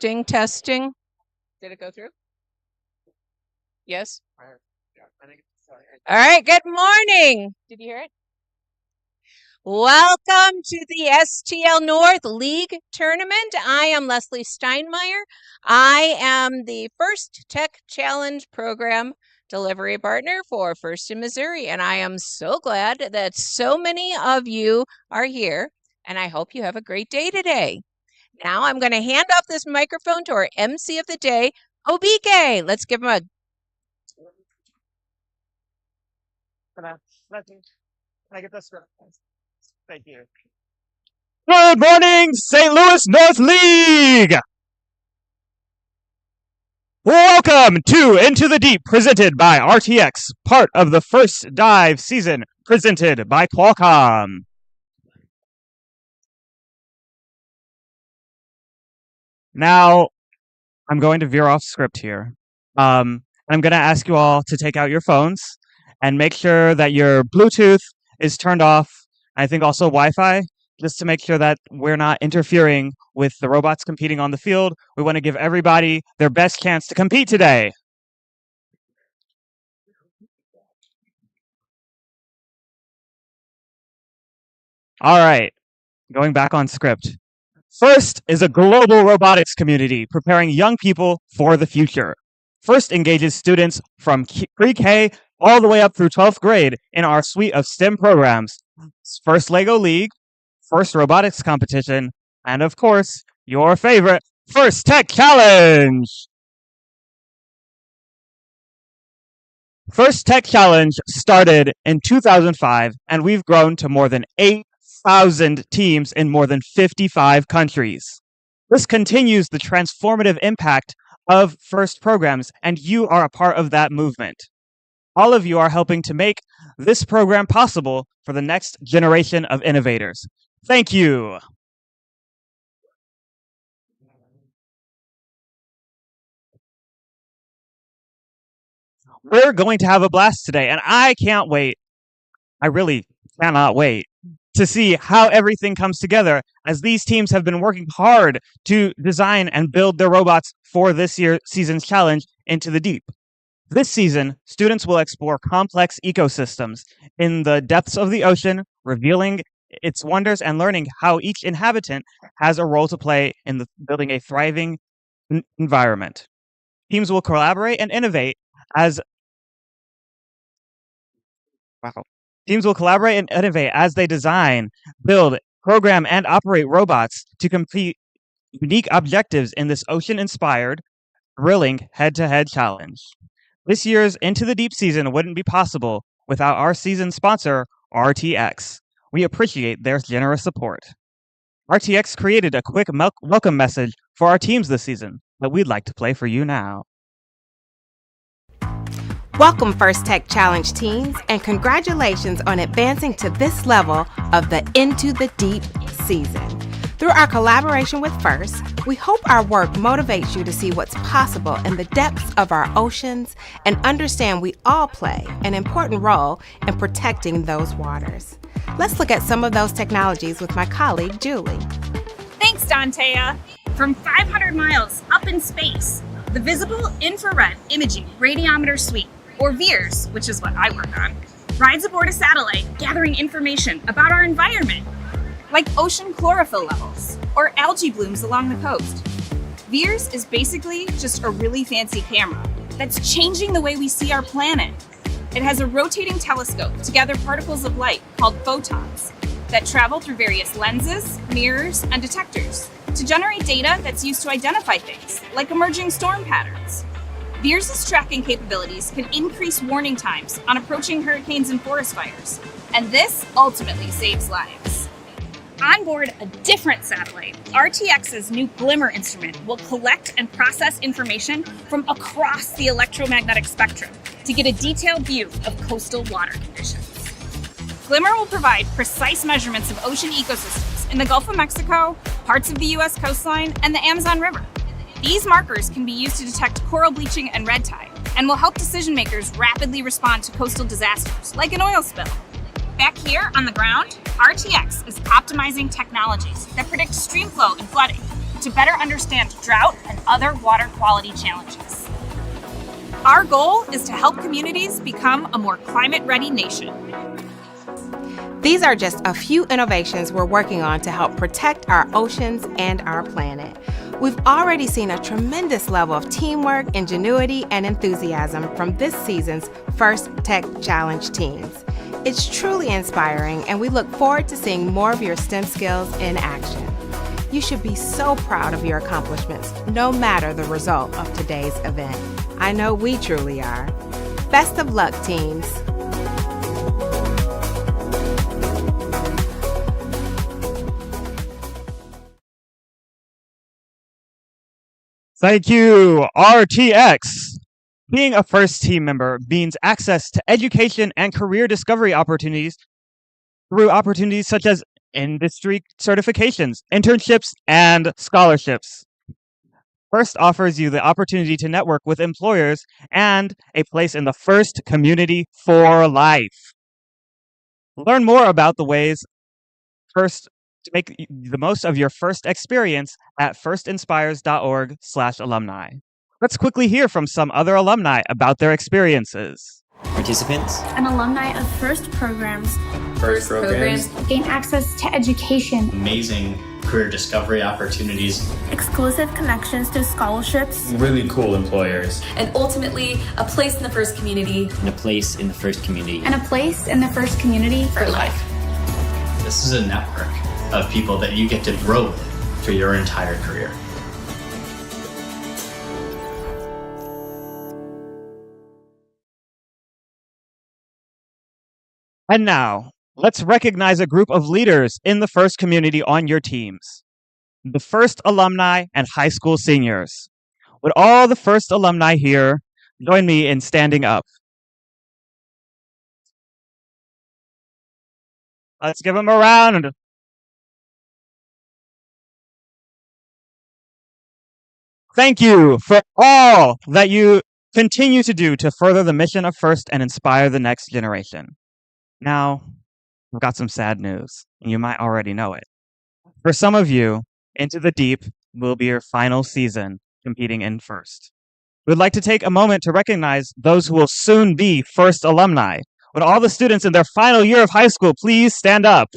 Testing, testing. Did it go through? Yes? All right, good morning. Did you hear it? Welcome to the STL North League Tournament. I am Leslie Steinmeier. I am the First Tech Challenge Program delivery partner for First in Missouri, and I am so glad that so many of you are here, and I hope you have a great day today. Now I'm going to hand off this microphone to our MC of the day, Obike. Let's give him a... Can I get this? Thank you. Good morning, St. Louis North League! Welcome to Into the Deep, presented by RTX, part of the First Dive season, presented by Qualcomm. Now, I'm going to veer off script here. I'm going to ask you all to take out your phones and make sure that your Bluetooth is turned off. I think also Wi-Fi, just to make sure that we're not interfering with the robots competing on the field. We want to give everybody their best chance to compete today. All right, going back on script. First is a global robotics community preparing young people for the future. First engages students from pre-K all the way up through 12th grade in our suite of STEM programs. First LEGO League, First Robotics Competition, and of course, your favorite, First Tech Challenge! First Tech Challenge started in 2005, and we've grown to more than 8,000 teams in more than 55 countries. This continues the transformative impact of FIRST programs, and you are a part of that movement. All of you are helping to make this program possible for the next generation of innovators. Thank you. We're going to have a blast today, and I can't wait. I really cannot wait to see how everything comes together, as these teams have been working hard to design and build their robots for this season's challenge, Into the Deep. This season, students will explore complex ecosystems in the depths of the ocean, revealing its wonders and learning how each inhabitant has a role to play in building a thriving environment. Teams will collaborate and innovate as they design, build, program, and operate robots to complete unique objectives in this ocean-inspired, thrilling head-to-head challenge. This year's Into the Deep season wouldn't be possible without our season sponsor, RTX. We appreciate their generous support. RTX created a quick welcome message for our teams this season that we'd like to play for you now. Welcome, First Tech Challenge teams, and congratulations on advancing to this level of the Into the Deep season. Through our collaboration with FIRST, we hope our work motivates you to see what's possible in the depths of our oceans and understand we all play an important role in protecting those waters. Let's look at some of those technologies with my colleague, Julie. Thanks, Dantea. From 500 miles up in space, the Visible Infrared Imaging Radiometer Suite, or VIIRS, which is what I work on, rides aboard a satellite gathering information about our environment, like ocean chlorophyll levels or algae blooms along the coast. VIIRS is basically just a really fancy camera that's changing the way we see our planet. It has a rotating telescope to gather particles of light called photons that travel through various lenses, mirrors, and detectors to generate data that's used to identify things like emerging storm patterns. VIIRS's tracking capabilities can increase warning times on approaching hurricanes and forest fires, and this ultimately saves lives. On board a different satellite, RTX's new Glimmer instrument will collect and process information from across the electromagnetic spectrum to get a detailed view of coastal water conditions. Glimmer will provide precise measurements of ocean ecosystems in the Gulf of Mexico, parts of the U.S. coastline, and the Amazon River. These markers can be used to detect coral bleaching and red tide, and will help decision makers rapidly respond to coastal disasters, like an oil spill. Back here on the ground, RTX is optimizing technologies that predict stream flow and flooding, to better understand drought and other water quality challenges. Our goal is to help communities become a more climate-ready nation. These are just a few innovations we're working on to help protect our oceans and our planet. We've already seen a tremendous level of teamwork, ingenuity, and enthusiasm from this season's First Tech Challenge teams. It's truly inspiring, and we look forward to seeing more of your STEM skills in action. You should be so proud of your accomplishments, no matter the result of today's event. I know we truly are. Best of luck, teams. Thank you, RTX. Being a first team member means access to education and career discovery opportunities through opportunities such as industry certifications, internships, and scholarships. First offers you the opportunity to network with employers and a place in the First community for life. Learn more about the ways First to make the most of your first experience at firstinspires.org/alumni. Let's quickly hear from some other alumni about their experiences. Participants, an alumni of FIRST programs. FIRST programs Gain access to education, amazing career discovery opportunities, exclusive connections to scholarships, really cool employers, and ultimately a place in the First community. and a place in the First community. and a place in the FIRST community For life. This is a network of people that you get to grow with for your entire career. And now, let's recognize a group of leaders in the First community on your teams. The First alumni and high school seniors. Would all the First alumni here join me in standing up? Let's give them a round. Thank you for all that you continue to do to further the mission of First and inspire the next generation. Now, I've got some sad news, and you might already know it. For some of you, Into the Deep will be your final season competing in First. We'd like to take a moment to recognize those who will soon be First alumni. Would all the students in their final year of high school please stand up?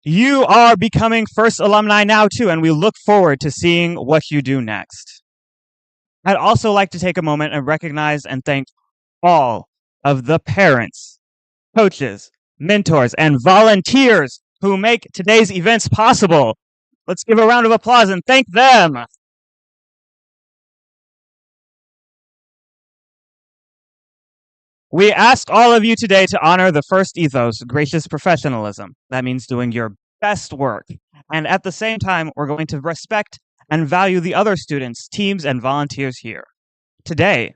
You are becoming First alumni now too, and we look forward to seeing what you do next. I'd also like to take a moment and recognize and thank all of the parents, coaches, mentors, and volunteers who make today's events possible. Let's give a round of applause and thank them. We ask all of you today to honor the First ethos, gracious professionalism. That means doing your best work. And at the same time, we're going to respect and value the other students, teams, and volunteers here. Today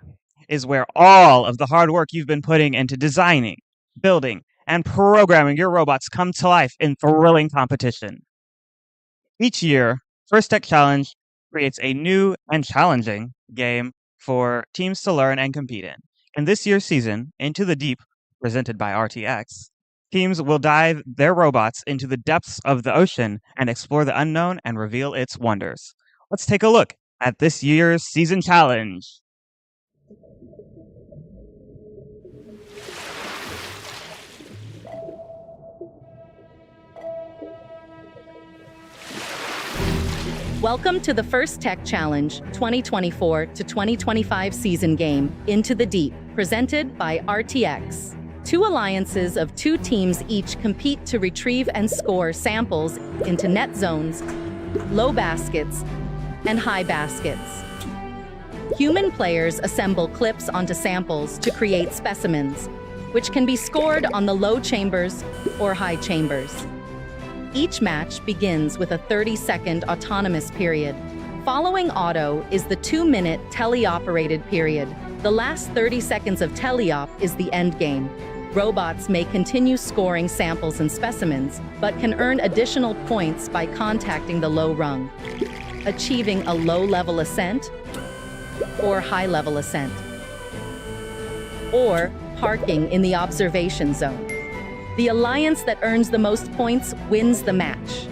is where all of the hard work you've been putting into designing, building, and programming your robots come to life in thrilling competition. Each year, First Tech Challenge creates a new and challenging game for teams to learn and compete in. In this year's season, Into the Deep, presented by RTX, teams will dive their robots into the depths of the ocean and explore the unknown and reveal its wonders. Let's take a look at this year's season challenge. Welcome to the First Tech Challenge 2024 to 2025 season game, Into the Deep, presented by RTX. Two alliances of two teams each compete to retrieve and score samples into net zones, low baskets, and high baskets. Human players assemble clips onto samples to create specimens, which can be scored on the low chambers or high chambers. Each match begins with a 30-second autonomous period. Following auto is the 2-minute teleoperated period. The last 30 seconds of teleop is the end game. Robots may continue scoring samples and specimens, but can earn additional points by contacting the low rung. achieving a low-level ascent or high-level ascent, or parking in the observation zone. The alliance that earns the most points wins the match.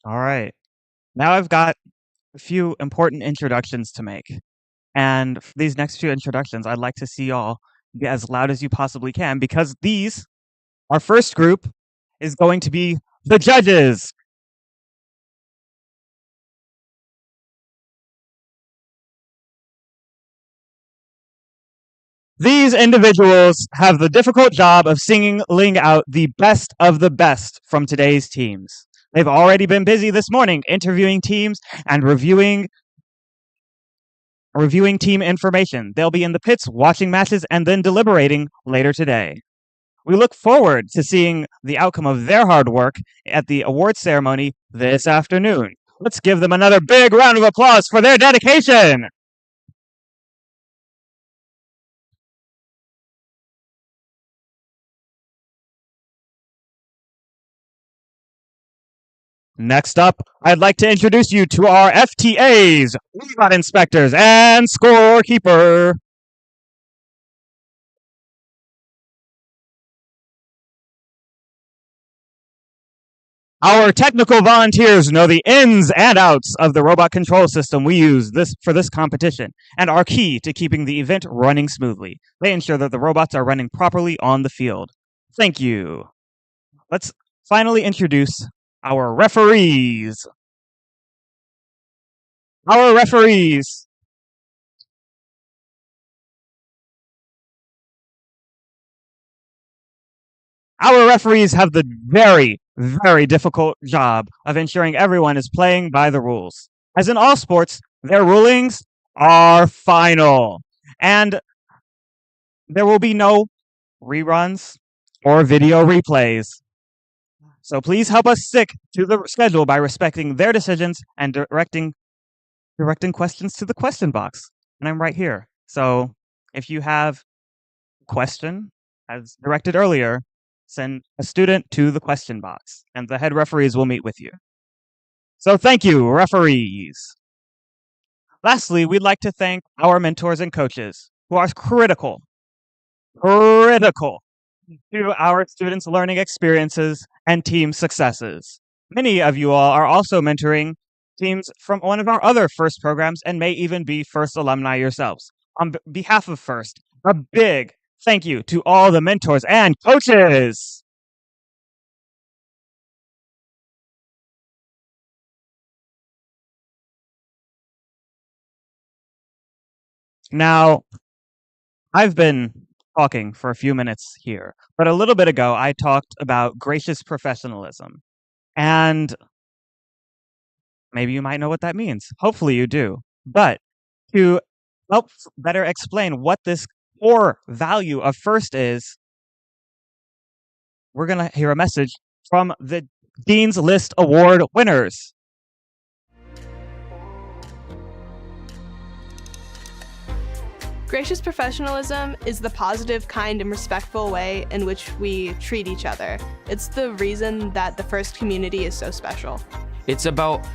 All right. Now I've got a few important introductions to make. And for these next few introductions, I'd like to see y'all get as loud as you possibly can, because our first group is going to be the judges. These individuals have the difficult job of singling out the best of the best from today's teams. They've already been busy this morning interviewing teams and reviewing team information. They'll be in the pits watching matches and then deliberating later today. We look forward to seeing the outcome of their hard work at the award ceremony this afternoon. Let's give them another big round of applause for their dedication. Next up, I'd like to introduce you to our FTAs, robot inspectors, and scorekeeper. Our technical volunteers know the ins and outs of the robot control system we use for this competition and are key to keeping the event running smoothly. They ensure that the robots are running properly on the field. Thank you. Let's finally introduce our referees. Our referees have the very, very difficult job of ensuring everyone is playing by the rules. As in all sports, their rulings are final, and there will be no reruns or video replays. So please help us stick to the schedule by respecting their decisions and directing questions to the question box. And I'm right here. So if you have a question, as directed earlier, send a student to the question box, and the head referees will meet with you. So thank you, referees. Lastly, we'd like to thank our mentors and coaches who are critical to our students' learning experiences and team successes. Many of you all are also mentoring teams from one of our other FIRST programs and may even be FIRST alumni yourselves. On behalf of FIRST, a big thank you to all the mentors and coaches. Now, I've been talking for a few minutes here, but a little bit ago I talked about gracious professionalism, and maybe you might know what that means. Hopefully you do. But to help better explain what this core value of FIRST is, we're going to hear a message from the Dean's List Award winners. Gracious professionalism is the positive, kind, and respectful way in which we treat each other. It's the reason that the FIRST community is so special. It's about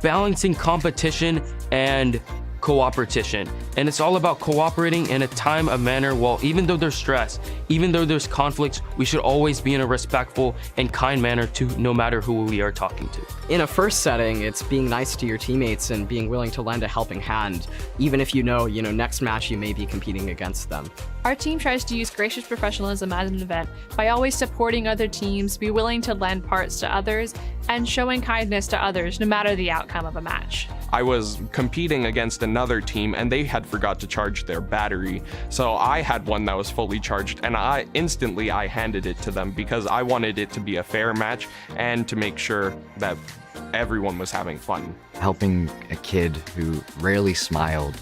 balancing competition and cooperation, and it's all about cooperating in a time of manner. Well, even though there's stress, even though there's conflicts, we should always be in a respectful and kind manner to no matter who we are talking to. In a FIRST setting, it's being nice to your teammates and being willing to lend a helping hand, even if you know next match you may be competing against them. Our team tries to use gracious professionalism as an event by always supporting other teams, be willing to lend parts to others, and showing kindness to others no matter the outcome of a match. I was competing against another team and they had forgot to charge their battery. So I had one that was fully charged and I handed it to them because I wanted it to be a fair match and to make sure that everyone was having fun. Helping a kid who rarely smiled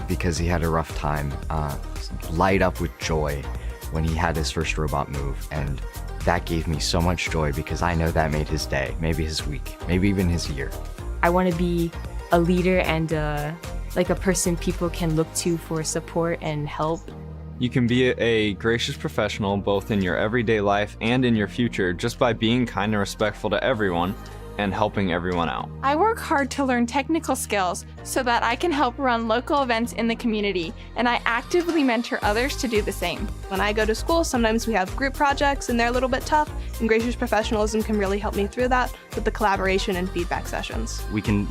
because he had a rough time light up with joy when he had his first robot move, and that gave me so much joy because I know that made his day, maybe his week, maybe even his year. I want to be a leader and a like a person people can look to for support and help. You can be a gracious professional both in your everyday life and in your future just by being kind and respectful to everyone and helping everyone out. I work hard to learn technical skills so that I can help run local events in the community, and I actively mentor others to do the same. When I go to school, sometimes we have group projects and they're a little bit tough, and gracious professionalism can really help me through that with the collaboration and feedback sessions. We can,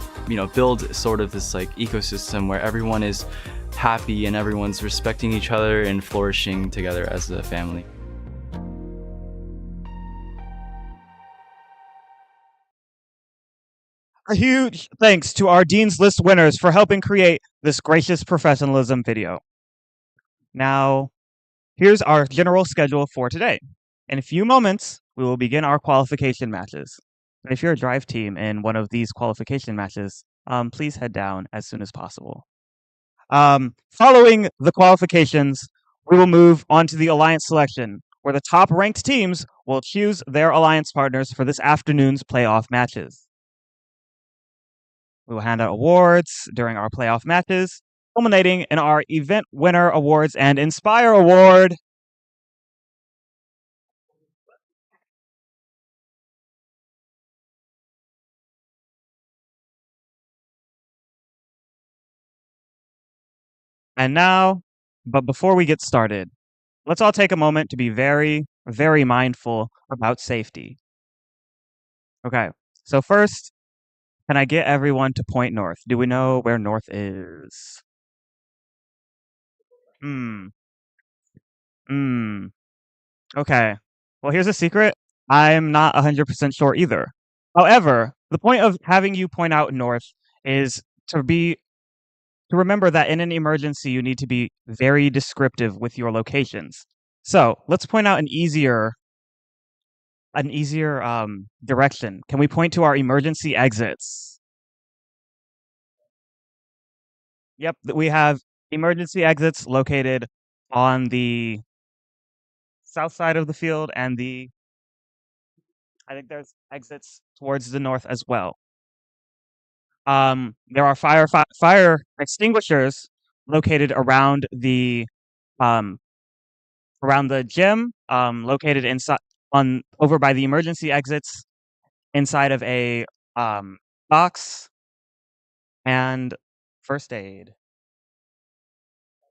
build sort of this ecosystem where everyone is happy and everyone's respecting each other and flourishing together as a family. A huge thanks to our Dean's List winners for helping create this gracious professionalism video. Now, here's our general schedule for today. In a few moments, we will begin our qualification matches. And if you're a drive team in one of these qualification matches, please head down as soon as possible. Following the qualifications, we will move on to the alliance selection, where the top-ranked teams will choose their alliance partners for this afternoon's playoff matches. We will hand out awards during our playoff matches, culminating in our Event Winner Awards and Inspire Award. And now, but before we get started, let's all take a moment to be very, very mindful about safety. Okay, so first, can I get everyone to point north? Do we know where north is? Okay. Well, here's a secret. I'm not 100% sure either. However, the point of having you point out north is to remember that in an emergency, you need to be very descriptive with your locations. So let's point out an easier direction. Can we point to our emergency exits? Yep, we have emergency exits located on the south side of the field, and I think there's exits towards the north as well. There are fire extinguishers located around the gym, located inside over by the emergency exits, inside of a box, and first aid.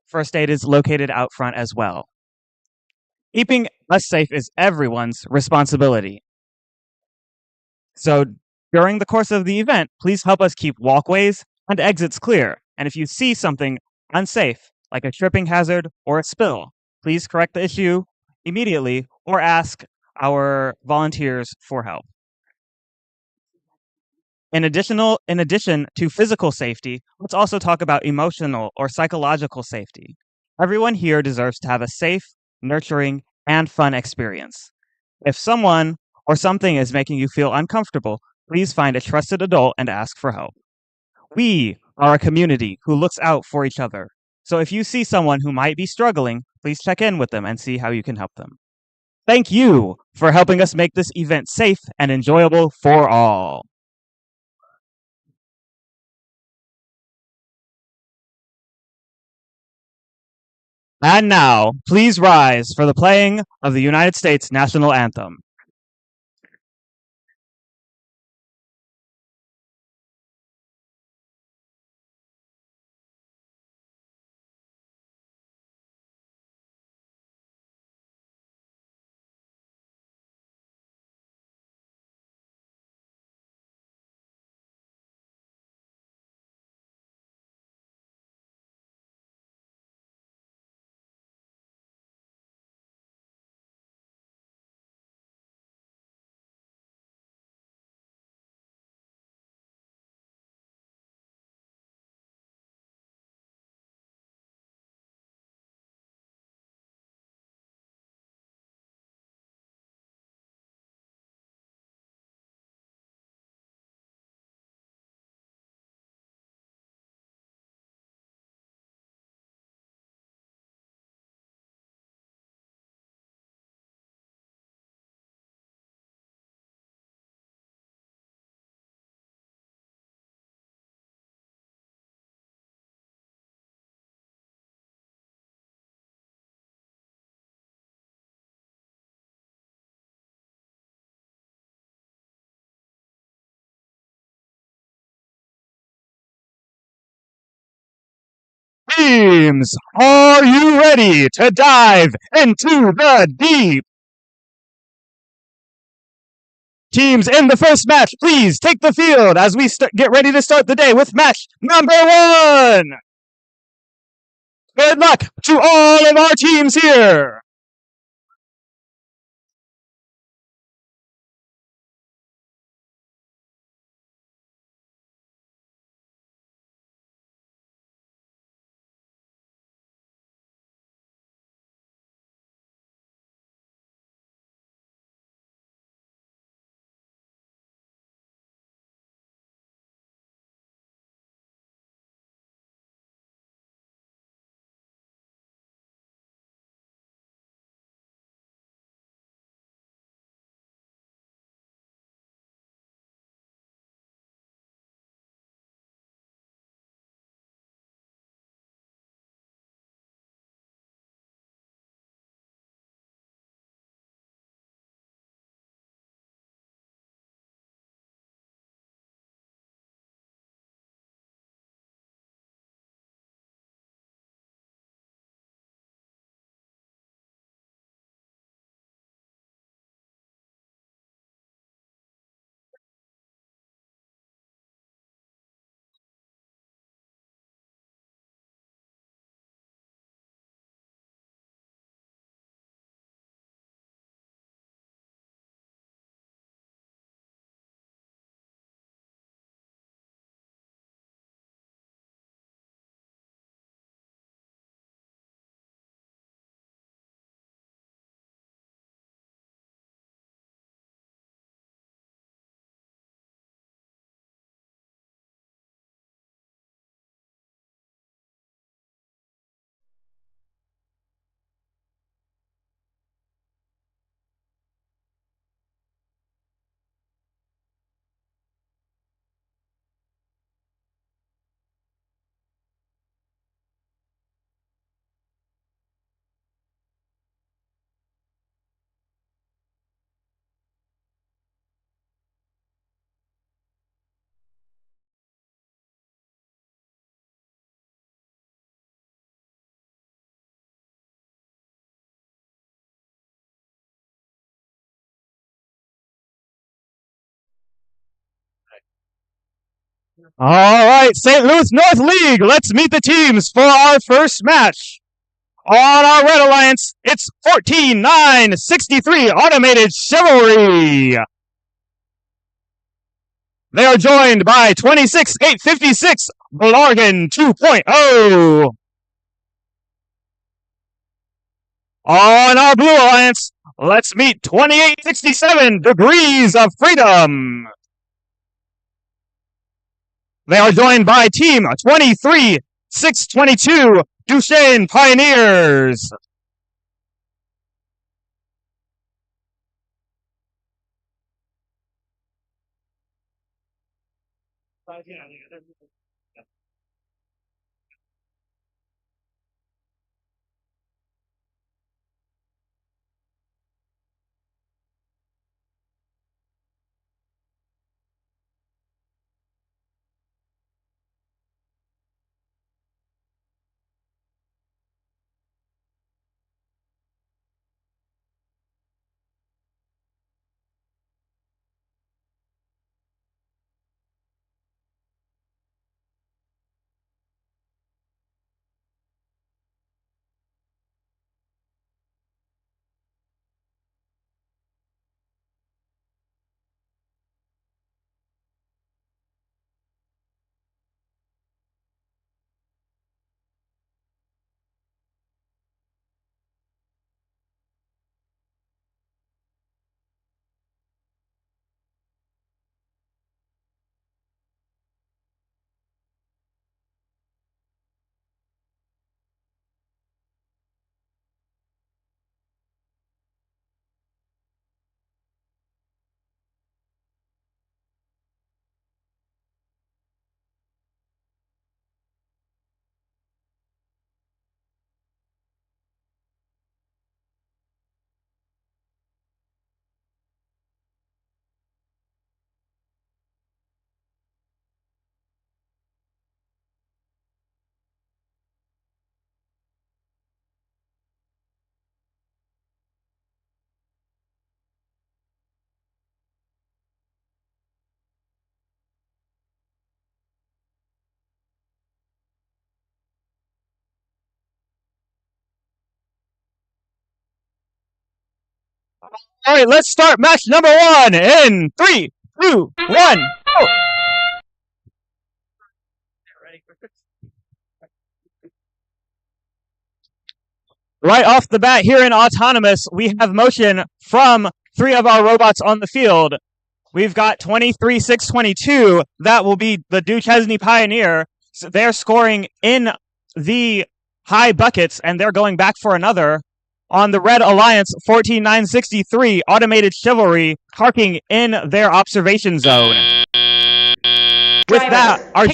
First aid is located out front as well. Keeping us safe is everyone's responsibility. So during the course of the event, please help us keep walkways and exits clear. And if you see something unsafe, like a tripping hazard or a spill, please correct the issue immediately or ask our volunteers for help. In addition to physical safety, let's also talk about emotional or psychological safety. Everyone here deserves to have a safe, nurturing, and fun experience. If someone or something is making you feel uncomfortable, please find a trusted adult and ask for help. We are a community who looks out for each other. So if you see someone who might be struggling, please check in with them and see how you can help them. Thank you for helping us make this event safe and enjoyable for all. And now, please rise for the playing of the United States National Anthem. Teams, are you ready to dive into the deep? Teams in the first match, please take the field as we get ready to start the day with match number 1. Good luck to all of our teams here. All right, St. Louis North League, let's meet the teams for our first match. On our Red Alliance, it's 14-9-63 Automated Chivalry. They are joined by 26-8-56 Blargan 2.0. On our Blue Alliance, let's meet 28-67 Degrees of Freedom. They are joined by Team 23-6-22 Duchesne Pioneers. All right, let's start match number 1 in 3, 2, 1, go! Right off the bat here in Autonomous, we have motion from 3 of our robots on the field. We've got 23-6-22. That will be the Duchesne Pioneer. So they're scoring in the high buckets, and they're going back for another. On the Red Alliance, 14-9-63, Automated Chivalry parking in their observation zone. With that, our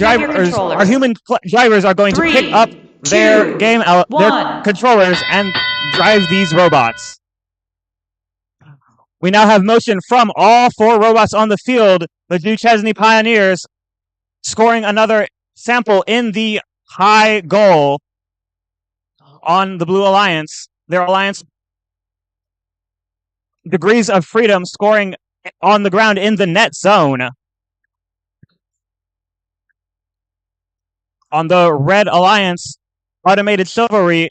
human drivers are going to pick up their their controllers and drive these robots. We now have motion from all 4 robots on the field. The Duchesne Pioneers scoring another sample in the high goal on the Blue Alliance. Their Alliance Degrees of Freedom scoring on the ground in the net zone. On the Red Alliance, Automated Chivalry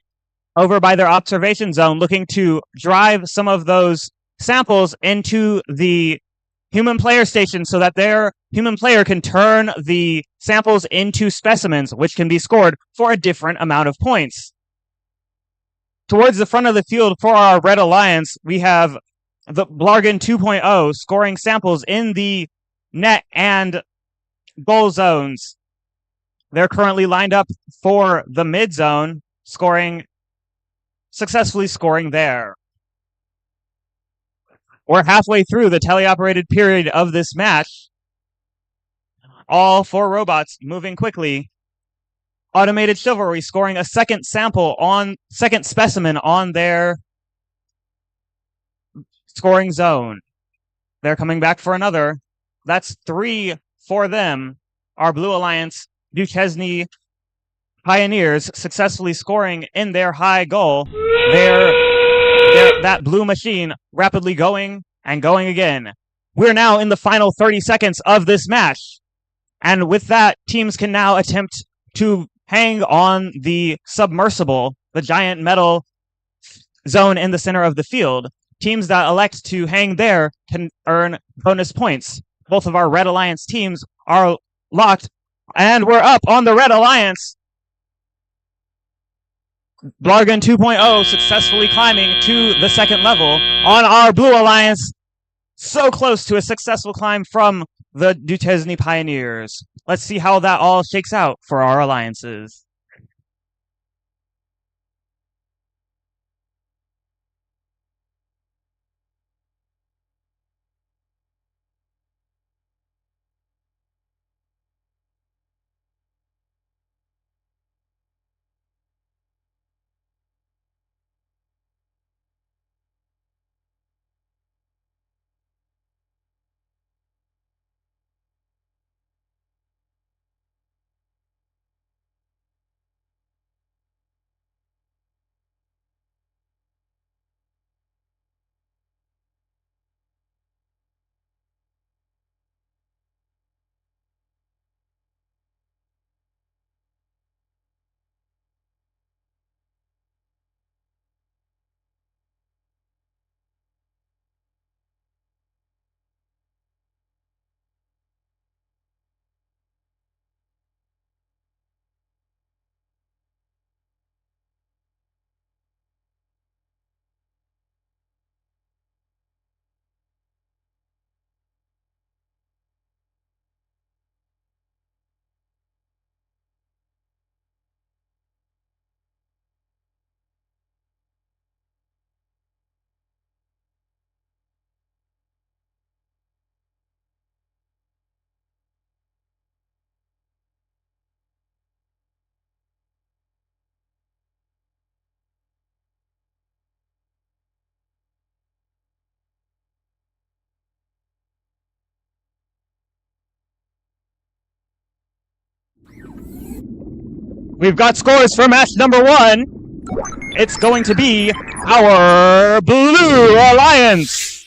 over by their observation zone, looking to drive some of those samples into the human player station so that their human player can turn the samples into specimens, which can be scored for a different amount of points. Towards the front of the field for our Red Alliance, we have the Blargan 2.0 scoring samples in the net and goal zones. They're currently lined up for the mid zone, successfully scoring there. We're halfway through the teleoperated period of this match. All 4 robots moving quickly. Automated Chivalry scoring a second specimen on their scoring zone. They're coming back for another. That's 3 for them. Our Blue Alliance Duchesne Pioneers successfully scoring in their high goal. That blue machine rapidly going and going again. We're now in the final 30 seconds of this match. And with that, teams can now attempt to hang on the submersible, the giant metal zone in the center of the field. Teams that elect to hang there can earn bonus points. Both of our Red Alliance teams are locked, and we're up on the Red Alliance. Blargan 2.0 successfully climbing to the second level. On our Blue Alliance, so close to a successful climb from the Duchesne Pioneers. Let's see how that all shakes out for our alliances. We've got scores for match number 1. It's going to be our Blue Alliance.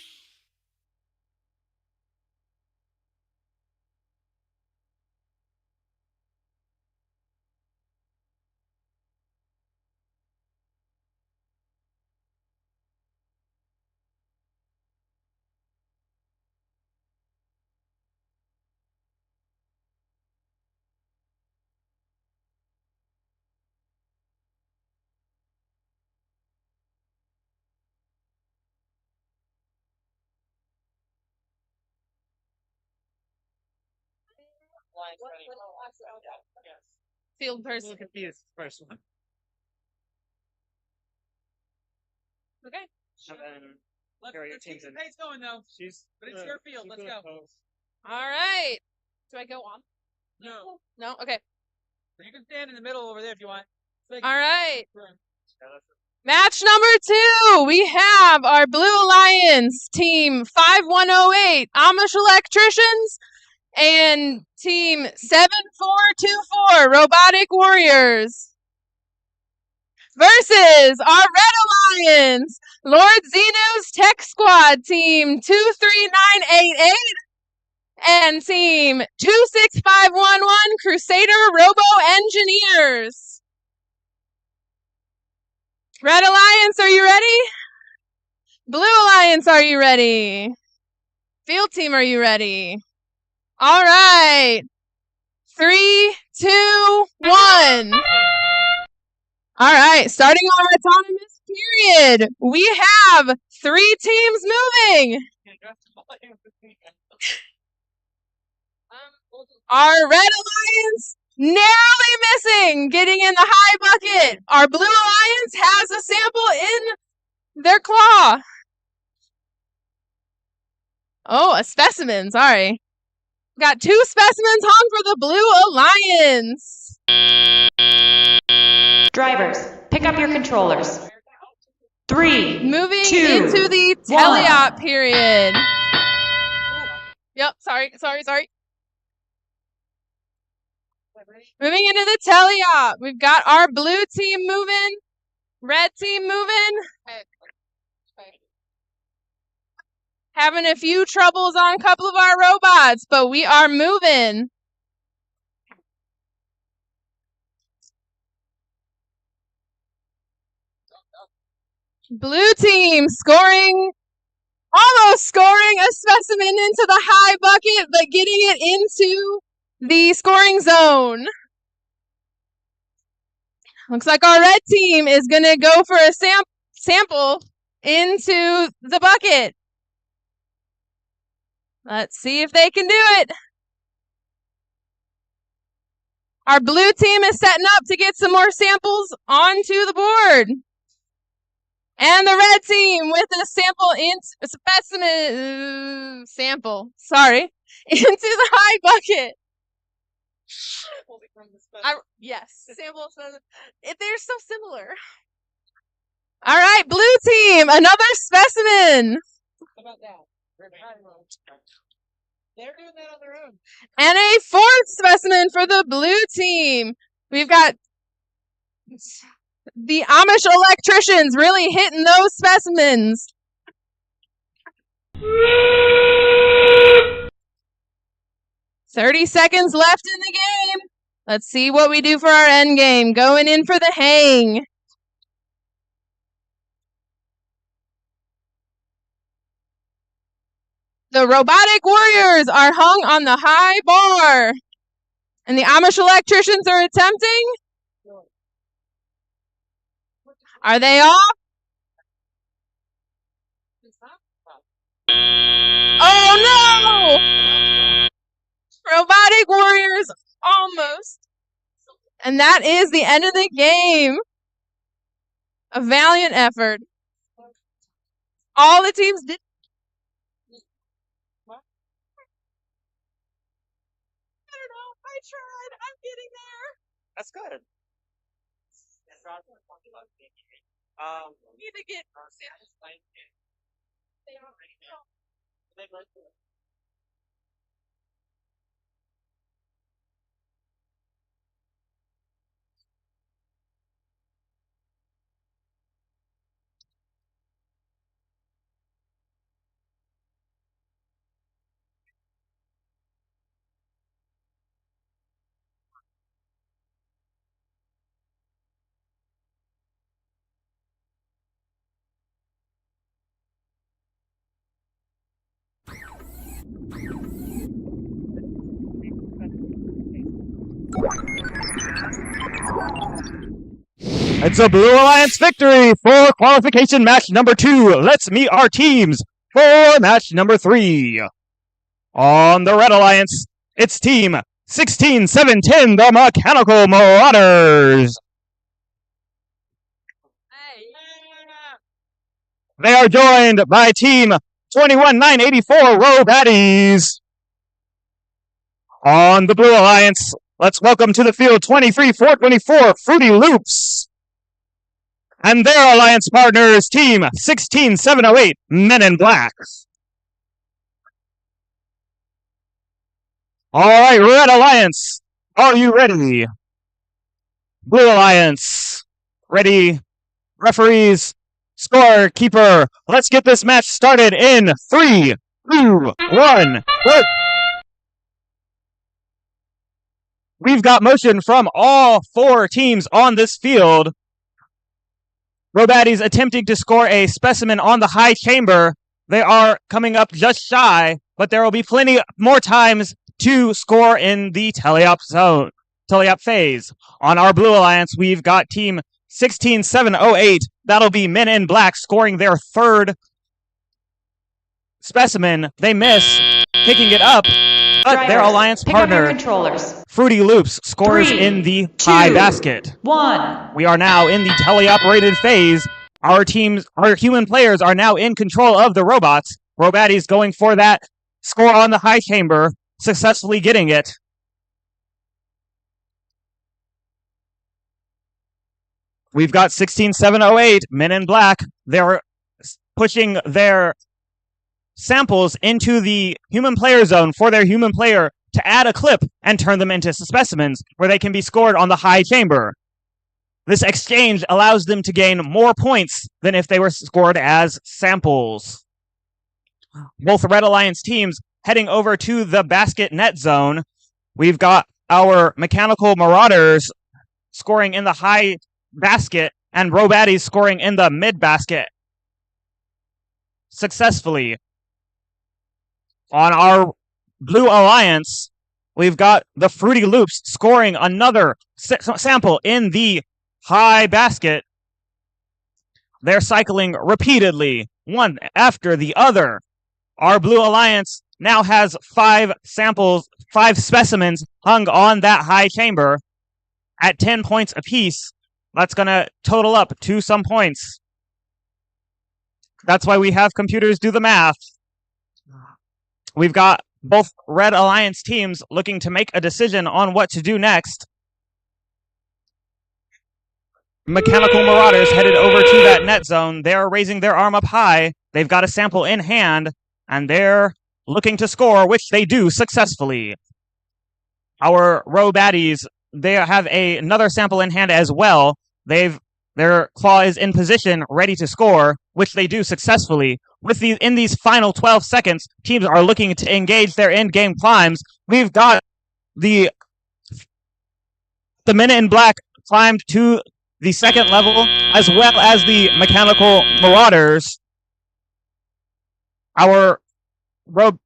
Field person. Confused. First one. Okay. And then here are your teams in. Pace going though. But it's your field. Let's go. All right. Do I go on? No. No? Okay. You can stand in the middle over there if you want. All right. Match number 2. We have our Blue Alliance team 5108 Amish Electricians and team 7424 Robotic Warriors versus our Red Alliance Lord Xeno's Tech Squad team 23988 and team 26511 Crusader Robo Engineers. Red Alliance, are you ready? Blue Alliance, are you ready? Field team, are you ready? All right. 3, 2, 1. All right, starting our autonomous period. We have 3 teams moving. Our Red Alliance narrowly missing, getting in the high bucket. Our Blue Alliance has a sample in their claw. Oh, a specimen, sorry. Got 2 specimens hung for the Blue Alliance. Drivers, pick up your controllers. 3, Moving 2, into the 1. teleop period. Yep, sorry. Moving into the teleop. We've got our blue team moving, red team moving. Having a few troubles on a couple of our robots, but we are moving. Blue team almost scoring a specimen into the high bucket, but getting it into the scoring zone. Looks like our red team is going to go for a sample into the bucket. Let's see if they can do it. Our blue team is setting up to get some more samples onto the board. And the red team with a into the high bucket. Yes, sample. They're so similar. All right, blue team, another specimen. How about that? They're doing that on their own. And a 4th specimen for the blue team. We've got the Amish electricians really hitting those specimens. $30 seconds left in the game. Let's see what we do for our end game. Going in for the hang. The robotic warriors are hung on the high bar. And the Amish electricians are attempting. Are they off? Oh no! Robotic warriors almost. And that is the end of the game. A valiant effort. All the teams did. I tried. I'm getting there. That's good. Need to get. It's a Blue Alliance victory for qualification match number 2. Let's meet our teams for match number 3. On the Red Alliance, it's team 16-7-10, the Mechanical Marauders. They are joined by Team 21-9-84 Row Baddies. On the Blue Alliance, let's welcome to the field 23-4-24 Fruity Loops. And their alliance partners, Team 16-7-08 Men in Black. All right, Red Alliance, are you ready? Blue Alliance, ready. Referees, scorekeeper, let's get this match started in 3, 2, 1. Go. We've got motion from all 4 teams on this field. Row Baddies attempting to score a specimen on the high chamber. They are coming up just shy, but there will be plenty more times to score in the teleop zone, teleop phase. On our Blue Alliance, we've got Team 16-7-08. That'll be Men in Black scoring their 3rd specimen. They miss, picking it up, but their alliance partner, Fruity Loops, scores 3, in the 2, high basket. 1. We are now in the teleoperated phase. Our human players are now in control of the robots. Row Baddies going for that score on the high chamber, successfully getting it. We've got 16-7-08, Men in Black. They're pushing their samples into the human player zone for their human player to add a clip and turn them into specimens where they can be scored on the high chamber. This exchange allows them to gain more points than if they were scored as samples. Both Red Alliance teams heading over to the basket net zone. We've got our Mechanical Marauders scoring in the high basket and Row Baddies scoring in the mid basket successfully. On our Blue Alliance, we've got the Fruity Loops scoring another sample in the high basket. They're cycling repeatedly, one after the other. Our Blue Alliance now has 5 specimens hung on that high chamber at 10 points apiece. That's going to total up to some points. That's why we have computers do the math. We've got both Red Alliance teams looking to make a decision on what to do next. Mechanical Marauders headed over to that net zone. They're raising their arm up high. They've got a sample in hand, and they're looking to score, which they do successfully. Our Row Baddies, they have another sample in hand as well. Their claw is in position, ready to score, which they do successfully. In these final 12 seconds, teams are looking to engage their end-game climbs. We've got the Men in Black climbed to the 2nd level, as well as the Mechanical Marauders. Our Row...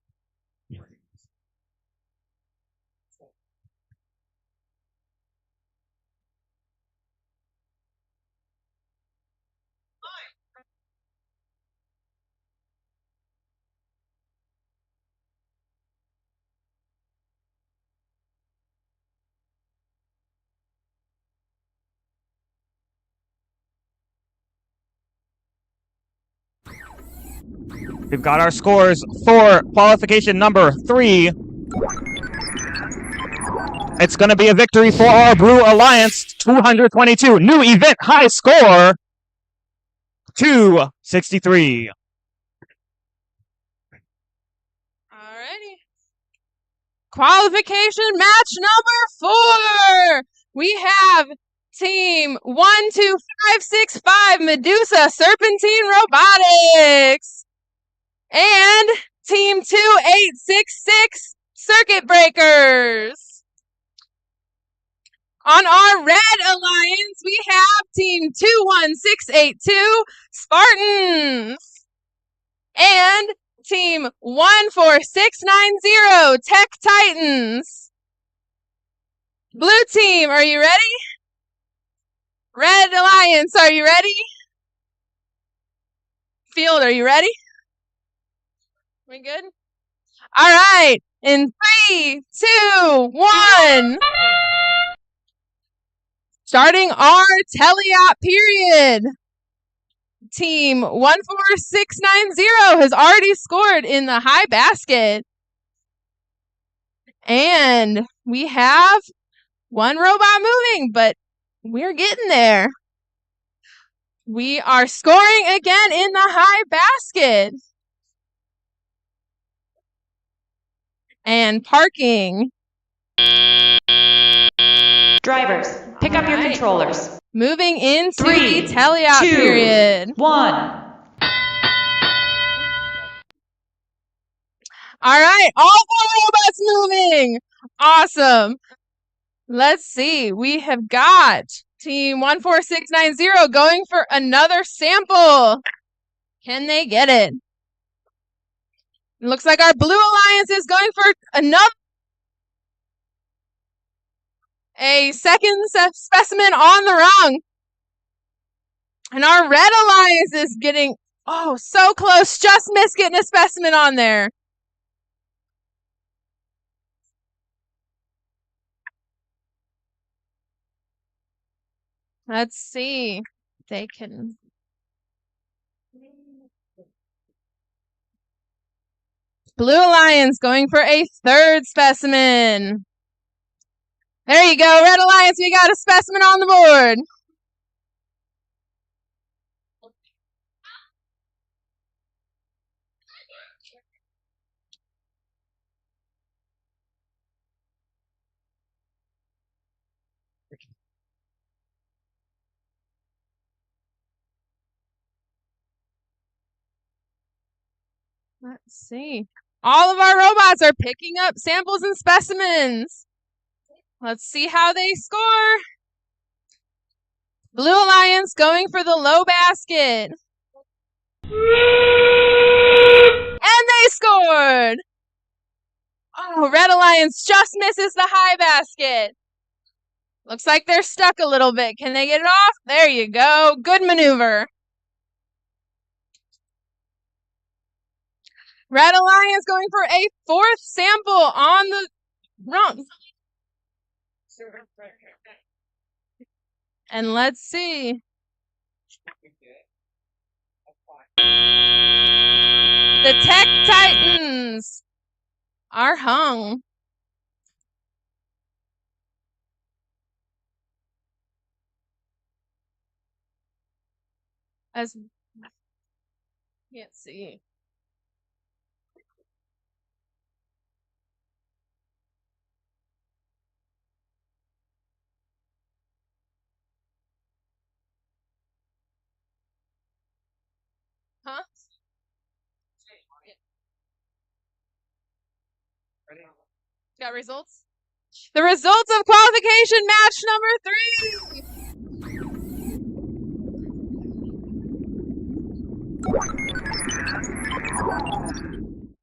We've got our scores for qualification number 3. It's going to be a victory for our Blue Alliance, 222. New event high score, 263. Alrighty. Qualification match number 4. We have Team 12565 Medusa Serpentine Robotics and Team 2866 Circuit Breakers. On our Red Alliance, we have Team 21682 Spartans and Team 14690 Tech Titans. Blue team, are you ready? Red Alliance, are you ready? Field, are you ready? We good? All right. In 3, 2, 1. Starting our teleop period. Team 14690 has already scored in the high basket. And we have one robot moving, but we're getting there. We are scoring again in the high basket. And parking. Drivers, pick up your controllers. Moving into 3, the teleop 2, period. 1. All right, all 4 robots moving. Awesome. Let's see. We have got team 14690 going for another sample. Can they get it? Looks like our blue alliance is going for a second specimen on the rung. And our red alliance is getting, so close. Just missed getting a specimen on there. Let's see. They can. Blue Alliance going for a third specimen. There you go, Red Alliance, we got a specimen on the board. Let's see. All of our robots are picking up samples and specimens. Let's see how they score. Blue Alliance going for the low basket. And they scored. Oh, Red Alliance just misses the high basket. Looks like they're stuck a little bit. Can they get it off? There you go. Good maneuver. Red Alliance going for a fourth sample on the rung. And let's see. The Tech Titans are hung. As can't see. Huh? Got results? The results of qualification match number 3.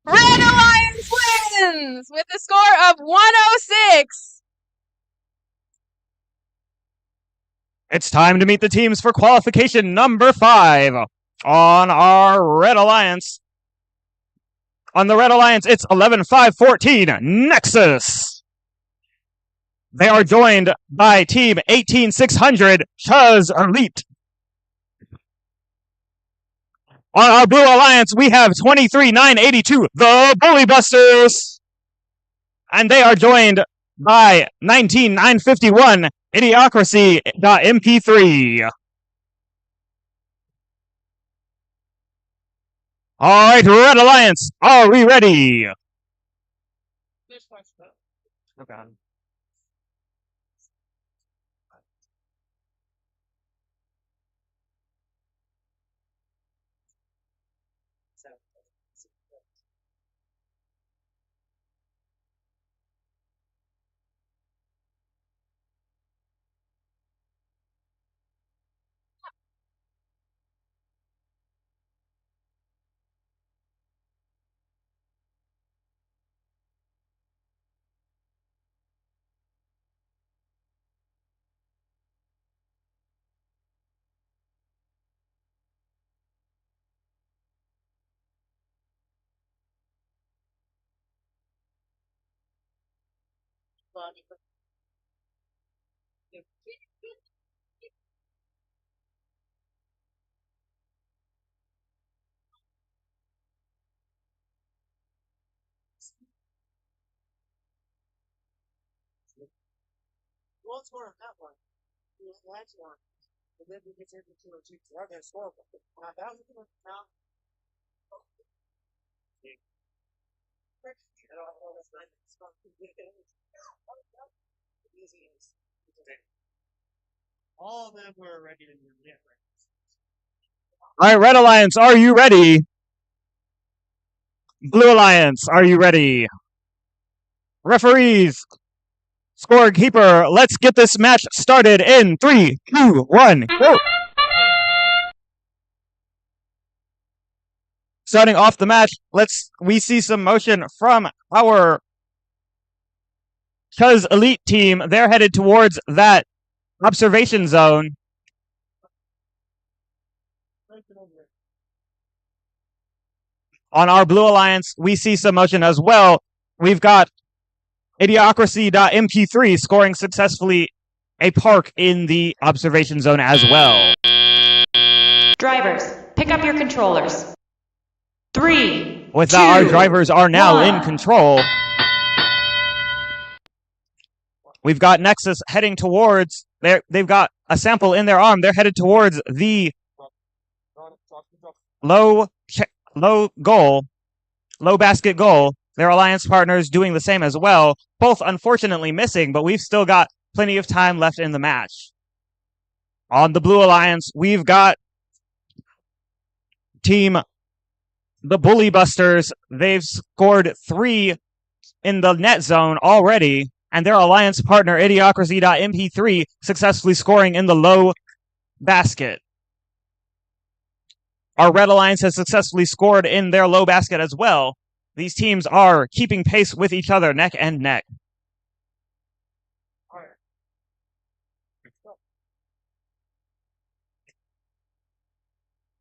Red Alliance wins with a score of 106. It's time to meet the teams for qualification number 5 on our Red Alliance. On the Red Alliance, it's 11-5-14 Nexus. They are joined by team 18600 Chuz Elite. On our Blue Alliance, we have 23982 the Bully Busters. And they are joined by 19951 Idiocracy.mp3. All right, Red Alliance, are we ready? Okay. One score on that one. The last one. And then we get into two. We're going to score. Now, that was now. All of them were ready to do it. All right, Red Alliance, are you ready? Blue Alliance, are you ready? Referees, scorekeeper, let's get this match started in 3, 2, 1, go! Starting off the match, we see some motion from our Cuz Elite team. They're headed towards that observation zone. On our Blue Alliance, we see some motion as well. We've got Idiocracy.mp3 scoring successfully a park in the observation zone as well. Drivers, pick up your controllers. 3. With that, our drivers are now in control. We've got Nexus heading towards, they've got a sample in their arm. They're headed towards the low basket goal. Their alliance partners doing the same as well. Both unfortunately missing, but we've still got plenty of time left in the match. On the Blue Alliance, we've got team the Bully Busters. They've scored 3 in the net zone already, and their alliance partner Idiocracy.mp3 successfully scoring in the low basket. Our Red Alliance has successfully scored in their low basket as well. These teams are keeping pace with each other neck and neck.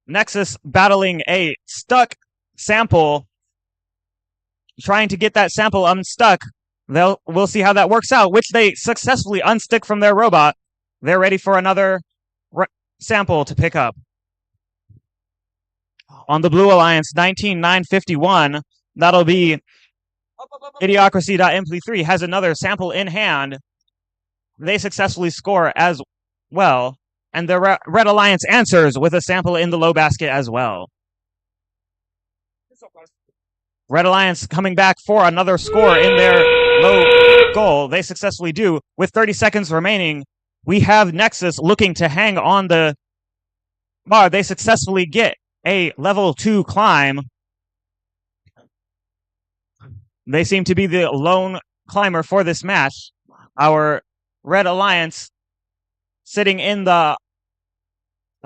Nexus battling a stuck sample, trying to get that sample unstuck. We'll see how that works out, which they successfully unstick from their robot. They're ready for another sample to pick up. On the Blue Alliance, 19,951. That'll be Idiocracy.mp3 has another sample in hand. They successfully score as well. And the Red Alliance answers with a sample in the low basket as well. Red Alliance coming back for another score in their low goal. They successfully do. With 30 seconds remaining, we have Nexus looking to hang on the bar. They successfully get a level 2 climb. They seem to be the lone climber for this match. Our Red Alliance sitting in the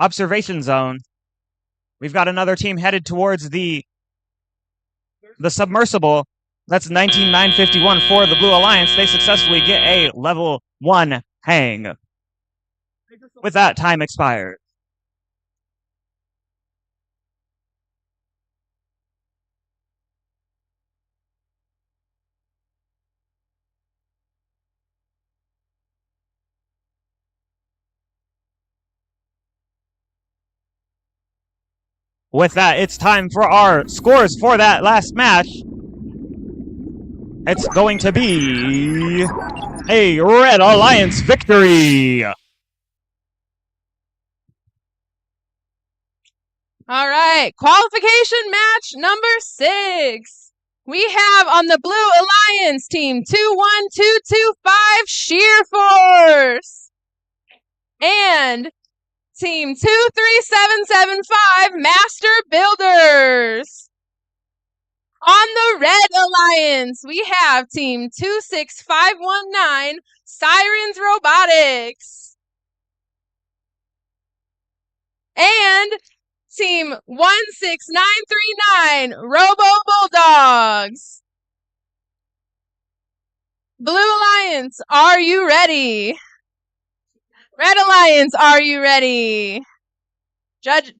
observation zone. We've got another team headed towards the submersible. That's 19,951 for the Blue Alliance. They successfully get a level 1 hang. With that, time expired. With that, it's time for our scores for that last match. It's going to be a Red Alliance victory. All right, qualification match number 6. We have on the Blue Alliance team 21225 Sheer Force and team 23775 Master Builders. On the Red Alliance, we have team 26519 Sirens Robotics and team 16939 Robo Bulldogs. Blue Alliance, are you ready? Red Alliance, are you ready? Referees,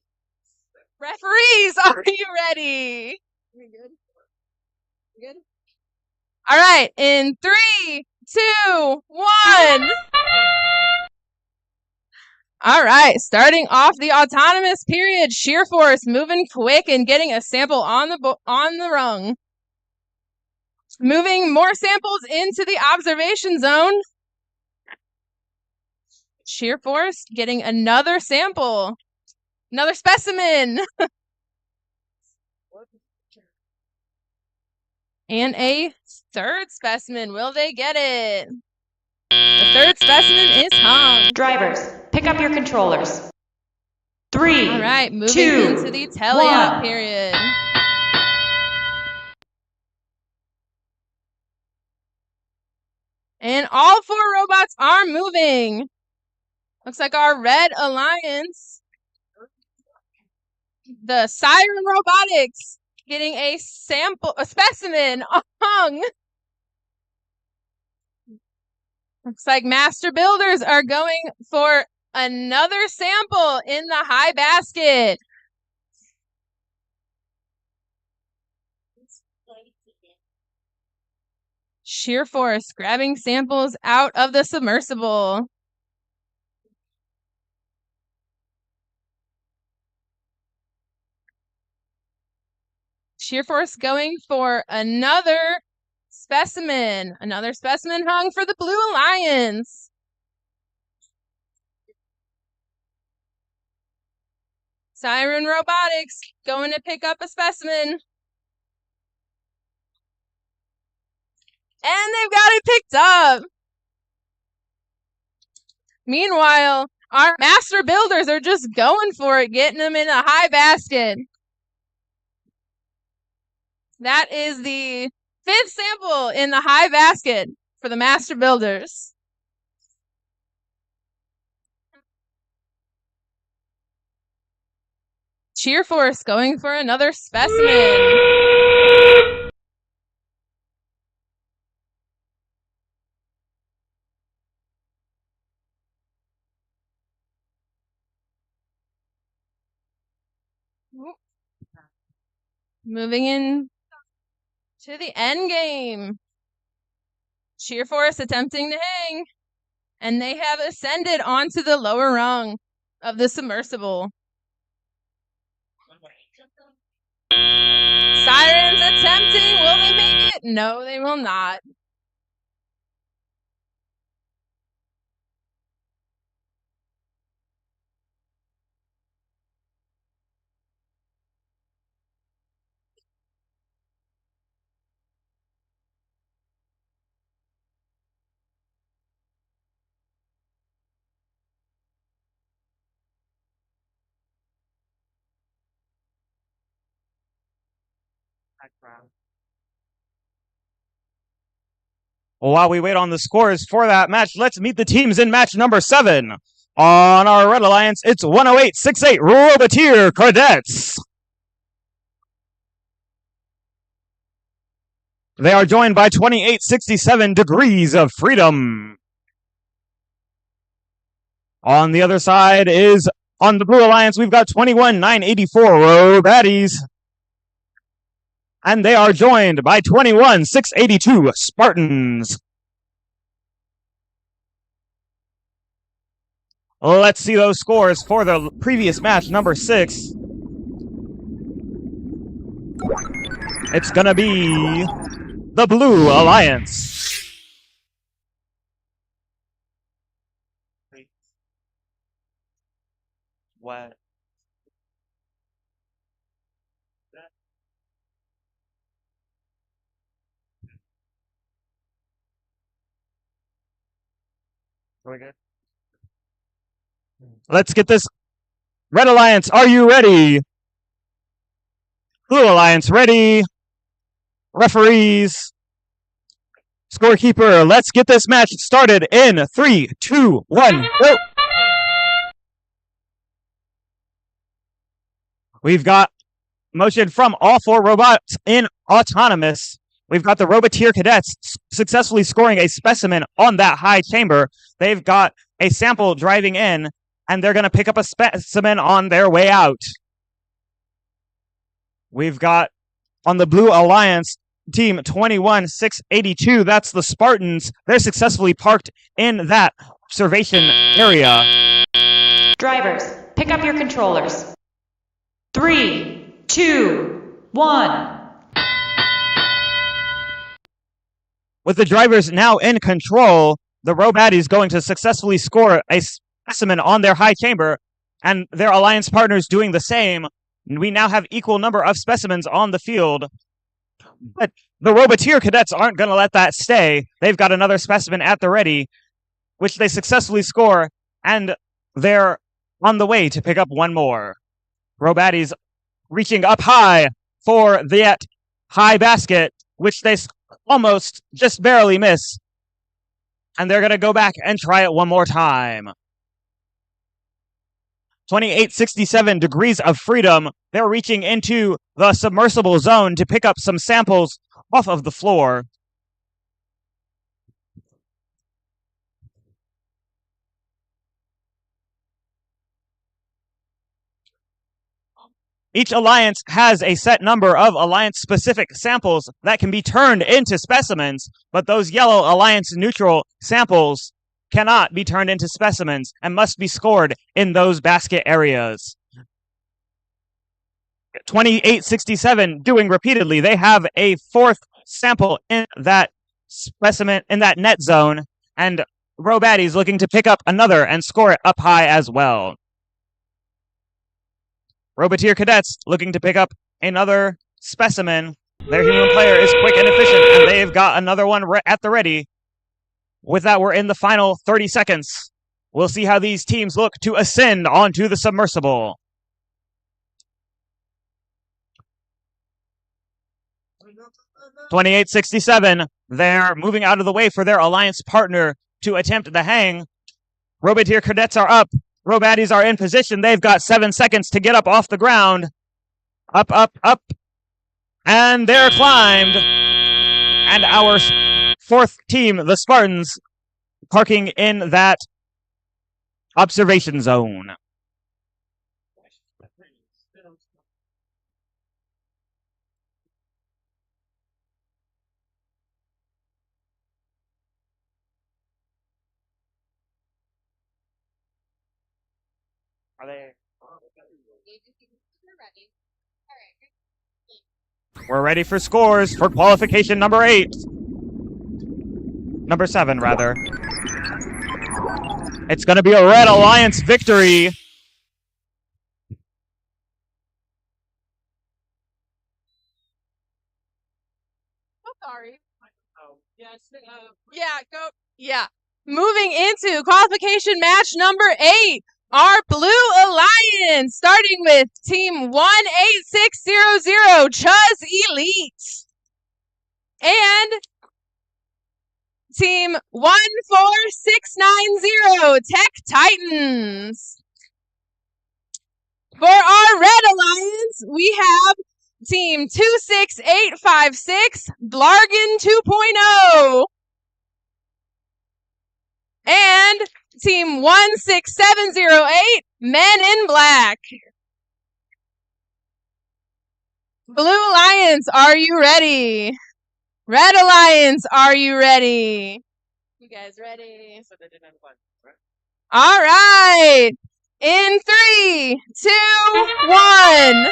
are you ready? We good? All right, in 3, 2, 1. All right, starting off the autonomous period, Sheer Force moving quick and getting a sample on the rung. Moving more samples into the observation zone. Sheer Force getting another sample. Another specimen. And a third specimen. Will they get it? The third specimen is hung. Drivers, pick up your controllers. 3, All right, moving 2, into the teleop 1. period. And all 4 robots are moving. Looks like our Red Alliance, the Siren Robotics, getting a specimen hung. Looks like Master Builders are going for another sample in the high basket. Sheer Force grabbing samples out of the submersible. Sheer Force going for another specimen. Another specimen hung for the Blue Alliance. Siren Robotics going to pick up a specimen. And they've got it picked up. Meanwhile, our Master Builders are just going for it, getting them in a high basket. That is the 5th sample in the high basket for the Master Builders. Sheer Force going for another specimen. Moving in to the end game. Sheer Force attempting to hang. And they have ascended onto the lower rung of the submersible. Sirens attempting. Will they make it? No, they will not. While we wait on the scores for that match, let's meet the teams in match number 7. On our Red Alliance, it's 10868 Roboteer Cadets. They are joined by 2867 Degrees of Freedom. On the other side is, on the Blue Alliance, we've got 21984 Robaddies. And they are joined by 21682 Spartans. Let's see those scores for the previous match, number 6. It's gonna be the Blue Alliance. What? Good. Let's get this. Red Alliance, are you ready? Blue Alliance, ready. Referees. Scorekeeper, let's get this match started in 3, 2, 1, go. We've got motion from all 4 robots in autonomous. We've got the Roboteer Cadets successfully scoring a specimen on that high chamber. They've got a sample driving in, and they're going to pick up a specimen on their way out. We've got, on the Blue Alliance, team 21-682. That's the Spartans. They're successfully parked in that observation area. Drivers, pick up your controllers. 3, 2, 1. With the drivers now in control, the Robat is going to successfully score a specimen on their high chamber, and their alliance partners doing the same. We now have equal number of specimens on the field. But the Roboteer cadets aren't going to let that stay. They've got another specimen at the ready, which they successfully score, and they're on the way to pick up one more. Robatties reaching up high for that high basket, which they almost just barely miss. And they're going to go back and try it one more time. 2867 degrees of freedom. They're reaching into the submersible zone to pick up some samples off of the floor. Each alliance has a set number of alliance-specific samples that can be turned into specimens, but those yellow alliance-neutral samples cannot be turned into specimens and must be scored in those basket areas. 2867 doing repeatedly. They have a fourth sample in that specimen, in that net zone, and Robatty's looking to pick up another and score it up high as well. Roboteer cadets looking to pick up another specimen. Their human player is quick and efficient, and they've got another one at the ready. With that, we're in the final 30 seconds. We'll see how these teams look to ascend onto the submersible. .2867, they're moving out of the way for their alliance partner to attempt the hang. Roboteer cadets are up. Robatties are in position. They've got 7 seconds to get up off the ground. Up, up, up. And they're climbed. And our fourth team, the Spartans, parking in that observation zone. Are they? We're ready for scores for qualification number 8. Number 7, rather. It's going to be a Red Alliance victory. Sorry. Yeah. Moving into qualification match number 8. Our Blue Alliance, starting with Team 18600, Chuz Elite. And Team 14690, Tech Titans. For our Red Alliance, we have Team 26856, Blargan 2.0. And Team 16708, Men in Black. Blue Alliance, are you ready? Red Alliance, are you ready? You guys ready? All right. In 3, 2, 1.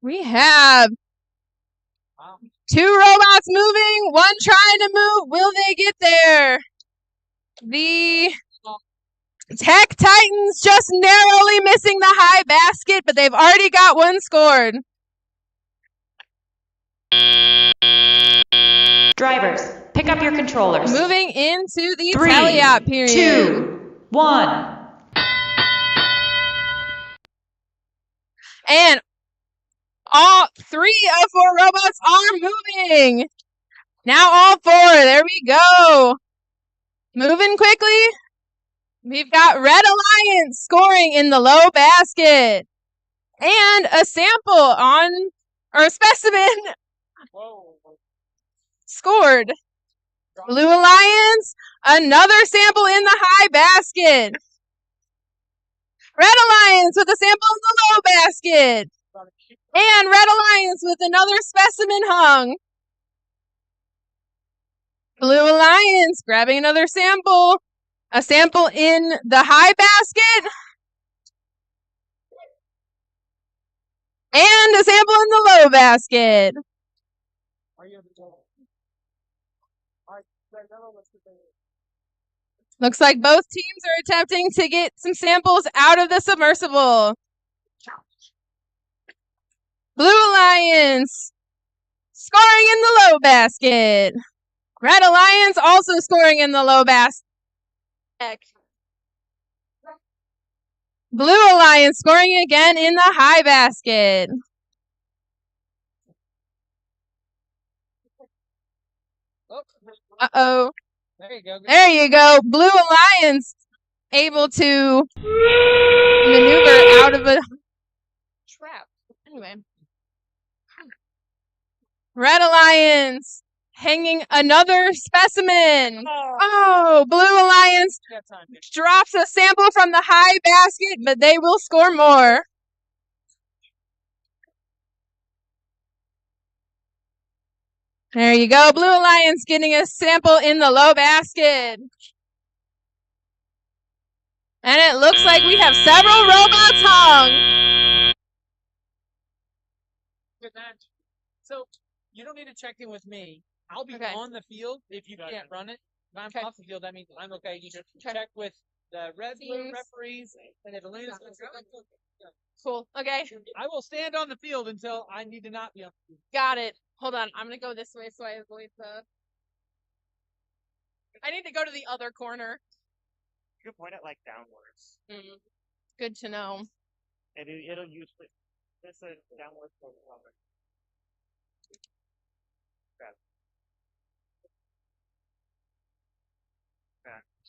We have 2 robots moving, 1 trying to move. Will they get there? The Tech Titans just narrowly missing the high basket, but they've already got 1 scored. Drivers, pick up your controllers. Moving into the 3, tally-out period. 2, 1. And all 3 of 4 robots are moving. Now all 4. There we go. Moving quickly. We've got Red Alliance scoring in the low basket. And a sample or a specimen scored. Blue Alliance, another sample in the high basket. Red Alliance with a sample in the low basket. And Red Alliance with another specimen hung. Blue Alliance grabbing another sample. A sample in the high basket. And a sample in the low basket. Looks like both teams are attempting to get some samples out of the submersible. Blue Alliance scoring in the low basket. Red Alliance also scoring in the low basket. Blue Alliance scoring again in the high basket. Uh-oh. There you go. Blue Alliance able to maneuver out of a trap. Anyway. Red Alliance hanging another specimen. Oh, Blue Alliance drops a sample from the high basket, but they will score more. There you go. Blue Alliance getting a sample in the low basket. And it looks like we have several robots hung. Good match. So, you don't need to check in with me. I'll be on the field if you can't run it. If I'm off the field, that means I'm okay. You just check with the red blue referees, and if Elena's Cool. Okay. I will stand on the field until I need to not be on the field. Got it. Hold on. I'm going to go this way so I avoid the... I need to go to the other corner. You can point it like downwards. Good to know. It'll usually... This is downwards.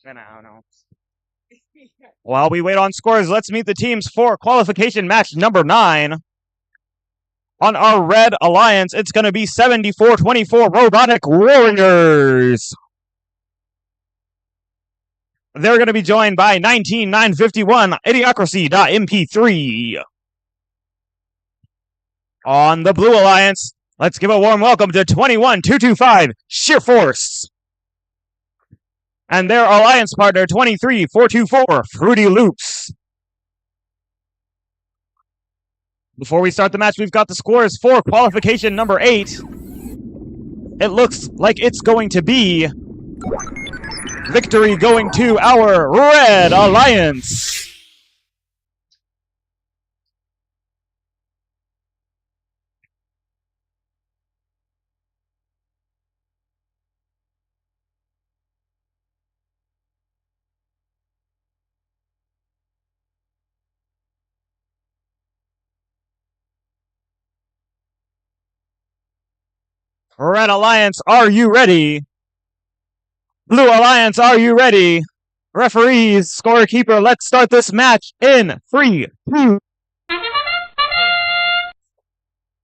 I don't know. While we wait on scores, let's meet the teams for qualification match number 9. On our Red Alliance, it's going to be 74-24 Robotic Warriors. They're going to be joined by 19951 Idiocracy.mp3. On the Blue Alliance, let's give a warm welcome to 21225 Sheer Force. And their alliance partner, 23424 Fruity Loops. Before we start the match, we've got the scores for qualification number 8. It looks like it's going to be victory going to our Red Alliance. Red Alliance, are you ready? Blue Alliance, are you ready? Referees, scorekeeper, let's start this match in 3, 2.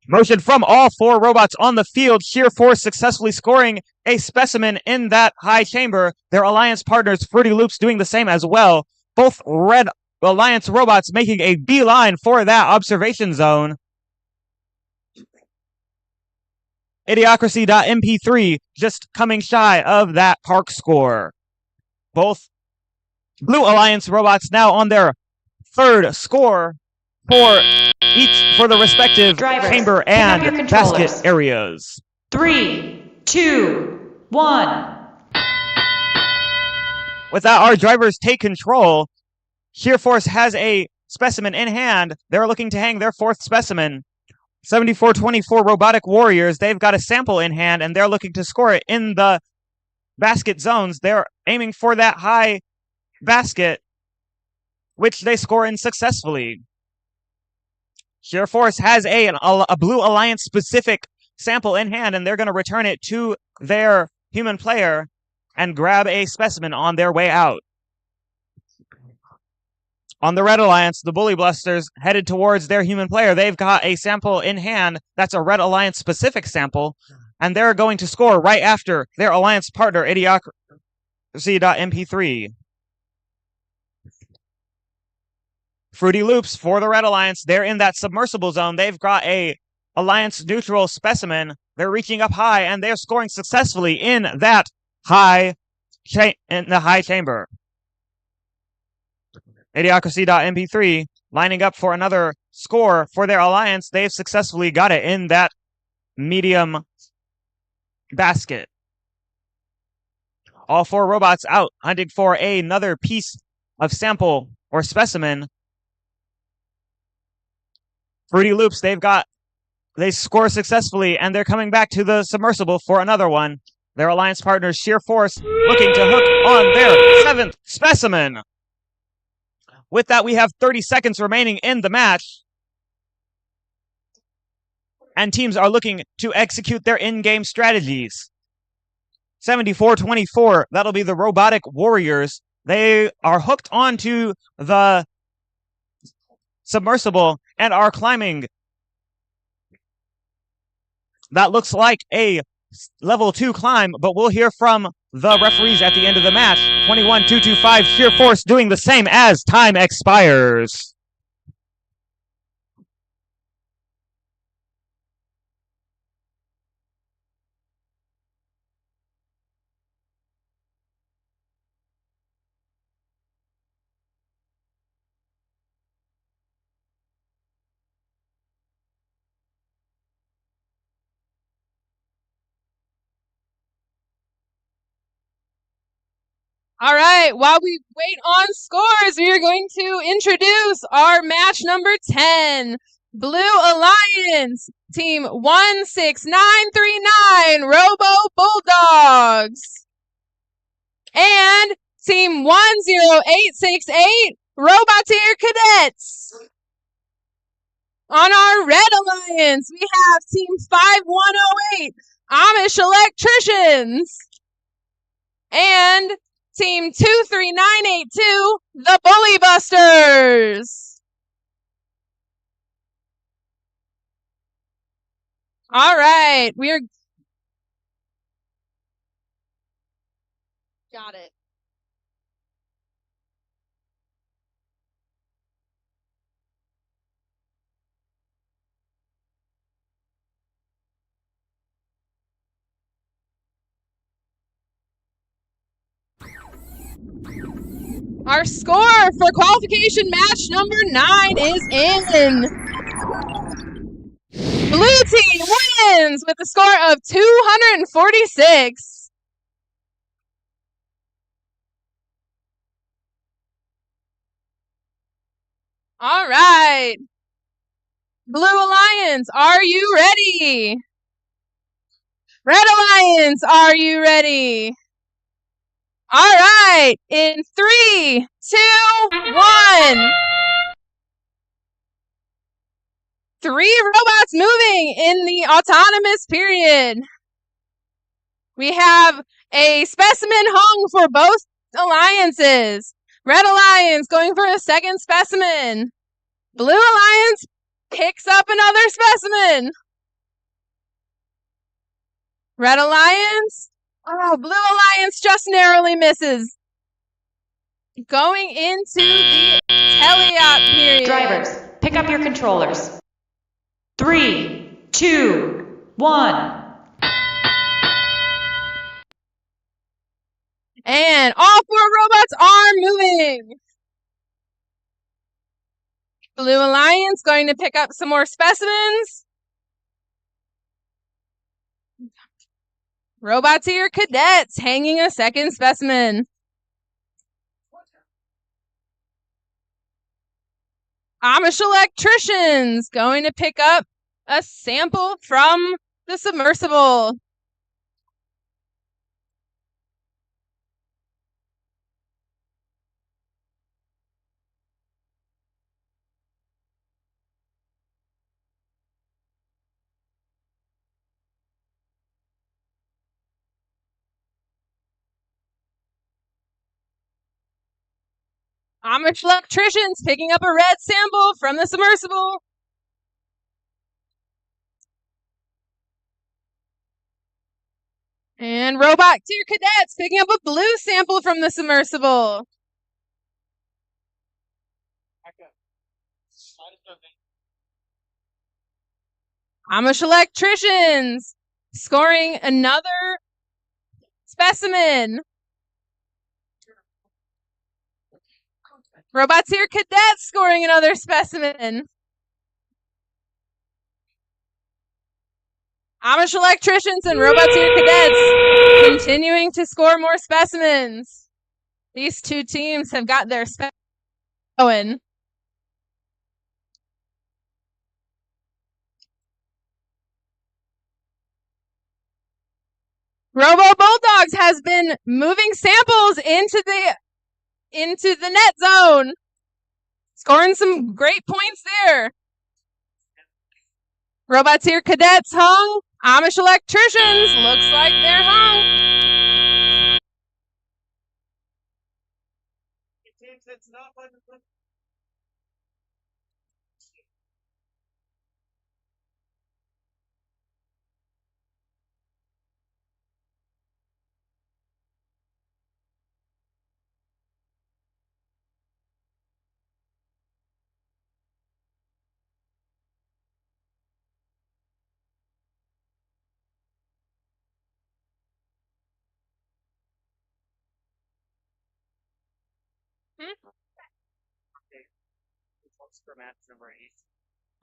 Motion from all 4 robots on the field. Sheer Force successfully scoring a specimen in that high chamber. Their alliance partners, Fruity Loops, doing the same as well. Both Red Alliance robots making a beeline for that observation zone. Idiocracy.mp3 just coming shy of that park score. Both Blue Alliance robots now on their 3rd score for each for the respective chamber and basket areas. 3, 2, 1. With that, our drivers take control. Sheer Force has a specimen in hand. They're looking to hang their 4th specimen. 74-24 Robotic Warriors, they've got a sample in hand, and they're looking to score it in the basket zones. They're aiming for that high basket, which they score in successfully. Sheer Force has a Blue Alliance-specific sample in hand, and they're going to return it to their human player and grab a specimen on their way out. On the Red Alliance, the Bully Blusters headed towards their human player. They've got a sample in hand. That's a Red Alliance-specific sample. and they're going to score right after their alliance partner, Idiocracy.mp3. Fruity Loops for the Red Alliance. They're in that submersible zone. They've got a alliance neutral specimen. They're reaching up high, and they're scoring successfully in that high chamber. Idiocracy.mp3 lining up for another score for their alliance. They've successfully got it in that medium basket. All 4 robots out hunting for another piece of sample or specimen. Fruity Loops, they score successfully, and they're coming back to the submersible for another one. Their alliance partners, Sheer Force, looking to hook on their 7th specimen. With that, we have 30 seconds remaining in the match. And teams are looking to execute their in-game strategies. 74-24, that'll be the Robotic Warriors. They are hooked onto the submersible and are climbing. That looks like a level 2 climb, but we'll hear from the referees at the end of the match. 21-225, Sheer Force doing the same as time expires. All right, while we wait on scores, we are going to introduce our match number 10. Blue Alliance, Team 16939, Robo Bulldogs. And Team 10868, Roboteer Cadets. On our Red Alliance, we have Team 5108, Amish Electricians. And Team 23982, the Bully Busters. All right, we're got it. Our score for qualification match number 9 is in. Blue team wins with a score of 246. All right. Blue Alliance, are you ready? Red Alliance, are you ready? All right, in 3, 2, 1. 3 robots moving in the autonomous period. We have a specimen hung for both alliances. Red Alliance going for a second specimen. Blue Alliance picks up another specimen. Red Alliance. Oh, Blue Alliance just narrowly misses. Going into the teleop period. Drivers, pick up your controllers. 3, 2, 1. And all 4 robots are moving. Blue Alliance going to pick up some more specimens. Roboteer Cadets hanging a second specimen. Amish Electricians going to pick up a sample from the submersible. Amish Electricians picking up a red sample from the submersible. And Robot Tier Cadets picking up a blue sample from the submersible. Amish Electricians scoring another specimen. Robot Tier Cadets scoring another specimen. Amish Electricians and Robot Tier Cadets continuing to score more specimens. These two teams have got their specimens going. Robo Bulldogs has been moving samples into the net zone. Scoring some great points there. Robot Tier Cadets hung. Amish Electricians looks like they're hung.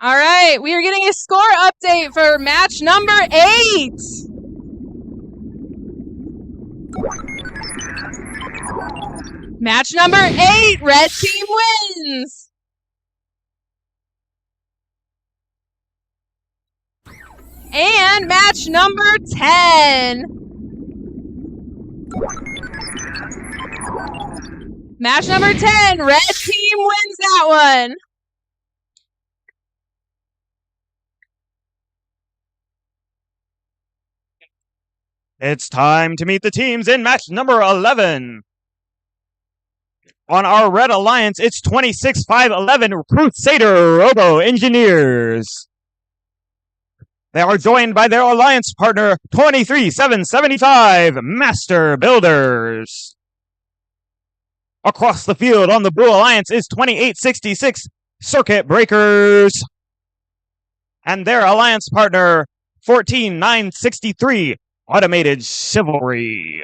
All right, we are getting a score update for match number 8. Match number 8, red team wins. And match number 10. Match number 10, red team wins that one. It's time to meet the teams in match number 11. On our Red Alliance, it's 26-5-11 Crusader Robo Engineers. They are joined by their alliance partner, 23-7-75 Master Builders. Across the field on the Blue Alliance is 28-66 Circuit Breakers. And their alliance partner, 14-9-63 Automated Chivalry.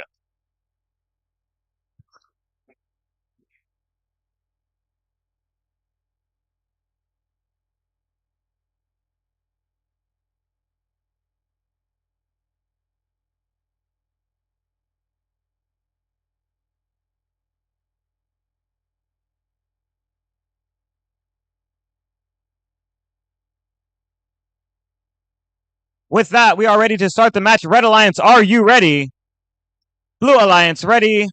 With that, we are ready to start the match. Red Alliance, are you ready? Blue Alliance, ready?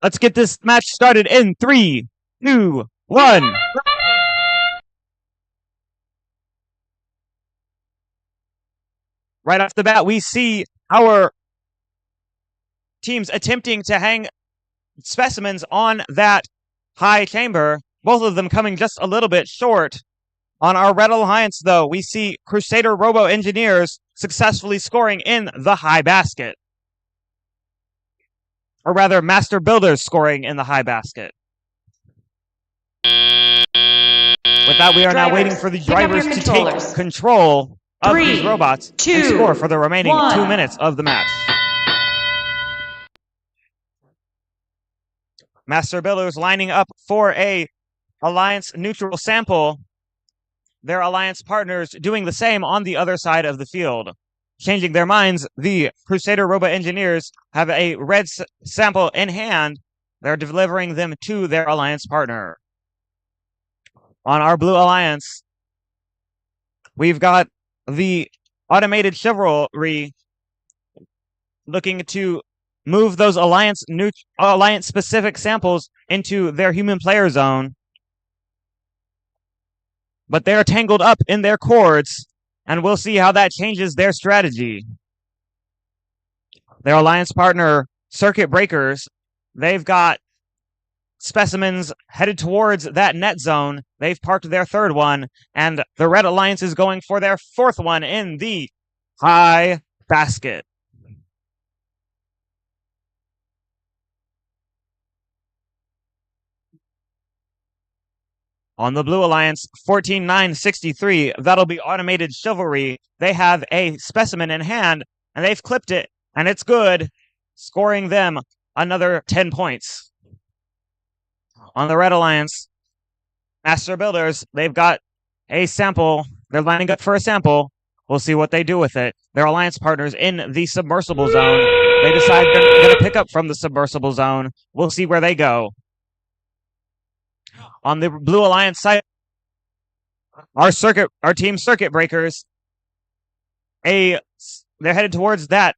Let's get this match started in 3, 2, 1. Right off the bat, we see our teams attempting to hang specimens on that high chamber, both of them coming just a little bit short. On our Red Alliance, though, we see Crusader Robo Engineers successfully scoring in the high basket. Or rather, Master Builders scoring in the high basket. With that, we are now waiting for the drivers to take control of these robots and score for the remaining 2 minutes of the match. Master Builders lining up for a Alliance neutral sample. Their alliance partners doing the same on the other side of the field. Changing their minds, the Crusader Robo Engineers have a red sample in hand. They're delivering them to their alliance partner. On our Blue Alliance, we've got the Automated Chivalry looking to move those alliance-specific samples into their human player zone. But they're tangled up in their cords, and we'll see how that changes their strategy. Their alliance partner, Circuit Breakers, they've got specimens headed towards that net zone. They've parked their third one, and the Red Alliance is going for their fourth one in the high basket. On the Blue Alliance, 14-9-63, that'll be automated chivalry. They have a specimen in hand, and they've clipped it, and it's good, scoring them another 10 points. On the Red Alliance, Master Builders, they've got a sample. They're lining up for a sample. We'll see what they do with it. Their alliance partners in the submersible zone. They decide they're going to pick up from the submersible zone. We'll see where they go. On the Blue Alliance side, our team circuit breakers, they're headed towards that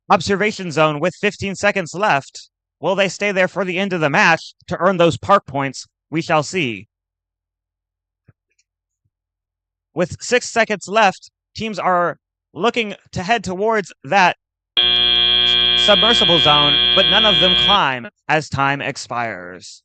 observation zone with 15 seconds left. Will they stay there for the end of the match to earn those park points? We shall see. With 6 seconds left, teams are looking to head towards that submersible zone, but none of them climb as time expires.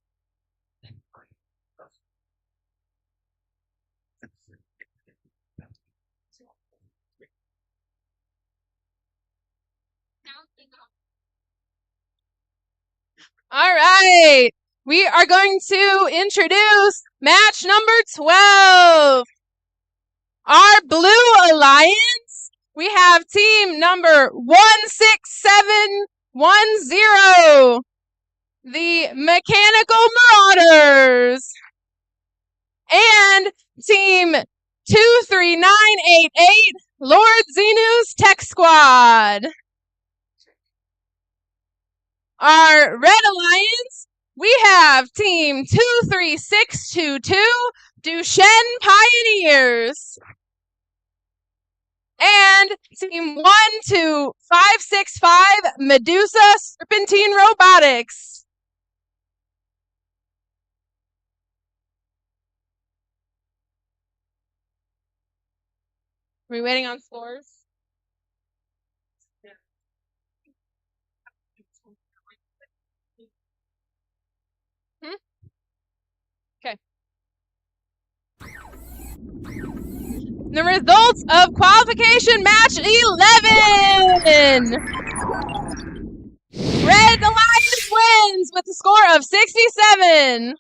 All right. We are going to introduce match number 12. Our Blue Alliance, we have team number 16710, the Mechanical Marauders, and team 23988, Lord Xenu's Tech Squad. Our Red Alliance, we have team 23622, Duchesne Pioneers, and team 12565, Medusa Serpentine Robotics. Are we waiting on scores? Okay. The results of qualification match 11. Red Alliance wins with a score of 67.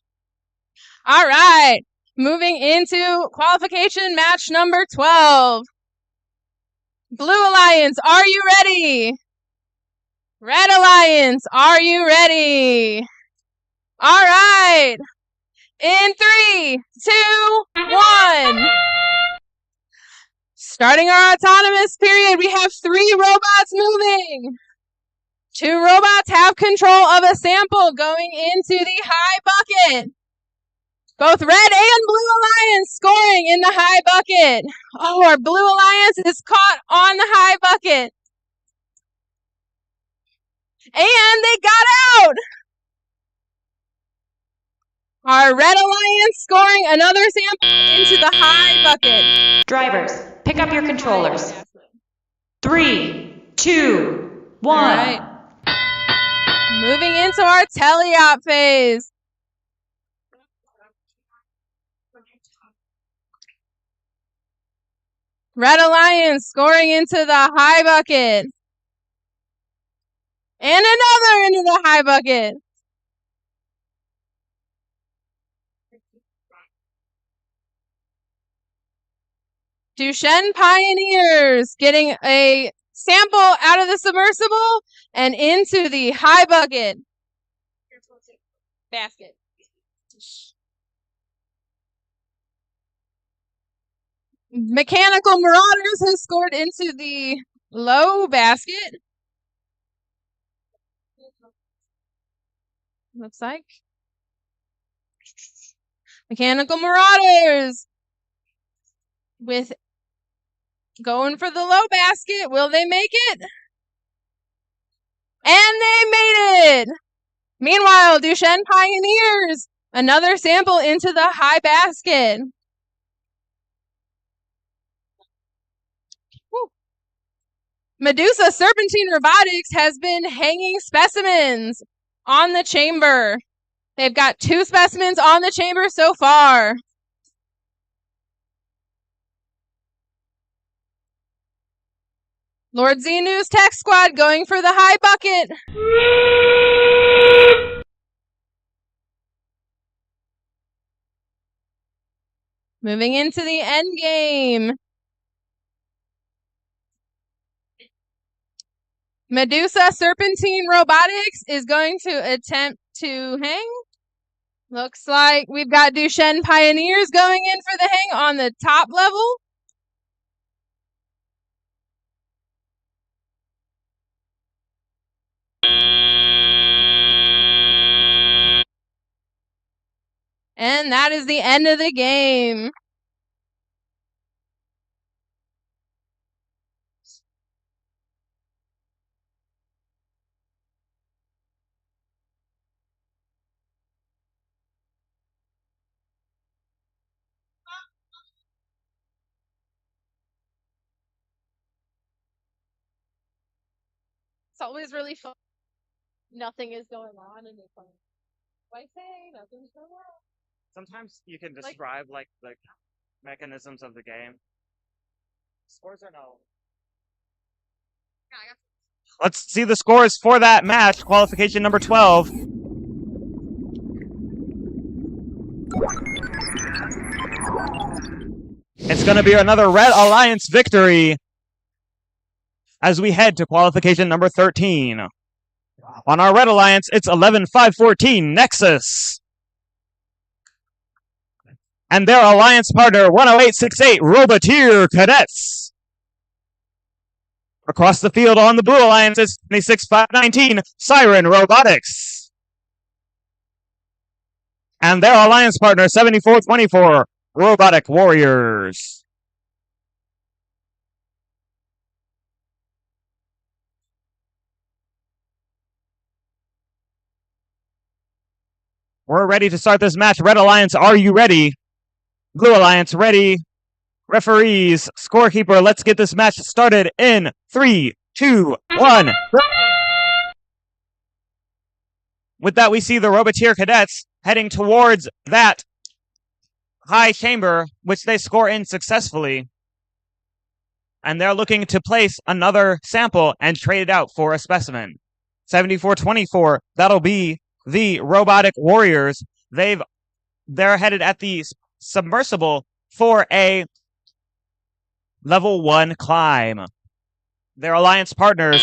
All right. Moving into qualification match number 12. Blue Alliance, are you ready? Red Alliance, are you ready? All right. In 3, 2, 1. Starting our autonomous period, we have 3 robots moving. 2 robots have control of a sample going into the high bucket. Both Red and Blue Alliance scoring in the high bucket. Oh, our Blue Alliance is caught on the high bucket. And they got out. Our Red Alliance scoring another sample into the high bucket. Drivers, pick up your controllers. 3, 2, 1. All right. Moving into our teleop phase. Red Alliance scoring into the high bucket. And another into the high bucket. Duchesne Pioneers getting a sample out of the submersible and into the high bucket. Basket. Mechanical Marauders has scored into the low basket. Looks like. Mechanical Marauders with going for the low basket. Will they make it? And they made it! Meanwhile, Duchesne Pioneers, another sample into the high basket. Woo. Medusa Serpentine Robotics has been hanging specimens on the chamber. They've got 2 specimens on the chamber so far. Lord Xenu's Tech Squad going for the high bucket. Moving into the end game. Medusa Serpentine Robotics is going to attempt to hang. Looks like we've got Duchesne Pioneers going in for the hang on the top level. And that is the end of the game. It's always really fun. Nothing is going on and it's like, why say nothing's going on? Sometimes you can describe like the mechanisms of the game. Scores or no? Let's see the scores for that match, qualification number 12. It's going to be another Red Alliance victory as we head to qualification number 13. On our Red Alliance, it's 11-5-14 Nexus. And their alliance partner, 10868 Roboteer Cadets. Across the field on the Blue Alliance, it's 26-5-19 Siren Robotics. And their alliance partner, 74-24 Robotic Warriors. We're ready to start this match. Red Alliance, are you ready? Blue Alliance, ready. Referees, scorekeeper, let's get this match started in 3, 2, 1. With that, we see the Roboteer Cadets heading towards that high chamber, which they score in successfully. And they're looking to place another sample and trade it out for a specimen. 74-24, that'll be the Robotic Warriors. They're headed at the submersible for a level 1 climb. Their alliance partners,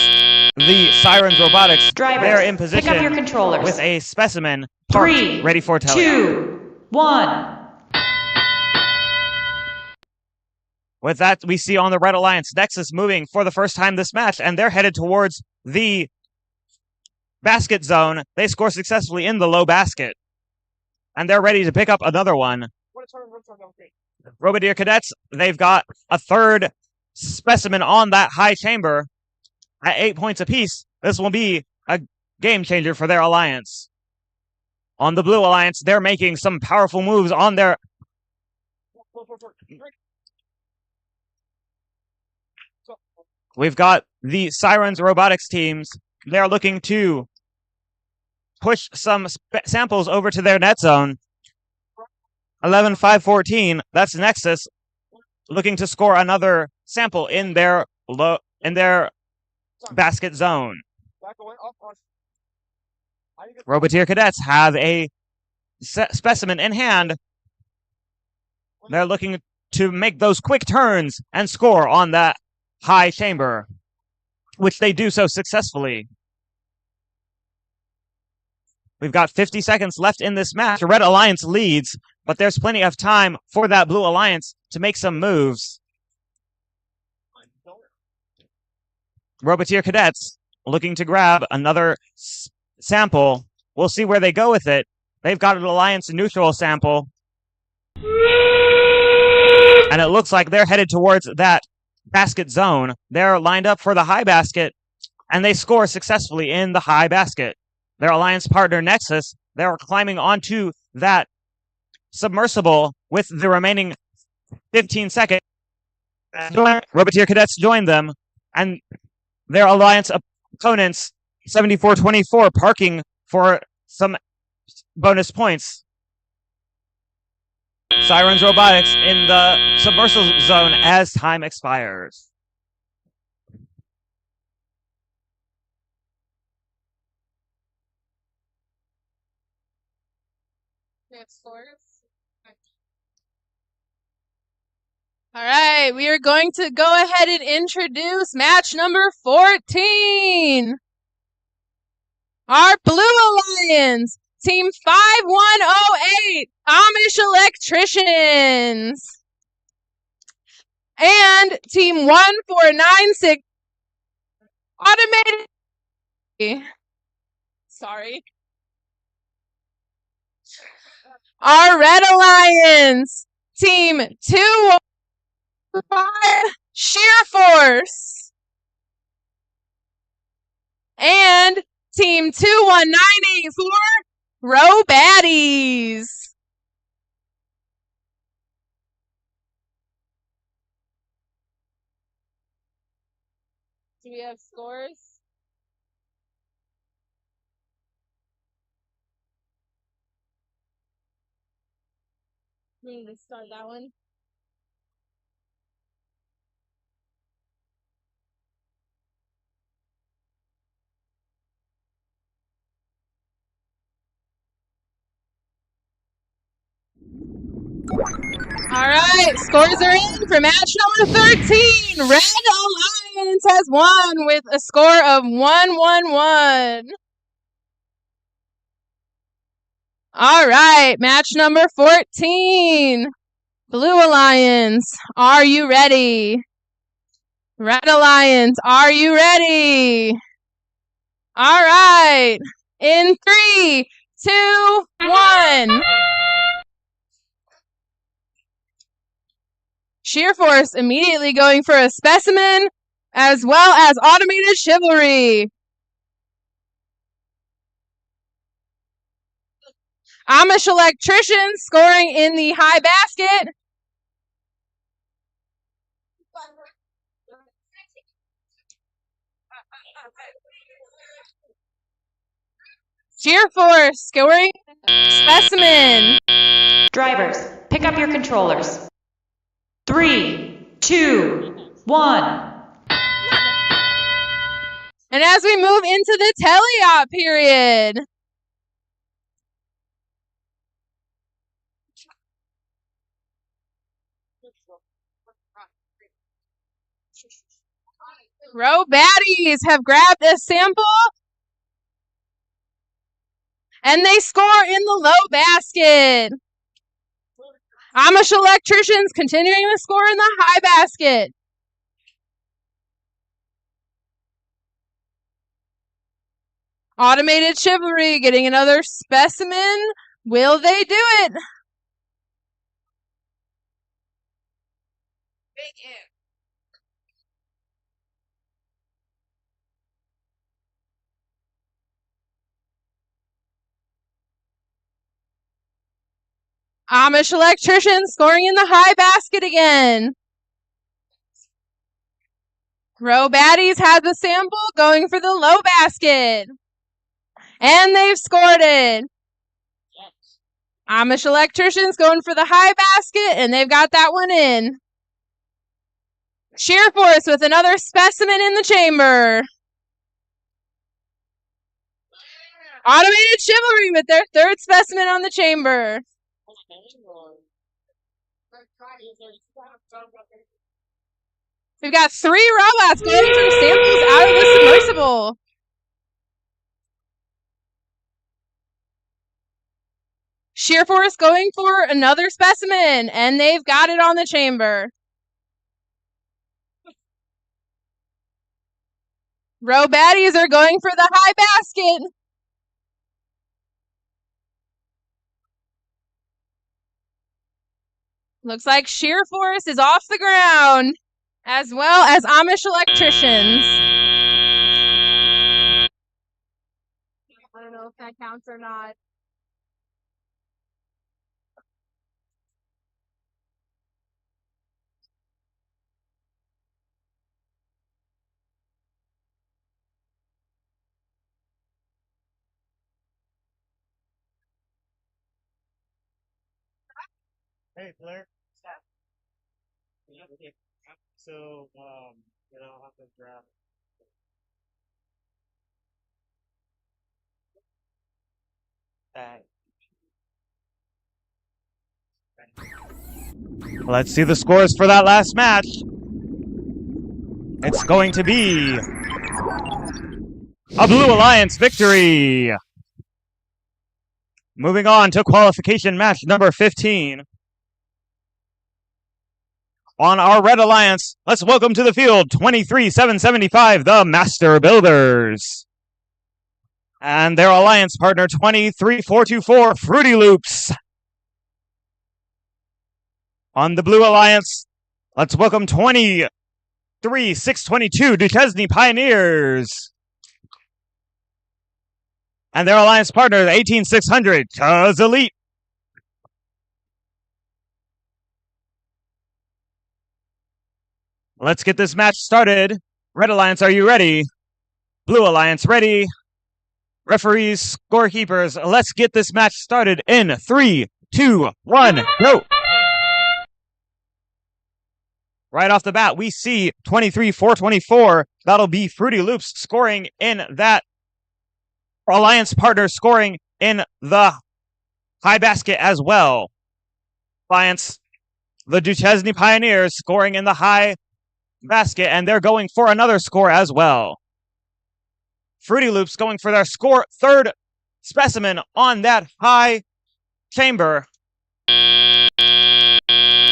the Sirens Robotics, they're in position pick up your controllers. with a specimen parked, 3, ready for tele. 2, 1. With that, we see on the Red Alliance Nexus moving for the first time this match, and they're headed towards the basket zone. They score successfully in the low basket, and they're ready to pick up another one. Roboteer Cadets, they've got a third specimen on that high chamber at 8 points apiece. This will be a game changer for their alliance. On the Blue Alliance, they're making some powerful moves on their... We've got the Sirens Robotics teams. They're looking to push some samples over to their net zone. 11-5-14, that's Nexus looking to score another sample in their basket zone. Roboteer Cadets have a specimen in hand. They're looking to make those quick turns and score on that high chamber, which they do so successfully. We've got 50 seconds left in this match. Red Alliance leads, but there's plenty of time for that Blue Alliance to make some moves. Roboteer Cadets looking to grab another sample. We'll see where they go with it. They've got an Alliance neutral sample. And it looks like they're headed towards that basket zone. They're lined up for the high basket, and they score successfully in the high basket. Their alliance partner, Nexus, they're climbing onto that submersible with the remaining 15 seconds. Roboteer Cadets join them, and their alliance opponents, 74-24, parking for some bonus points. Sirens Robotics in the submersible zone as time expires. All right, we are going to go ahead and introduce match number 14. Our Blue Alliance, Team 5108, Amish Electricians. And Team 1496, Automated. Sorry. Our Red Alliance, Team 215, Sheer Force. And Team 21984, Row Baddies. Do we have scores? We need to start that one. All right, scores are in for match number 13. Red Alliance has won with a score of 1-1-1. All right, match number 14. Blue Alliance, are you ready? Red Alliance, are you ready? All right, in 3, 2, 1. Sheer Force immediately going for a specimen, as well as Automated Chivalry. Amish Electrician scoring in the high basket. Sheer Force scoring specimen. Drivers, pick up your controllers. 3, 2, 1. And as we move into the teleop period, Row Baddies have grabbed a sample, and they score in the low basket. Amish Electricians continuing to score in the high basket. Automated Chivalry getting another specimen. Will they do it? Amish Electrician scoring in the high basket again. Row Baddies has a sample going for the low basket. And they've scored it. Amish Electricians going for the high basket, and they've got that one in. Sheer Force with another specimen in the chamber. Automated Chivalry with their third specimen on the chamber. We've got 3 robots going for samples out of the submersible. Sheer Force going for another specimen, and they've got it on the chamber. Row Baddies are going for the high basket. Looks like Sheer Force is off the ground, as well as Amish Electricians. I don't know if that counts or not. Hey, Blair. So, I'll have to grab. That. Let's see the scores for that last match. It's going to be a Blue Alliance victory. Moving on to qualification match number 15. On our Red Alliance, let's welcome to the field 23-775, the Master Builders. And their alliance partner 23-424, Fruity Loops. On the Blue Alliance, let's welcome 23-622, Duchesne Pioneers. And their alliance partner 18-600, Cuz Elite. Let's get this match started. Red Alliance, are you ready? Blue Alliance, ready. Referees, scorekeepers, let's get this match started in 3, 2, 1, go! Right off the bat, we see 23-424. That'll be Fruity Loops scoring in that alliance partner scoring in the high basket as well. Alliance, the Duchesne Pioneers scoring in the high basket, and they're going for another score as well. Fruity Loops going for their third specimen on that high chamber.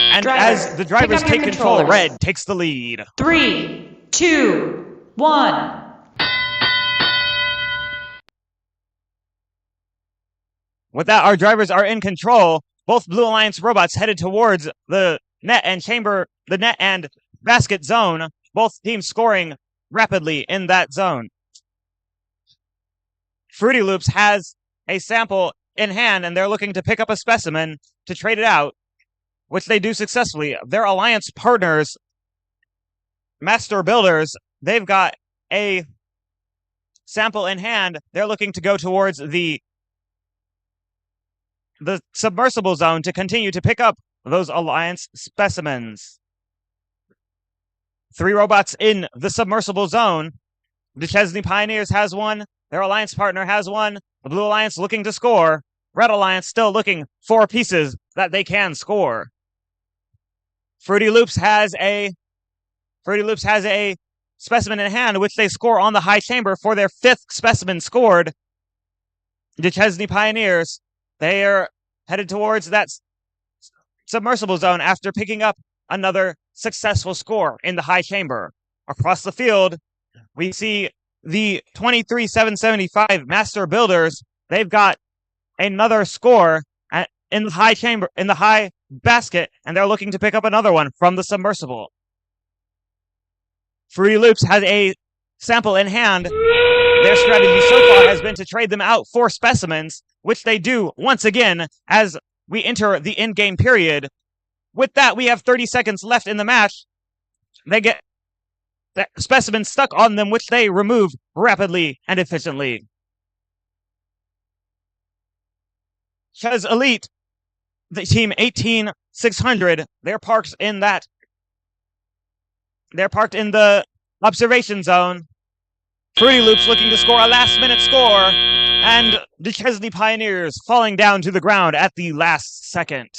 And as the drivers take control, Red takes the lead. 3, 2, 1. With that, our drivers are in control. Both Blue Alliance robots headed towards the net and basket zone. Both teams scoring rapidly in that zone. Fruity Loops has a sample in hand, and they're looking to pick up a specimen to trade it out, which they do successfully. Their alliance partners, Master Builders, they've got a sample in hand. They're looking to go towards the submersible zone to continue to pick up those alliance specimens. 3 robots in the submersible zone. Duchesne Pioneers has one. Their alliance partner has one. The Blue Alliance looking to score. Red Alliance still looking for pieces that they can score. Fruity Loops has a specimen in hand, which they score on the high chamber for their 5th specimen scored. Duchesne Pioneers, they are headed towards that submersible zone after picking up another successful score in the high chamber. Across the field, we see the 23-775 Master Builders. They've got another score in the high chamber, in the high basket, and they're looking to pick up another one from the submersible. Fruity Loops has a sample in hand. Their strategy so far has been to trade them out for specimens, which they do once again as we enter the in-game period. With that, we have 30 seconds left in the match. They get the specimen stuck on them, which they remove rapidly and efficiently. Cuz Elite, the team 18-600, they're parked in the observation zone. Fruity Loops looking to score a last-minute score, and Duchesne Pioneers falling down to the ground at the last second.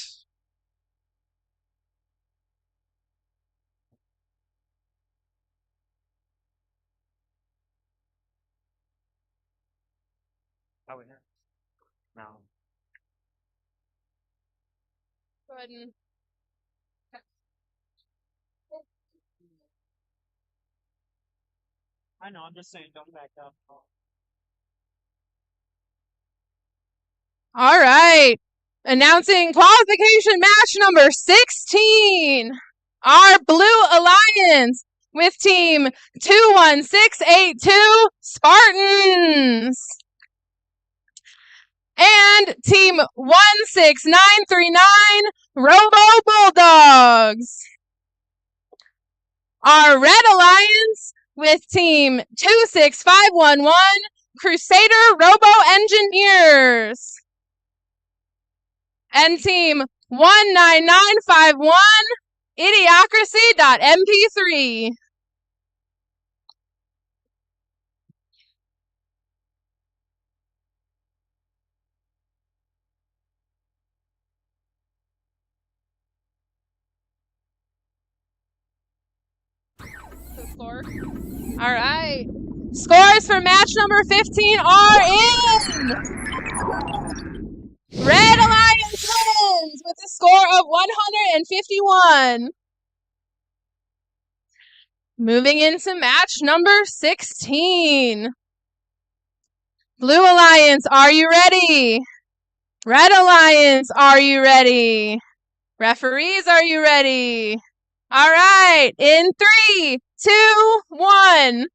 No. Go ahead and... I know, I'm just saying, don't back up. All right. Announcing qualification match number 16. Our Blue Alliance with team 21682 Spartans. And team 16939 Robo Bulldogs. Our Red Alliance with team 26511 Crusader Robo Engineers. And team 19951 Idiocracy.mp3. score. All right. Scores for match number 15 are in. Red Alliance wins with a score of 151. Moving into match number 16. Blue Alliance, are you ready? Red Alliance, are you ready? Referees, are you ready? All right, in 3, 2, 1.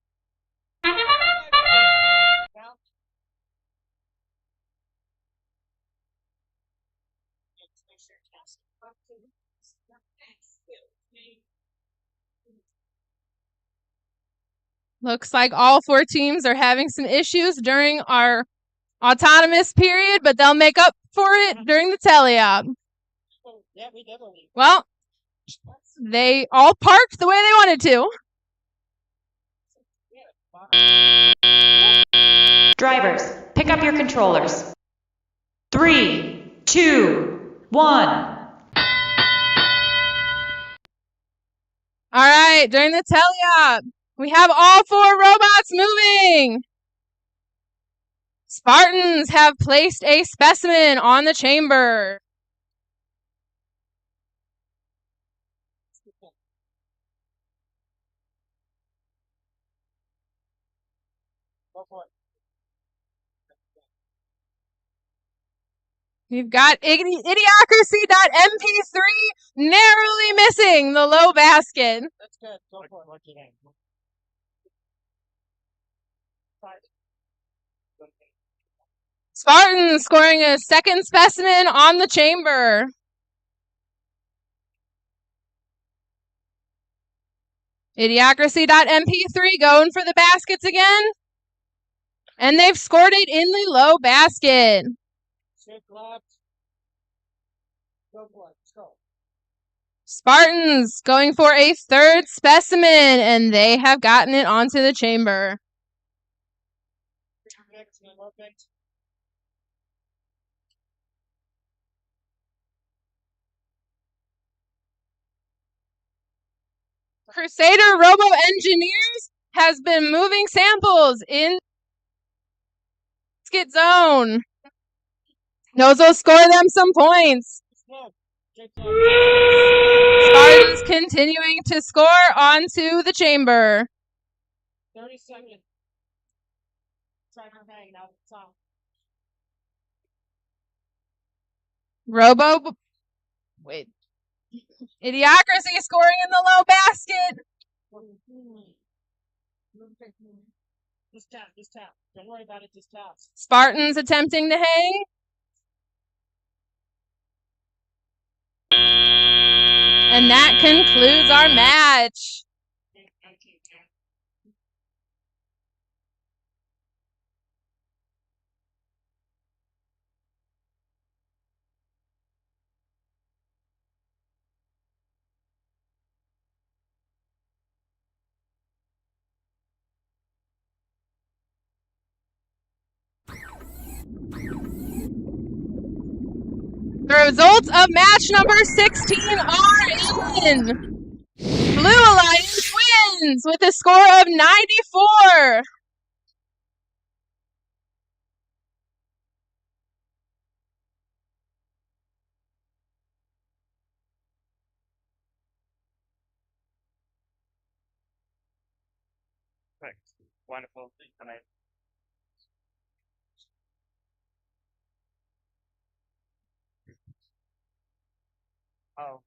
Looks like all 4 teams are having some issues during our autonomous period, but they'll make up for it during the teleop. Well, they all parked the way they wanted to. Drivers, pick up your controllers. 3, 2, 1. All right, during the teleop, we have all 4 robots moving. Spartans have placed a specimen on the chamber. We've got Idiocracy.mp3 narrowly missing the low basket. That's good. Go for it. Spartans scoring a second specimen on the chamber. Idiocracy.mp3 going for the baskets again. And they've scored it in the low basket. Spartans going for a third specimen, and they have gotten it onto the chamber. Crusader Robo Engineers has been moving samples in basket zone. Those will score them some points. Spartans continuing to score onto the chamber. 30 seconds. Timer hanging out at the top. Wait. Idiocracy scoring in the low basket. Just tap. Don't worry about it, just tap. Spartans attempting to hang. And that concludes our match. The results of match number 16 are in. Blue Alliance wins with a score of 94. Wonderful. Tonight. Oh.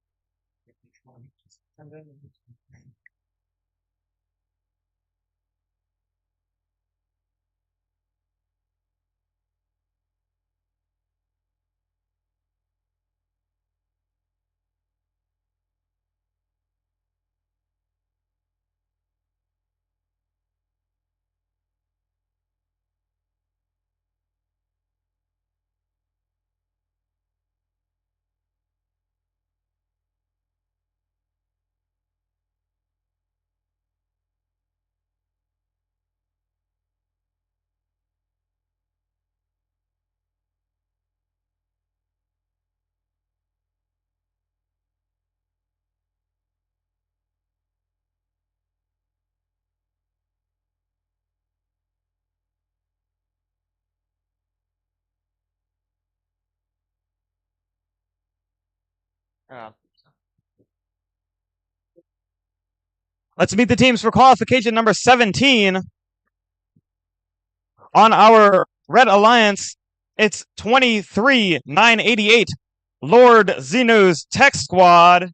Let's meet the teams for qualification number 17. On our Red Alliance, it's 23-988 Lord Xenu's Tech Squad.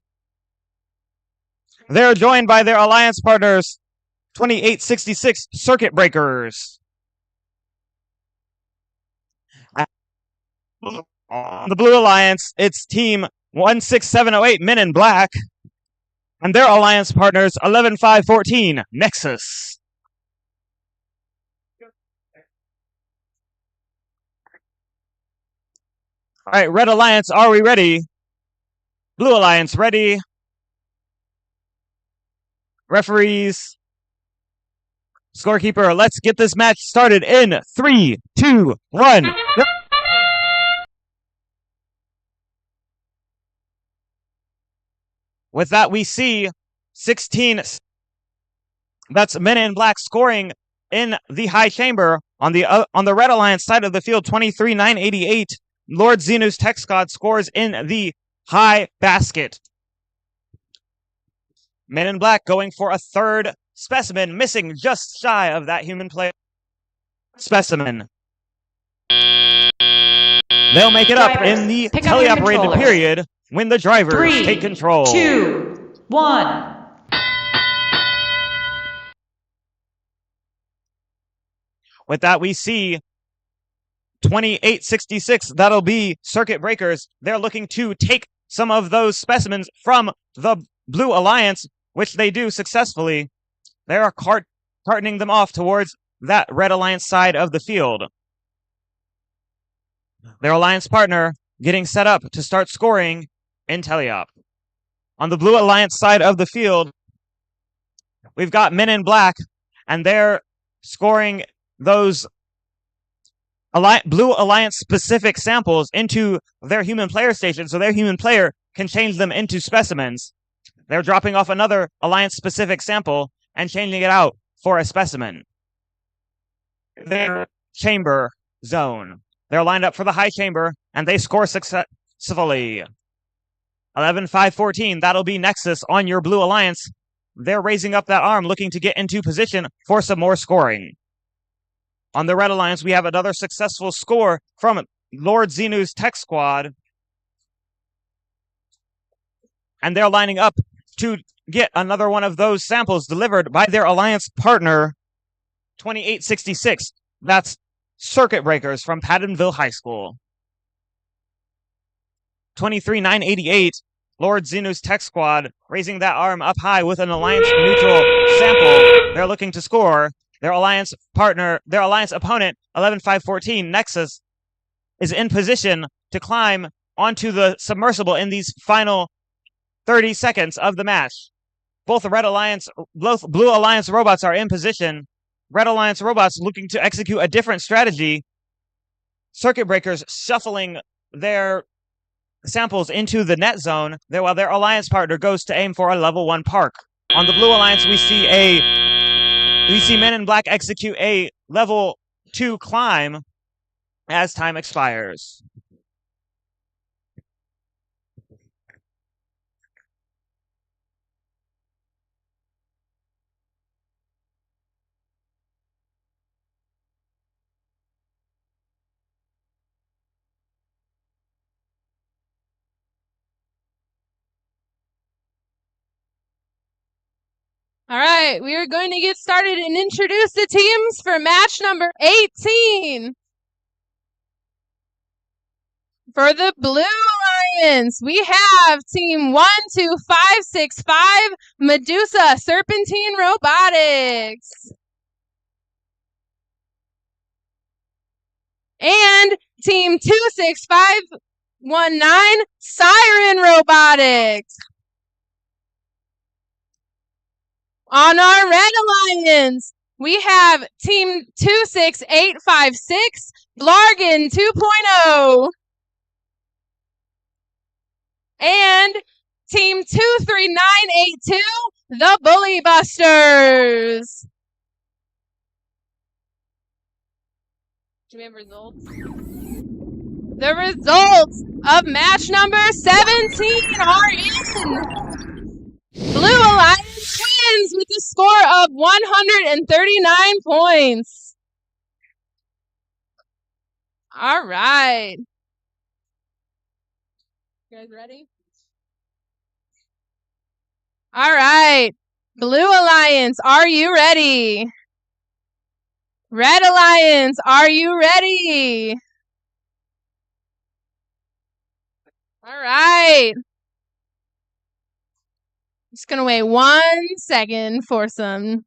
They're joined by their alliance partners, 2866 Circuit Breakers. On the Blue Alliance, it's team 16708 Men in Black. And their alliance partners, 11514 Nexus. All right, Red Alliance, are we ready? Blue Alliance, ready? Referees, scorekeeper, let's get this match started in 3, 2, 1. Yep. With that, we see 16. That's Men in Black scoring in the high chamber. On the Red Alliance side of the field, 23-988. Lord Xenu's Tech Squad scores in the high basket. Men in Black going for a third specimen, missing just shy of that human player specimen. They'll make it up in the teleoperated period when the drivers take control. 3, 2, 1. With that, we see 2866. That'll be Circuit Breakers. They're looking to take some of those specimens from the Blue Alliance, which they do successfully. They are cartoning them off towards that Red Alliance side of the field. Their alliance partner getting set up to start scoring in teleop. On the Blue Alliance side of the field, we've got Men in Black, and they're scoring those Blue Alliance specific samples into their human player station so their human player can change them into specimens. They're dropping off another Alliance specific sample and changing it out for a specimen. Their chamber zone. They're lined up for the high chamber and they score successfully. 11-5-14, that'll be Nexus on your Blue Alliance. They're raising up that arm looking to get into position for some more scoring. On the Red Alliance, we have another successful score from Lord Xenu's Tech Squad. And they're lining up to get another one of those samples delivered by their alliance partner, 2866. That's Circuit Breakers from Pattonville High School. 23-988, Lord Xenu's Tech Squad raising that arm up high with an alliance neutral sample. They're looking to score. Their alliance opponent, 11-5-14, Nexus, is in position to climb onto the submersible in these final 30 seconds of the match. Both Blue Alliance robots are in position. Red Alliance robots looking to execute a different strategy. Circuit Breakers shuffling their samples into the net zone, while their alliance partner goes to aim for a level 1 park. On the Blue Alliance, we see Men in Black execute a level 2 climb as time expires. All right, we are going to get started and introduce the teams for match number 18. For the Blue Alliance, we have team 12565 Medusa Serpentine Robotics. And team 26519 Siren Robotics. On our Red Alliance, we have team 26856 Blargan 2.0. And team 23982, the Bully Busters. Do we have results? The results of match number 17 are in. Blue Alliance wins with a score of 139 points. All right. You guys ready? All right. Blue Alliance, are you ready? Red Alliance, are you ready? All right. Just gonna wait 1 second for some.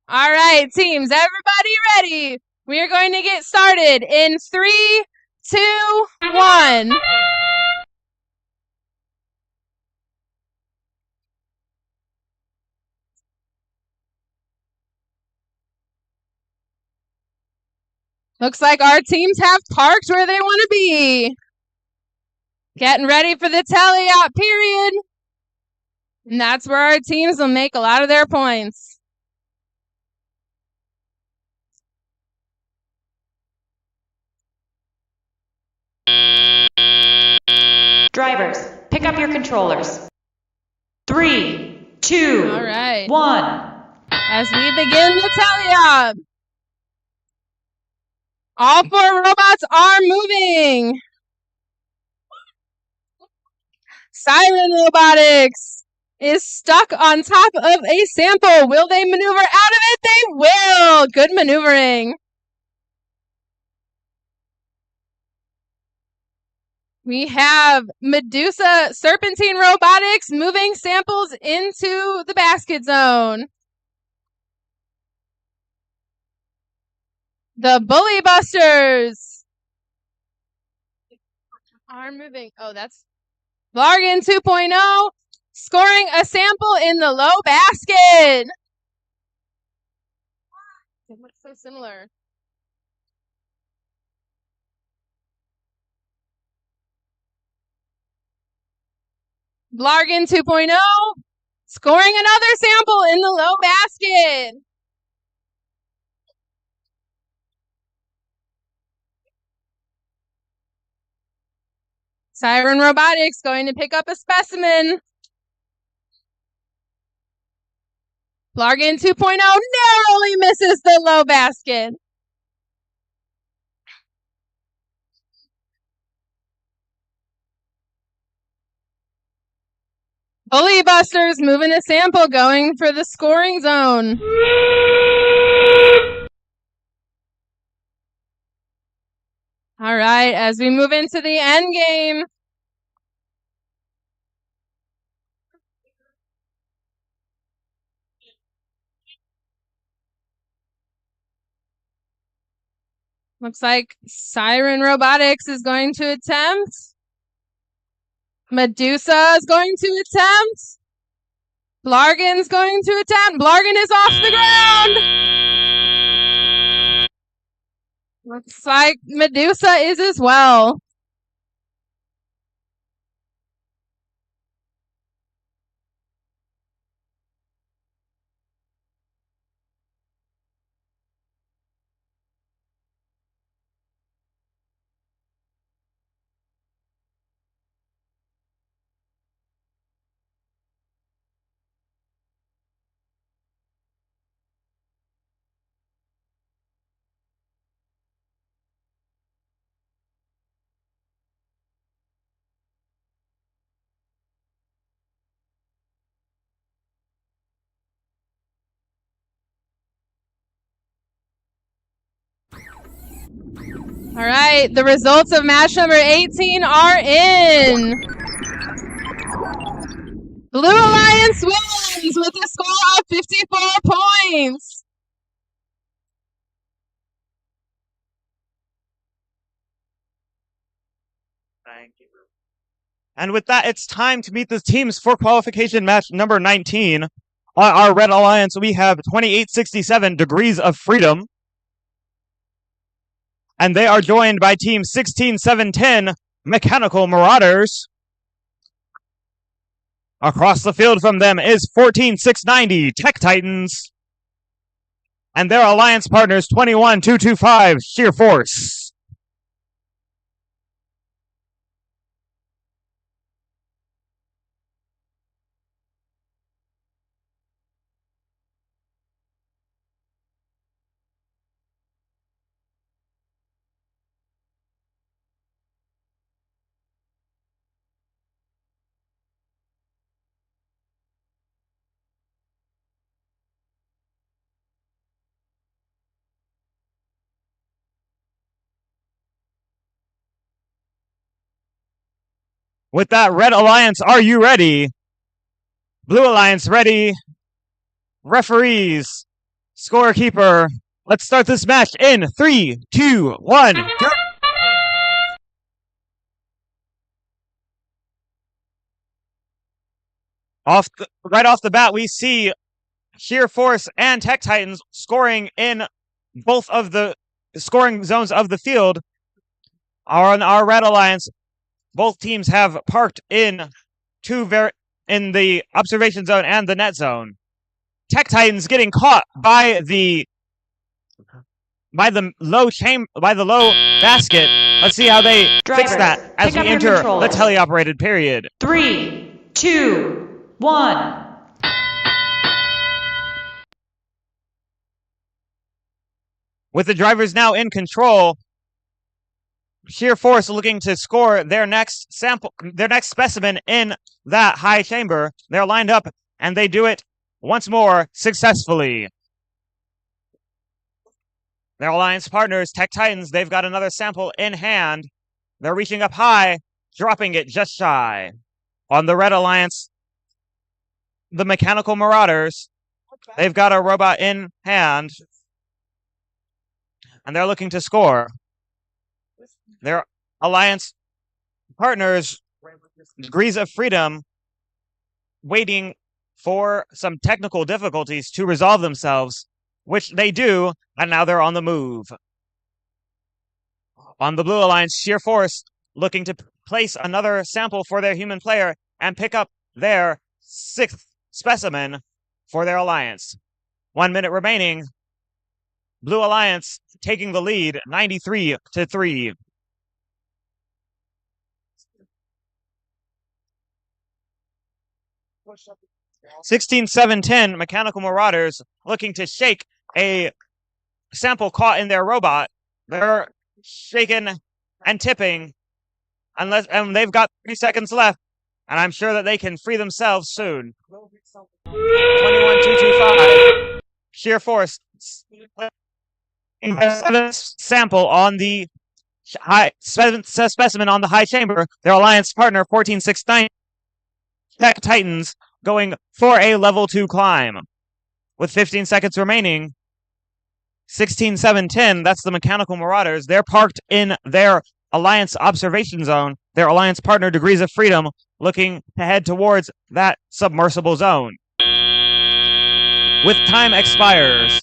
All right, teams, everybody ready? We are going to get started in 3, 2, 1. Looks like our teams have parked where they want to be. Getting ready for the tally-out period. And that's where our teams will make a lot of their points. Drivers, pick up your controllers. 3, 2, All right. 1. As we begin the tally-up. All 4 robots are moving. Siren Robotics is stuck on top of a sample. Will they maneuver out of it? They will. Good maneuvering. We have Medusa Serpentine Robotics moving samples into the basket zone. The Bully Busters are moving. Oh, that's Blargan 2.0 scoring a sample in the low basket. They look so similar. Blargan 2.0 scoring another sample in the low basket. Siren Robotics going to pick up a specimen. Blargan 2.0 narrowly misses the low basket. Bully Busters moving a sample, going for the scoring zone. All right, as we move into the end game. Looks like Siren Robotics is going to attempt. Medusa is going to attempt. Blargan's going to attempt. Blargan is off the ground. Looks like Medusa is as well. All right, the results of match number 18 are in. Blue Alliance wins with a score of 54 points. Thank you. And with that, it's time to meet the teams for qualification match number 19. On our Red Alliance, we have 2867 Degrees of Freedom. And they are joined by team 16710 Mechanical Marauders. Across the field from them is 14690 Tech Titans. And their alliance partners 21225 Sheer Force. With that, Red Alliance, are you ready? Blue Alliance, ready. Referees, scorekeeper. Let's start this match in 3, 2, 1, go! Right off the bat, we see Sheer Force and Tech Titans scoring in both of the scoring zones of the field. On our Red Alliance, both teams have parked in in the observation zone and the net zone. Tech Titans getting caught by the low basket. Let's see how they fix that as we enter the teleoperated period. 3, 2, 1. With the drivers now in control, Sheer Force looking to score their next specimen in that high chamber. They're lined up and they do it once more successfully. Their alliance partners, Tech Titans, they've got another sample in hand. They're reaching up high, dropping it just shy. On the Red Alliance, the Mechanical Marauders, they've got a robot in hand, and they're looking to score. Their alliance partners, Degrees of Freedom, waiting for some technical difficulties to resolve themselves, which they do, and now they're on the move. On the Blue Alliance, Sheer Force looking to place another sample for their human player and pick up their 6th specimen for their alliance. 1 minute remaining. Blue Alliance taking the lead, 93-3. Sixteen, 7-10, Mechanical Marauders looking to shake a sample caught in their robot. They're shaking and tipping, and they've got 3 seconds left, and I'm sure that they can free themselves soon. 21-225. Sheer Force sample on the specimen on the high chamber. Their alliance partner 14-6-9. Tech Titans going for a level 2 climb. With 15 seconds remaining, 16-7-10, that's the Mechanical Marauders. They're parked in their alliance observation zone. Their alliance partner, Degrees of Freedom, looking to head towards that submersible zone. With time expires,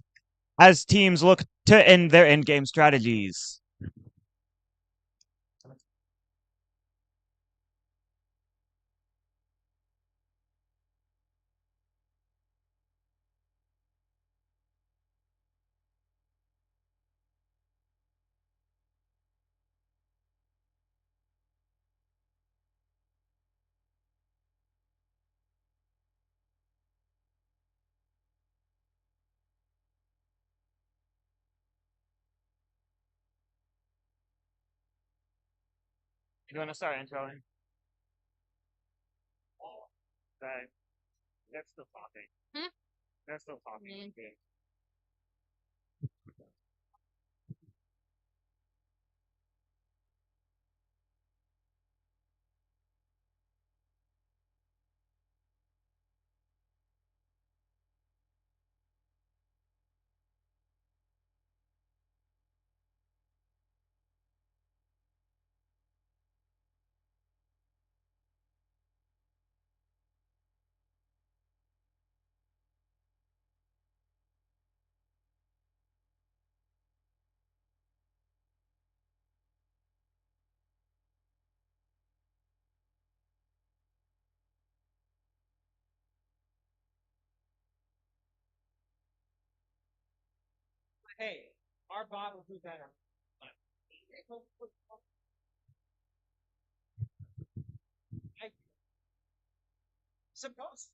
as teams look to end their in-game strategies. You want to start introing? They're still talking. They're still talking. Okay. Hey, our bot will do better. Suppose.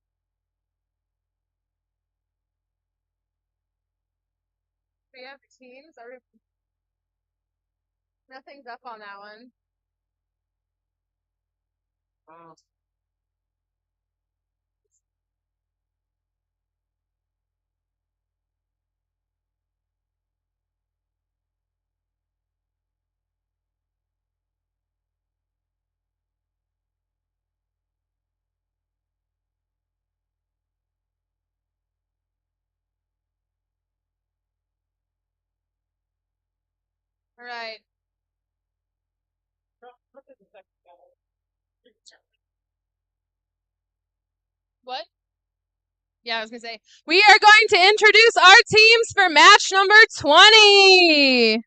We have teams. Nothing's up on that one. All right. What? Yeah, I was going to say, we are going to introduce our teams for match number 20.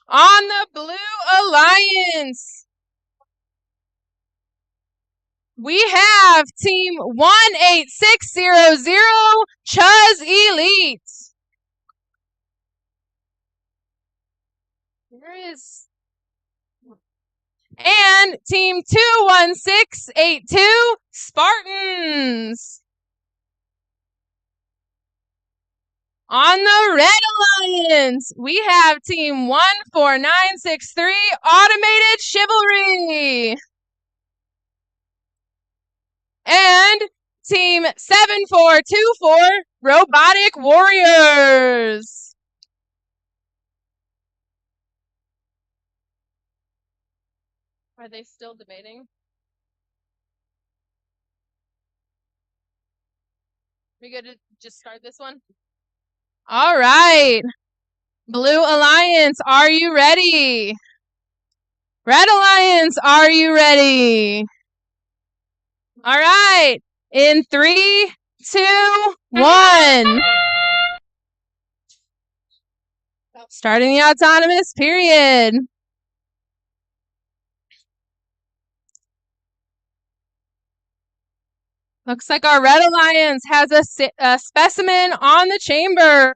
On the Blue Alliance, we have team 18600, Chuz Elite. Where is... And team 21682, Spartans. On the Red Alliance, we have team 14963, Automated Chivalry. And team 7424, Robotic Warriors. Are they still debating? We good to just start this one? All right. Blue Alliance, are you ready? Red Alliance, are you ready? All right. In 3, 2, 1. Starting the autonomous period. Looks like our Red Alliance has a specimen on the chamber.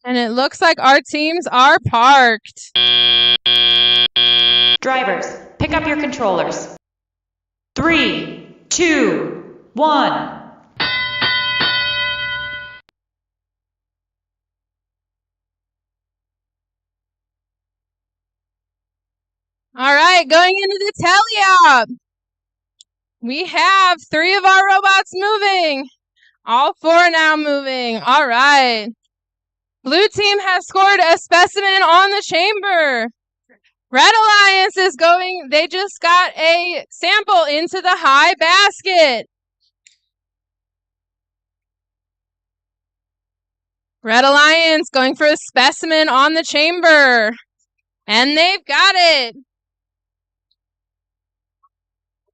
And it looks like our teams are parked. Drivers, pick up your controllers. 3, 2, 1. All right, going into the tally-up. We have 3 of our robots moving. All 4 now moving. All right. Blue team has scored a specimen on the chamber. Red Alliance is going, they just got a sample into the high basket. Red Alliance going for a specimen on the chamber. And they've got it.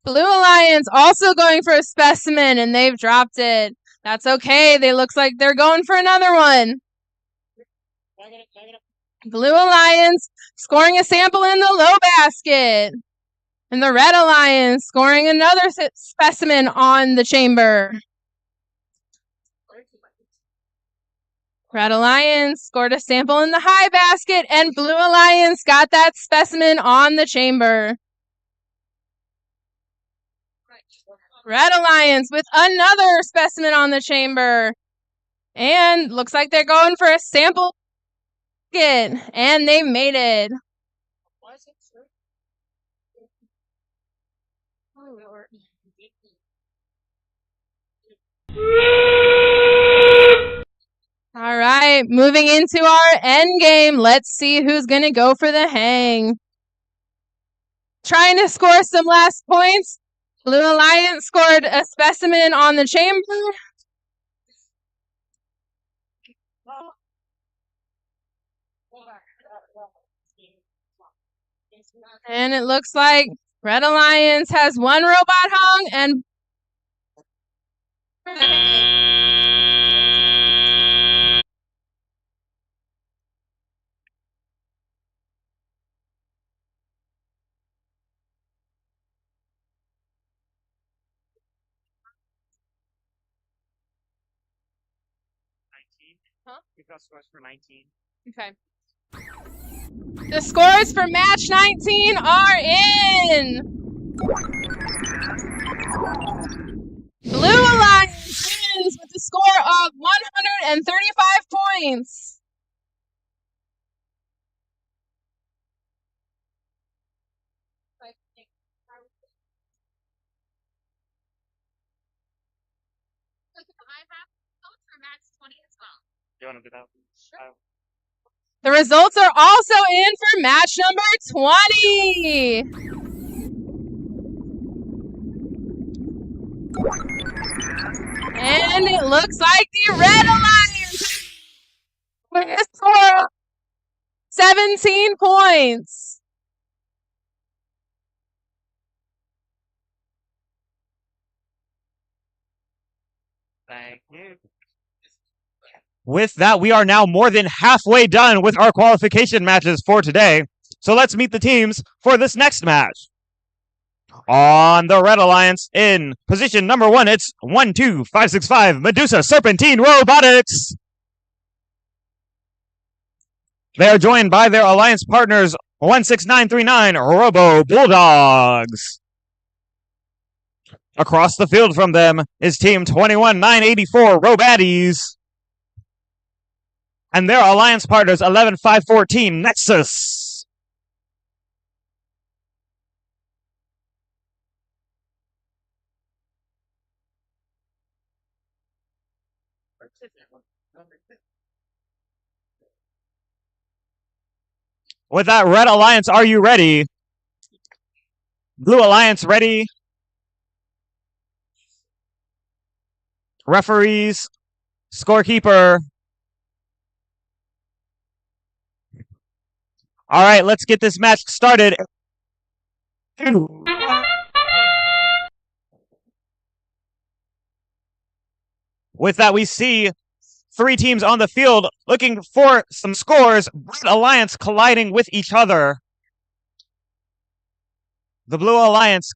Blue Alliance also going for a specimen, and they've dropped it. That's okay. They looks like they're going for another one. Blue Alliance scoring a sample in the low basket. And the Red Alliance scoring another specimen on the chamber. Red Alliance scored a sample in the high basket, and Blue Alliance got that specimen on the chamber. Red Alliance with another specimen on the chamber. And looks like they're going for a sample. And they made it. All right, moving into our end game. Let's see who's going to go for the hang. Trying to score some last points. Blue Alliance scored a specimen on the chamber. And it looks like Red Alliance has 1 robot hung and Scores for 19. Okay. The scores for match 19 are in. Blue Alliance wins with a score of 135 points. You want to do that? Sure. The results are also in for match number 20. And it looks like the Red Alliance with a score of 17 points. Thank you. With that, we are now more than halfway done with our qualification matches for today. So let's meet the teams for this next match. On the Red Alliance, in position number 1, it's 12565 Medusa Serpentine Robotics. They are joined by their alliance partners 16939 Robo Bulldogs. Across the field from them is team 21984 Robaddies. And their alliance partners 11514 Nexus. With that, Red Alliance, are you ready? Blue Alliance, ready? Referees, scorekeeper. All right, let's get this match started. With that, we see 3 teams on the field looking for some scores. Red Alliance colliding with each other. The Blue Alliance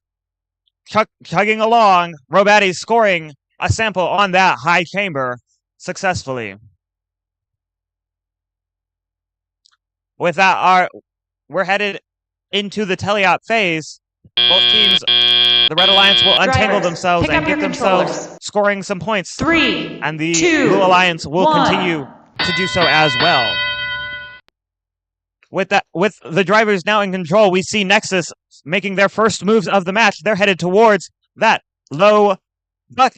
chugging along. Robaddies scoring a sample on that high chamber successfully. With that, we're headed into the teleop phase. Both teams, the Red Alliance will untangle themselves and get themselves scoring some points. 3, and the 2, Blue Alliance will 1. continue to do so as well. With the drivers now in control, we see Nexus making their first moves of the match. They're headed towards that low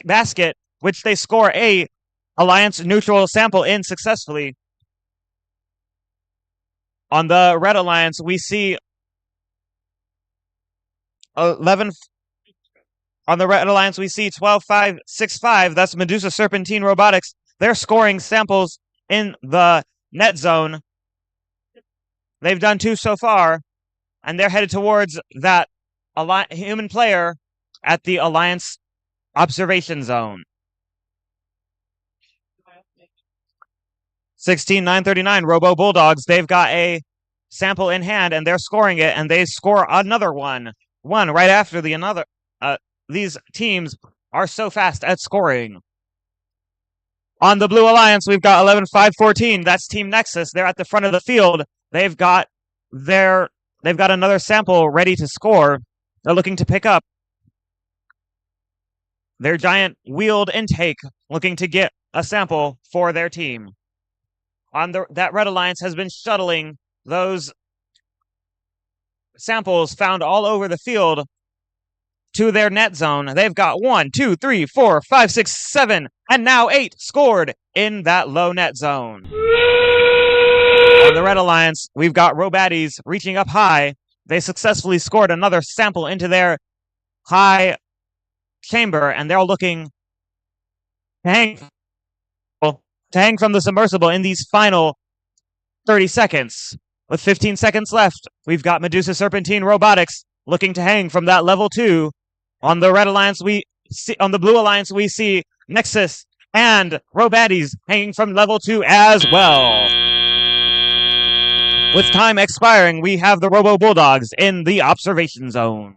basket, which they score a Alliance neutral sample in successfully. On the Red Alliance, we see 11. On the Red Alliance, we see 12565. That's Medusa Serpentine Robotics. They're scoring samples in the net zone. They've done 2 so far, and they're headed towards that human player at the Alliance observation zone. 16939 Robo Bulldogs. They've got a sample in hand, and they're scoring it, and they score another one right after the another. These teams are so fast at scoring. On the Blue Alliance, we've got 11514. That's Team Nexus. They're at the front of the field. They've got another sample ready to score. They're looking to pick up their giant wheeled intake, looking to get a sample for their team. That Red Alliance has been shuttling those samples found all over the field to their net zone. They've got 1, 2, 3, 4, 5, 6, 7, and now 8 scored in that low net zone. On the Red Alliance, we've got Robaddies reaching up high. They successfully scored another sample into their high chamber, and they're looking to hang from the submersible in these final 30 seconds. With 15 seconds left, we've got Medusa Serpentine Robotics looking to hang from that level 2. On the Red Alliance, on the Blue Alliance, we see Nexus and Robaddies hanging from level 2 as well. With time expiring, we have the Robo Bulldogs in the observation zone.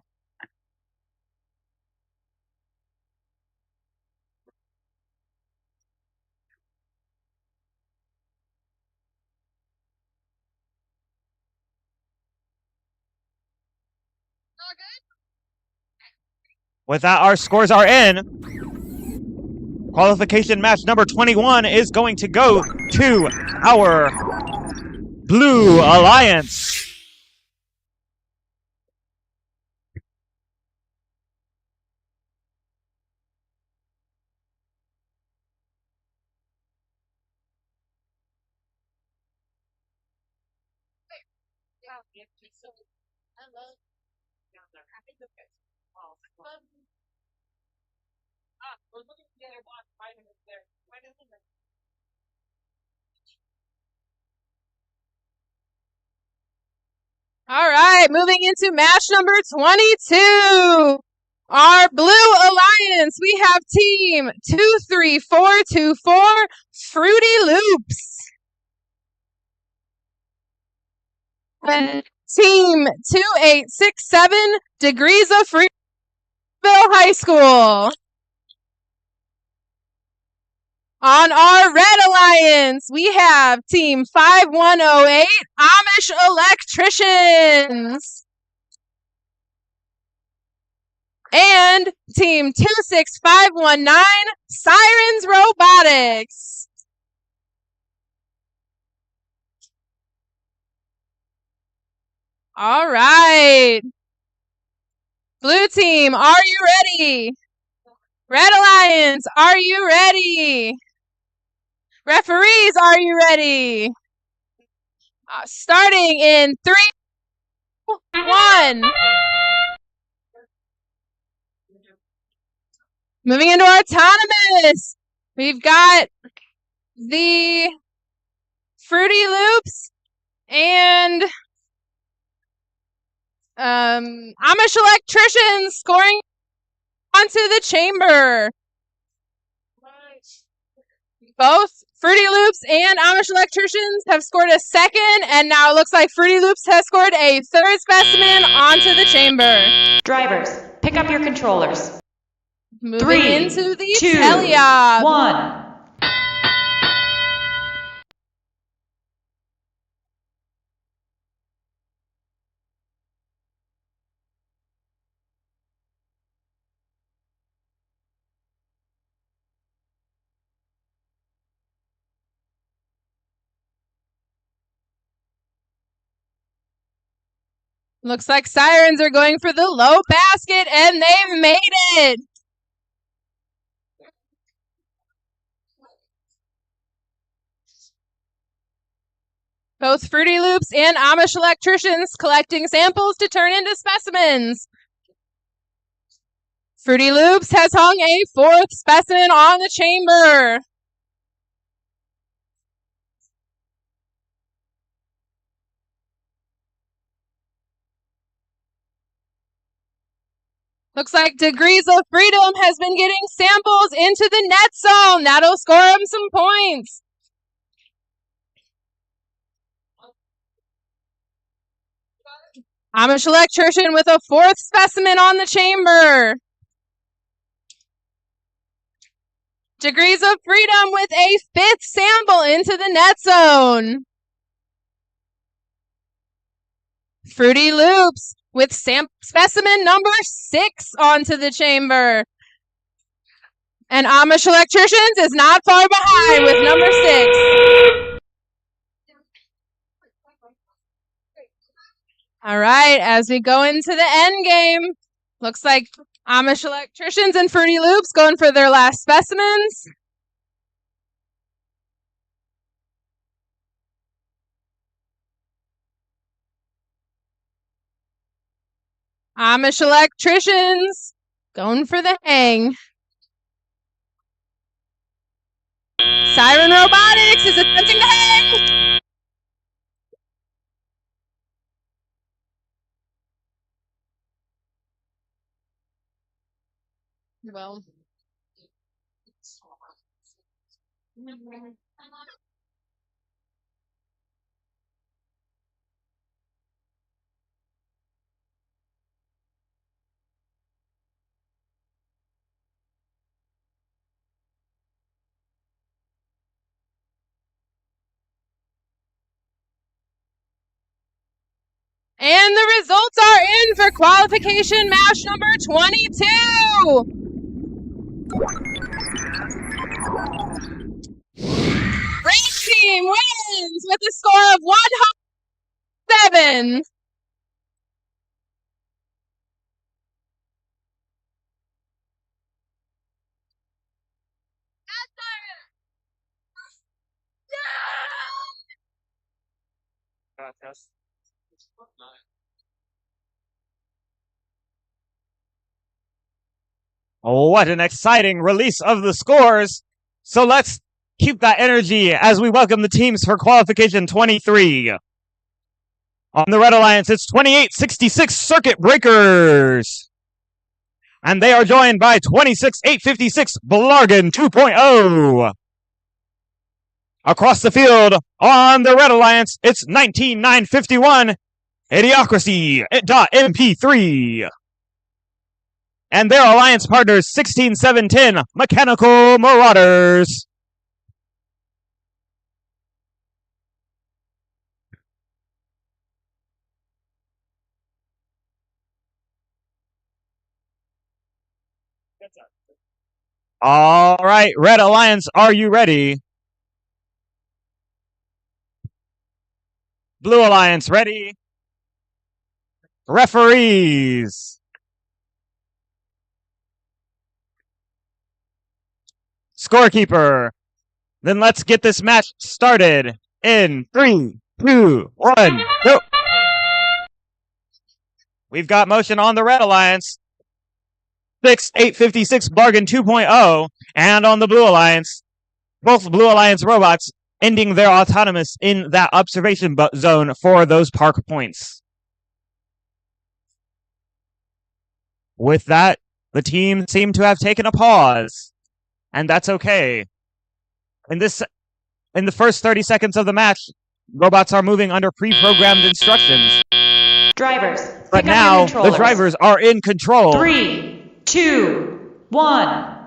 With that, our scores are in. Qualification match number 21 is going to go to our Blue Alliance. All right, moving into match number 22. Our Blue Alliance, we have team 23424 Fruity Loops. And team 2867 Degrees of Fruitville High School. On our Red Alliance, we have team 5108 Amish Electricians. And team 26519 Sirens Robotics. All right. Blue team, are you ready? Red Alliance, are you ready? Referees, are you ready? Starting in 3, 1. Moving into our autonomous, we've got the Fruity Loops and Amish Electricians scoring onto the chamber. Both Fruity Loops and Amish Electricians have scored a second, and now it looks like Fruity Loops has scored a third specimen onto the chamber. Drivers, pick up your controllers. Moving 3, into the 2, teleop. 1. Looks like Sirens are going for the low basket, and they've made it. Both Fruity Loops and Amish Electricians collecting samples to turn into specimens. Fruity Loops has hung a fourth specimen on the chamber. Looks like Degrees of Freedom has been getting samples into the net zone. That'll score him some points. Amish Electrician with a fourth specimen on the chamber. Degrees of Freedom with a fifth sample into the net zone. Fruity Loops with specimen number 6 onto the chamber. And Amish Electricians is not far behind with number 6. All right, as we go into the end game, looks like Amish Electricians and Fruity Loops going for their last specimens. Amish Electricians going for the hang. Siren Robotics is attempting to hang. Well. And the results are in for qualification match number 22. Red team wins with a score of 107. Oh, what an exciting release of the scores. So let's keep that energy as we welcome the teams for Qualification 23. On the Red Alliance, it's 2866 Circuit Breakers. And they are joined by 26856 Blargan 2.0. Across the field, on the Red Alliance, it's 19951 Idiocracy.mp3. And their alliance partners, 16710 Mechanical Marauders. All right, Red Alliance, are you ready? Blue Alliance, ready? Referees. Scorekeeper. Then let's get this match started in 3, 2, 1, go. We've got motion on the Red Alliance. 6856 Bargain 2.0, and on the Blue Alliance, both Blue Alliance robots ending their autonomous in that observation zone for those park points. With that, the team seem to have taken a pause, and that's okay. In the first 30 seconds of the match, robots are moving under pre-programmed instructions. Drivers, but now the drivers are in control. 3, 2, 1.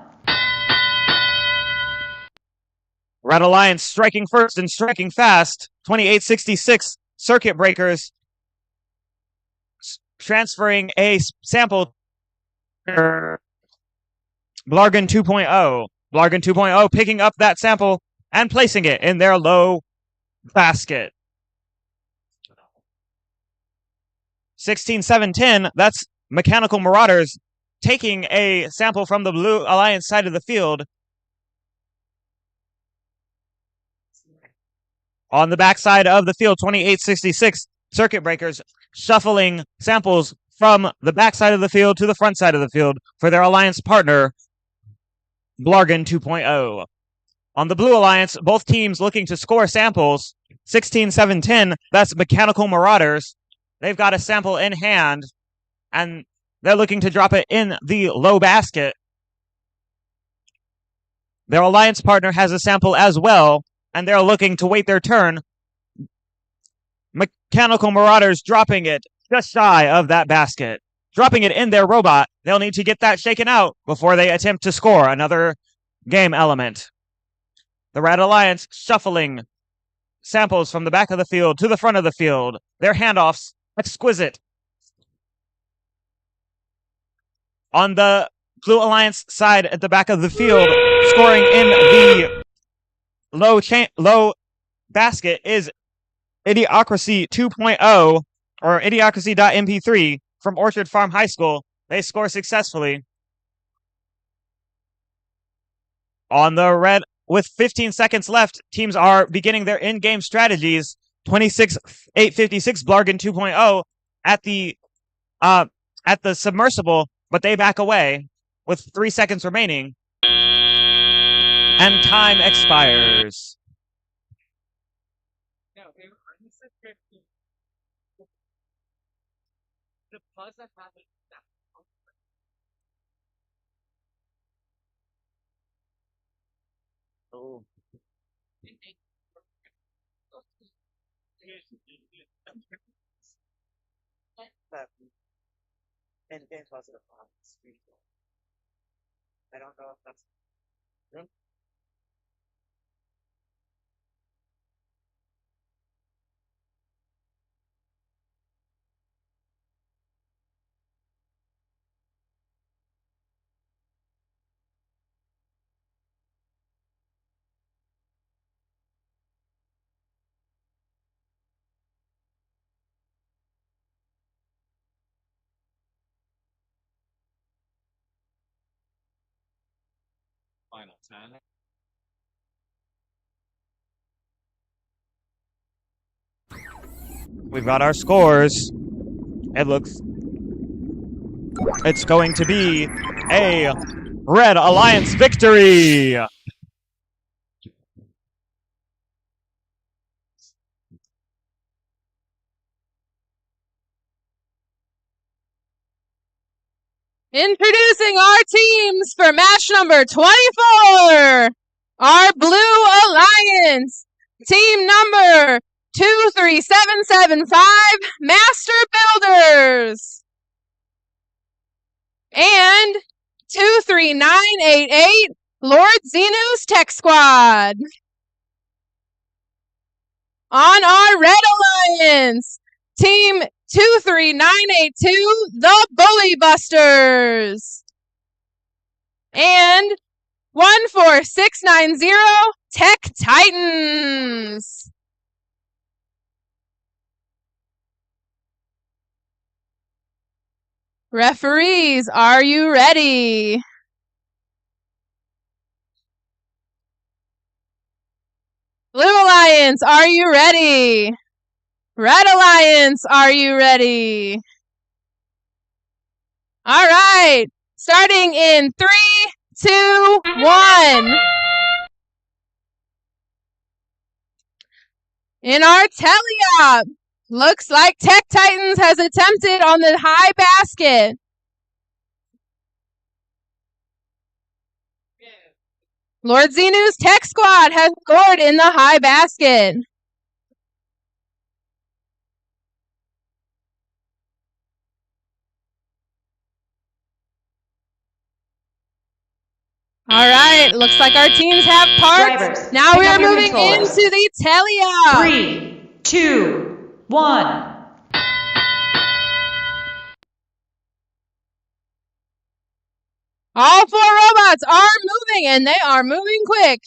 Red Alliance striking first and striking fast. 2866 Circuit Breakers transferring a sample to Blargan 2.0. Blargan 2.0 picking up that sample and placing it in their low basket. 16710, that's Mechanical Marauders taking a sample from the Blue Alliance side of the field. On the backside of the field, 2866 Circuit Breakers shuffling samples from the backside of the field to the front side of the field for their alliance partner, Blargan 2.0. On the Blue Alliance, both teams looking to score samples. 16710, that's Mechanical Marauders. They've got a sample in hand, and they're looking to drop it in the low basket. Their alliance partner has a sample as well, and they're looking to wait their turn. Mechanical Marauders dropping it just shy of that basket. Dropping it in their robot. They'll need to get that shaken out before they attempt to score another game element. The Red Alliance shuffling samples from the back of the field to the front of the field. Their handoffs, exquisite. On the Blue Alliance side at the back of the field, scoring in the low basket is Idiocracy 2.0 or Idiocracy.mp3 from Orchard Farm High School. They score successfully. On the red, with 15 seconds left, teams are beginning their in-game strategies. 26-856 Blargan 2.0 at the submersible, but they back away with 3 seconds remaining. And time expires. Oh. And positive I don't know if that's true. Final 10. We've got our scores. It's going to be a Red Alliance victory. Introducing our teams for match number 24. Our Blue Alliance, team number 23775, Master Builders. And 23988, Lord Xenu's Tech Squad. On our Red Alliance, team 23982, the Bully Busters. And 14690, Tech Titans. Referees, are you ready? Blue Alliance, are you ready? Red Alliance, are you ready? All right, starting in 3, 2, 1. In our teleop, looks like Tech Titans has attempted on the high basket. Lord Xenu's Tech Squad has scored in the high basket. All right, looks like our teams have parked. Drivers, Now pick we up are your moving controllers. into the teleop. 3, 2, 1. All 4 robots are moving, and they are moving quick.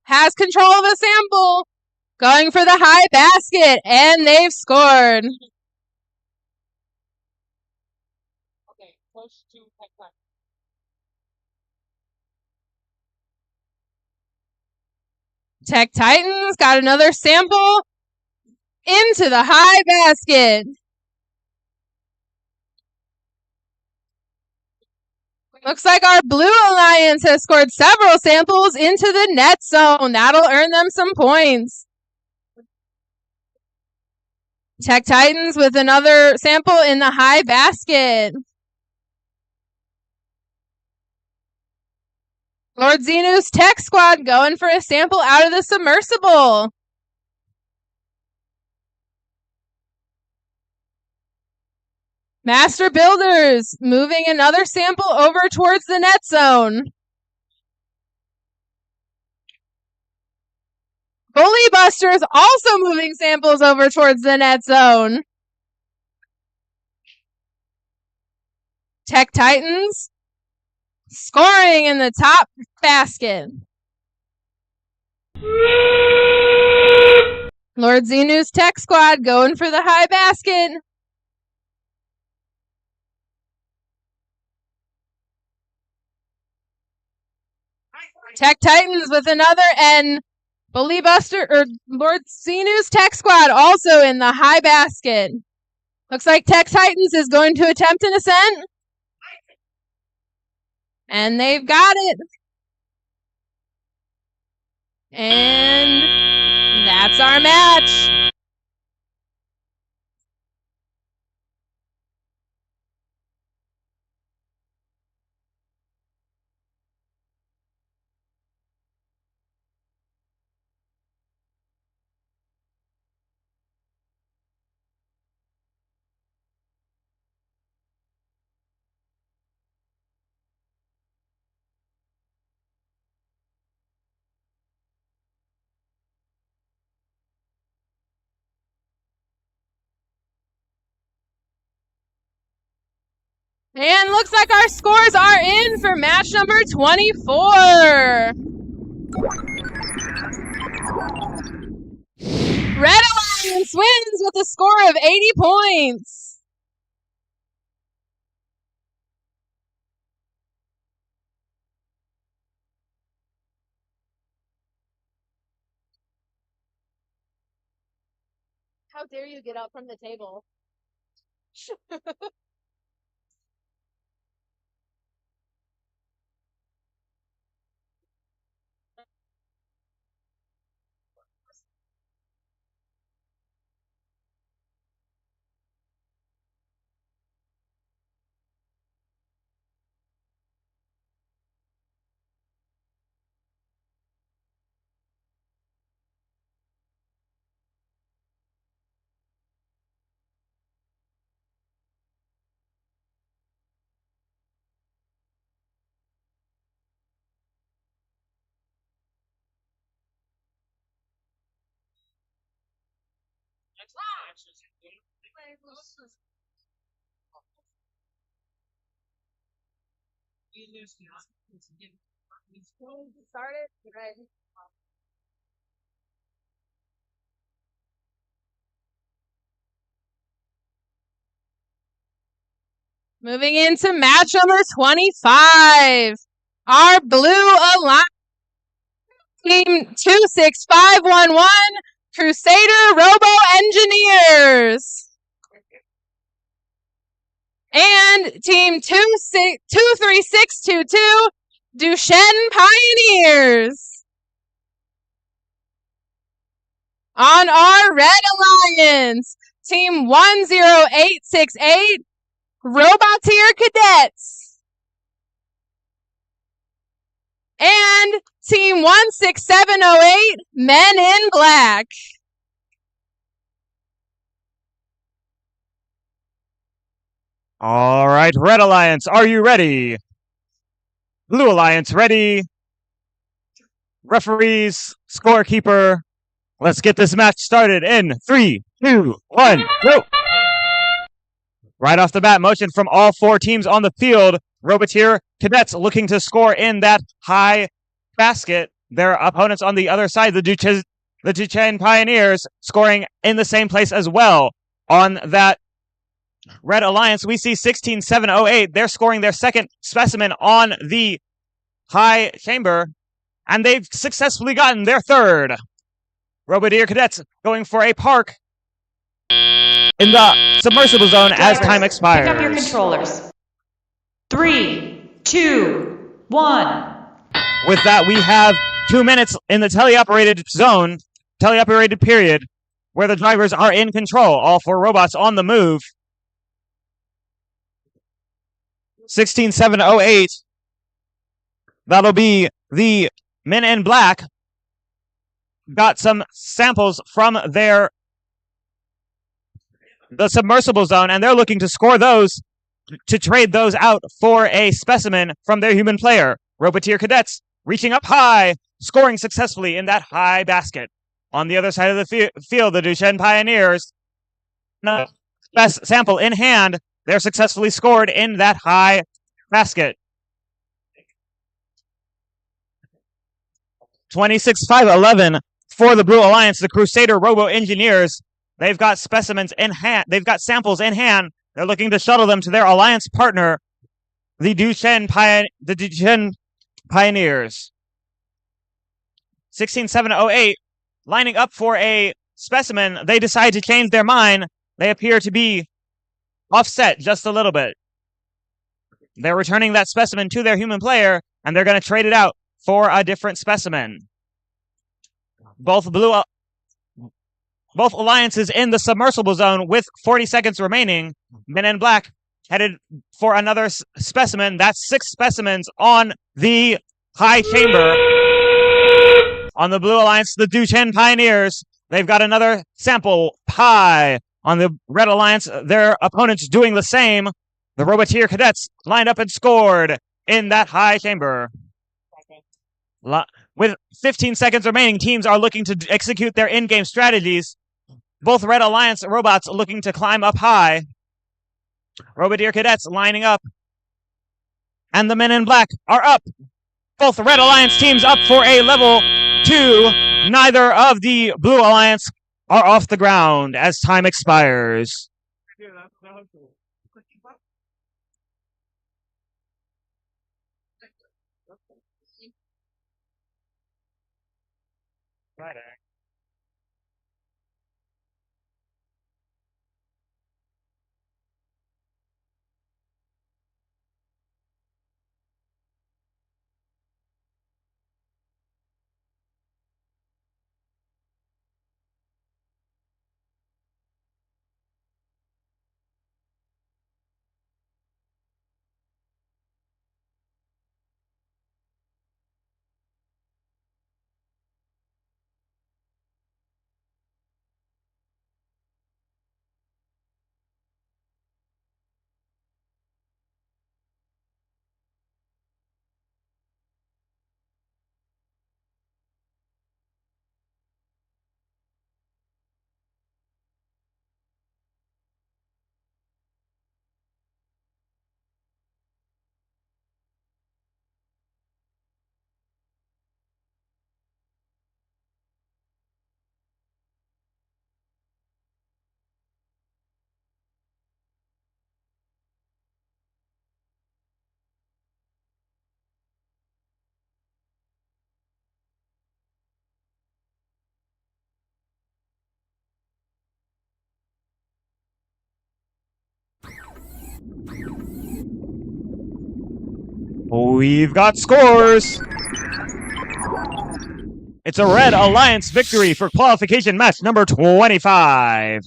Has control of a sample, going for the high basket, and they've scored. Tech Titans got another sample into the high basket. Looks like our Blue Alliance has scored several samples into the net zone. That'll earn them some points. Tech Titans with another sample in the high basket. Lord Xenu's Tech Squad going for a sample out of the submersible. Master Builders moving another sample over towards the net zone. Bully Busters also moving samples over towards the net zone. Tech Titans scoring in the top basket. Lord Xenu's Tech Squad going for the high basket. Tech Titans with another, and Bully Buster or Lord Xenu's Tech Squad also in the high basket. Looks like Tech Titans is going to attempt an ascent. And they've got it. And that's our match. And looks like our scores are in for match number 24. Red Alliance wins with a score of 80 points. How dare you get up from the table? Moving into match number 25. Our Blue Alliance Team 26511 Crusader Robo Engineers. And Team 23622 Duchesne Pioneers. On our Red Alliance, Team 10868 Roboteer Cadets. And Team 16708 Men in Black. All right, Red Alliance, are you ready? Blue Alliance, ready? Referees, scorekeeper, let's get this match started in 3, 2, 1, go! Right off the bat, motion from all four teams on the field. Roboteer Cadets looking to score in that high basket. Their opponents on the other side, the Duchesne Pioneers, scoring in the same place as well. On that Red Alliance, we see 16708. They're scoring their second specimen on the high chamber, and they've successfully gotten their third. Roboteer Cadets going for a park in the submersible zone as time expires. Pick up your controllers. 3, 2, 1. With that, we have 2 minutes in the teleoperated zone, teleoperated period, where the drivers are in control. All four robots on the move. 16708. That'll be the Men in Black. Got some samples from the submersible zone, and they're looking to score those, to trade those out for a specimen from their human player. Roboteer Cadets reaching up high, scoring successfully in that high basket. On the other side of the field, the Duchesne Pioneers, best sample in hand, they're successfully scored in that high basket. 26-5-11 for the Blue Alliance, the Crusader Robo Engineers. They've got specimens in hand. They've got samples in hand. They're looking to shuttle them to their alliance partner, the Duchesne Pioneers. 16708 lining up for a specimen. They decide to change their mind. They appear to be offset just a little bit. They're returning that specimen to their human player, and they're going to trade it out for a different specimen. Both alliances in the submersible zone with 40 seconds remaining. Men in Black headed for another specimen. That's 6 specimens on the high chamber. On the Blue Alliance, the Duchesne Pioneers, they've got another sample pie. On the Red Alliance, their opponents doing the same. The Roboteer Cadets lined up and scored in that high chamber. With 15 seconds remaining, teams are looking to execute their in-game strategies. Both Red Alliance robots looking to climb up high. Roboteer Cadets lining up. And the Men in Black are up. Both Red Alliance teams up for a level 2. Neither of the Blue Alliance are off the ground as time expires. we've got scores. It's a Red Alliance victory for qualification match number 25.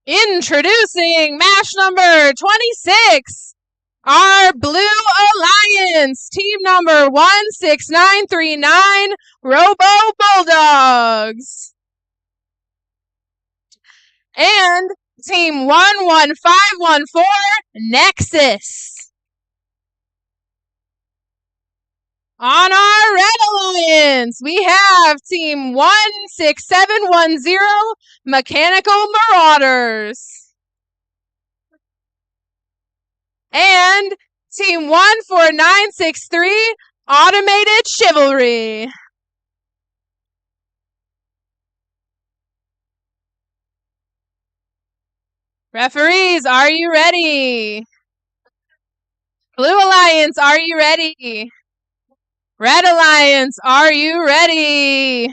Introducing match number 26, our Blue Alliance, team number 16939, Robo Bulldogs. And team 11514, Nexus. On our Red Alliance, we have team 16710, Mechanical Marauders. And team 14963, Automated Chivalry. Referees, are you ready? Blue Alliance, are you ready? Red Alliance, are you ready?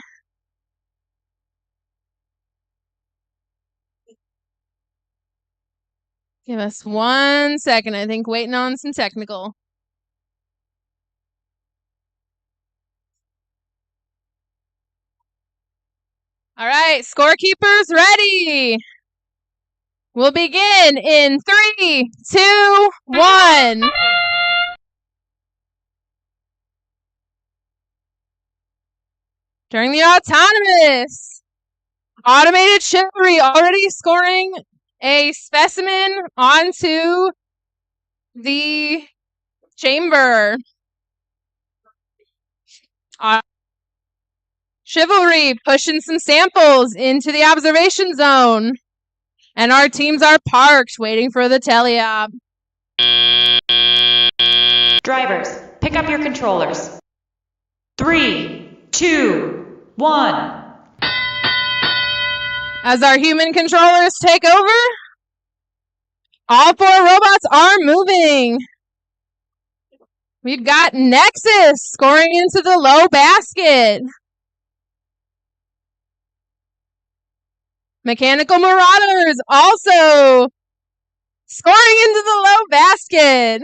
Give us 1 second. I think waiting on some technical. All right, scorekeepers ready. We'll begin in 3, 2, 1. During the autonomous, Automated Chivalry already scoring a specimen onto the chamber. Chivalry pushing some samples into the observation zone. And our teams are parked waiting for the teleop. Drivers, pick up your controllers. 3, 2, 1. As our human controllers take over, all 4 robots are moving. We've got Nexus scoring into the low basket. Mechanical Marauders also scoring into the low basket.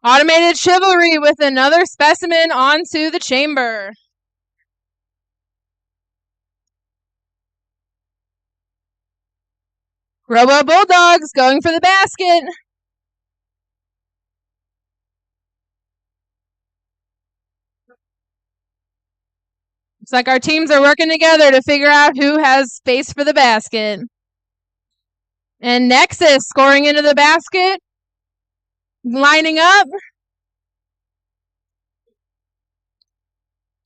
Automated Chivalry with another specimen onto the chamber. Robo Bulldogs going for the basket. Looks like our teams are working together to figure out who has space for the basket. And Nexus scoring into the basket. Lining up.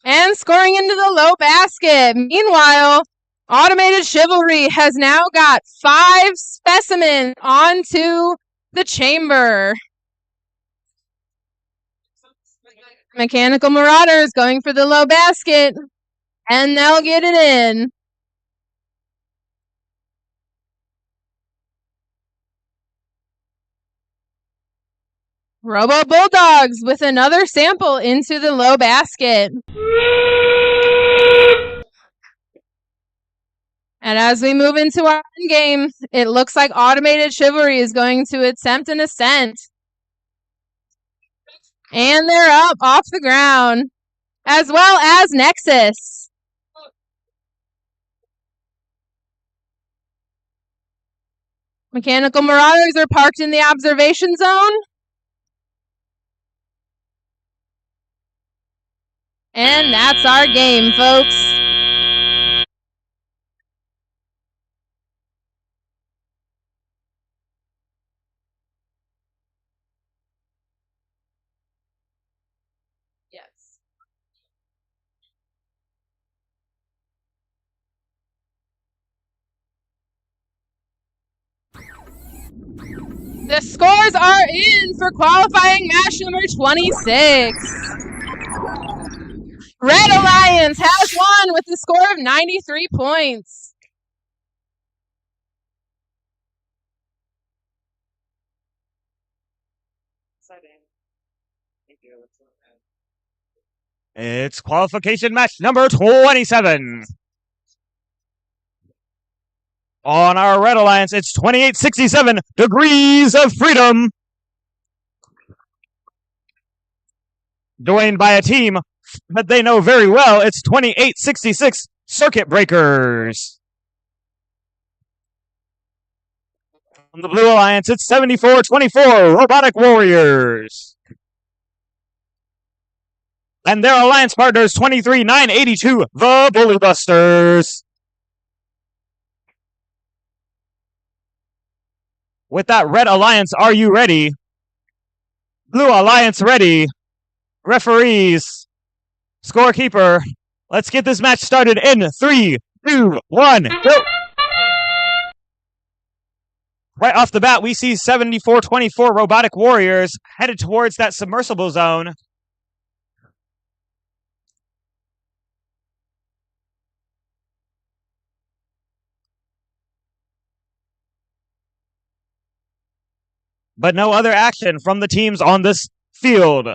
And scoring into the low basket. Meanwhile, Automated Chivalry has now got 5 specimens onto the chamber. Mechanical Marauders going for the low basket. And they'll get it in. Robo Bulldogs with another sample into the low basket. And as we move into our endgame, it looks like Automated Chivalry is going to attempt an ascent. And they're up off the ground, as well as Nexus. Mechanical Marauders are parked in the observation zone. And that's our game, folks. Yes. The scores are in for qualifying match number 26. Red Alliance has won on with the score of 93 points. It's qualification match number 27. On our Red Alliance, it's 2867 Degrees of Freedom. Joined by a team that they know very well, it's 2866 Circuit Breakers. On the Blue Alliance, it's 7424 Robotic Warriors. And their alliance partners, 23982 The Bully Busters. With that Red Alliance, are you ready? Blue Alliance ready. Referees, scorekeeper, let's get this match started in 3, 2, 1, go! Right off the bat, we see 7424 Robotic Warriors headed towards that submersible zone. But no other action from the teams on this field.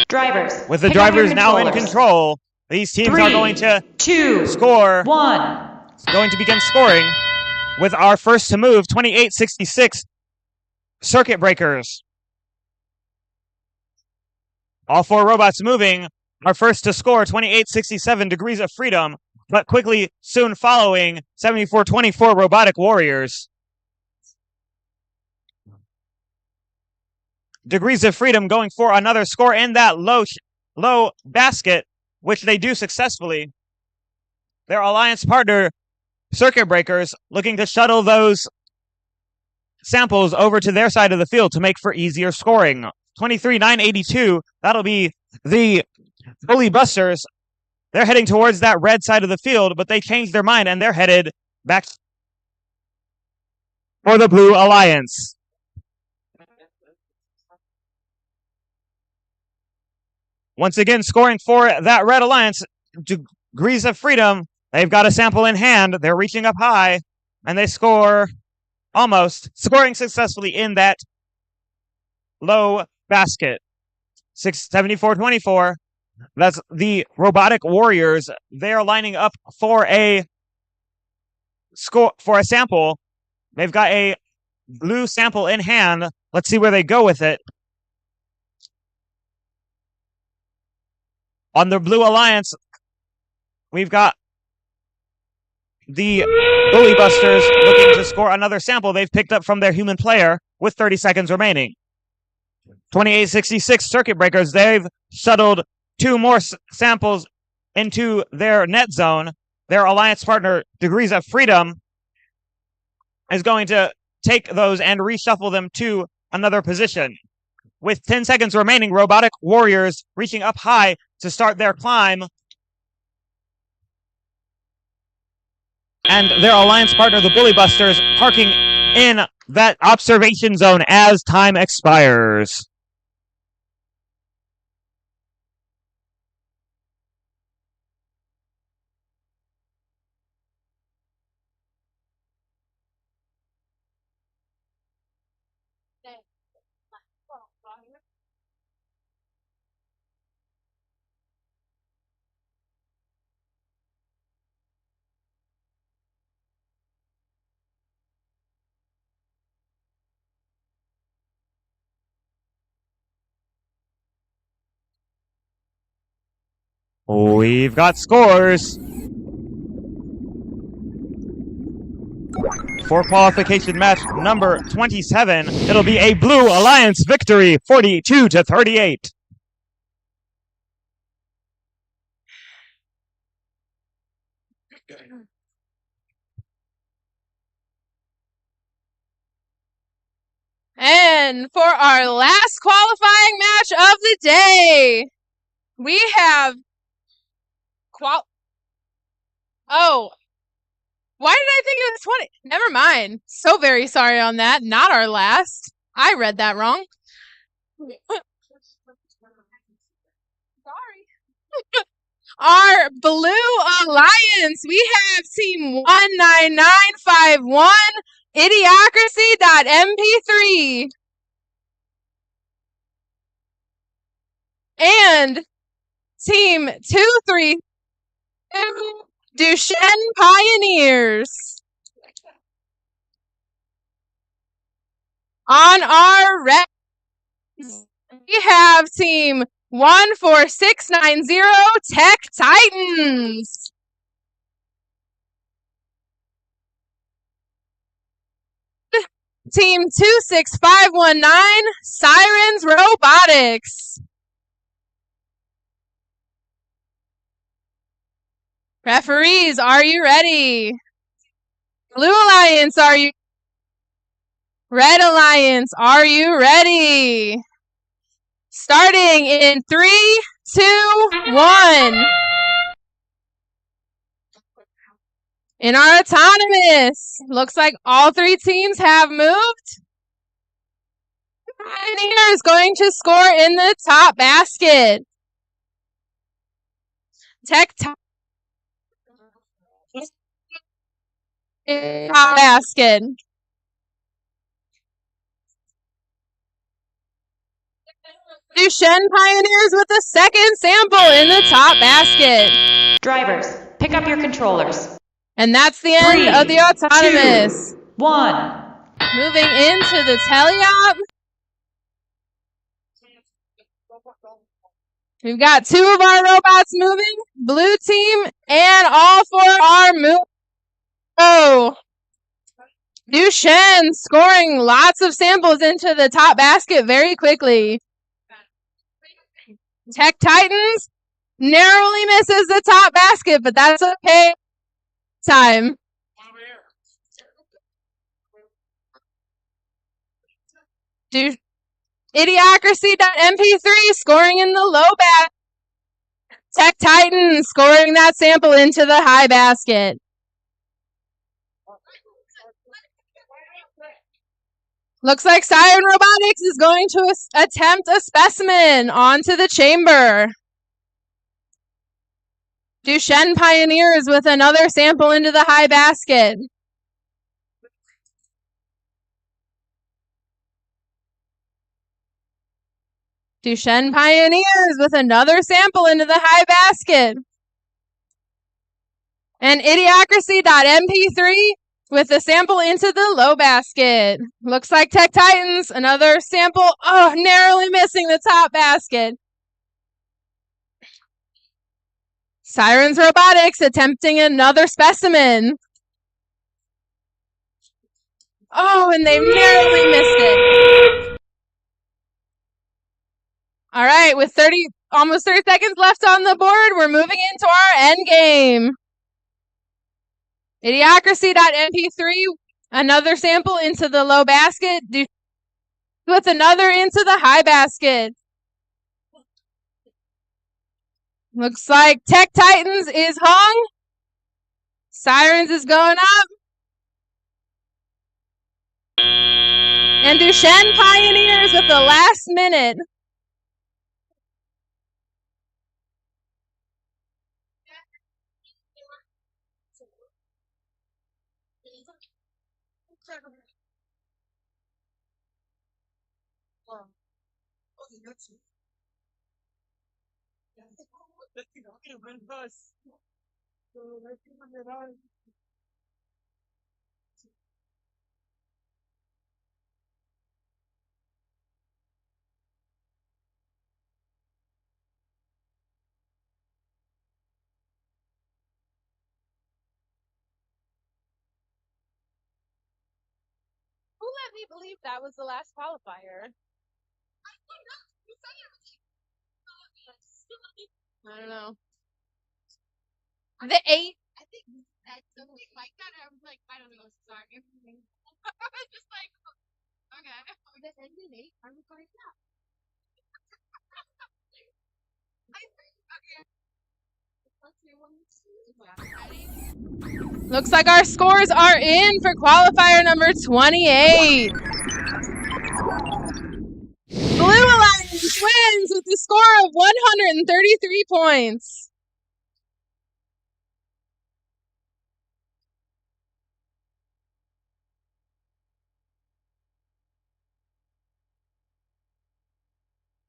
Drivers. With the drivers now in control, these teams are going to score. 1. Going to begin scoring with our first to move, 2866 Circuit Breakers. All 4 robots moving. Our first to score, 2867 Degrees of Freedom, but quickly soon following 7424 Robotic Warriors. Degrees of Freedom going for another score in that low basket, which they do successfully. Their alliance partner, Circuit Breakers, looking to shuttle those samples over to their side of the field to make for easier scoring. 23982, that'll be the Bully Busters. They're heading towards that red side of the field, but they changed their mind and they're headed back for the Blue Alliance. Once again, scoring for that Red Alliance, Degrees of Freedom. They've got a sample in hand. They're reaching up high, and they score almost, scoring successfully in that low basket. 674-24. That's the Robotic Warriors. They're lining up for a score, for a sample. They've got a blue sample in hand. Let's see where they go with it. On the Blue Alliance, we've got the Bully Busters looking to score another sample they've picked up from their human player with 30 seconds remaining. 2866 Circuit Breakers, they've shuttled 2 more samples into their net zone. Their alliance partner, Degrees of Freedom, is going to take those and reshuffle them to another position. With 10 seconds remaining, Robotic Warriors reaching up high to start their climb. And their alliance partner, the Bully Busters, parking in that observation zone as time expires. We've got scores. For qualification match number 27, it'll be a Blue Alliance victory, 42-38. And for our last qualifying match of the day, we have Oh, why did I think it was 20? Never mind. So very sorry on that. Not our last. I read that wrong. Sorry. Our Blue Alliance, we have team 19951, Idiocracy.mp3. And team 232, Duchesne Pioneers. On our red, we have team 14690, Tech Titans. Team 26519, Sirens Robotics. Referees, are you ready? Blue Alliance, are you? Red Alliance, are you ready? Starting in 3, 2, 1. In our autonomous, looks like all 3 teams have moved. Pioneer is going to score in the top basket. Tech top basket. Duchesne Pioneers with the second sample in the top basket. Drivers, pick up your controllers. And that's the end 3, of the autonomous. 2, 1. Moving into the teleop. We've got 2 of our robots moving. Blue team and all 4 are moving. Oh. Duchesne scoring lots of samples into the top basket very quickly. Tech Titans narrowly misses the top basket, but that's okay. Time. Idiocracy.mp3 scoring in the low basket. Tech Titans scoring that sample into the high basket. Looks like Siren Robotics is going to attempt a specimen onto the chamber. Duchesne Pioneers with another sample into the high basket. Duchesne Pioneers with another sample into the high basket. And Idiocracy.mp3 with the sample into the low basket. Looks like Tech Titans, another sample. Oh, narrowly missing the top basket. Sirens Robotics attempting another specimen. Oh, and they narrowly missed it. All right, with almost 30 seconds left on the board, we're moving into our end game. Idiocracy.mp3, another sample into the low basket, with another into the high basket. Looks like Tech Titans is hung. Sirens is going up. And Duchesne Pioneers at the last minute. Who let me believe that was the last qualifier? I don't know. The 8. I think something like that. I was like, I don't know. Sorry. I was just like, okay. The ending 8. I was like, yeah. Okay. Looks like our scores are in for qualifier number 28. Alliance wins with a score of 133 points.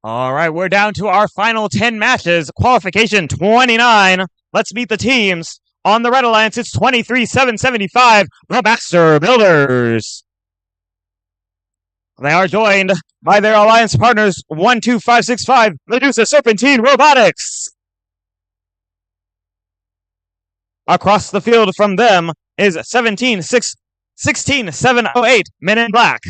All right, we're down to our final 10 matches. Qualification 29. Let's meet the teams. On the Red Alliance, it's 23-775, the Master Builders. They are joined by their alliance partners 12565, Medusa Serpentine Robotics. Across the field from them is 16708, Men in Black.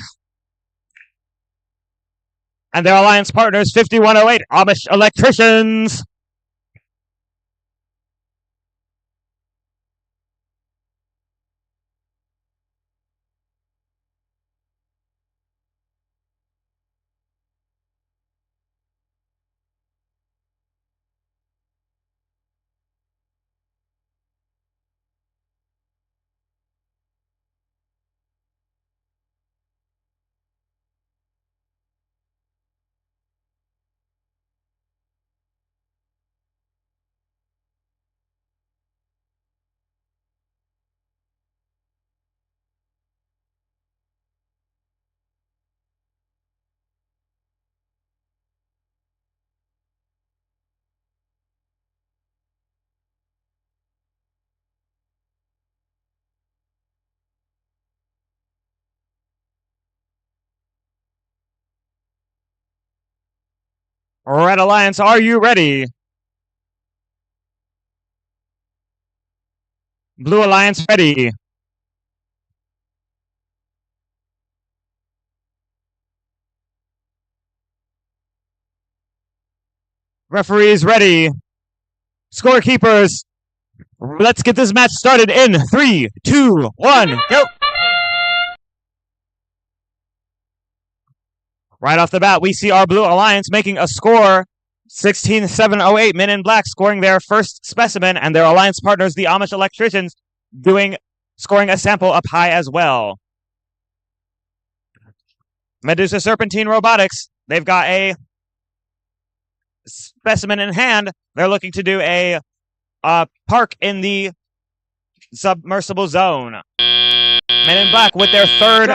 And their alliance partners 5108, Amish Electricians. Red Alliance, are you ready? Blue Alliance, ready. Referees, ready. Scorekeepers, let's get this match started in 3, 2, 1, go! Right off the bat, we see our Blue Alliance making a score. 16708, Men in Black scoring their first specimen, and their alliance partners, the Amish Electricians, scoring a sample up high as well. Medusa Serpentine Robotics, they've got a specimen in hand. They're looking to do a park in the submersible zone. Men in Black with their third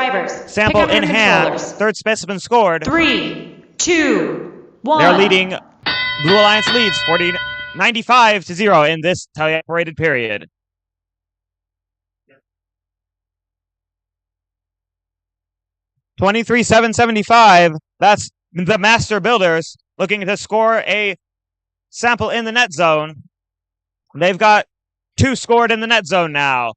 sample in hand. Third specimen scored. 3, 2, 1. They're leading. Blue Alliance leads 95-0 in this tele-operated period. $23,775. That's the Master Builders looking to score a sample in the net zone. They've got 2 scored in the net zone now.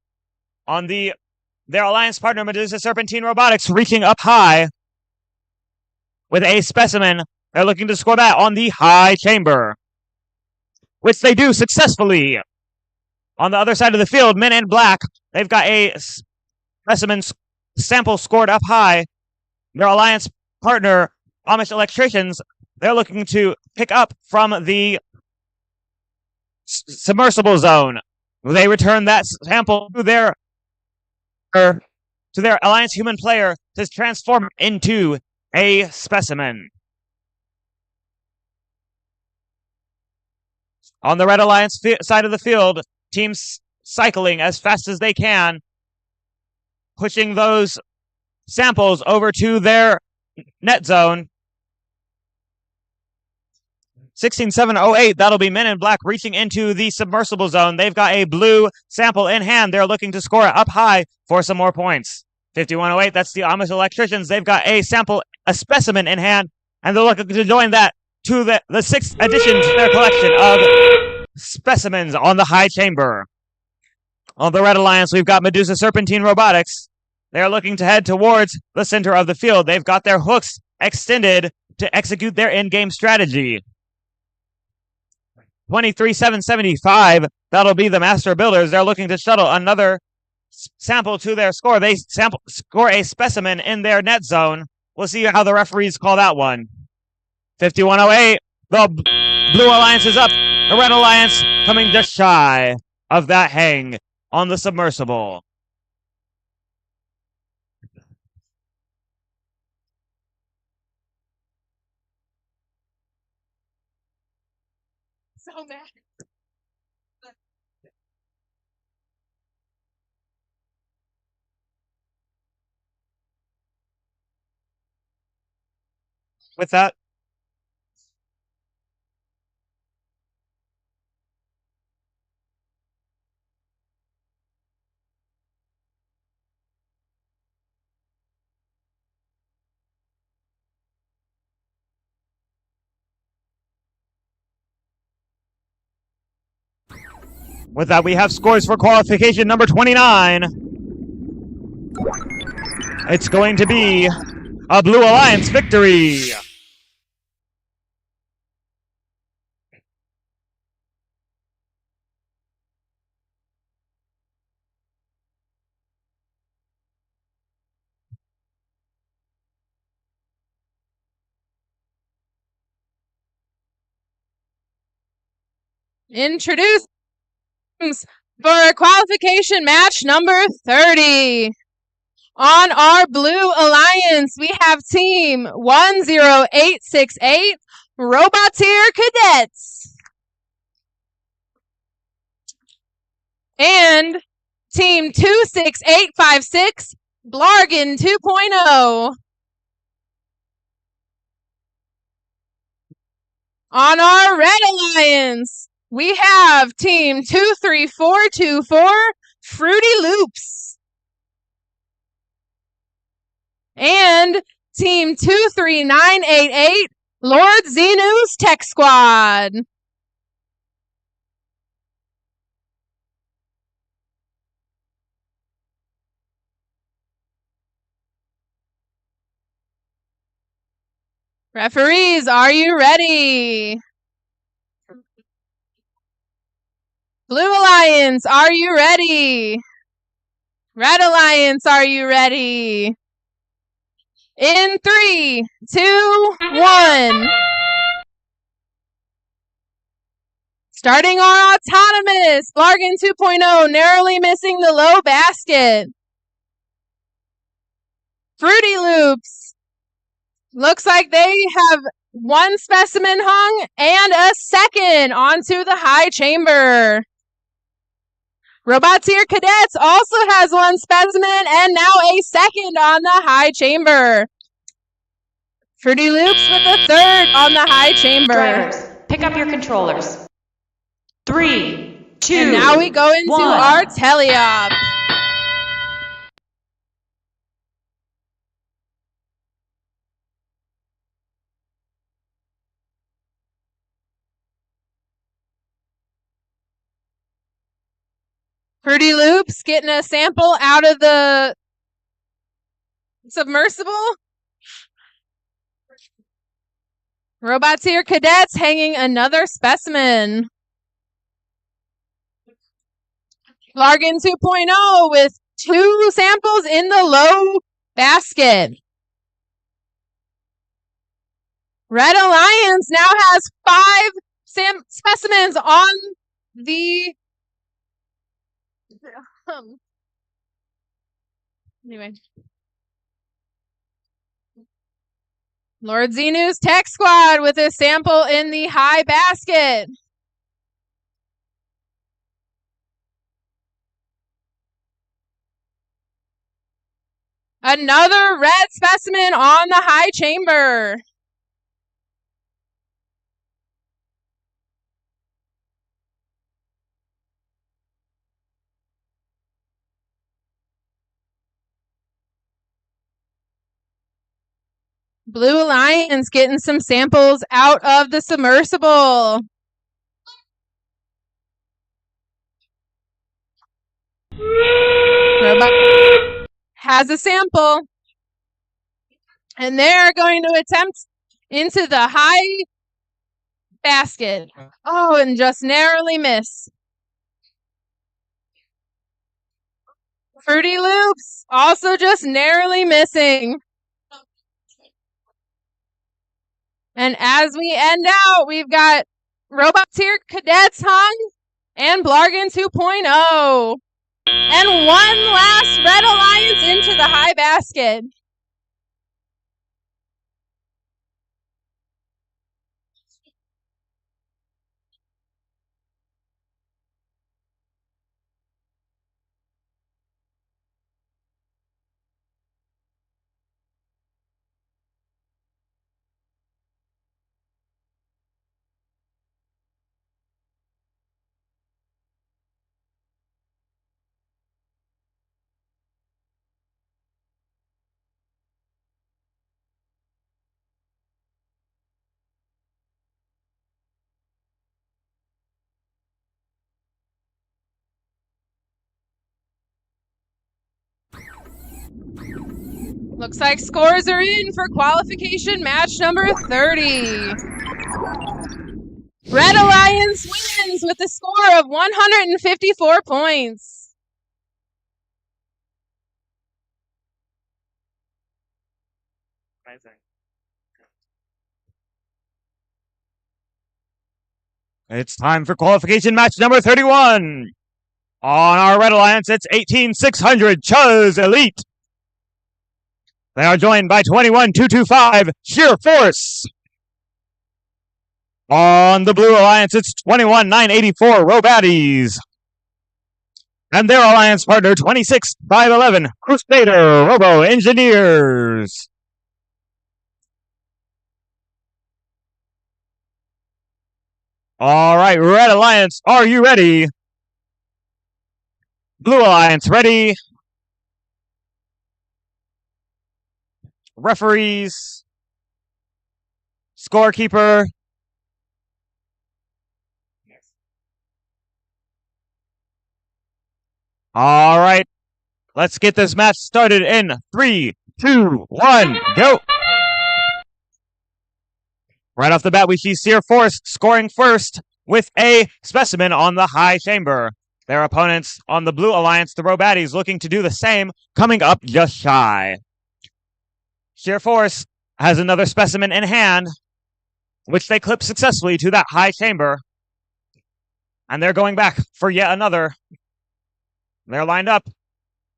On their alliance partner, Medusa Serpentine Robotics, reaching up high with a specimen. They're looking to score that on the high chamber, which they do successfully. On the other side of the field, Men in Black, they've got a specimen sample scored up high. Their alliance partner, Amish Electricians, they're looking to pick up from the submersible zone. They return that sample to their alliance human player to transform it into a specimen. On the Red Alliance side of the field, teams cycling as fast as they can, pushing those samples over to their net zone. 16708, that'll be Men in Black reaching into the submersible zone. They've got a blue sample in hand. They're looking to score up high for some more points. 5108, that's the Amish Electricians. They've got a specimen in hand, and they're looking to join that to the 6th addition to their collection of specimens on the high chamber. On the Red Alliance, we've got Medusa Serpentine Robotics. They're looking to head towards the center of the field. They've got their hooks extended to execute their in-game strategy. 23,775, that'll be the Master Builders. They're looking to shuttle another sample to their score. They score a specimen in their net zone. We'll see how the referees call that one. 5108, the Blue Alliance is up. The Red Alliance coming just shy of that hang on the submersible. So mad. With that, we have scores for qualification number 29. It's going to be a Blue Alliance victory. Introduce for qualification match number 30. On our Blue Alliance, we have team 10868 Roboteer Cadets. And team 26856 Blargan 2.0. On our Red Alliance, we have team 23424 Fruity Loops. And team 23988 Lord Xenu's Tech Squad. Referees, are you ready? Blue Alliance, are you ready? Red Alliance, are you ready? In 3, 2, 1. Starting our autonomous, Blargan 2.0, narrowly missing the low basket. Fruity Loops. Looks like they have one specimen hung and a second onto the high chamber. Roboteer Cadets also has one specimen and now a second on the high chamber. Fruity Loops with a third on the high chamber. Drivers, pick up your controllers. 3, 2, and now we go into 1. our teleop. Fruity Loops getting a sample out of the submersible. Roboteer Cadets hanging another specimen. Blargan 2.0 with 2 samples in the low basket. Red Alliance now has 5 specimens on the anyway. Lord Xenu's Tech Squad with a sample in the high basket. Another red specimen on the high chamber. Blue Alliance getting some samples out of the submersible. Robot has a sample. And they're going to attempt into the high basket. Oh, and just narrowly miss. Fruity Loops also just narrowly missing. And as we end out, we've got Roboteer Cadets hung and Blargan 2.0. And one last Red Alliance into the high basket. Looks like scores are in for qualification match number 30. Red Alliance wins with a score of 154 points. It's time for qualification match number 31. On our Red Alliance, it's 18,600 Chuz Elite. They are joined by 21,225 Sheer Force. On the Blue Alliance, it's 21,984 Robaddies. And their alliance partner, 26,511 Crusader Robo Engineers. All right, Red Alliance, are you ready? Blue Alliance, ready? Referees, scorekeeper. All right, let's get this match started in 3, 2, 1, go. Right off the bat, we see Sear Force scoring first with a specimen on the high chamber. Their opponents on the Blue Alliance, the Robaddies, looking to do the same, coming up just shy. Sheer Force has another specimen in hand, which they clip successfully to that high chamber. And they're going back for yet another. They're lined up,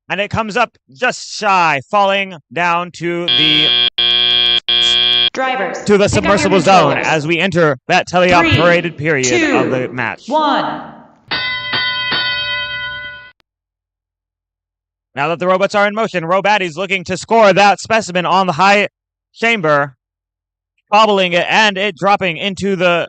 and it comes up just shy, falling down to the submersible zone as we enter that teleoperated period of the match. 1. Now that the robots are in motion, Robaddies looking to score that specimen on the high chamber, bobbling it and it dropping into the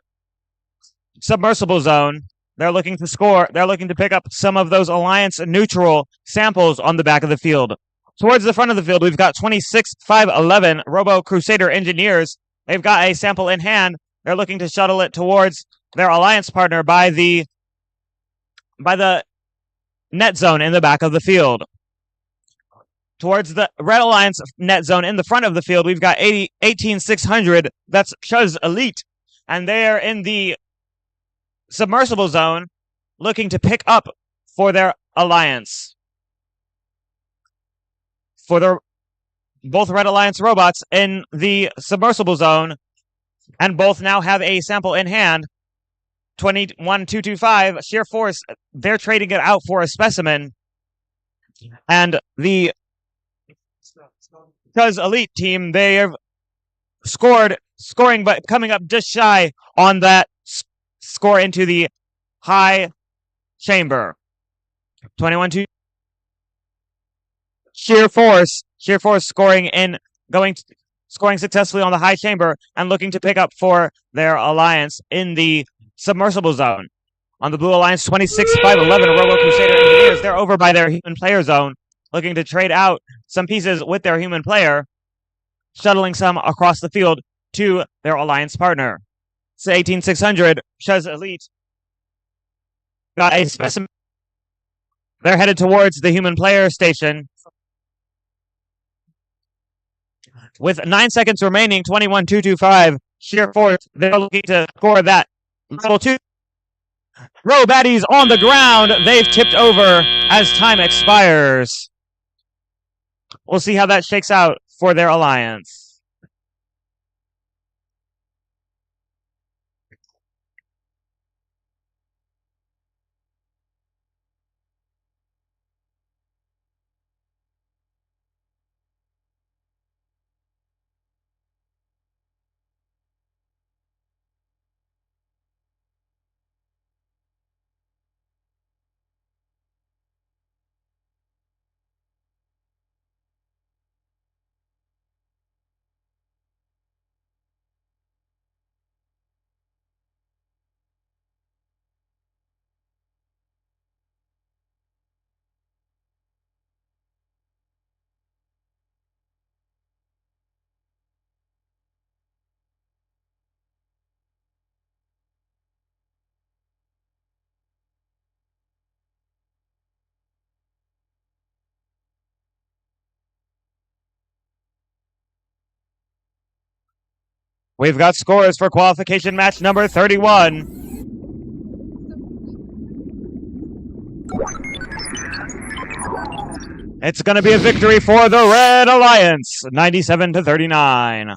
submersible zone. They're looking to score. They're looking to pick up some of those Alliance neutral samples on the back of the field. Towards the front of the field, we've got 26,511 Robo Crusader Engineers. They've got a sample in hand. They're looking to shuttle it towards their Alliance partner by the net zone in the back of the field. Towards the Red Alliance net zone in the front of the field, we've got 18,600. That's Chuz Elite. And they're in the submersible zone looking to pick up for their Alliance. For both Red Alliance robots in the submersible zone, and both now have a sample in hand. 21,225 Sheer Force, they're trading it out for a specimen. And the Chuz Elite team, they have scoring, but coming up just shy on that score into the high chamber. 21-2. Sheer Force scoring successfully on the high chamber and looking to pick up for their Alliance in the submersible zone. On the Blue Alliance, 26,511 Robo Crusader Engineers, they're over by their human player zone, looking to trade out some pieces with their human player, shuttling some across the field to their Alliance partner. So 18,600 Chuz Elite got a specimen. They're headed towards the human player station. With 9 seconds remaining, 21,225 Sheer Force, they're looking to score that level 2. Robaddies on the ground. They've tipped over as time expires. We'll see how that shakes out for their Alliance. We've got scores for qualification match number 31. It's going to be a victory for the Red Alliance, 97-39.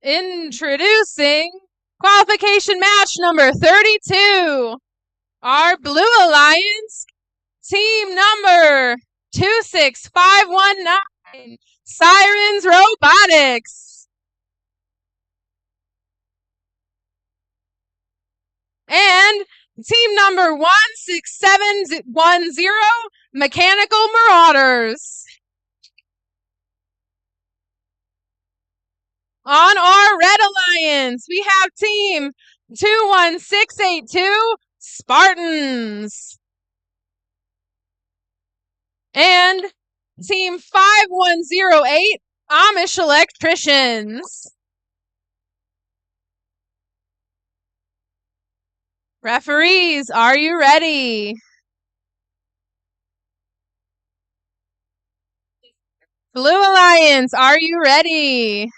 Introducing qualification match number 32. Our Blue Alliance, team number 26519, Sirens Robotics. And team number 16710, Mechanical Marauders. On our Red Alliance, we have team 21682, Spartans. And team 5108, Amish Electricians. Referees, are you ready? Blue Alliance, are you ready?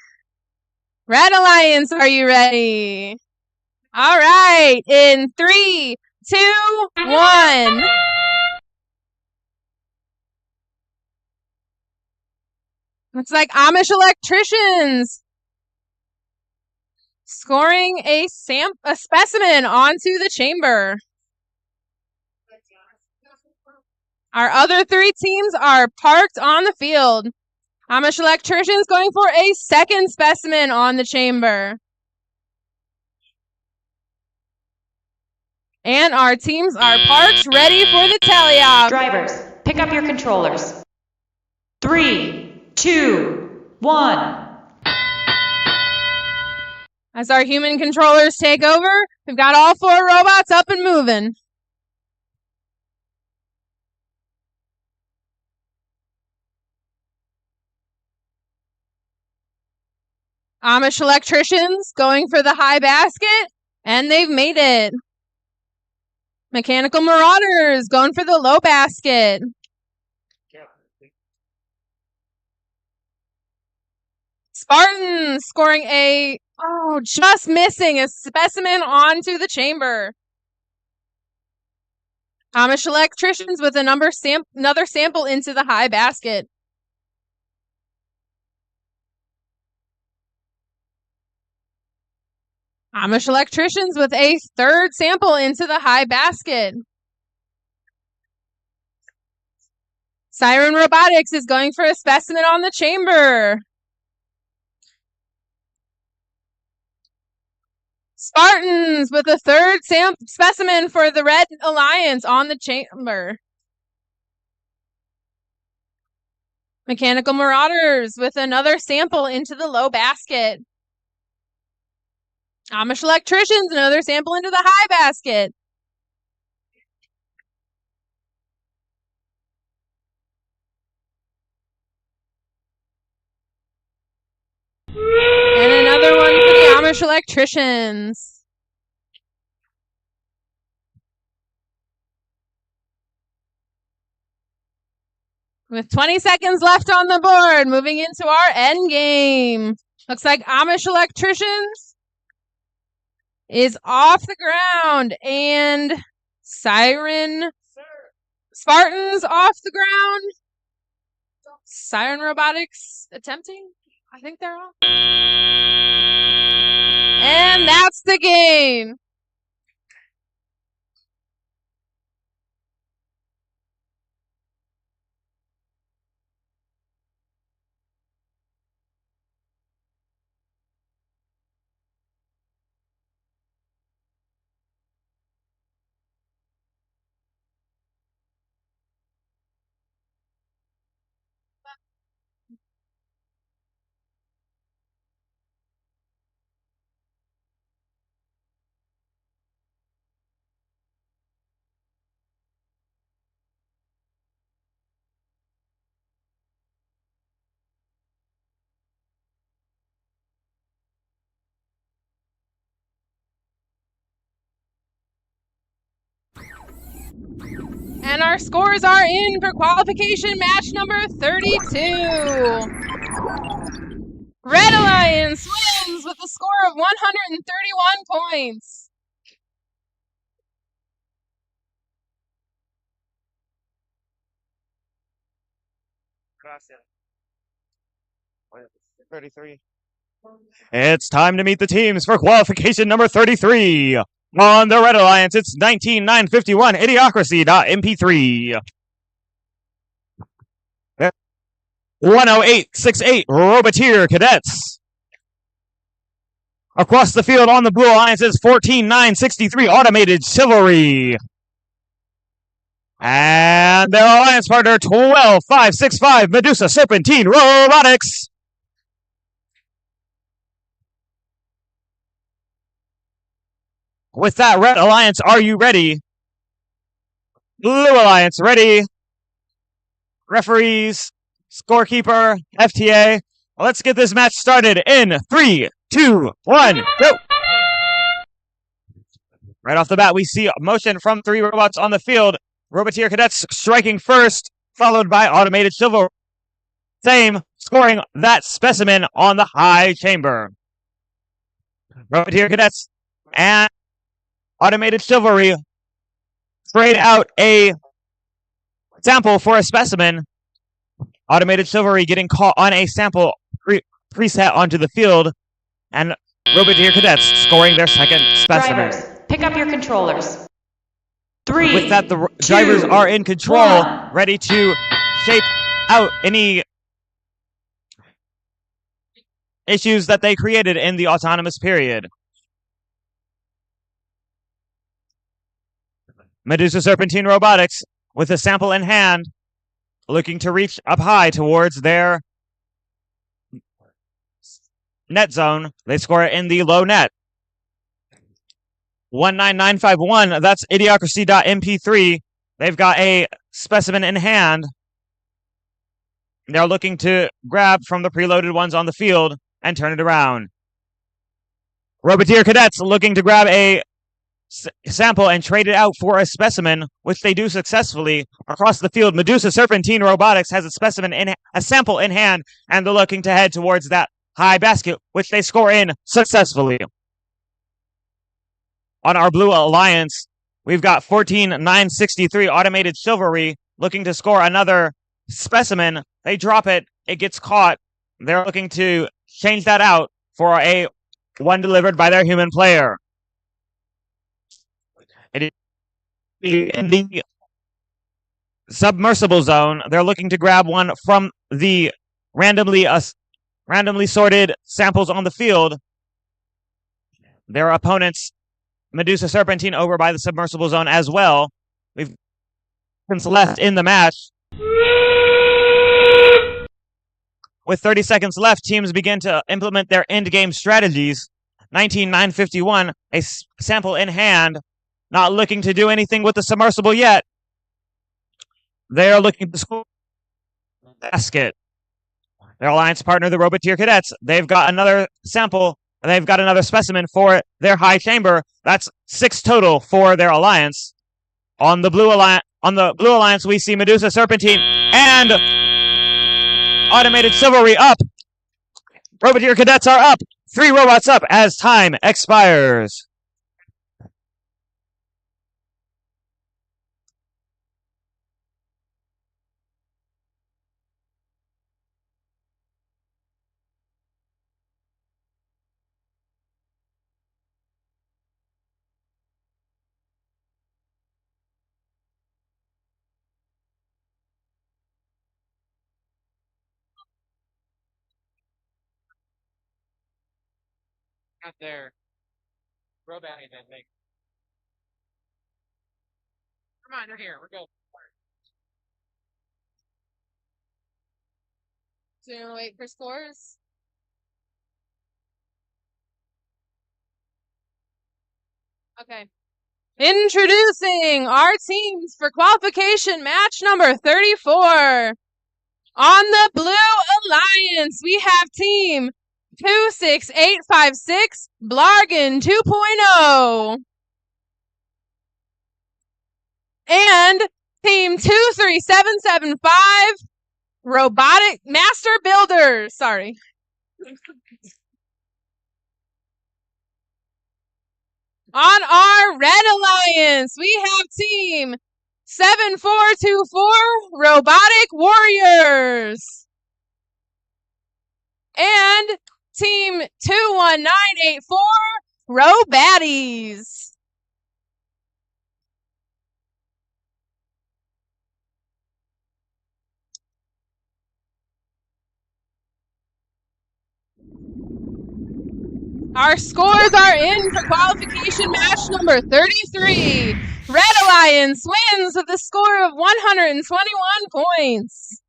Red Alliance, are you ready? All right, in 3, 2, 1. Looks like Amish Electricians scoring a specimen onto the chamber. Our other 3 teams are parked on the field. Amish Electricians going for a second specimen on the chamber. And our teams are parked, ready for the tally-off. Drivers, pick up your controllers. 3, 2, 1. As our human controllers take over, we've got all 4 robots up and moving. Amish Electricians going for the high basket, and they've made it. Mechanical Marauders going for the low basket. Spartans scoring just missing a specimen onto the chamber. Amish Electricians with another sample into the high basket. Amish Electricians with a third sample into the high basket. Siren Robotics is going for a specimen on the chamber. Spartans with a third specimen for the Red Alliance on the chamber. Mechanical Marauders with another sample into the low basket. Amish Electricians, another sample into the high basket. And another one for the Amish Electricians. With 20 seconds left on the board, moving into our end game. Looks like Amish Electricians is off the ground, and Spartans off the ground. Siren Robotics attempting. I think they're off. And that's the game. And our scores are in for qualification match number 32. Red Alliance wins with a score of 131 points. Gracias. 33. It's time to meet the teams for qualification number 33. On the Red Alliance, it's 19951 Idiocracy.mp3. 10868 Roboteer Cadets. Across the field on the Blue Alliance is 14963 Automated Chivalry. And their alliance partner 12565 Medusa Serpentine Robotics. With that, Red Alliance, are you ready? Blue Alliance, ready? Referees, scorekeeper, FTA. Let's get this match started in 3, 2, 1, go! Right off the bat, we see motion from 3 robots on the field. Roboteer Cadets striking first, followed by Automated Chivalry. Same, scoring that specimen on the high chamber. Roboteer Cadets and Automated Chivalry sprayed out a sample for a specimen. Automated Chivalry getting caught on a sample preset onto the field, and Roboteer Cadets scoring their second specimen. Drivers, pick up your controllers. 3. With that, the 2, drivers are in control, 1. ready to shape out any issues that they created in the autonomous period. Medusa Serpentine Robotics, with a sample in hand, looking to reach up high towards their net zone. They score it in the low net. 19951, that's Idiocracy.mp3. They've got a specimen in hand. They're looking to grab from the preloaded ones on the field and turn it around. Roboteer Cadets looking to grab a sample and trade it out for a specimen, which they do successfully. Across the field, Medusa Serpentine Robotics has a sample in hand, and they're looking to head towards that high basket, which they score in successfully. On our Blue Alliance, we've got 14963 Automated Chivalry looking to score another specimen. They drop it, it gets caught. They're looking to change that out for a one delivered by their human player. In the submersible zone, they're looking to grab one from the randomly sorted samples on the field. Their opponents, Medusa Serpentine, over by the submersible zone as well. We've seconds left in the match. With 30 seconds left, teams begin to implement their end-game strategies. 19951, a sample in hand, not looking to do anything with the submersible yet. They are looking to score basket. Their alliance partner, the Roboteer Cadets, they've got another sample. They've got another specimen for their high chamber. That's 6 total for their alliance. On the Blue Alliance, we see Medusa Serpentine and Automated Chivalry up. Roboteer Cadets are up. 3 robots up as time expires. Not there. Robot that thing. Come on, they're here. We're go. So you want to wait for scores? Okay. Introducing our teams for qualification match number 34. On the Blue Alliance, we have team 26856 Blargan 2.0. And Team 23775, Robotic Master Builders. Sorry. On our Red Alliance, we have Team 7424, Robotic Warriors. And Team 21984, Robaddies. Our scores are in for qualification match number 33. Red Alliance wins with a score of 121 points.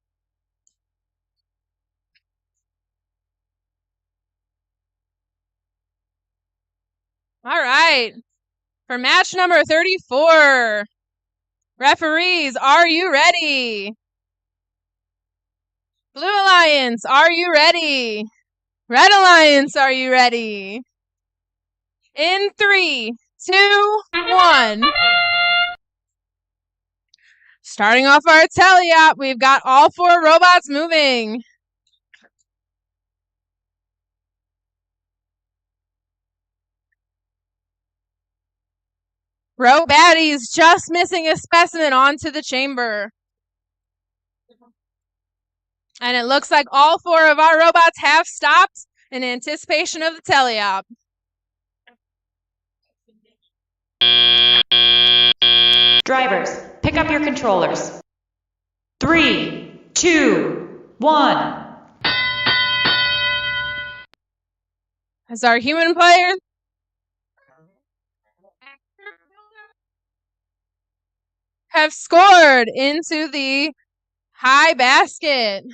All right. For match number 34, referees, are you ready? Blue Alliance, are you ready? Red Alliance, are you ready? In 3, 2, 1. Starting off our teleop, we've got all 4 robots moving. Robaddies just missing a specimen onto the chamber. And it looks like all 4 of our robots have stopped in anticipation of the teleop. Drivers, pick up your controllers. 3, 2, 1. As our human players have scored into the high basket.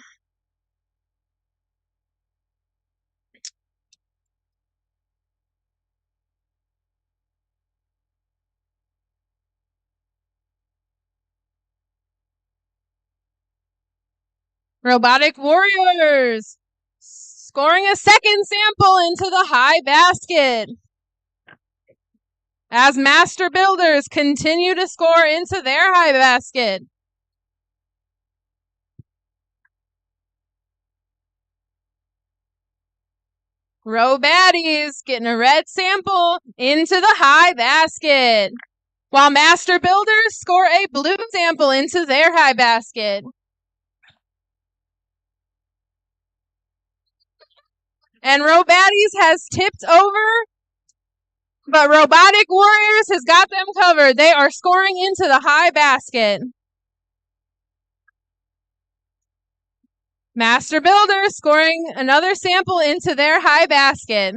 Robotic Warriors scoring a second sample into the high basket. As Master Builders continue to score into their high basket. Robaddies getting a red sample into the high basket. While Master Builders score a blue sample into their high basket. And Robaddies has tipped over, but Robotic Warriors has got them covered. They are scoring into the high basket. Master Builder scoring another sample into their high basket.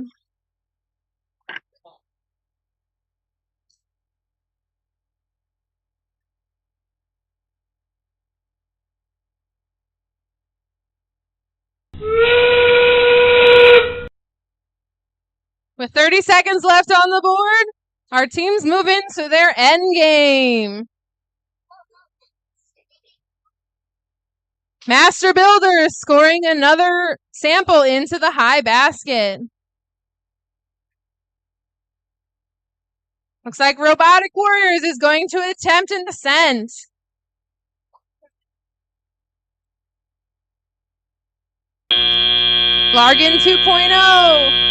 With 30 seconds left on the board, our teams move into their end game. Master Builder scoring another sample into the high basket. Looks like Robotic Warriors is going to attempt an ascent. Largan 2.0.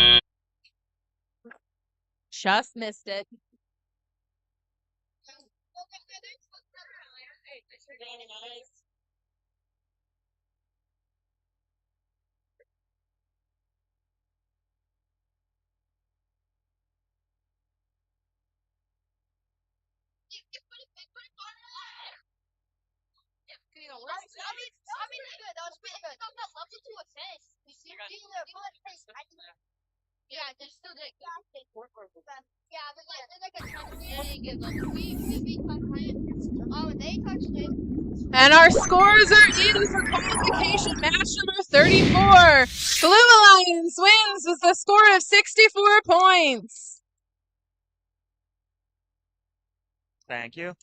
Just missed it. And our scores are in for qualification match number 34. Blue Alliance wins with a score of 64 points. Thank you.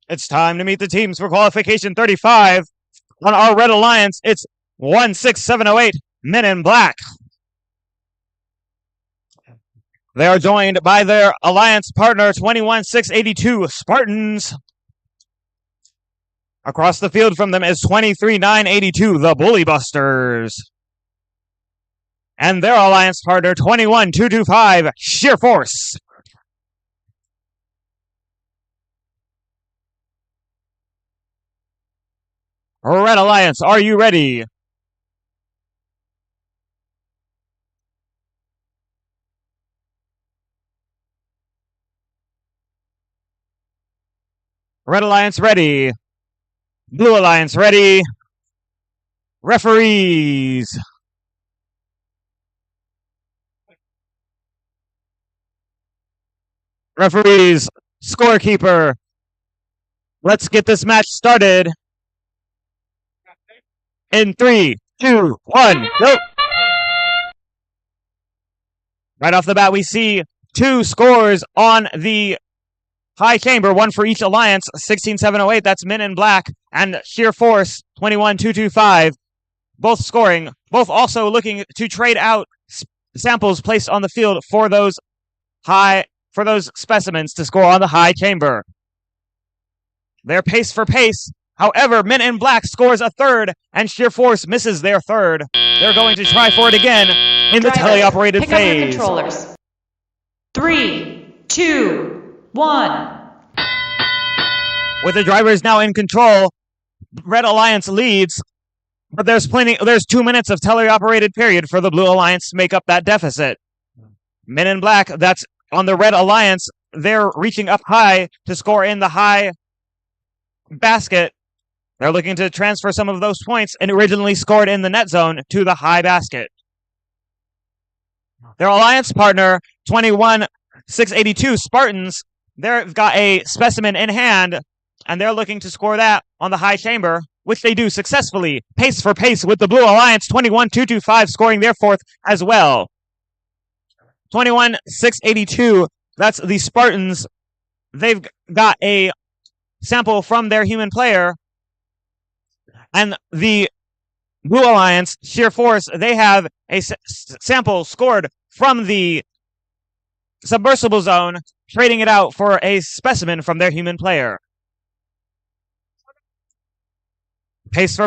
It's time to meet the teams for qualification 35. On our Red Alliance, it's 16708 Men in Black. They are joined by their alliance partner, 21-682 Spartans. Across the field from them is 23-982 the Bully Busters. And their alliance partner, 21-225 Sheer Force. Red Alliance, are you ready? Red Alliance ready. Blue Alliance ready. Referees. Referees, scorekeeper. Let's get this match started. In 3, 2, 1, go! Right off the bat, we see 2 scores on the high chamber, 1 for each alliance. 16-708, that's Men in Black, and Sheer Force, 21-225. Both scoring, both also looking to trade out samples placed on the field for those specimens to score on the high chamber. They're pace for pace. However, Men in Black scores a third, and Sheer Force misses their third. They're going to try for it again in the teleoperated Pick phase. up your controllers. 3, 2, 1. With the drivers now in control, Red Alliance leads, but there's 2 minutes of teleoperated period for the Blue Alliance to make up that deficit. Men in Black, that's on the Red Alliance, they're reaching up high to score in the high basket. They're looking to transfer some of those points and originally scored in the net zone to the high basket. Their alliance partner, 21-682 Spartans, they've got a specimen in hand, and they're looking to score that on the high chamber, which they do successfully. Pace for pace with the Blue Alliance, 21-225 scoring their fourth as well. 21-682, that's the Spartans. They've got a sample from their human player. And the Blue Alliance, Sheer Force, they have a sample scored from the submersible zone, trading it out for a specimen from their human player. Pace.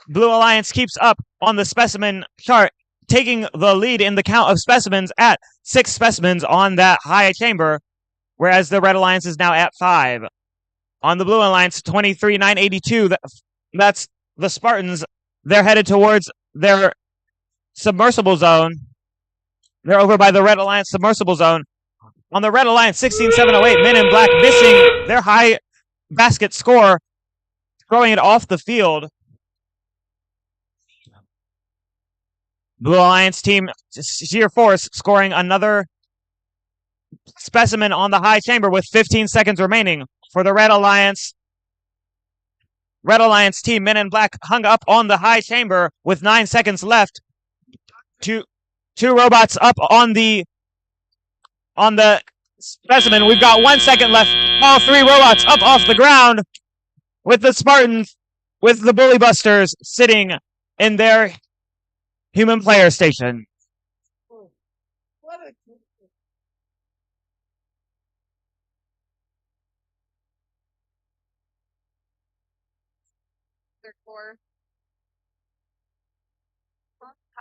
Blue Alliance keeps up on the specimen chart, taking the lead in the count of specimens at 6 specimens on that high chamber, whereas the Red Alliance is now at 5. On the Blue Alliance, 23-982, that's the Spartans. They're headed towards their submersible zone. They're over by the Red Alliance submersible zone. On the Red Alliance, 16-708, Men in Black missing their high basket score, throwing it off the field. Blue Alliance team, Sheer Force, scoring another specimen on the high chamber with 15 seconds remaining. For the Red Alliance team, Men in Black hung up on the high chamber with 9 seconds left. Two robots up on the specimen. We've got 1 second left. All 3 robots up off the ground with the Spartans, with the Bully Busters sitting in their human player station.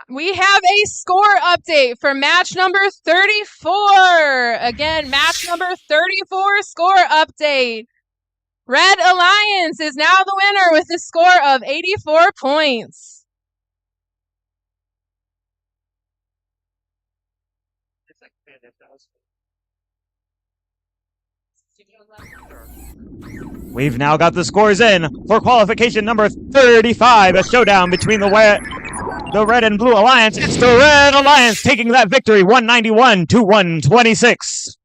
We have a score update for match number 34. Again, match number 34 score update. Red Alliance is now the winner with a score of 84 points. We've now got the scores in for qualification number 35, a showdown between the Red and Blue Alliance. It's the Red Alliance taking that victory, 191-126.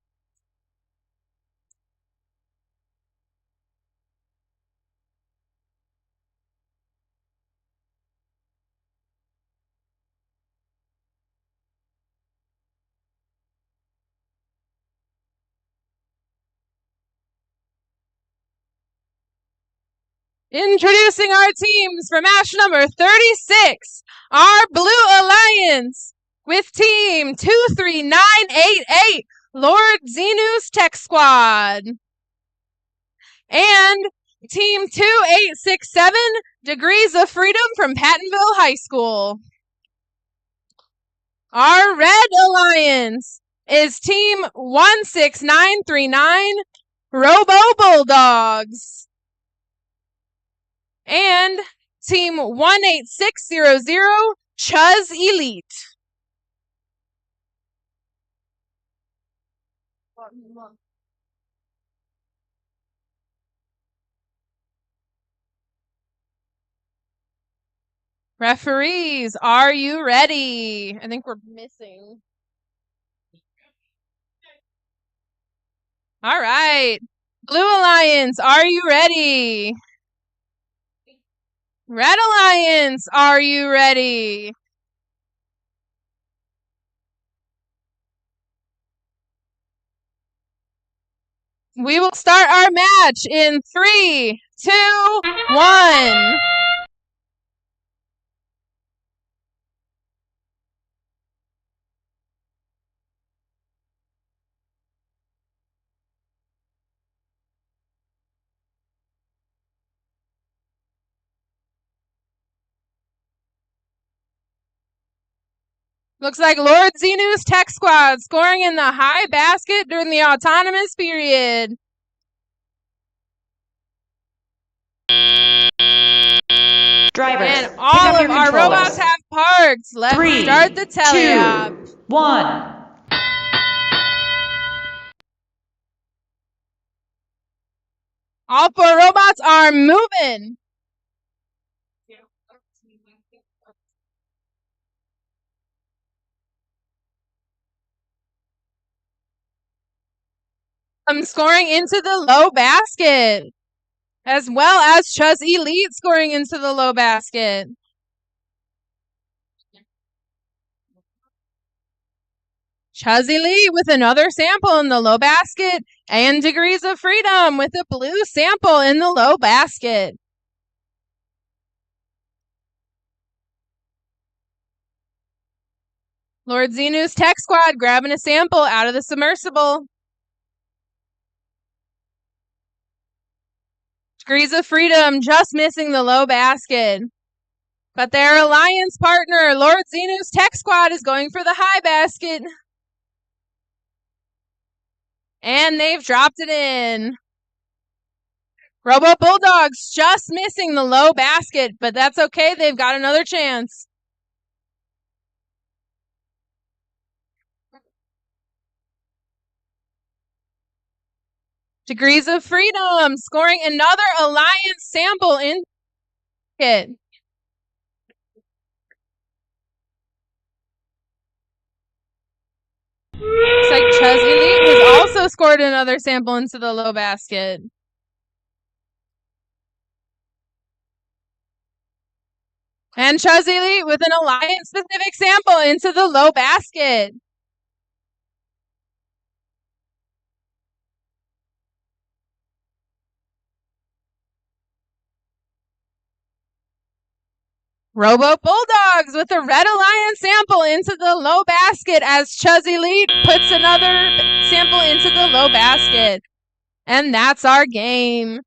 Introducing our teams for match number 36. Our Blue Alliance with Team 23988, Lord Xenu's Tech Squad. And Team 2867, Degrees of Freedom from Pattonville High School. Our red alliance is Team 16939, Robo Bulldogs. And Team 18600, Chuz Elite. Referees, are you ready? I think we're missing. All right. Blue Alliance, are you ready? Red Alliance, are you ready? We will start our match in 3, 2, 1. Looks like Lord Xenu's Tech Squad scoring in the high basket during the autonomous period. Drivers, and pick all up of your our controllers. robots have parked. Let's 3, start the teleop. 2, 1. All 4 robots are moving. Scoring into the low basket, as well as Chuz Elite scoring into the low basket. Chuz Elite with another sample in the low basket, and Degrees of Freedom with a blue sample in the low basket. Lord Xenu's Tech Squad grabbing a sample out of the submersible. Degrees of Freedom just missing the low basket. But their alliance partner, Lord Xenu's Tech Squad, is going for the high basket. And they've dropped it in. Robo Bulldogs just missing the low basket, but that's okay. They've got another chance. Degrees of Freedom scoring another alliance sample in it. Looks like Chuz Elite has also scored another sample into the low basket. And Chuz Elite with an alliance-specific sample into the low basket. Robo Bulldogs with a Red Alliance sample into the low basket as Chuz Elite puts another sample into the low basket. And that's our game.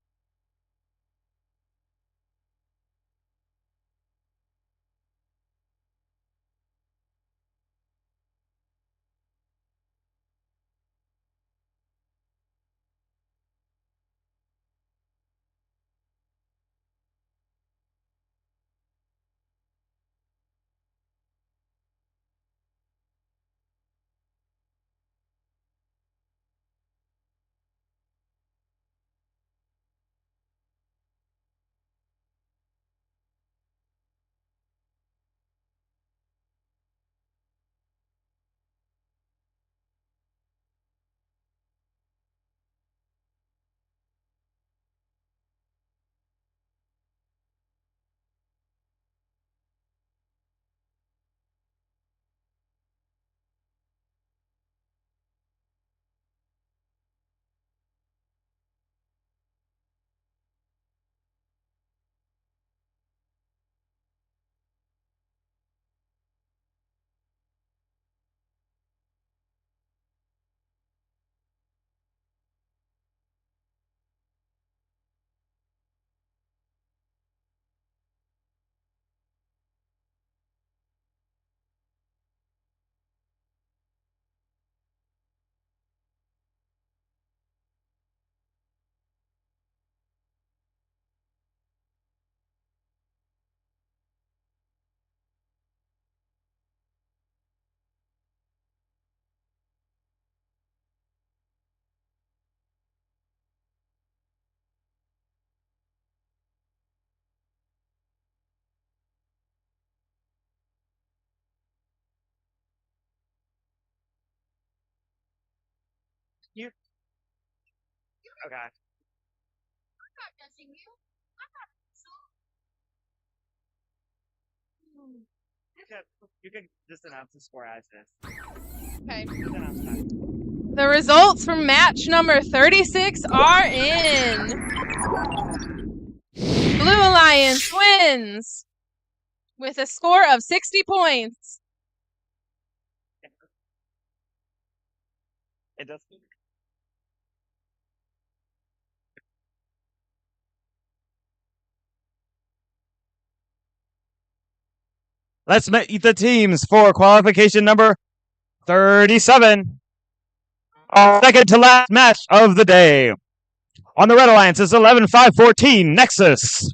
You. Okay. You can just announce the score as is. Okay. Just announce that. The results from match number 36 are in. Blue Alliance wins with a score of 60 points. It does. Let's meet the teams for qualification number 37. Our second to last match of the day. On the Red Alliance is 11-5-14 Nexus.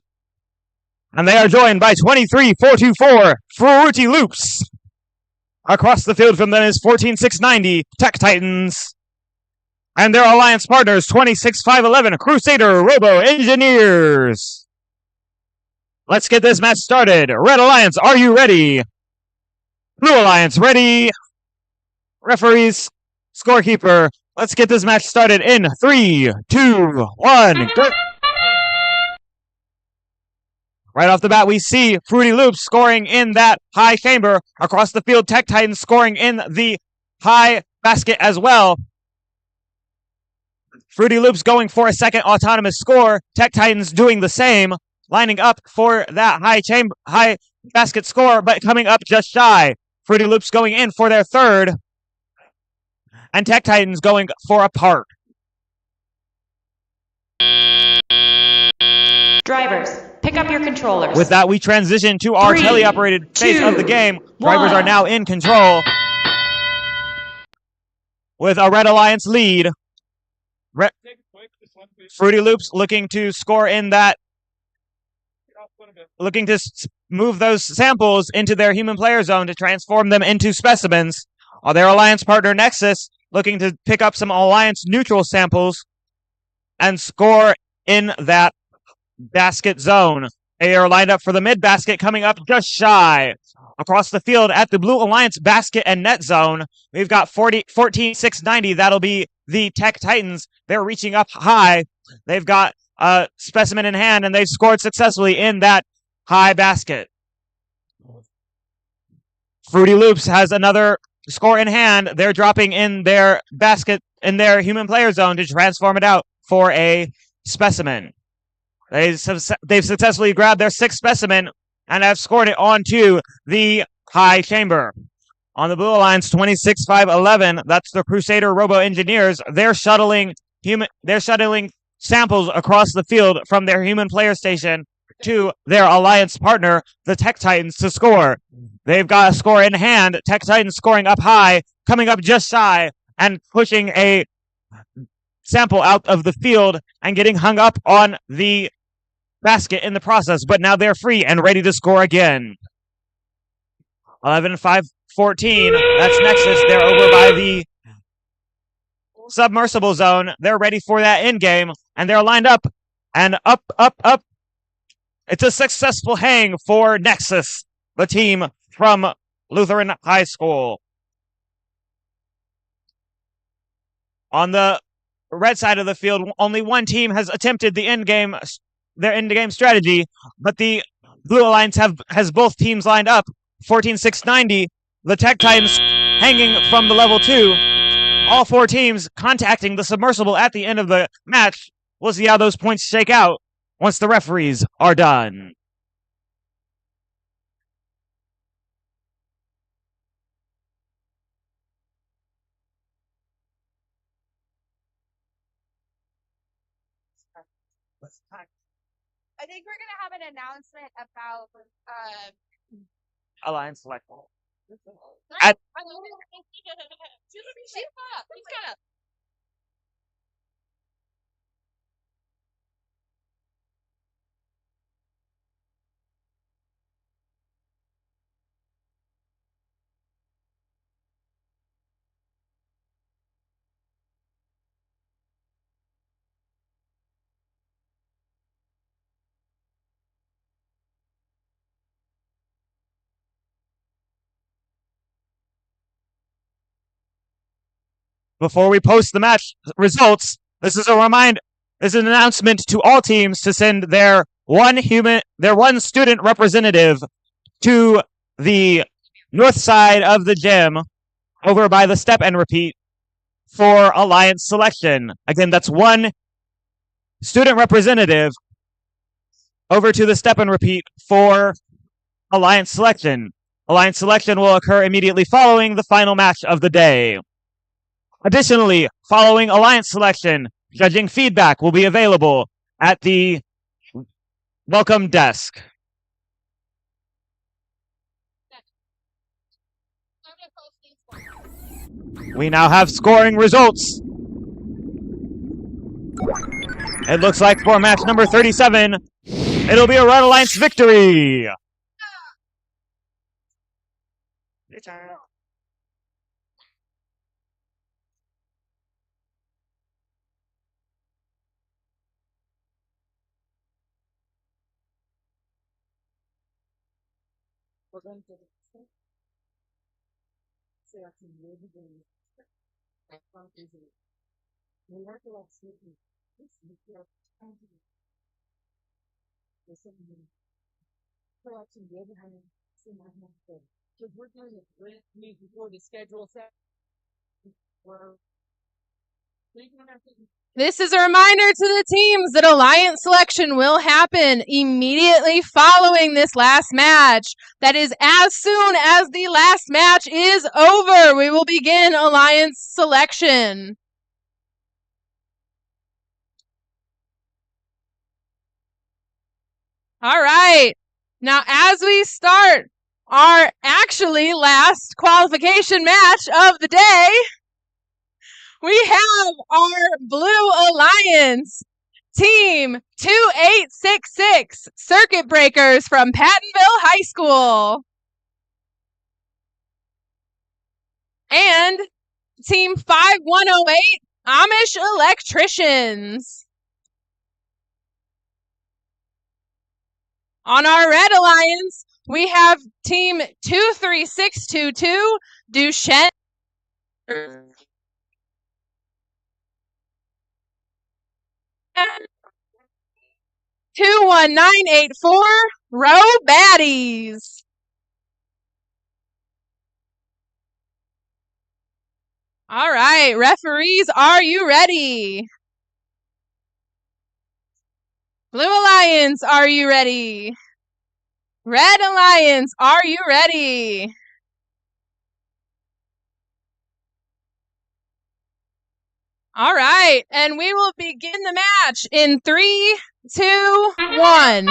And they are joined by 23-424 Fruity Loops. Across the field from them is 14-690 Tech Titans. And their alliance partners 26-511 Crusader Robo Engineers. Let's get this match started. Red Alliance, are you ready? Blue Alliance, ready? Referees, scorekeeper, let's get this match started in 3, 2, 1, go! Right off the bat, we see Fruity Loops scoring in that high chamber. Across the field, Tech Titans scoring in the high basket as well. Fruity Loops going for a second autonomous score. Tech Titans doing the same, lining up for that high basket score, but coming up just shy. Fruity Loops going in for their third. And Tech Titans going for a part. Drivers, pick up your controllers. With that, we transition to our teleoperated phase of the game. Drivers are now in control. With a Red Alliance lead. Fruity Loops looking to score in that. Looking to move those samples into their human player zone to transform them into specimens. Their alliance partner Nexus looking to pick up some alliance neutral samples and score in that basket zone. They are lined up for the mid basket, coming up just shy. Across the field at the Blue Alliance basket and net zone, we've got 14-690. That'll be the Tech Titans. They're reaching up high. They've got a specimen in hand, and they've scored successfully in that high basket. Fruity Loops has another score in hand. They're dropping in their basket in their human player zone to transform it out for a specimen. They've successfully grabbed their sixth specimen and have scored it onto the high chamber. On the Blue Alliance, 26-5-11, that's the Crusader Robo Engineers. They're shuttling samples across the field from their human player station to their alliance partner, the Tech Titans, to score. They've got a score in hand. Tech Titans scoring up high, coming up just shy, and pushing a sample out of the field and getting hung up on the basket in the process, but now they're free and ready to score again. 11-5-14, that's Nexus. They're over by the submersible zone. They're ready for that end game, and they're lined up and up. It's a successful hang for Nexus, the team from Lutheran High School. On the red side of the field, only one team has attempted their end game strategy, but the Blue Alliance has both teams lined up. 14-690, the Tech Titans hanging from the level 2. All four teams contacting the submersible at the end of the match. We'll see how those points shake out once the referees are done. I think we're gonna have an announcement about Alliance select. At before we post the match results, this is an announcement to all teams to send their one student representative to the north side of the gym over by the step and repeat for alliance selection. Again, that's one student representative over to the step and repeat for alliance selection. Alliance selection will occur immediately following the final match of the day. Additionally, following alliance selection, judging feedback will be available at the welcome desk. We now have scoring results. It looks like for match number 37, it'll be a Red Alliance victory. This is a reminder to the teams that alliance selection will happen immediately following this last match. That is, as soon as the last match is over, we will begin alliance selection. All right. Now, as we start our actually last qualification match of the day, we have our Blue Alliance Team 2866 Circuit Breakers from Pattonville High School. And Team 5108 Amish Electricians. On our Red Alliance, we have Team 23622 Duchesne. 21984 Row Baddies. All right, referees, are you ready? Blue Alliance, are you ready? Red Alliance, are you ready? All right, and we will begin the match in 3, 2, 1.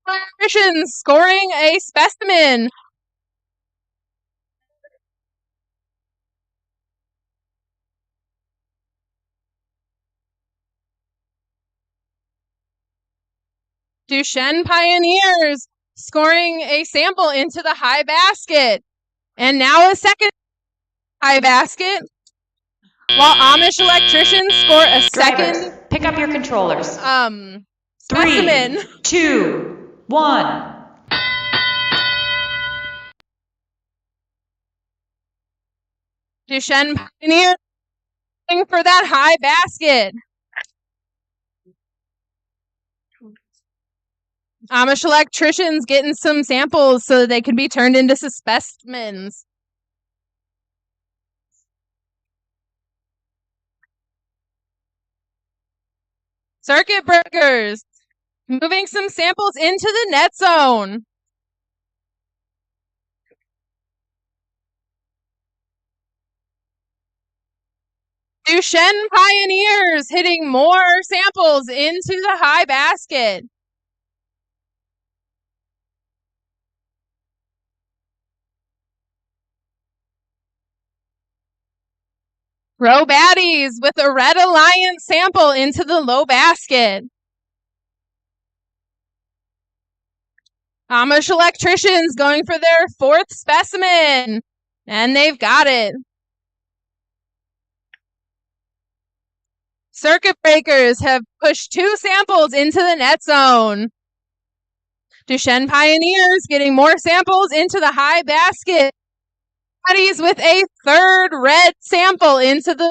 Electricians scoring a specimen. Duchesne Pioneers scoring a sample into the high basket. And now a second high basket. While Amish Electricians score a second. Pick up your controllers. Specimen. 3, 2, 1. Duchesne Pioneers for that high basket. Amish Electricians getting some samples so that they can be turned into specimens. Circuit Breakers moving some samples into the net zone. Duchesne Pioneers hitting more samples into the high basket. Row Baddies with a Red Alliance sample into the low basket. Amish Electricians going for their fourth specimen. And they've got it. Circuit Breakers have pushed 2 samples into the net zone. Duchesne Pioneers getting more samples into the high basket. Buddies with a third red sample into the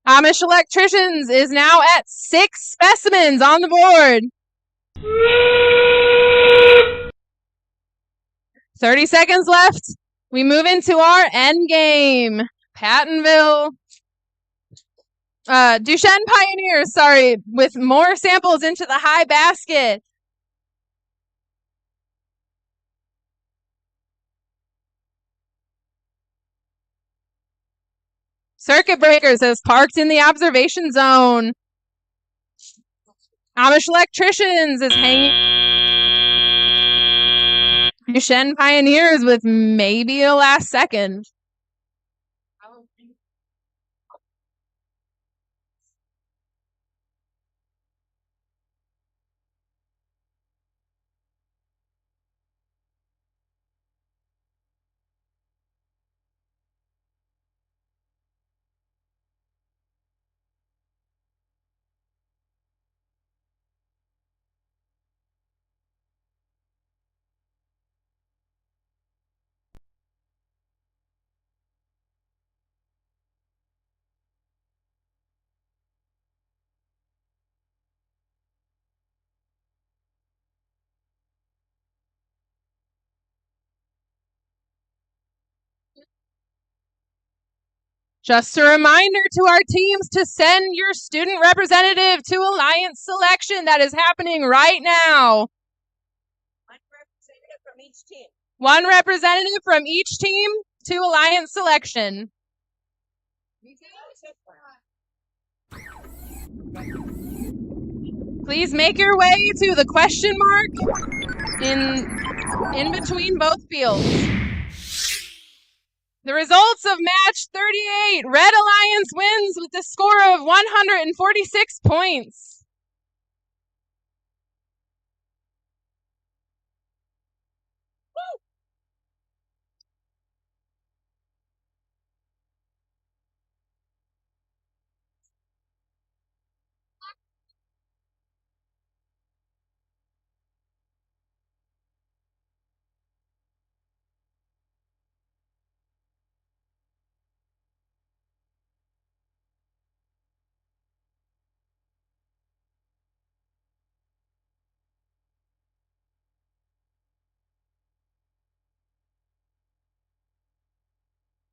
Amish Electricians is now at 6 specimens on the board. 30 seconds left. We move into our end game. Pattonville. Duchesne Pioneers, sorry, with more samples into the high basket. Circuit Breakers has parked in the observation zone. Amish Electricians is hanging. Duchesne Pioneers with maybe a last second. Just a reminder to our teams to send your student representative to Alliance selection. That is happening right now. One representative from each team to Alliance selection. Please make your way to the question mark in between both fields. The results of match 38. Red Alliance wins with a score of 146 points. Woo!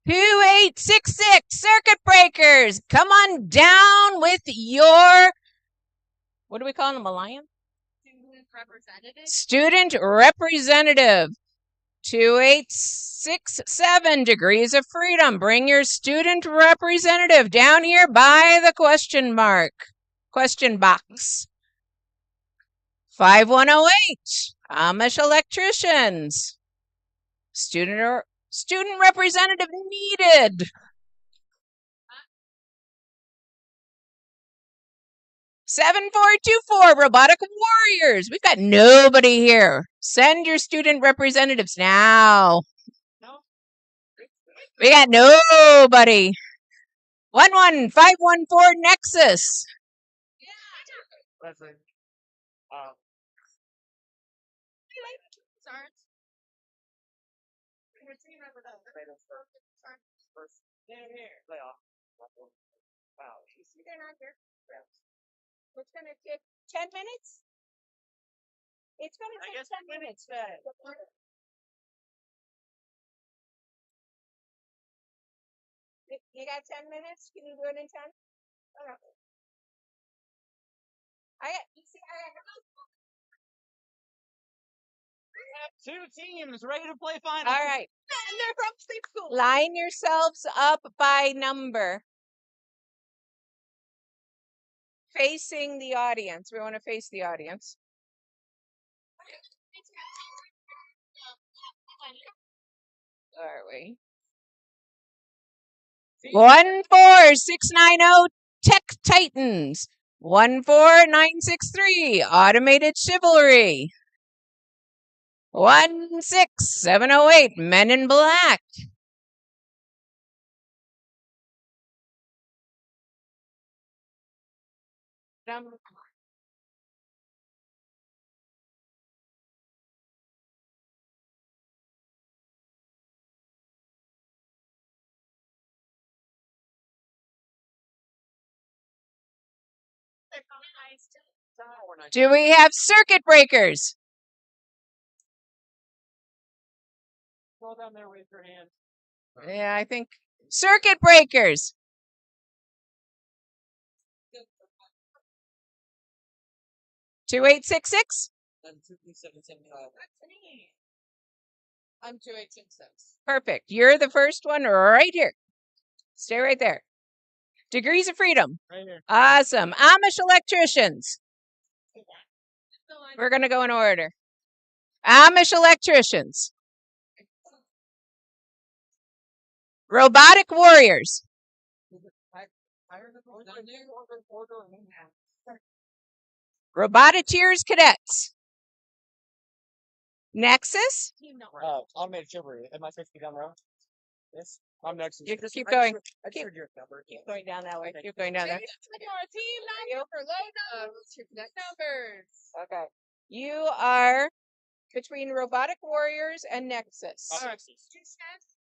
$2,866 Circuit Breakers. Come on down with your, what do we call them, Alliance? Student representative. 2867 Degrees of Freedom. Bring your student representative down here by the question box. 5108 Amish Electricians. Student representative needed. 7424 Robotic Warriors. We've got nobody here. Send your student representatives now. We got nobody. 11514 Nexus. It's going to take 10 minutes? It's going to take 10 minutes. You got 10 minutes? Can you do it in 10? I have two teams ready to play finals. All right. And they're from sleep school. Line yourselves up by number. Facing the audience. We want to face the audience. Are we? 14690 Tech Titans. 14963 Automated Chivalry. 16708 Men in Black. Do we have circuit breakers? Scroll down there, raise your hand. Yeah, I think circuit breakers. Two 2866. I'm 2866. Perfect. You're the first one right here. Stay right there. Degrees of freedom. Right here. Awesome. Amish electricians. We're going to go in order. Amish electricians. Robotic warriors. Roboteers cadets. Nexus. Automated chivalry. Am I supposed to be down the road? Yes. I'm next. You just keep going. I Keep heard your number. going down that way. Keep going down there. Team number low numbers. Okay. You are between robotic warriors and Nexus.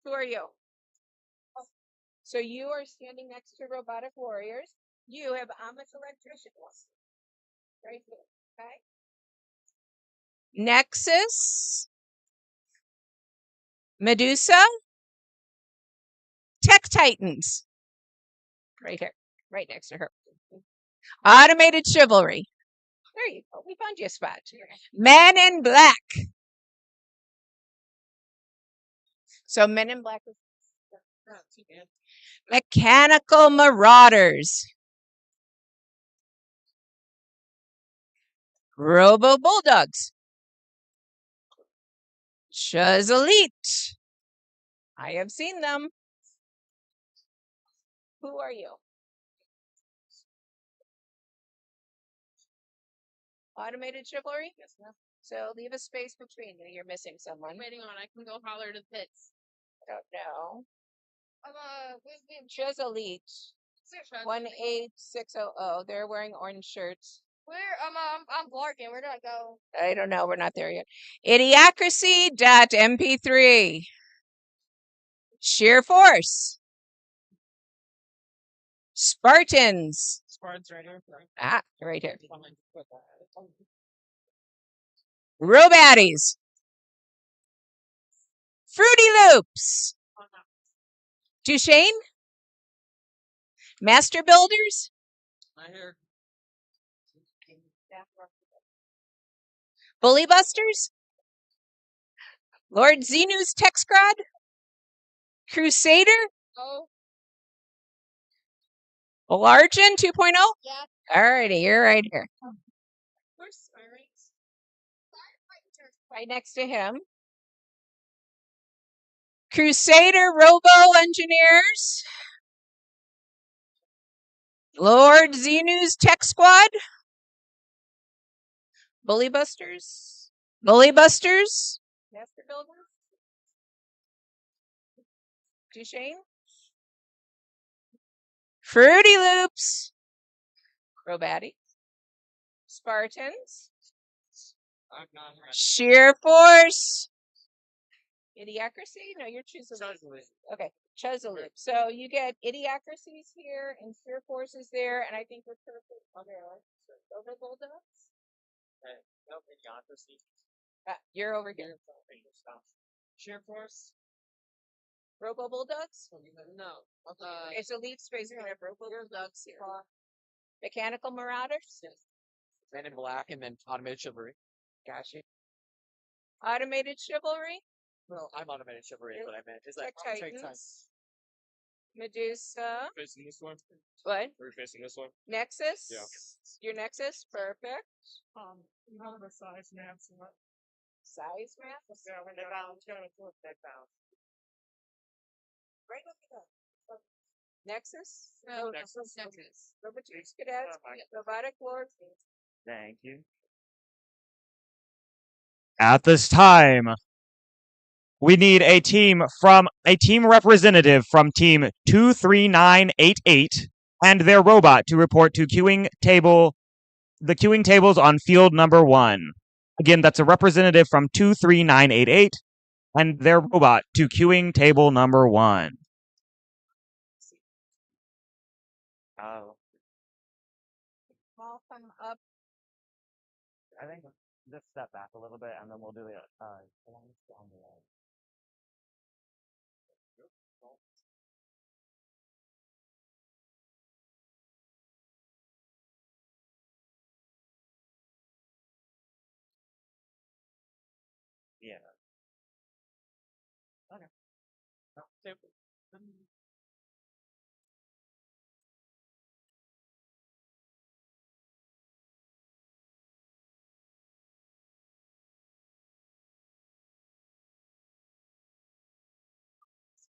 Who are you? So you are standing next to robotic warriors. You have Amish electricians. Right here. Okay. Nexus. Medusa. Tech Titans. Right here. Right next to her. Automated chivalry. There you go. We found you a spot. Men in Black. So Men in Black is Mechanical Marauders. Robo Bulldogs. Chuz Elite. I have seen them. Who are you? Automated chivalry? Yes, ma'am. So leave a space between you. You're missing someone. Waiting on. I can go holler to the pits. I don't know. Chuz Elite. 18600. They're wearing orange shirts. Where I'm barking. Where did I go? I don't know. We're not there yet. Idiocracy.mp3. Sheer Force. Spartans. Spartans right here. Ah, right here. Robatties. Fruity Loops. Duchesne. Master Builders. Right here. Bully Busters. Lord Xenu's Tech Squad. Crusader. Oh. Largen 2.0. Yeah. Alrighty, you're right here. Where's Right next to him. Crusader Robo Engineers. Lord Xenu's Tech Squad. Bully Busters. Bully Busters. Master Builders. Duchesne. Fruity Loops. Robatty. Spartans. Sheer Force. Idiocracy? No, you're choosing. Okay, Chuzaloop. So you get Idiocracies here and Sheer Forces there, and I think we're perfect. Over Bulldogs. You're over here. Sheer Force. Robo Bulldogs? No. It's Elite Space. We're gonna have Robo Bulldogs here. Mechanical Marauders? Men in Black and then Automated Chivalry. Gotcha. Automated Chivalry? Well, I'm Automated Chivalry, is what I meant. Is that Tech Titans? Medusa. Facing this one? What? Are we facing this one? Nexus? Yeah. Your Nexus? Perfect. You have a size map. Size map? Yeah, when they bound, they bound. Right over there. Nexus? No, Nexus. Nexus. Robotics Cadets. Robotic Lords. Thank you. At this time, we need a team representative from team 23988 and their robot to report to the queuing tables on field number 1. Again, that's a representative from 23988 and their robot to queuing table number 1. Oh. I think just step back a little bit, and then we'll do the on the wall. Yeah. Okay.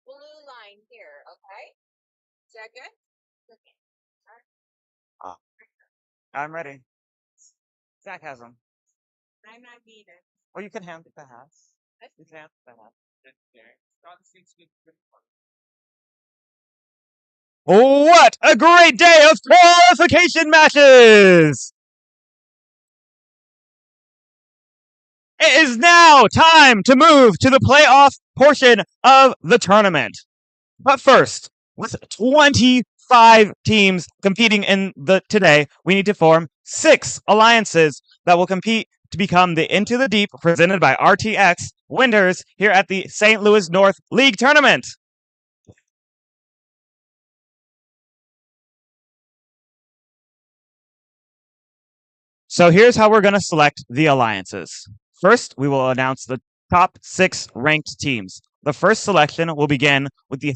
Blue line here, okay? Is that good? I'm ready. Zach has them. I'm not needed. Or you can hand the hats. You can hand the hats. What a great day of qualification matches! It is now time to move to the playoff portion of the tournament. But first, with 25 teams competing in today, we need to form 6 alliances that will compete to become the Into the Deep presented by RTX winners here at the St. Louis North League Tournament. So here's how we're going to select the alliances. First, we will announce the top 6 ranked teams. The first selection will begin with the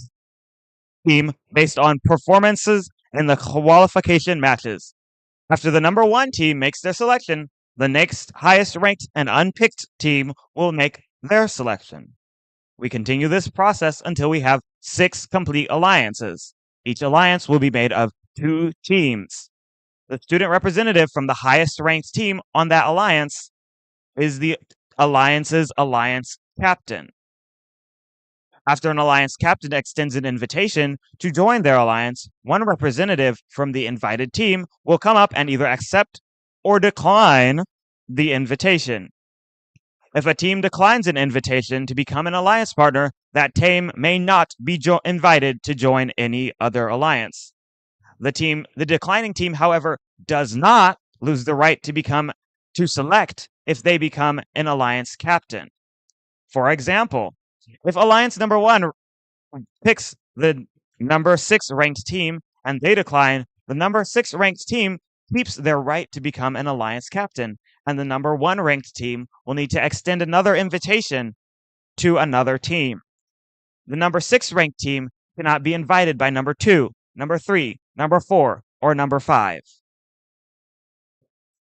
team based on performances in the qualification matches. After the number 1 team makes their selection, the next highest ranked and unpicked team will make their selection. We continue this process until we have 6 complete alliances. Each alliance will be made of 2 teams. The student representative from the highest ranked team on that alliance is the alliance's alliance captain. After an alliance captain extends an invitation to join their alliance, one representative from the invited team will come up and either accept or decline the invitation. If a team declines an invitation to become an alliance partner, that team may not be invited to join any other alliance. The declining team, however, does not lose the right to select if they become an alliance captain. For example, if alliance number 1 picks the number 6 ranked team and they decline, the number 6 ranked team keeps their right to become an alliance captain, and the number 1 ranked team will need to extend another invitation to another team. The number 6 ranked team cannot be invited by number 2, number 3, number 4, or number 5.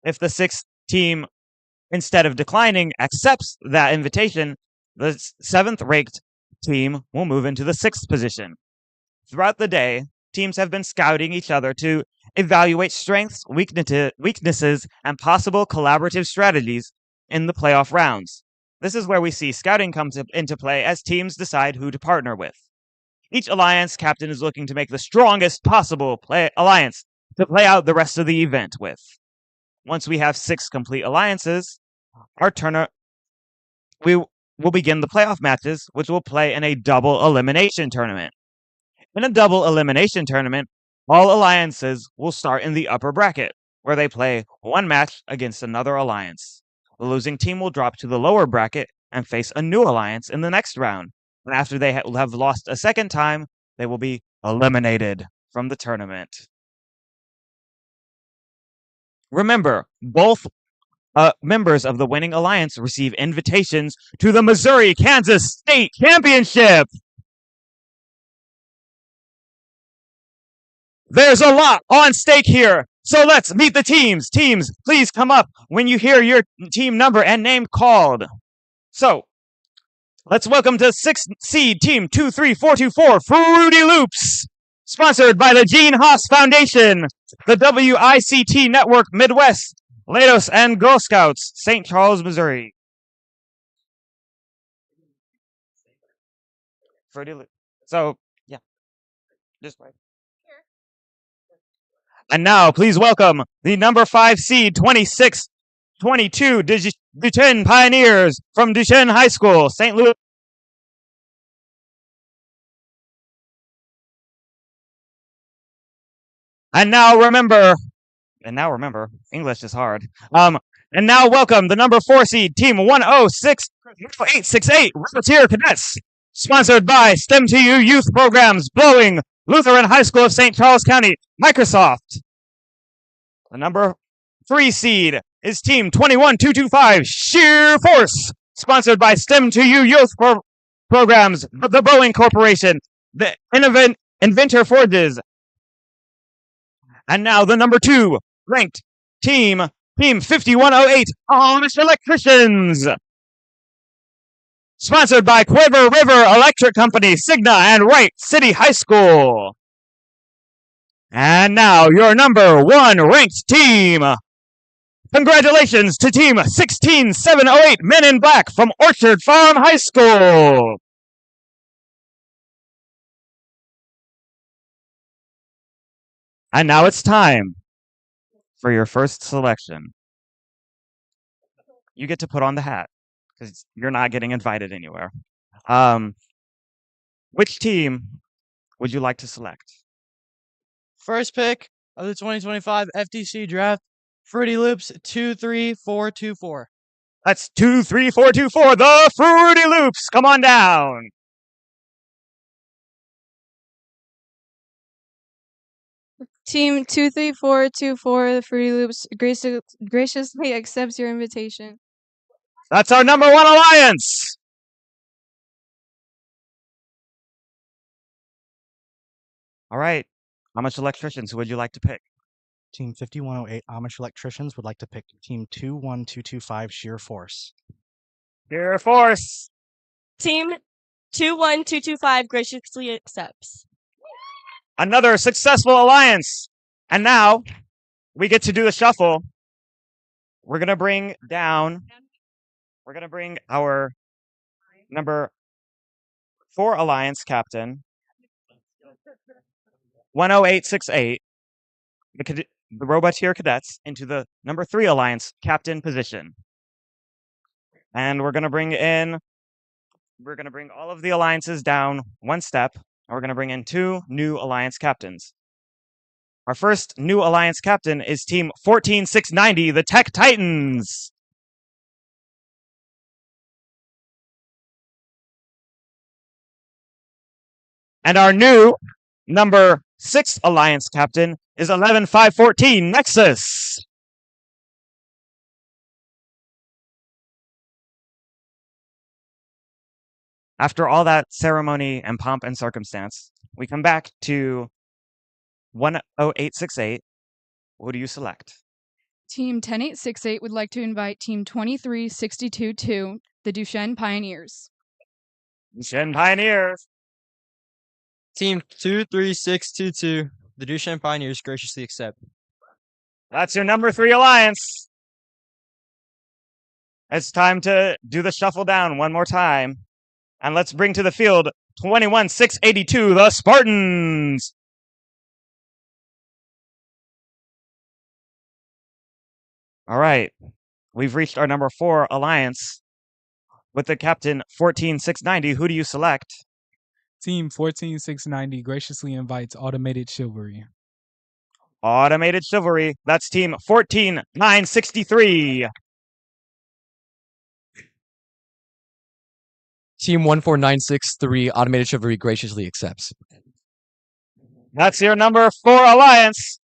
If the 6th team, instead of declining, accepts that invitation, the 7th ranked team will move into the 6th position. Throughout the day, teams have been scouting each other to evaluate strengths, weaknesses, and possible collaborative strategies in the playoff rounds. This is where we see scouting comes into play as teams decide who to partner with. Each alliance captain is looking to make the strongest possible alliance to play out the rest of the event with. Once we have 6 complete alliances, we will begin the playoff matches, which will play in a double elimination tournament. In a double elimination tournament, all alliances will start in the upper bracket, where they play 1 match against another alliance. The losing team will drop to the lower bracket and face a new alliance in the next round. And after they have lost a second time, they will be eliminated from the tournament. Remember, both members of the winning alliance receive invitations to the Missouri-Kansas State Championship. There's a lot on stake here, so let's meet the teams. Teams, please come up when you hear your team number and name called. So, let's welcome to 6th seed team 23424 Fruity Loops, sponsored by the Gene Haas Foundation, the WICT Network Midwest, Lados and Girl Scouts, St. Charles, Missouri. Fruity Loops. So, yeah, just wait. And now, please welcome the number 5 seed 2622 Duchesne Pioneers from Duchesne High School, St. Louis. And now remember, English is hard. And now welcome the number 4 seed, Team 10868 Volunteer Cadets, sponsored by STEM2U Youth Programs, Blowing, Lutheran High School of St. Charles County, Microsoft. The number 3 seed is Team 21225 Sheer Force, sponsored by STEM2U Youth Programs, the Boeing Corporation, the Inventor Forges. And now the number 2 ranked Team 5108 Amish Electricians, sponsored by Quiver River Electric Company, Cigna, and Wright City High School. And now your number 1 ranked team. Congratulations to Team 16708 Men in Black from Orchard Farm High School. And now it's time for your first selection. You get to put on the hat because you're not getting invited anywhere. Which team would you like to select? First pick of the 2025 FTC draft, Fruity Loops 23424. That's 23424, the Fruity Loops. Come on down. Team 23424, the Fruity Loops, graciously accepts your invitation. That's our number 1 alliance. All right. Amish Electricians, who would you like to pick? Team 5108 Amish Electricians would like to pick Team 21225 Sheer Force. Sheer Force. Team 21225 graciously accepts. Another successful alliance. And now we get to do the shuffle. We're going to bring our number 4 alliance captain, 10868, the Roboteer Cadets, into the number 3 alliance captain position. And we're going to bring all of the alliances down 1 step. And we're going to bring in 2 new alliance captains. Our first new alliance captain is Team 14690, the Tech Titans. And our new number 6 alliance captain is 11514, Nexus. After all that ceremony and pomp and circumstance, we come back to 10868. Who do you select? Team 10868 would like to invite Team 23622, the Duchesne Pioneers. Duchesne Pioneers. Team 23622, the Duchesne Pioneers graciously accept. That's your number 3 alliance. It's time to do the shuffle down one more time. And let's bring to the field 21682, the Spartans. All right. We've reached our number 4 alliance with the captain 14690. Who do you select? Team 14690 graciously invites Automated Chivalry. Automated Chivalry. That's Team 14963. Team 14963 Automated Chivalry graciously accepts. That's your number 4 alliance.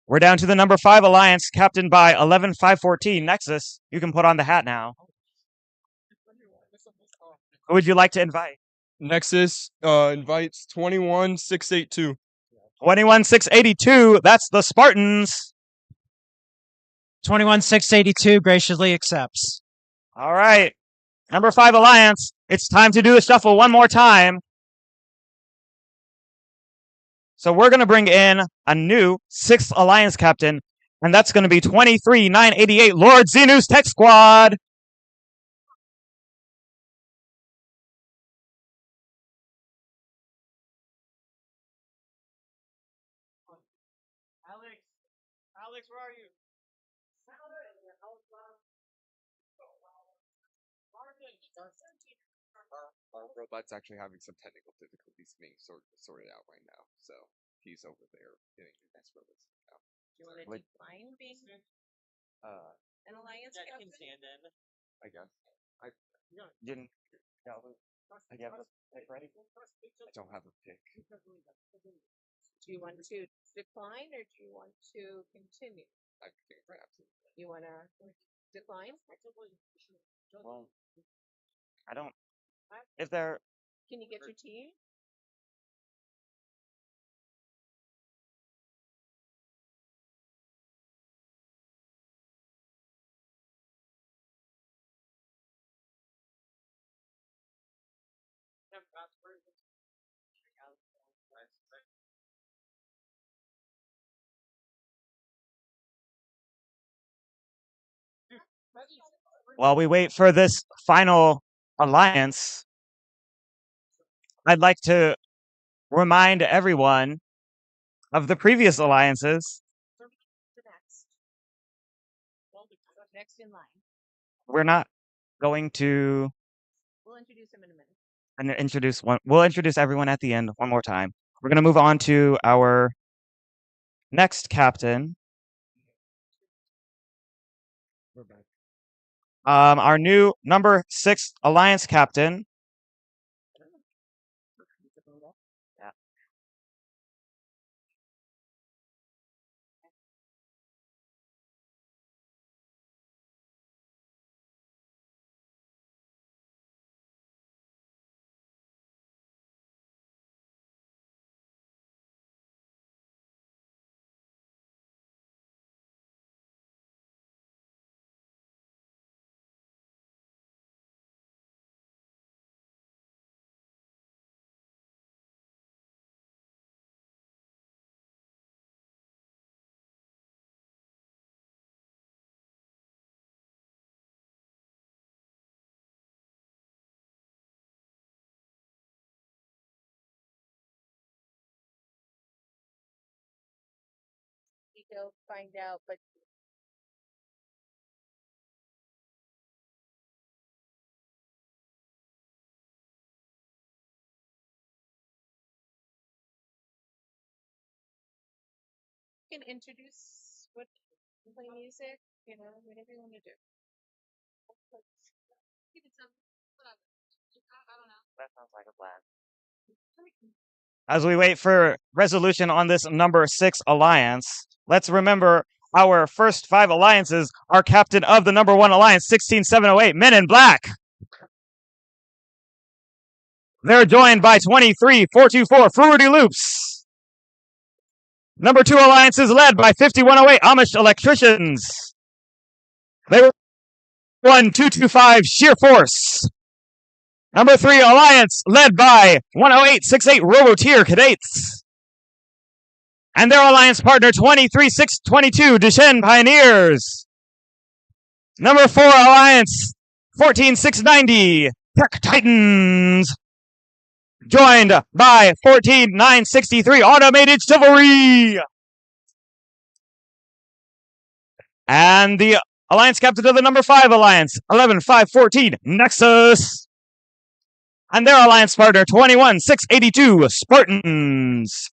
We're down to the number 5 alliance, captained by 11514, Nexus. You can put on the hat now. Who would you like to invite? Nexus invites 21682. 21682, that's the Spartans. 21682 graciously accepts. All right. Number 5 alliance, it's time to do the shuffle one more time. So we're going to bring in a new 6th alliance captain, and that's going to be 23988 Lord Xenu's Tech Squad. Alex, where are you? Our robot's actually having some technical difficulties being sorted out right now, so he's over there getting the next robots now. you want to Would- decline being an alliance Yeah, captain? can stand in. I guess. I didn't. I have a pick ready. I don't have a pick. Do you want to decline or do you want to continue? I think perhaps. You want to decline? Well, I don't. If they're Can you get your team? while we wait for this final alliance, I'd like to remind everyone of the previous alliances. The next. Next in line. We're not going to We'll introduce him in a minute. introduce one. We'll introduce everyone at the end one more time. We're going to move on to our next captain. We're back. Our new number 6 alliance captain. Yeah. We go find out, but you can introduce what play music, whatever you want to do. Give it some, whatever. I don't know. That sounds like a plan. As we wait for resolution on this number 6 alliance, let's remember our first 5 alliances are captain of the number 1 alliance, 16708, Men in Black. They're joined by 23424, Fruity Loops. Number 2 alliance is led by 5108, Amish Electricians. They were 1225, Sheer Force. Number 3 alliance led by 10868, Robotier Cadets. And their alliance partner 23622, Duchesne Pioneers. Number 4 alliance 14690, Tech Titans. Joined by 14963, Automated Chivalry. And the alliance captain of the number 5 alliance 11514, Nexus. And their alliance partner 21682, Spartans.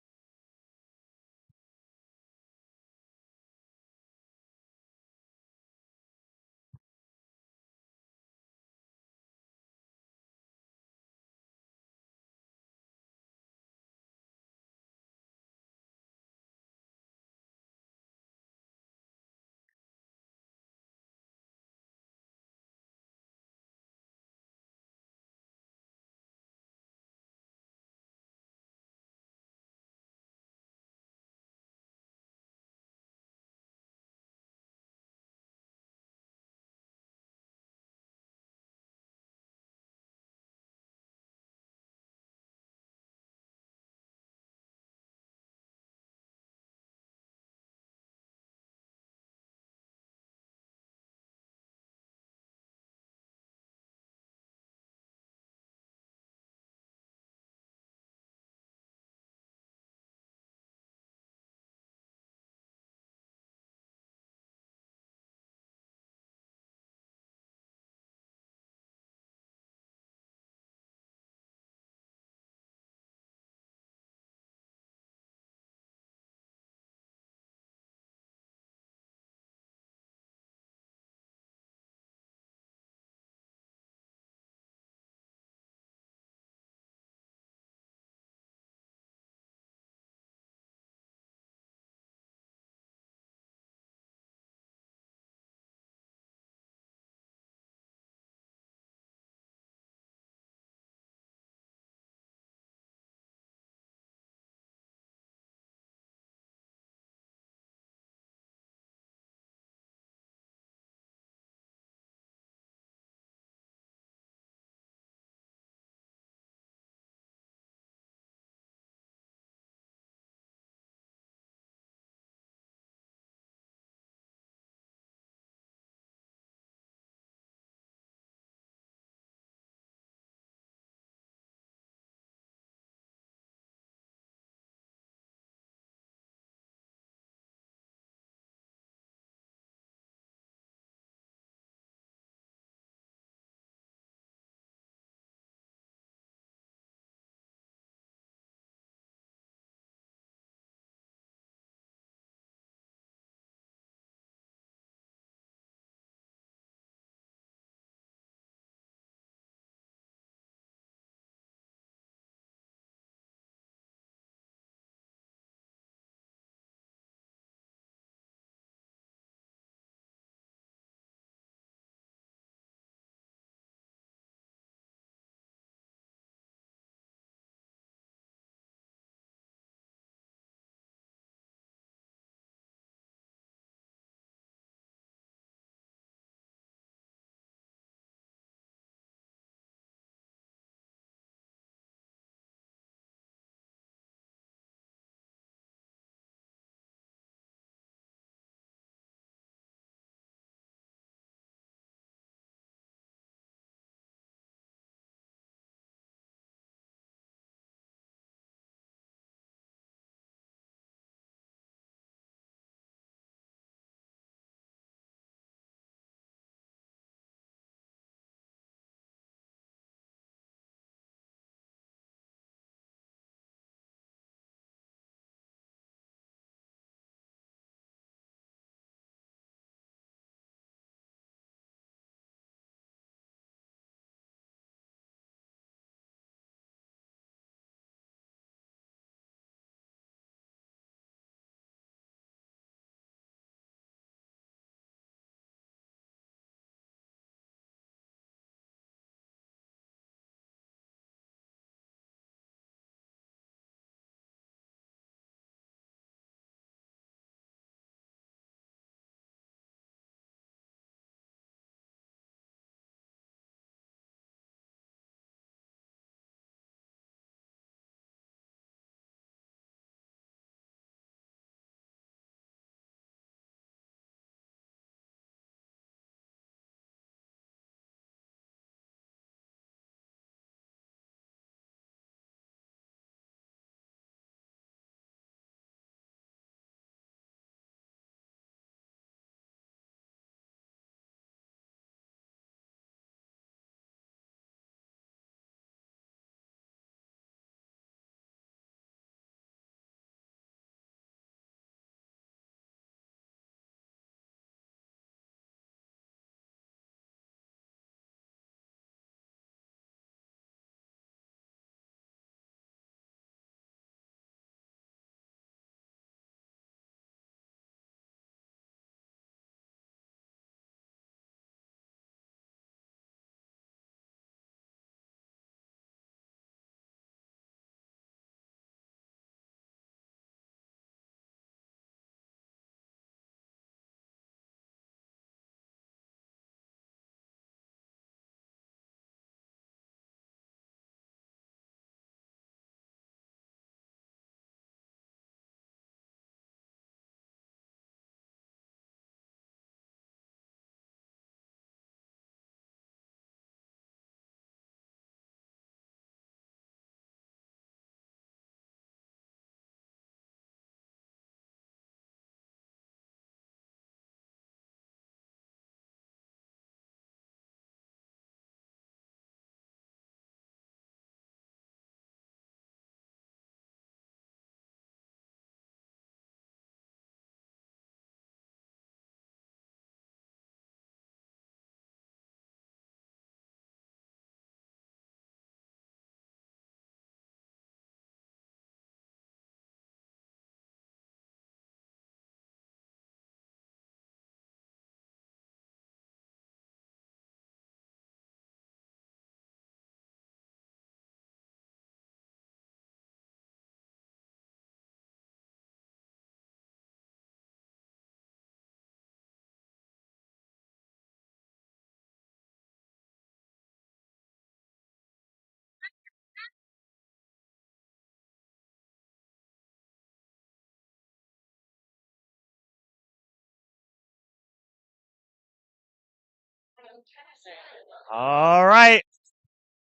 All right.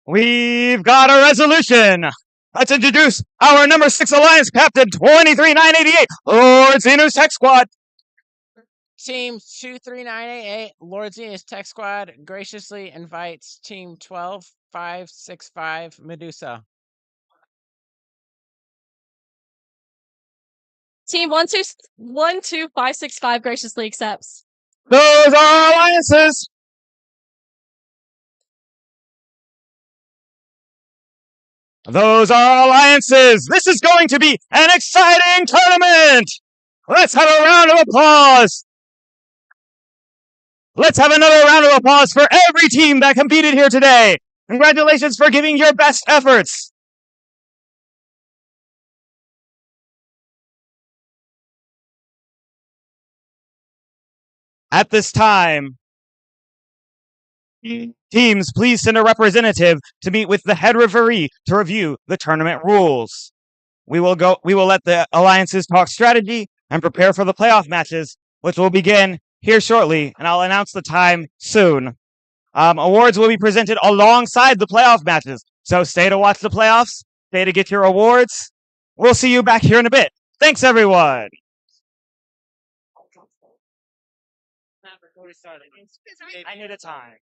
We've got a resolution. Let's introduce our number 6 Alliance Captain 23988, Lord Xenos Tech Squad. Team 23988, Lord Zenus Tech Squad graciously invites Team 12565 Medusa. Team 12565 graciously accepts. Those are our alliances. Those are alliances. This is going to be an exciting tournament. Let's have a round of applause. Let's have another round of applause for every team that competed here today. Congratulations for giving your best efforts. At this time, teams, please send a representative to meet with the head referee to review the tournament rules. We will let the alliances talk strategy and prepare for the playoff matches, which will begin here shortly, and I'll announce the time soon. Awards will be presented alongside the playoff matches, so stay to watch the playoffs, stay to get your awards. We'll see you back here in a bit. Thanks, everyone. I need a time.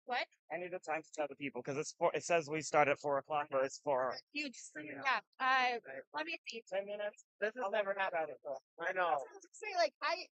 What? I need a time to tell the people because it says we start at 4 o'clock, but it's 4. You just yeah. Let me see. 10 minutes. This has never happened before. I know. I was gonna say like I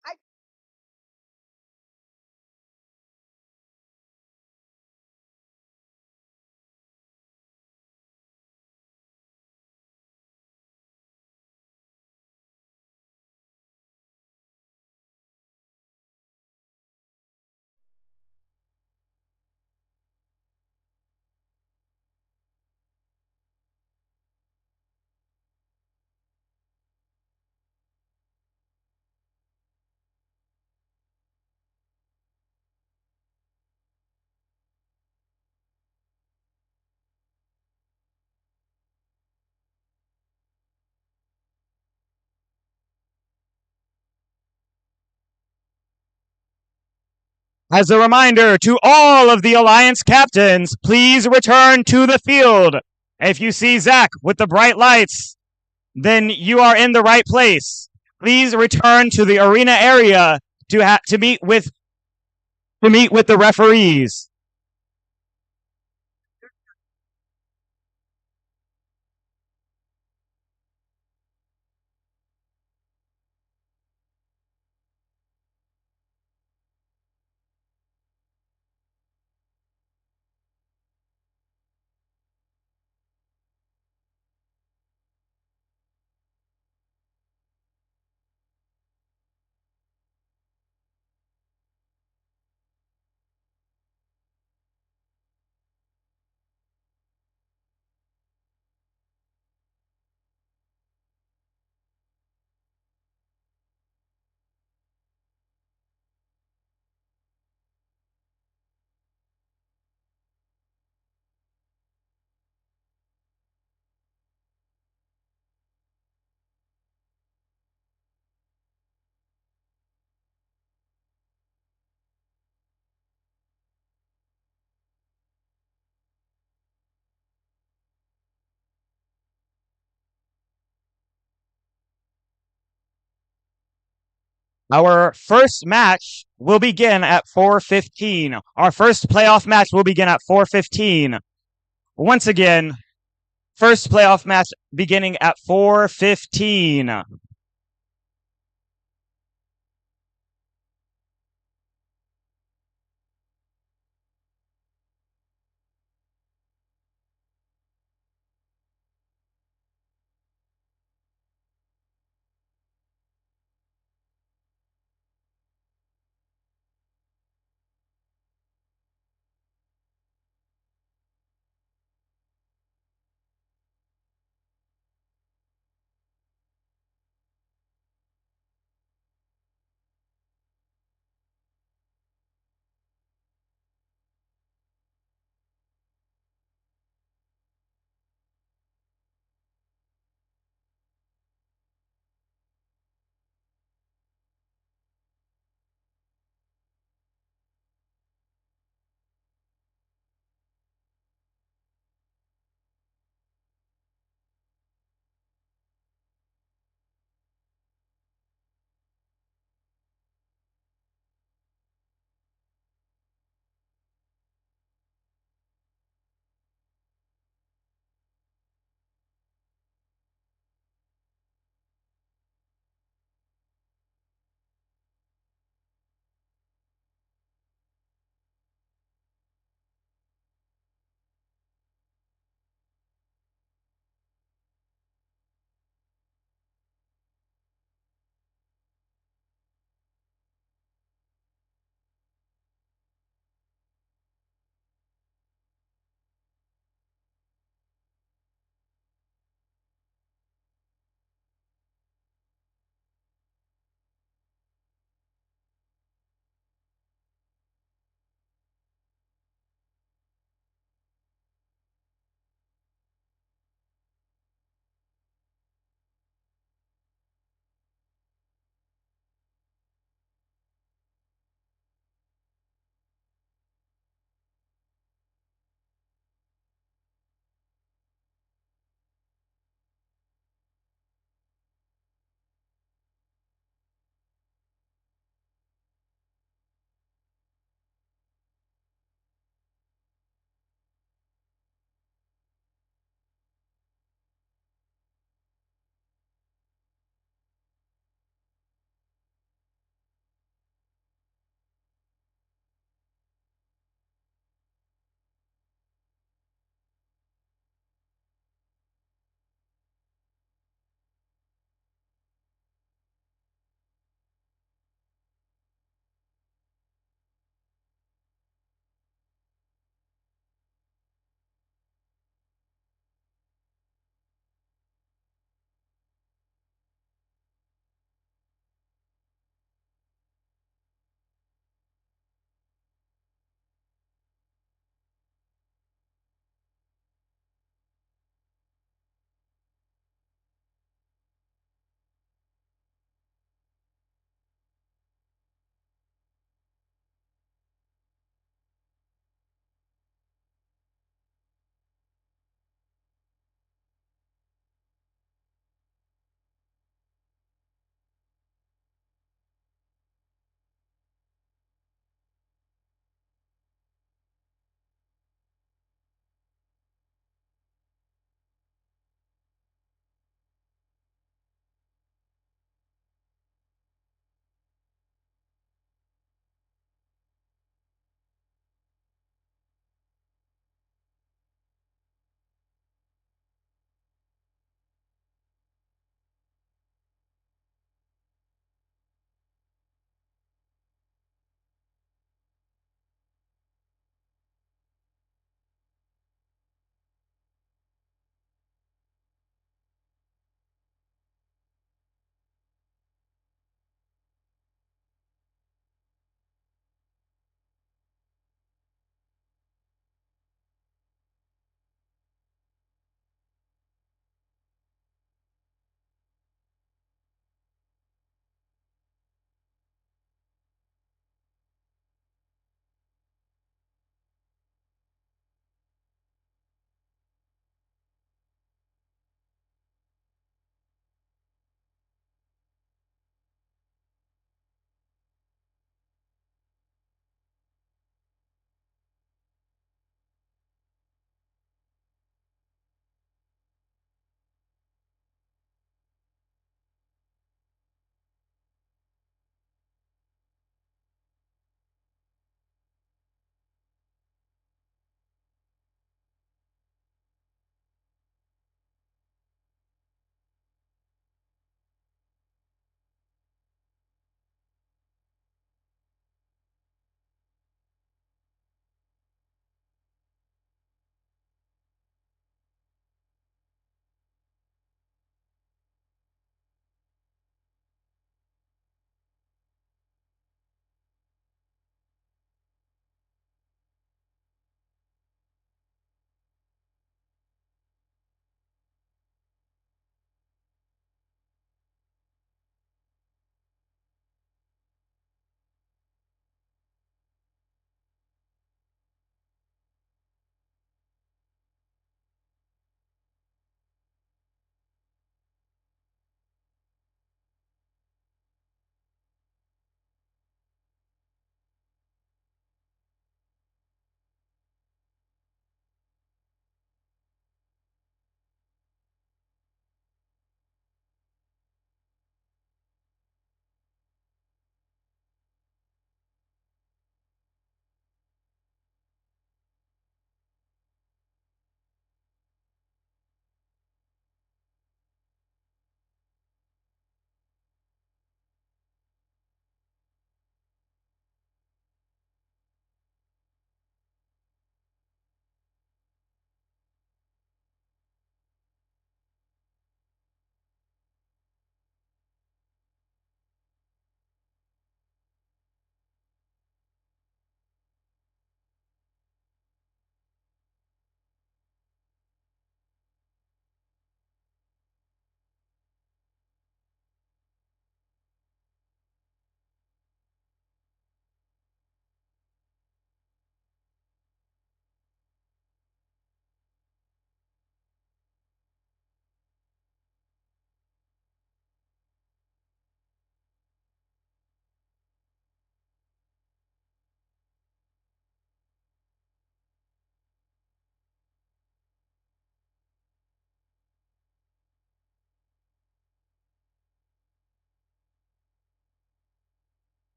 As a reminder to all of the Alliance captains, please return to the field. If you see Zach with the bright lights, then you are in the right place. Please return to the arena area to meet with the referees. Our first match will begin at 4:15. Our first playoff match will begin at 4:15. Once again, first playoff match beginning at 4:15.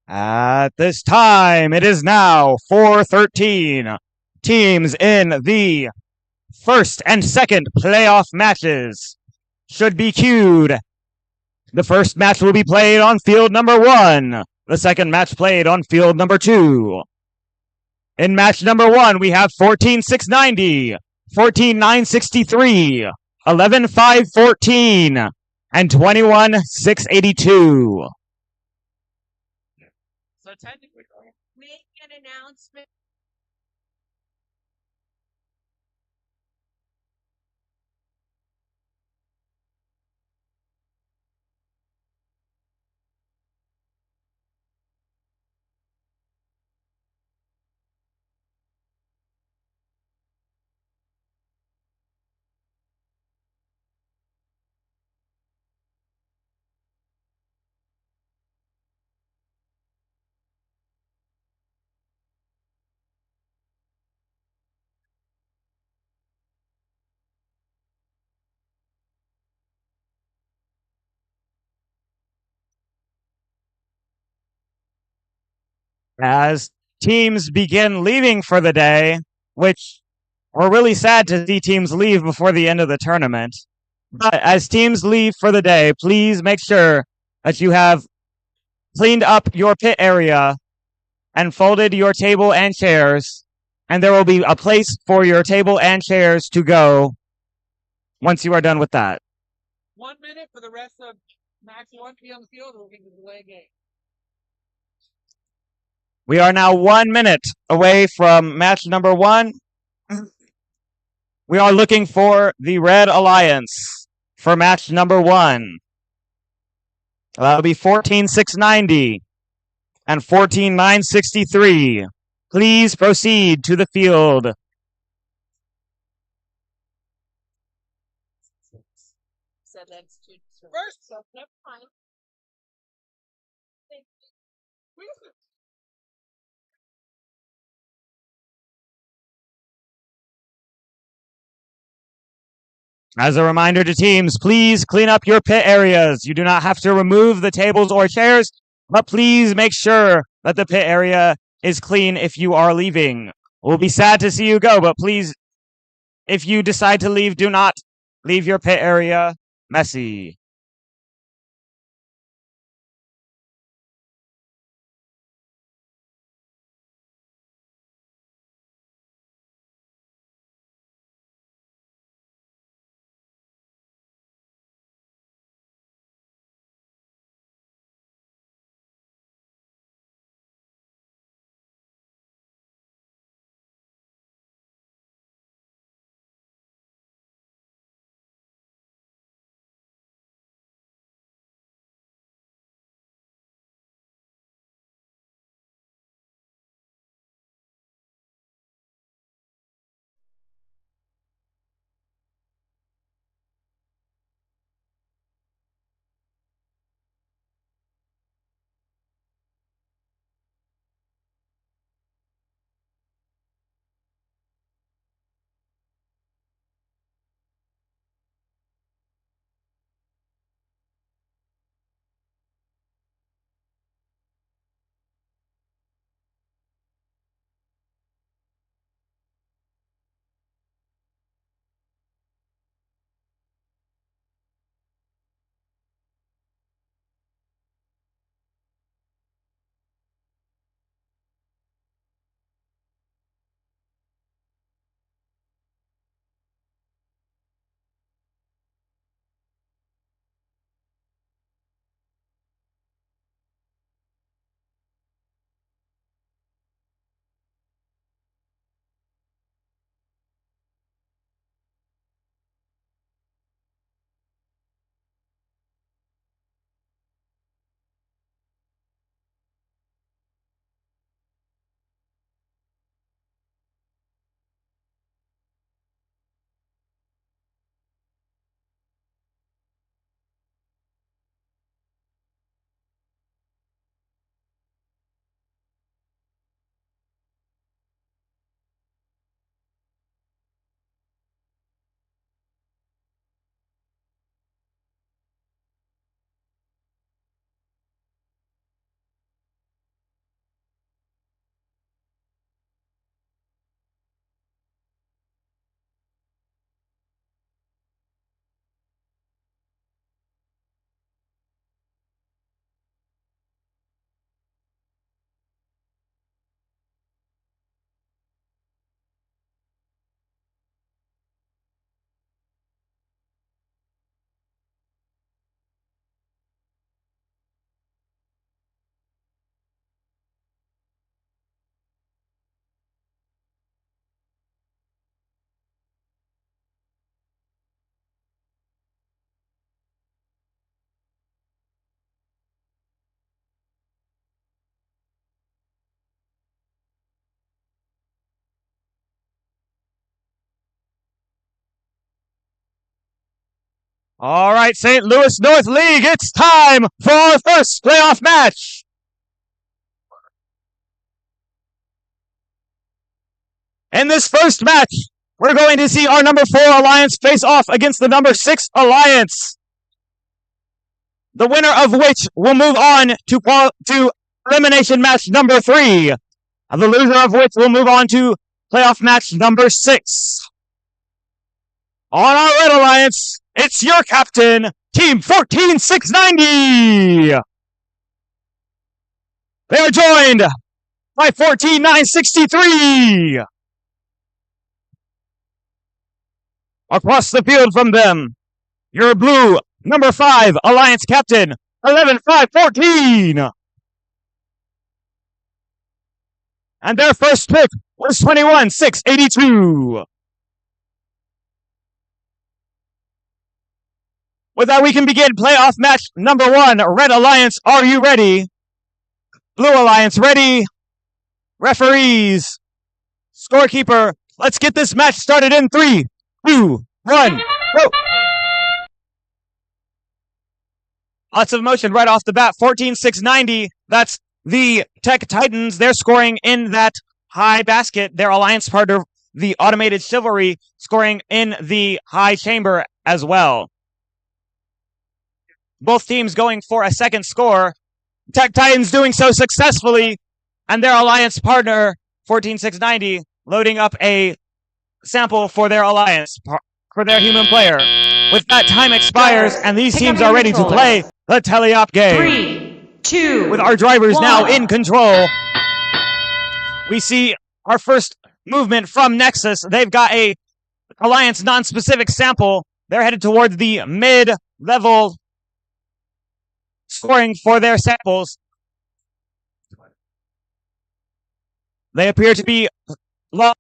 At this time, it is now 4:13. Teams in the first and second playoff matches should be queued. The first match will be played on field number 1. The second match played on field number 2. In match number 1, we have 14,690, 14,963, 11,514, and 21,682. So technically, Make an announcement. As teams begin leaving for the day, which we're really sad to see teams leave before the end of the tournament. But as teams leave for the day, please make sure that you have cleaned up your pit area and folded your table and chairs, and there will be a place for your table and chairs to go once you are done with that. 1 minute for the rest of match 1 to be on the field, or we can delay game. We are now 1 minute away from match number 1. We are looking for the Red Alliance for match number 1. That'll be 14,690 and 14,963. Please proceed to the field. So that's two. First, so never mind. As a reminder to teams, please clean up your pit areas. You do not have to remove the tables or chairs, but please make sure that the pit area is clean if you are leaving. We'll be sad to see you go, but please, if you decide to leave, do not leave your pit area messy. All right, St. Louis North League, it's time for our first playoff match. In this first match, we're going to see our number 4 Alliance face off against the number 6 Alliance. The winner of which will move on to elimination match number 3. And the loser of which will move on to playoff match number 6. On our Red Alliance, it's your captain, Team 14690. They are joined by 14963. Across the field from them, your blue, number 5 Alliance captain, 11514. And their first pick was 21682. With that, we can begin playoff match number 1. Red Alliance, are you ready? Blue Alliance, ready? Referees, scorekeeper, let's get this match started in 3, 2, 1, go! Lots of motion right off the bat. 14690, that's the Tech Titans. They're scoring in that high basket. Their alliance partner, the Automated Chivalry, scoring in the high chamber as well. Both teams going for a second score. Tech Titans doing so successfully, and their alliance partner, 14690, loading up a sample for their alliance, for their human player. With that, time expires, and these teams are ready to play the teleop game. 3, 2, with our drivers 1. now in control, we see our first movement from Nexus. They've got a alliance non-specific sample. They're headed towards the mid-level scoring for their samples. They appear to be lost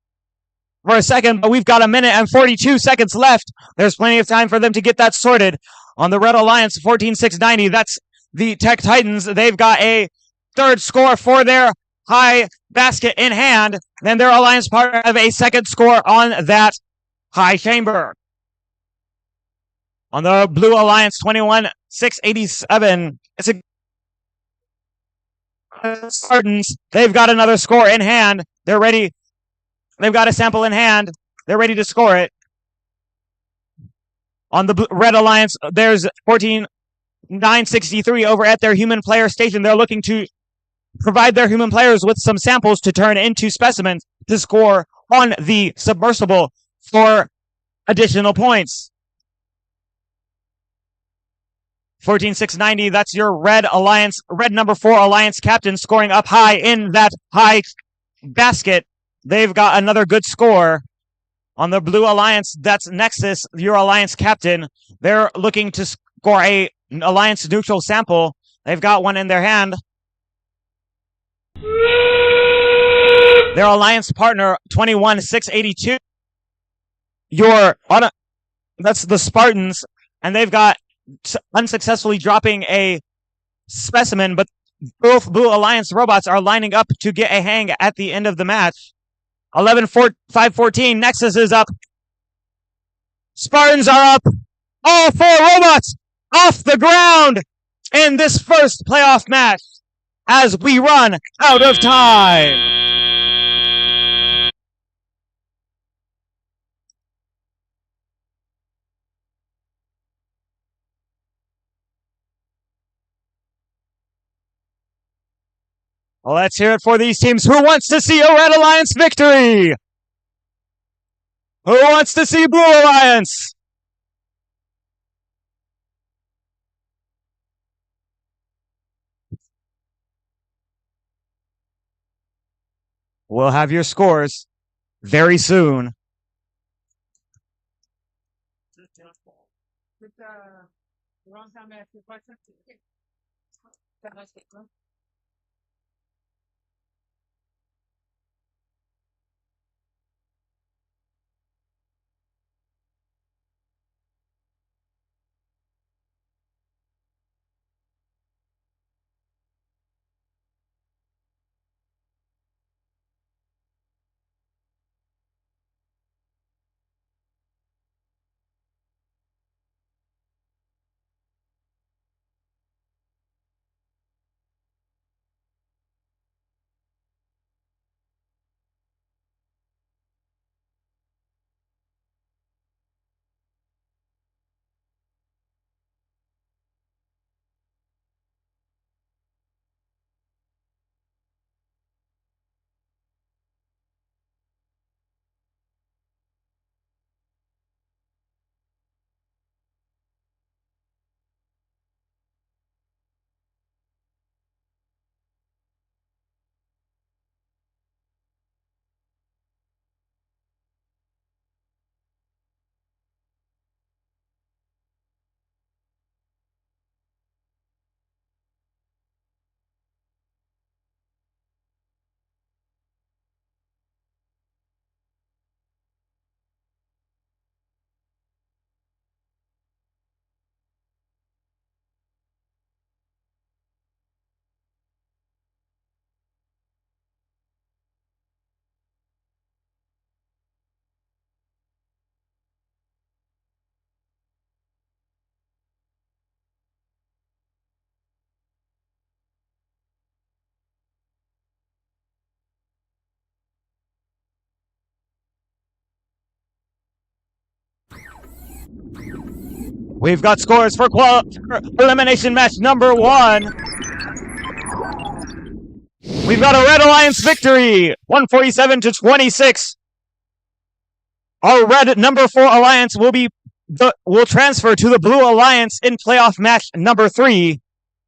for a second, but we've got 1 minute and 42 seconds left. There's plenty of time for them to get that sorted. On the Red Alliance, 14690, that's the Tech Titans. They've got a third score for their high basket in hand. Then their alliance partner have a second score on that high chamber. On the Blue Alliance, 21687, it's a Spartans. They've got another score in hand. They're ready. They've got a sample in hand. They're ready to score it. On the Red Alliance, there's 14963 over at their human player station. They're looking to provide their human players with some samples to turn into specimens to score on the submersible for additional points. 14690, that's your Red Alliance, Red number 4 Alliance captain scoring up high in that high basket. They've got another good score. On the Blue Alliance, that's Nexus, your Alliance captain. They're looking to score a Alliance neutral sample. They've got one in their hand. Their Alliance partner, 21682. That's the Spartans, and they've got unsuccessfully dropping a specimen, but both Blue Alliance robots are lining up to get a hang at the end of the match. 514, Nexus is up. Spartans are up. All 4 robots off the ground in this first playoff match as we run out of time. Well, let's hear it for these teams. Who wants to see a Red Alliance victory? Who wants to see Blue Alliance? We'll have your scores very soon. Wrong time to ask your question. We've got scores for elimination match number 1. We've got a Red Alliance victory, 147-26. Our red number 4 alliance will transfer to the Blue Alliance in playoff match number 3,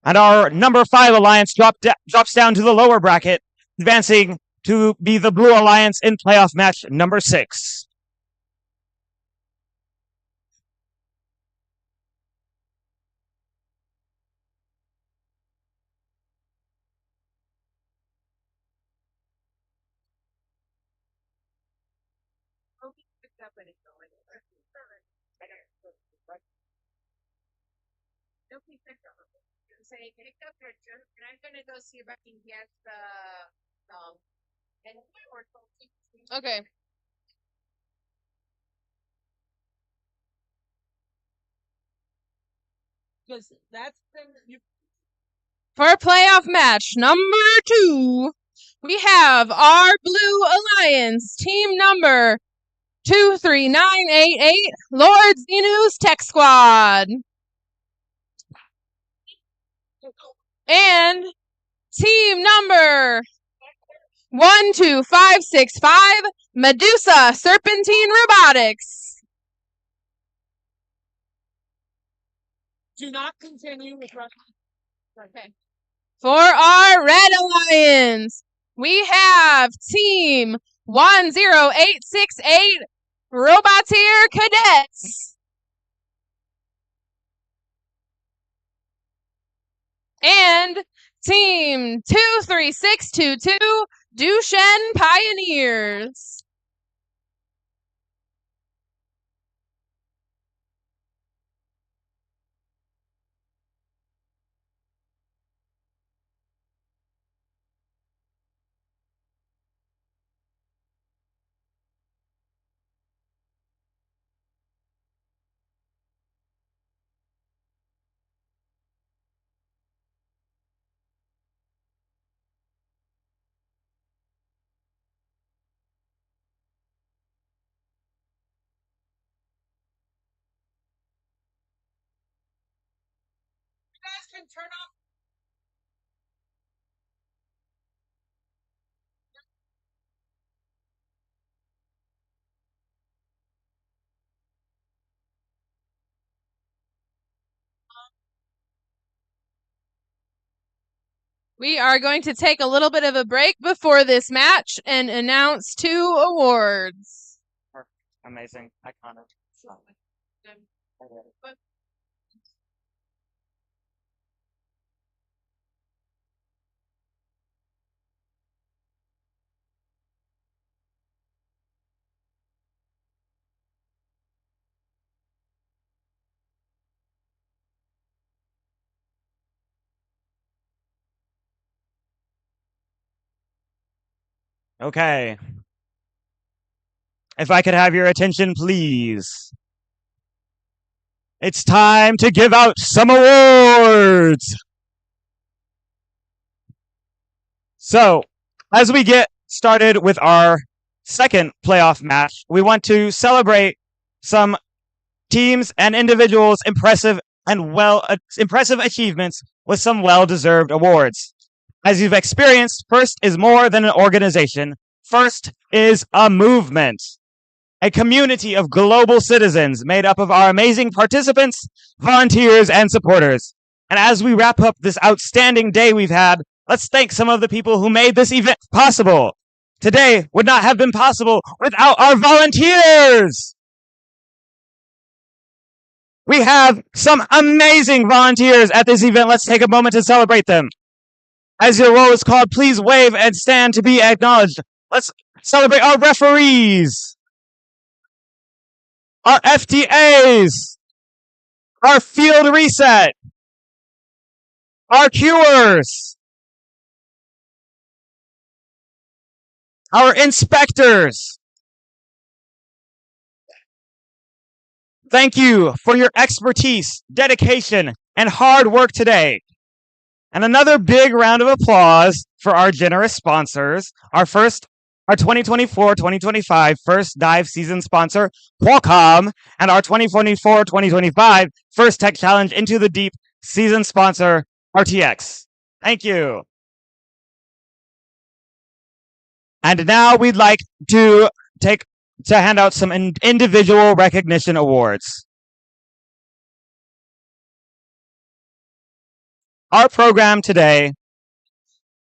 and our number 5 alliance drops down to the lower bracket, advancing to be the Blue Alliance in playoff match number 6. Say pick up your and I'm gonna go see if I can get the and Okay. Because that's the thing that you. For playoff match number 2, we have our Blue Alliance team number 23988, Lord Xenu's Tech Squad. And team number 12565, Medusa Serpentine Robotics. Do not continue with running. Okay. For our Red Alliance, we have team 10868, Roboteer Cadets. And team 23622, Duchesne Pioneers. Can turn off. We are going to take a little bit of a break before this match and announce 2 awards. Perfect. Amazing. Iconic. Okay. If I could have your attention, please. It's time to give out some awards. So, as we get started with our second playoff match, we want to celebrate some teams and individuals' impressive achievements with some well-deserved awards. As you've experienced, FIRST is more than an organization. FIRST is a movement, a community of global citizens made up of our amazing participants, volunteers, and supporters. And as we wrap up this outstanding day we've had, let's thank some of the people who made this event possible. Today would not have been possible without our volunteers. We have some amazing volunteers at this event. Let's take a moment to celebrate them. As your roll is called, please wave and stand to be acknowledged. Let's celebrate our referees, our FTAs, our field reset, our cuers, our inspectors. Thank you for your expertise, dedication, and hard work today. And another big round of applause for our generous sponsors. Our first our 2024-2025 first dive season sponsor, Qualcomm, and our 2024-2025 first Tech Challenge Into the Deep season sponsor, RTX. Thank you. And now we'd like to hand out some individual recognition awards. Our program today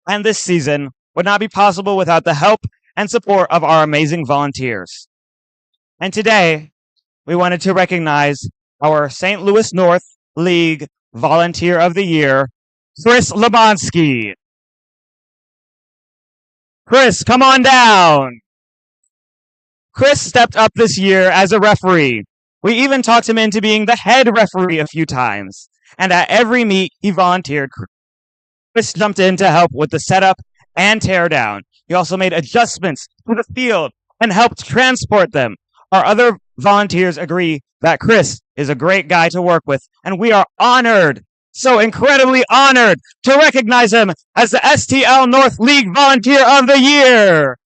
and this season would not be possible without the help and support of our amazing volunteers. And today, we wanted to recognize our St. Louis North League Volunteer of the Year, Chris Lebonsky. Chris, come on down. Chris stepped up this year as a referee. We even talked him into being the head referee a few times. And at every meet, he volunteered. Chris jumped in to help with the setup and teardown. He also made adjustments to the field and helped transport them. Our other volunteers agree that Chris is a great guy to work with, and we are honored, so incredibly honored, to recognize him as the STL North League Volunteer of the Year.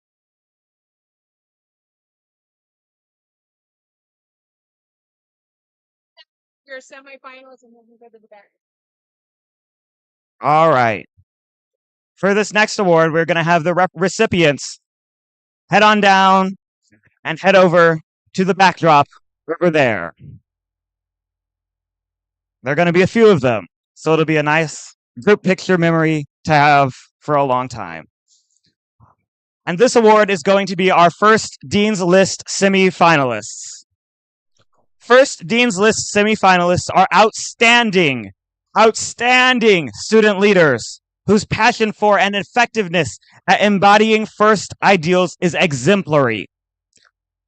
Your semifinals and then we go to the back. All right. For this next award, we're going to have the recipients head on down and head over to the backdrop over there. There are going to be a few of them, so it'll be a nice group picture memory to have for a long time. And this award is going to be our first Dean's List semifinalists. First Dean's List semifinalists are outstanding student leaders whose passion for and effectiveness at embodying FIRST ideals is exemplary.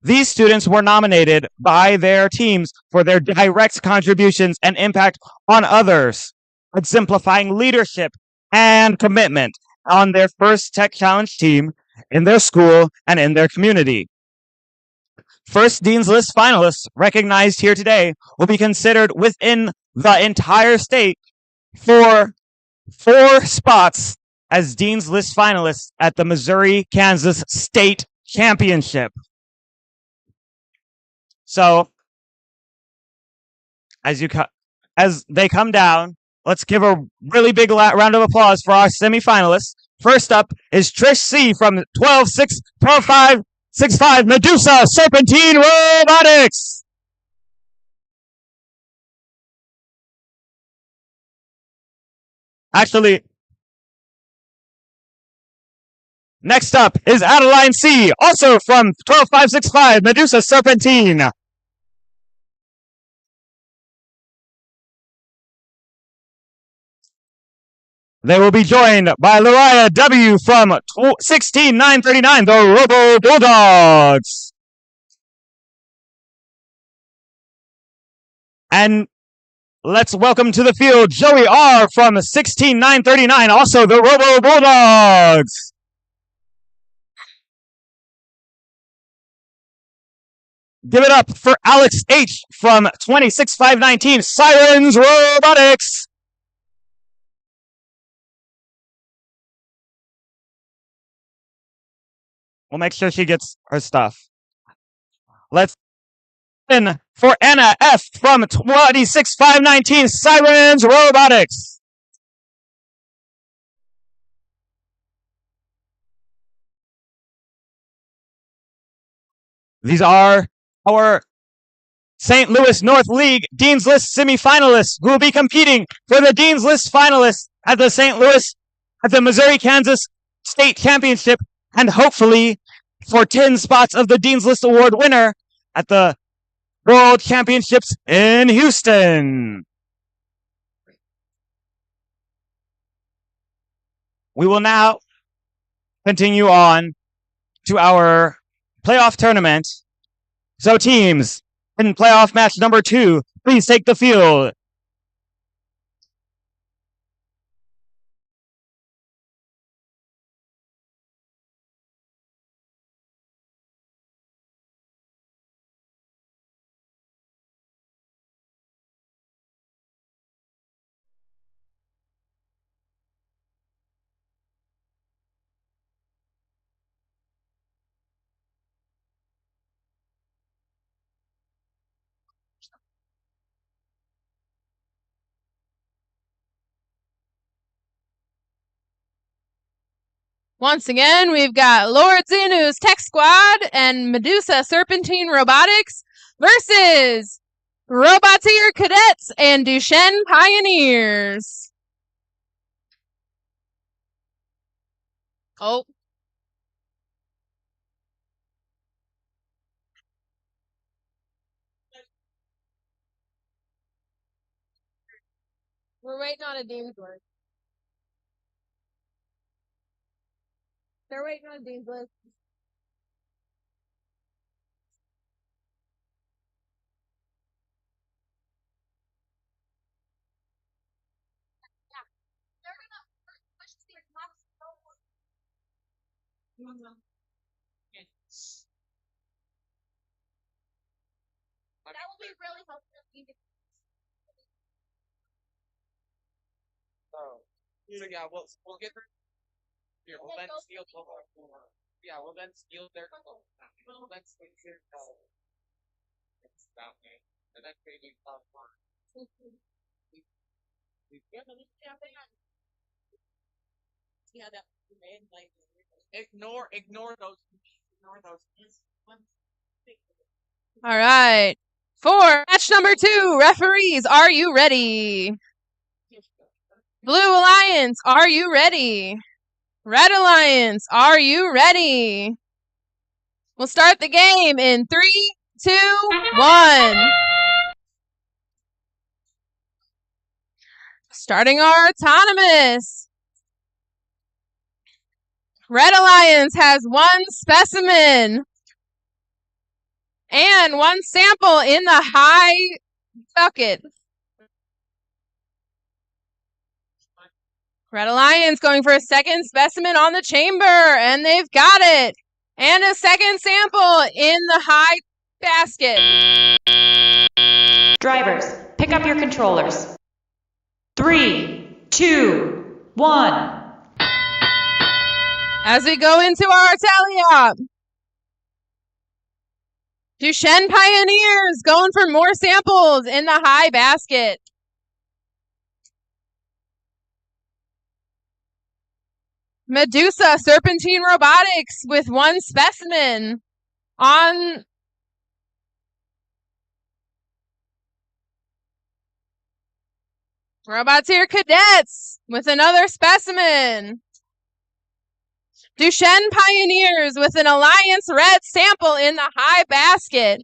These students were nominated by their teams for their direct contributions and impact on others, exemplifying leadership and commitment on their FIRST Tech Challenge team, in their school, and in their community. First Dean's List finalists recognized here today will be considered within the entire state for 4 spots as Dean's List finalists at the Missouri-Kansas State Championship. So, as they come down, let's give a really big round of applause for our semifinalists. First up is Trish C. from 12-5-65 Medusa Serpentine Robotics. Actually, next up is Adeline C., also from 12-5-65 Medusa Serpentine. They will be joined by Lariah W. from 16-9-39, the Robo Bulldogs. And let's welcome to the field Joey R. from 16-9-39, also the Robo Bulldogs. Give it up for Alex H. from 26-5-19, Sirens Robotics. We'll make sure she gets her stuff. Let's in for Anna F. from 26-5-19, Sirens Robotics. These are our St. Louis North League Dean's List semifinalists who will be competing for the Dean's List finalists at the Missouri-Kansas State Championship, and hopefully for 10 spots of the Dean's List Award winner at the World Championships in Houston. We will now continue on to our playoff tournament. So teams, in playoff match number 2, please take the field. Once again, we've got Lord Xenu's Tech Squad and Medusa Serpentine Robotics versus Roboteer Cadets and Duchesne Pioneers. Oh. We're waiting on a Dean's list. They're waiting on a Dean's list. That will be really helpful. So yeah, we'll get her. Here, we'll then steal. Yeah, we'll then steal their. We'll then steal their. That way, and then maybe yeah, that made like ignore those. All right. For match number 2, referees, are you ready? Blue Alliance, are you ready? Red Alliance, are you ready? We'll start the game in 3, 2, 1. Starting our autonomous. Red Alliance has 1 specimen and 1 sample in the high bucket. Red Alliance going for a 2nd specimen on the chamber, and they've got it. And a 2nd sample in the high basket. Drivers, pick up your controllers. 3, 2, 1. As we go into our tally-up. Duchesne Pioneers going for more samples in the high basket. Medusa Serpentine Robotics with 1 specimen on Roboteer Cadets with another specimen. Duchesne Pioneers with an Alliance Red sample in the high basket.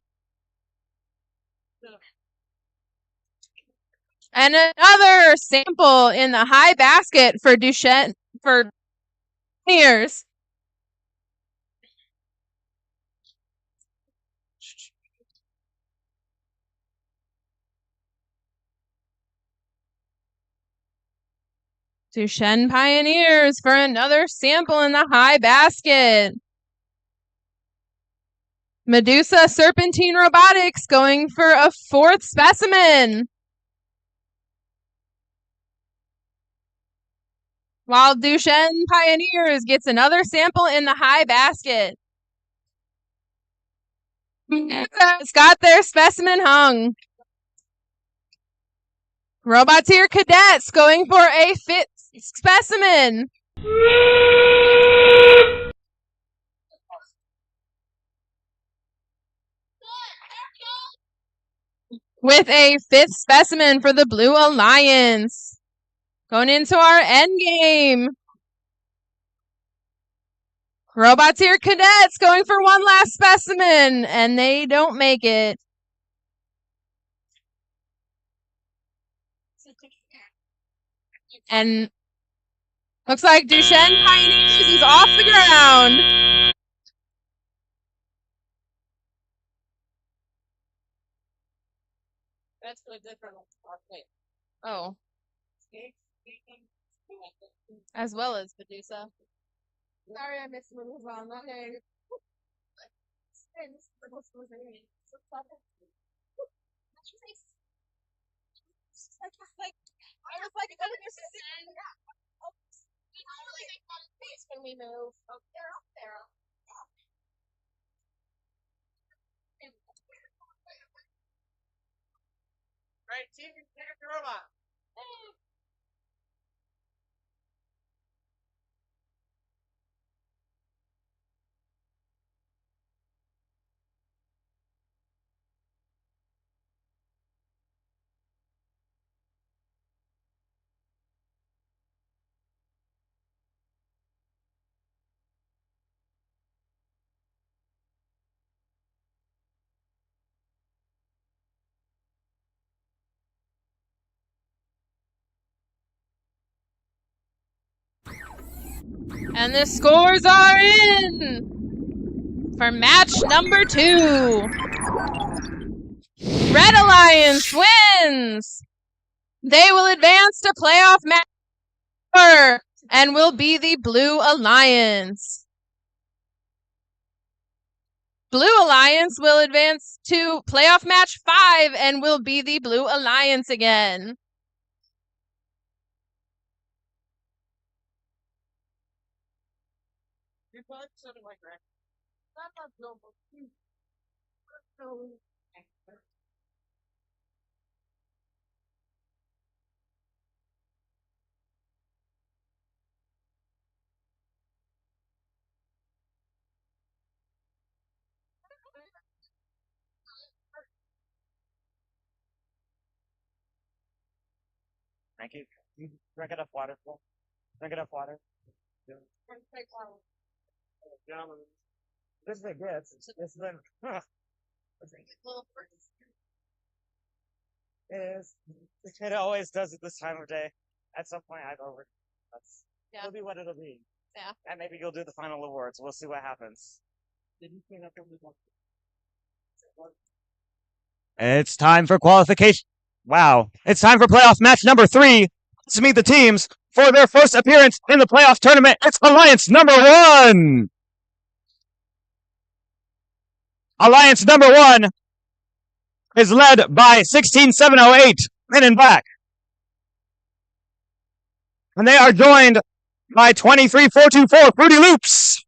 And another sample in the high basket for Duchesne for Pioneers. Duchesne Pioneers for another sample in the high basket. Medusa Serpentine Robotics going for a 4th specimen. While Duchesne Pioneers gets another sample in the high basket. It's got their specimen hung. Roboteer Cadets going for a 5th specimen. With a 5th specimen for the Blue Alliance. Going into our end game. Roboteer Cadets going for 1 last specimen, and they don't make it. And looks like Duchesne Pioneers is off the ground. That's a different one. Oh. As well as Medusa. Sorry, I missed the move on. Okay. I was like, oh, this is we totally make fun of face when we move. Oh, they're up there. And the scores are in for match number 2. Red Alliance wins. They will advance to playoff match 4 and will be the Blue Alliance. Blue Alliance will advance to playoff match 5 and will be the Blue Alliance again. Thank you. Drink enough water, Paul. Drink enough water. This is a good. It's been. It always does it this time of day. At some point, I've over. It'll be what it'll be. Yeah. And maybe you'll do the final awards. We'll see what happens. It's time for qualification. Wow. It's time for playoff match number 3. Let's meet the teams for their first appearance in the playoff tournament. It's Alliance number 1. Alliance number 1 is led by 16708, Men in Black. And they are joined by 23424, Fruity Loops.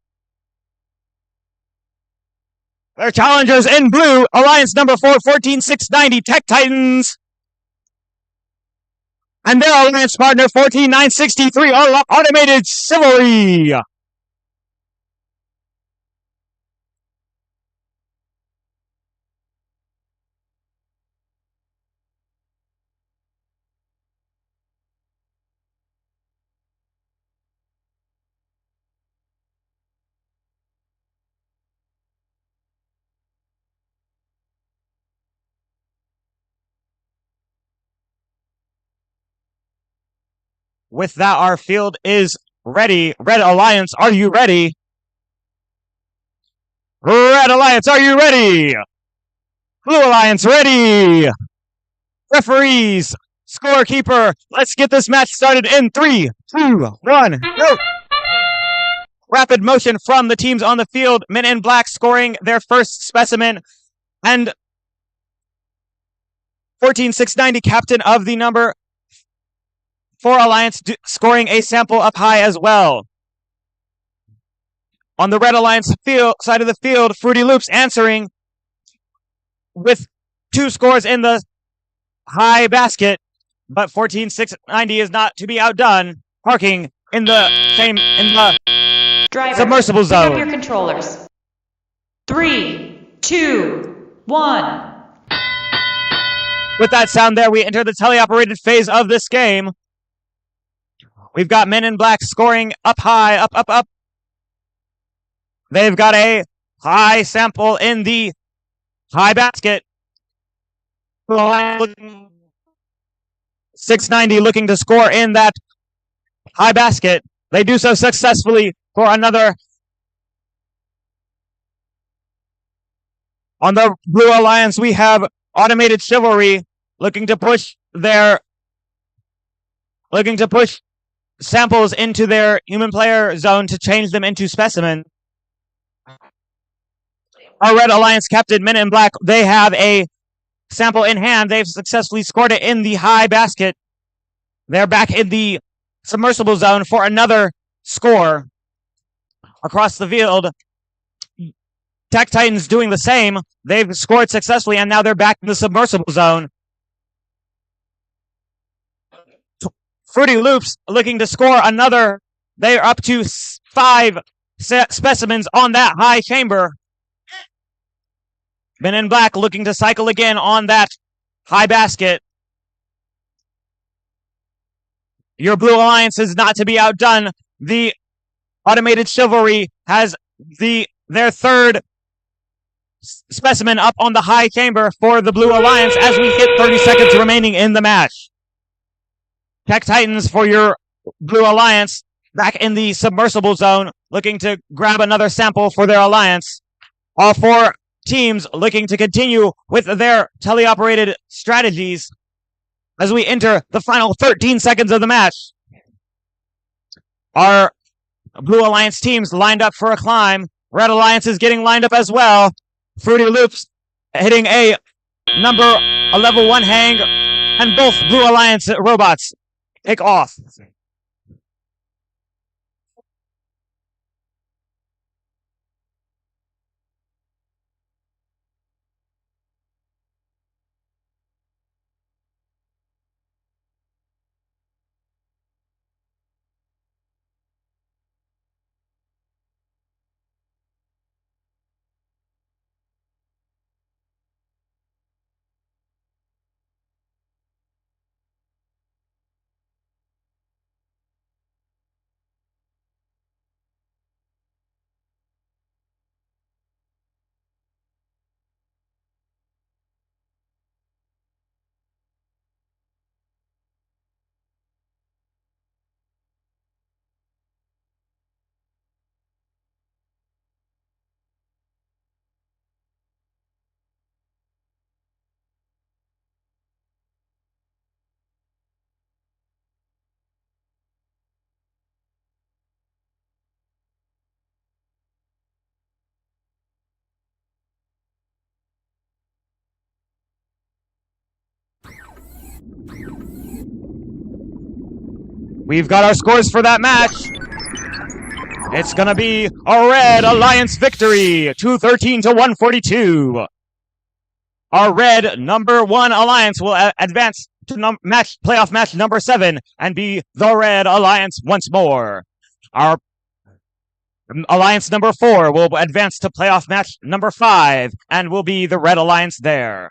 Their challengers in blue, Alliance number 4, 14690, Tech Titans. And their alliance partner, 14963, Automated Chivalry. With that, our field is ready. Red Alliance, are you ready? Red Alliance, are you ready? Blue Alliance, ready. Referees, scorekeeper, let's get this match started in 3, 2, 1, go. Rapid motion from the teams on the field. Men in Black scoring their first specimen. And 14690, captain of the number 4 Alliance, scoring a sample up high as well. On the Red Alliance side of the field, Fruity Loops answering with 2 scores in the high basket, but 14690 is not to be outdone, parking in the Driver, submersible pick up zone. your controllers. 3, 2, 1. With that sound there, we enter the teleoperated phase of this game. We've got Men in Black scoring up high, up. They've got a high sample in the high basket. 690 looking to score in that high basket. They do so successfully for another. On the Blue Alliance, we have Automated Chivalry looking to push samples into their human player zone to change them into specimen. Our Red Alliance captain, Men in Black, they have a sample in hand. They've successfully scored it in the high basket. They're back in the submersible zone for another score. Across the field, Tech Titans doing the same. They've scored successfully, and now they're back in the submersible zone. Fruity Loops looking to score another. They're up to 5 specimens on that high chamber. Men in Black looking to cycle again on that high basket. Your Blue Alliance is not to be outdone. The Automated Chivalry has their third specimen up on the high chamber for the Blue Alliance as we hit 30 seconds remaining in the match. Tech Titans for your Blue Alliance. back in the submersible zone, looking to grab another sample for their alliance. All four teams looking to continue with their teleoperated strategies as we enter the final 13 seconds of the match. Our Blue Alliance teams lined up for a climb. Red Alliance is getting lined up as well. Fruity Loops hitting a level 1 hang, and both Blue Alliance robots take off. We've got our scores for that match. It's going to be a Red Alliance victory, 213 to 142. Our Red number 1 Alliance will advance to playoff match number 7 and be the Red Alliance once more. Our Alliance number 4 will advance to playoff match number 5 and will be the Red Alliance there.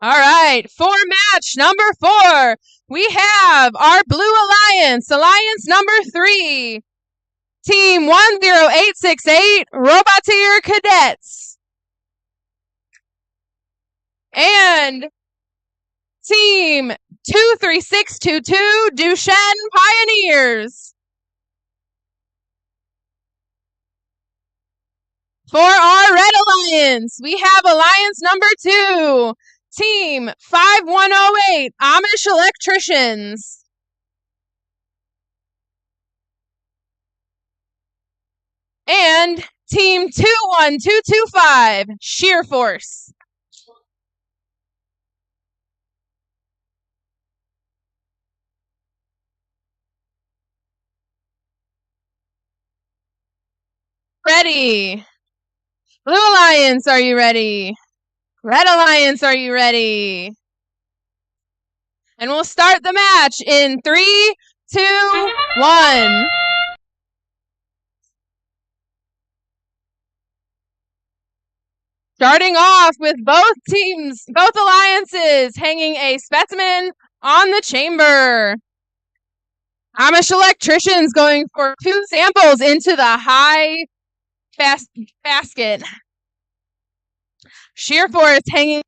All right, for match number 4, we have our Blue Alliance, Alliance number 3, Team 10868, Roboteer Cadets, and Team 23622, Duchesne Pioneers. For our Red Alliance, we have Alliance number 2, Team 5108, Amish Electricians. And Team 21225, Sheer Force. Ready. Blue Alliance, are you ready? Red Alliance, are you ready? And we'll start the match in 3, 2, 1. Starting off with both teams, both alliances hanging a specimen on the chamber. Amish electricians going for 2 samples into the high basket. Sheer Force hanging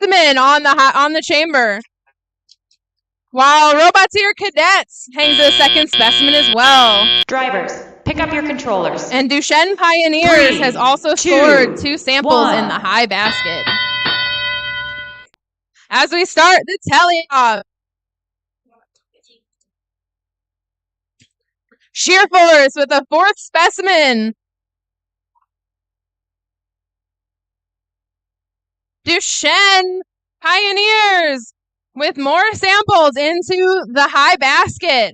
specimen on the chamber. While Roboteer Cadets hangs a second specimen as well. Drivers, pick up your controllers. And Duchesne Pioneers 3, has also 2, scored 2 samples 1. in the high basket. As we start the tally-off. Sheer Force with a 4th specimen. Duchesne Pioneers with more samples into the high basket,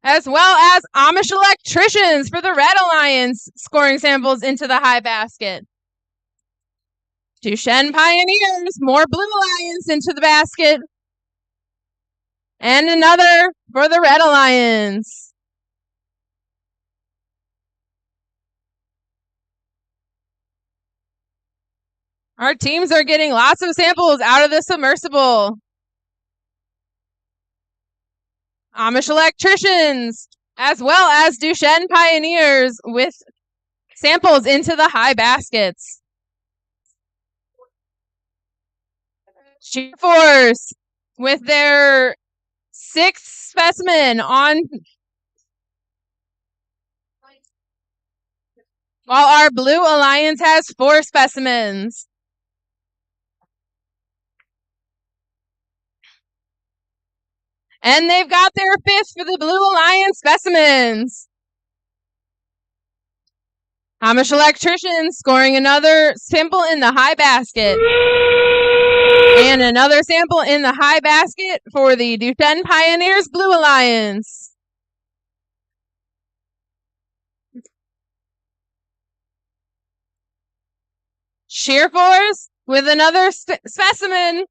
as well as Amish Electricians for the Red Alliance scoring samples into the high basket. Duchesne Pioneers, more Blue Alliance into the basket, and another for the Red Alliance. Our teams are getting lots of samples out of the submersible. Amish Electricians, as well as Duchesne Pioneers with samples into the high baskets. Sheer Force with their 6th specimen on, while our Blue Alliance has 4 specimens. And they've got their 5th for the Blue Alliance specimens. Amish Electricians scoring another sample in the high basket. And another sample in the high basket for the Duchesne Pioneers Blue Alliance. Sheer Force with another specimen.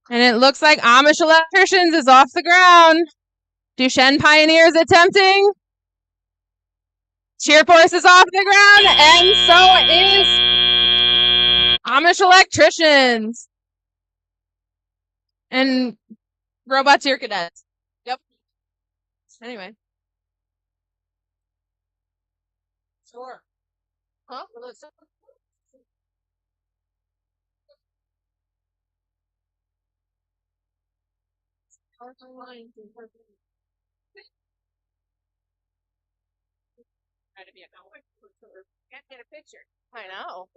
And it looks like Amish Electricians is off the ground. Duchesne Pioneers attempting. Sheer Force is off the ground, and so is Amish Electricians. And Roboteer Cadets. Yep. Anyway. Sure. Huh? Try to be a cowboy. Can't get a picture. I know.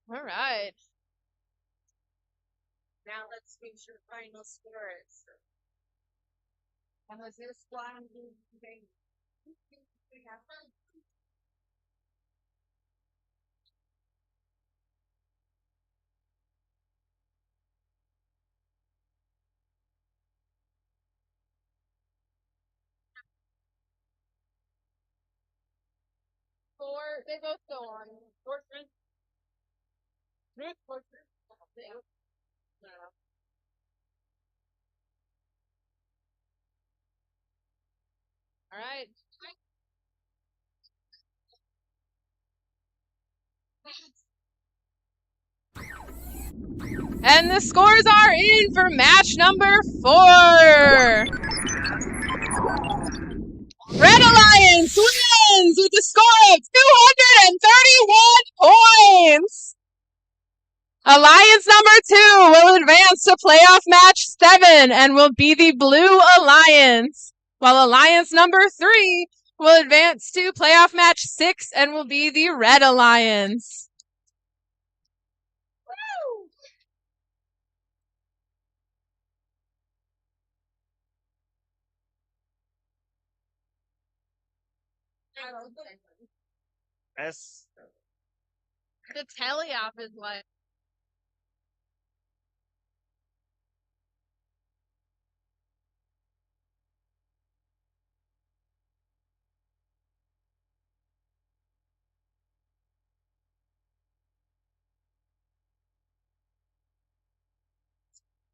All right. Now let's finish your final scores. And was this one? They both go on. All right. And the scores are in for match number 4. Red Alliance wins with a score of 231 points. Alliance number 2 will advance to playoff match 7 and will be the Blue Alliance, while Alliance number 3 will advance to playoff match 6 and will be the Red Alliance. Woo! S. The tally-off is like...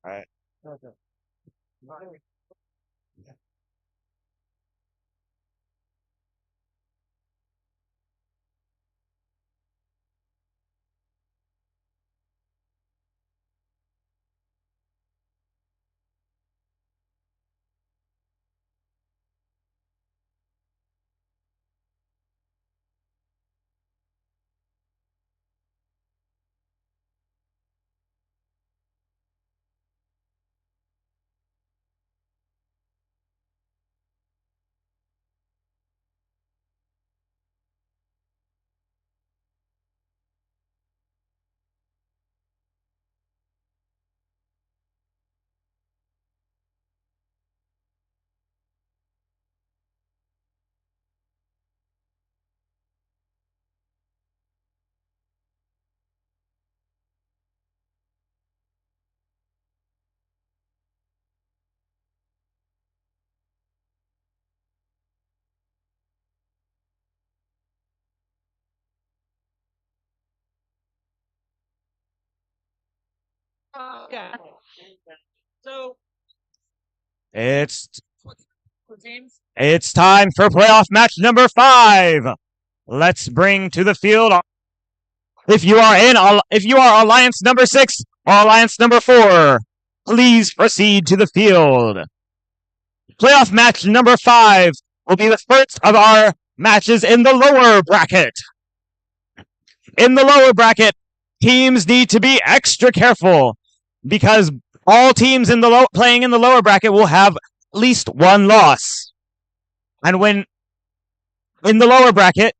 All right. Yeah. So It's for teams, time for playoff match number 5. Let's bring to the field. If you are Alliance number 6 or Alliance number 4, please proceed to the field. Playoff match number 5 will be the first of our matches in the lower bracket. In the lower bracket, teams need to be extra careful because all teams playing in the lower bracket will have at least one loss. And when in the lower bracket,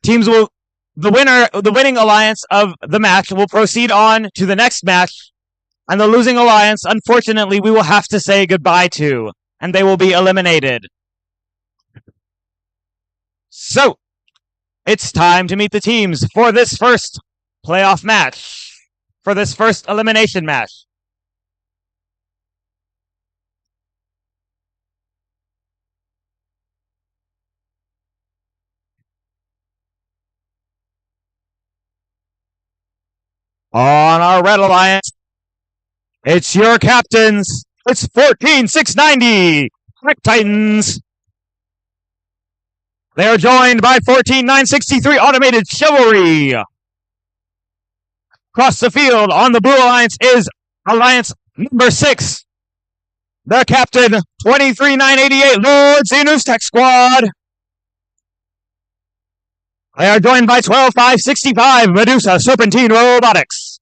the winning alliance of the match will proceed on to the next match, and the losing alliance, unfortunately, we will have to say goodbye to, and they will be eliminated. So, it's time to meet the teams for this first playoff match, for this first elimination match. On our Red Alliance, it's your captains. It's 14690 Tech Titans. They are joined by 14963 Automated Chivalry. Across the field on the Blue Alliance is Alliance number 6. Their captain, 23988 Lord Xenos Tech Squad. They are joined by 12565 Medusa Serpentine Robotics.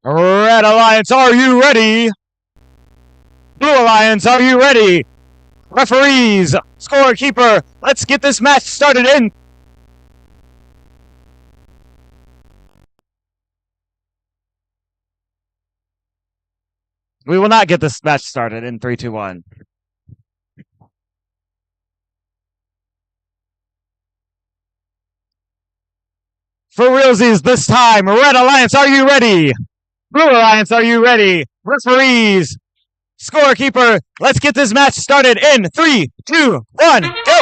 Red Alliance, are you ready? Blue Alliance, are you ready? Referees, scorekeeper, let's get this match started in. We will not get this match started in 3, 2, 1. For realsies this time, Red Alliance, are you ready? Blue Alliance, are you ready? Referees, scorekeeper, let's get this match started in 3, 2, 1, go!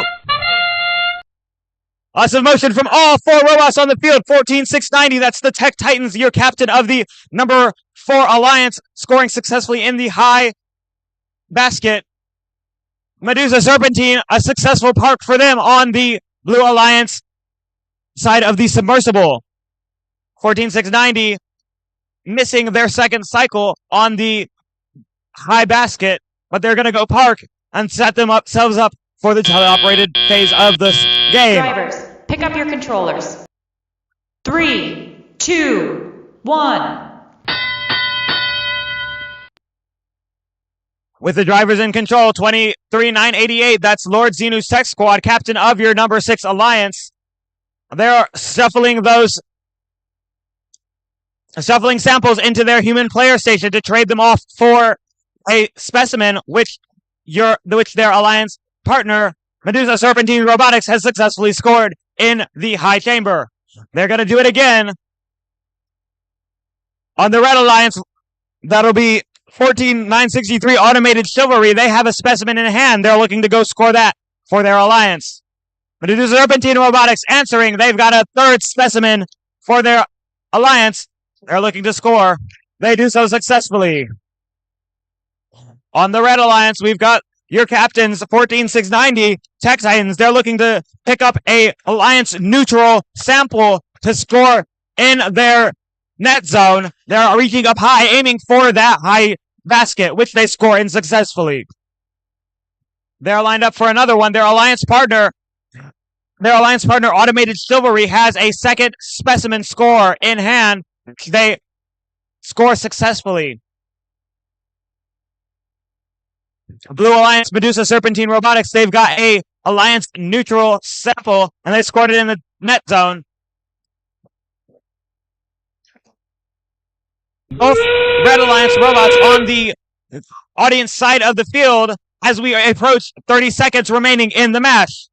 Lots of motion from all 4 robots on the field. 14690, that's the Tech Titans, your captain of the number 4 Alliance, scoring successfully in the high basket. Medusa Serpentine, a successful park for them on the Blue Alliance side of the submersible. 14690 missing their second cycle on the high basket, but they're going to go park and set themselves up for the teleoperated phase of this game. Drivers, pick up your controllers. 3, 2, 1. With the drivers in control, 23,988, that's Lord Xenu's Tech Squad, captain of your number 6 Alliance. They're shuffling samples into their human player station to trade them off for a specimen which their Alliance partner, Medusa Serpentine Robotics, has successfully scored in the high chamber. They're going to do it again. On the Red Alliance, that'll be 14,963 Automated Chivalry. They have a specimen in hand. They're looking to go score that for their Alliance. Medusa Serpentine Robotics answering. They've got a third specimen for their Alliance. They're looking to score. They do so successfully. On the Red Alliance, we've got your captains, 14,690 Tech Titans. They're looking to pick up a Alliance neutral sample to score in their net zone. They're reaching up high, aiming for that high basket, which they score in successfully. They're lined up for another one. Their Alliance partner, Automated Chivalry, has a second specimen score in hand. They score successfully. Blue Alliance, Medusa Serpentine Robotics, they've got a Alliance neutral sample, and they scored it in the net zone. Both Red Alliance robots on the audience side of the field as we approach 30 seconds remaining in the match.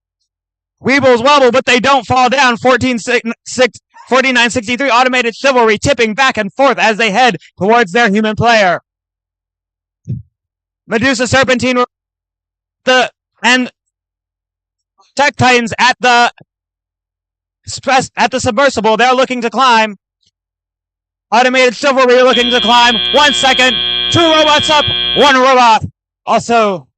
Weebles wobble, but they don't fall down. 4963 Automated Chivalry tipping back and forth as they head towards their human player. Medusa Serpentine and Tech Titans at the submersible. They're looking to climb. Automated Chivalry looking to climb. 1 second. 2 robots up. 1 robot also.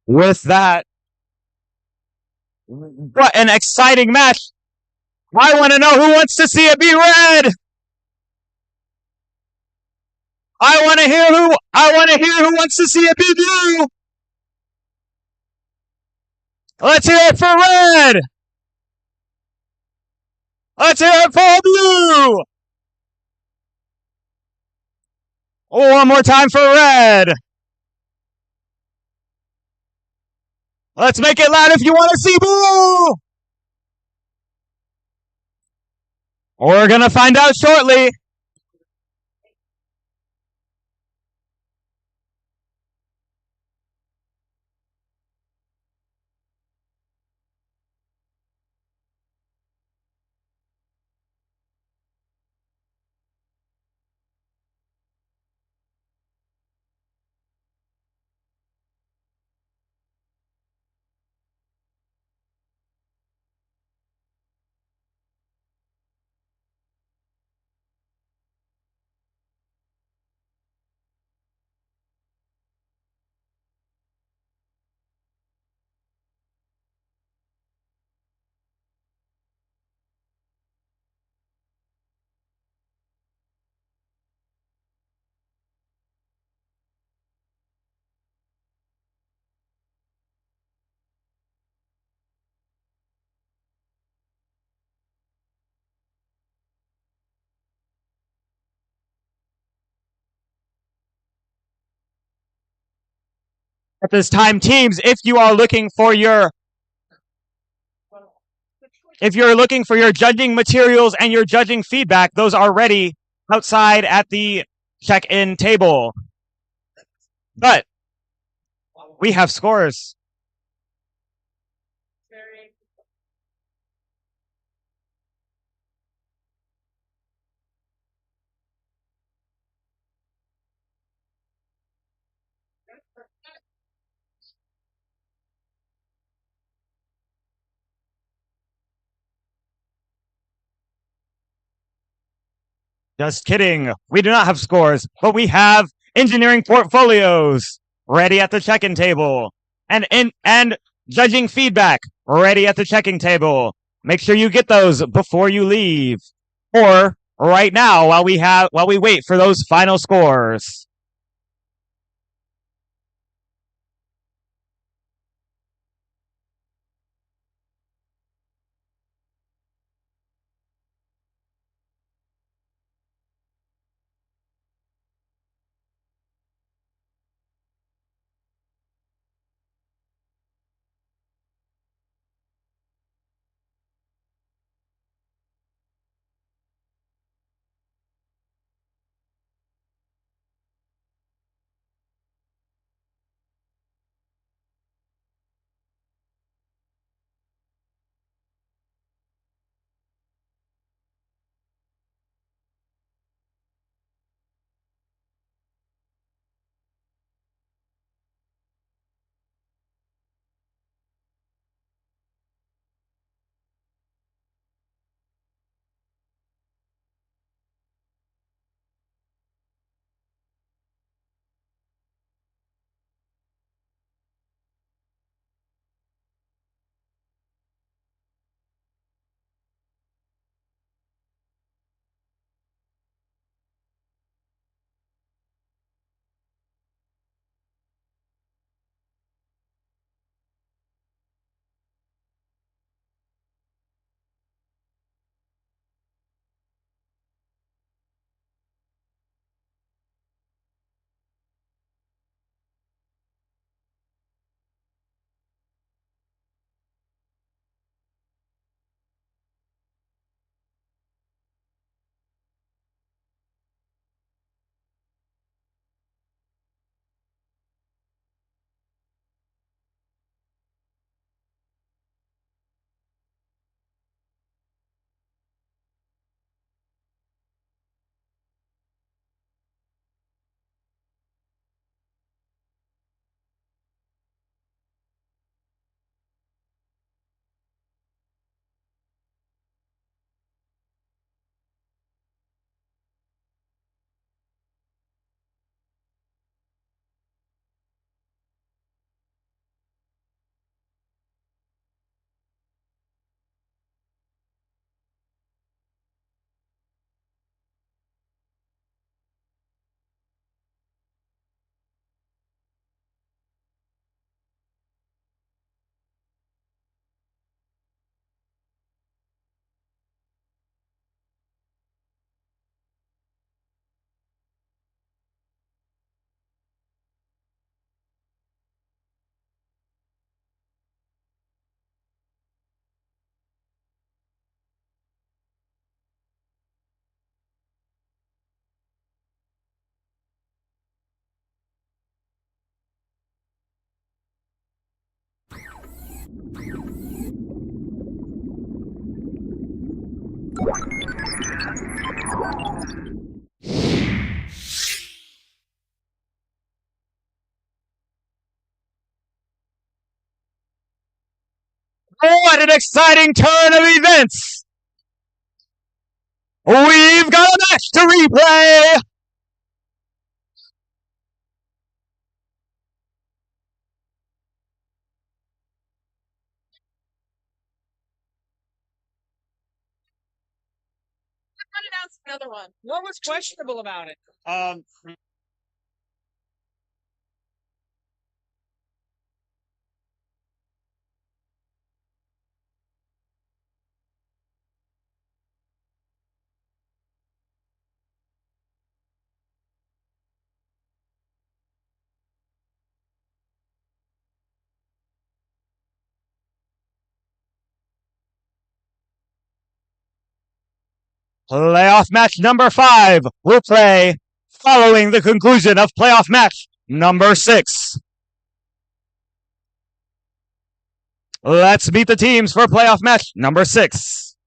With that, what an exciting match. I want to know who wants to see it be red. I want to hear who wants to see it be blue. Let's hear it for red. Let's hear it for blue. One more time for red. Let's make it loud if you want to see blue. We're going to find out shortly. At this time, teams, if you're looking for your judging materials and your judging feedback, those are ready outside at the check-in table. But we have scores. Just kidding. We do not have scores, but we have engineering portfolios ready at the check-in table. And judging feedback ready at the checking table. Make sure you get those before you leave. Or right now while we wait for those final scores. What an exciting turn of events! We've got a match to replay! Announce another one. What was questionable about it? Playoff match number 5 will play following the conclusion of playoff match number 6. Let's meet the teams for playoff match number 6.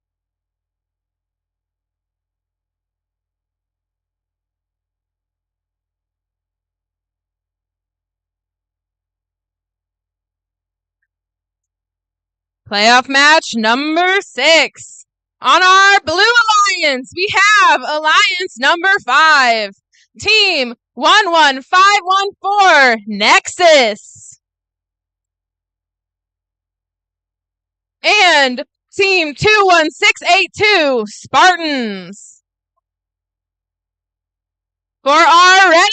Playoff match number 6. On our blue alliance, we have alliance number 5, team 11514, Nexus. And team 21682, Spartans. For our red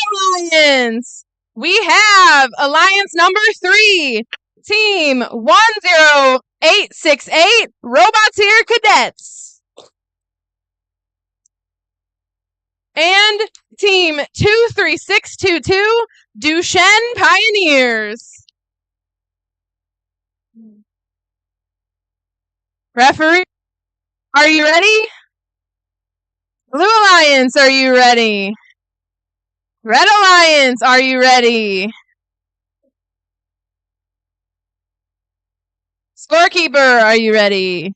alliance, we have alliance number 3, team 10868, Roboteer Cadets. And team 23622, Duchesne Pioneers. Referee, are you ready? Blue Alliance, are you ready? Red Alliance, are you ready? Scorekeeper, are you ready?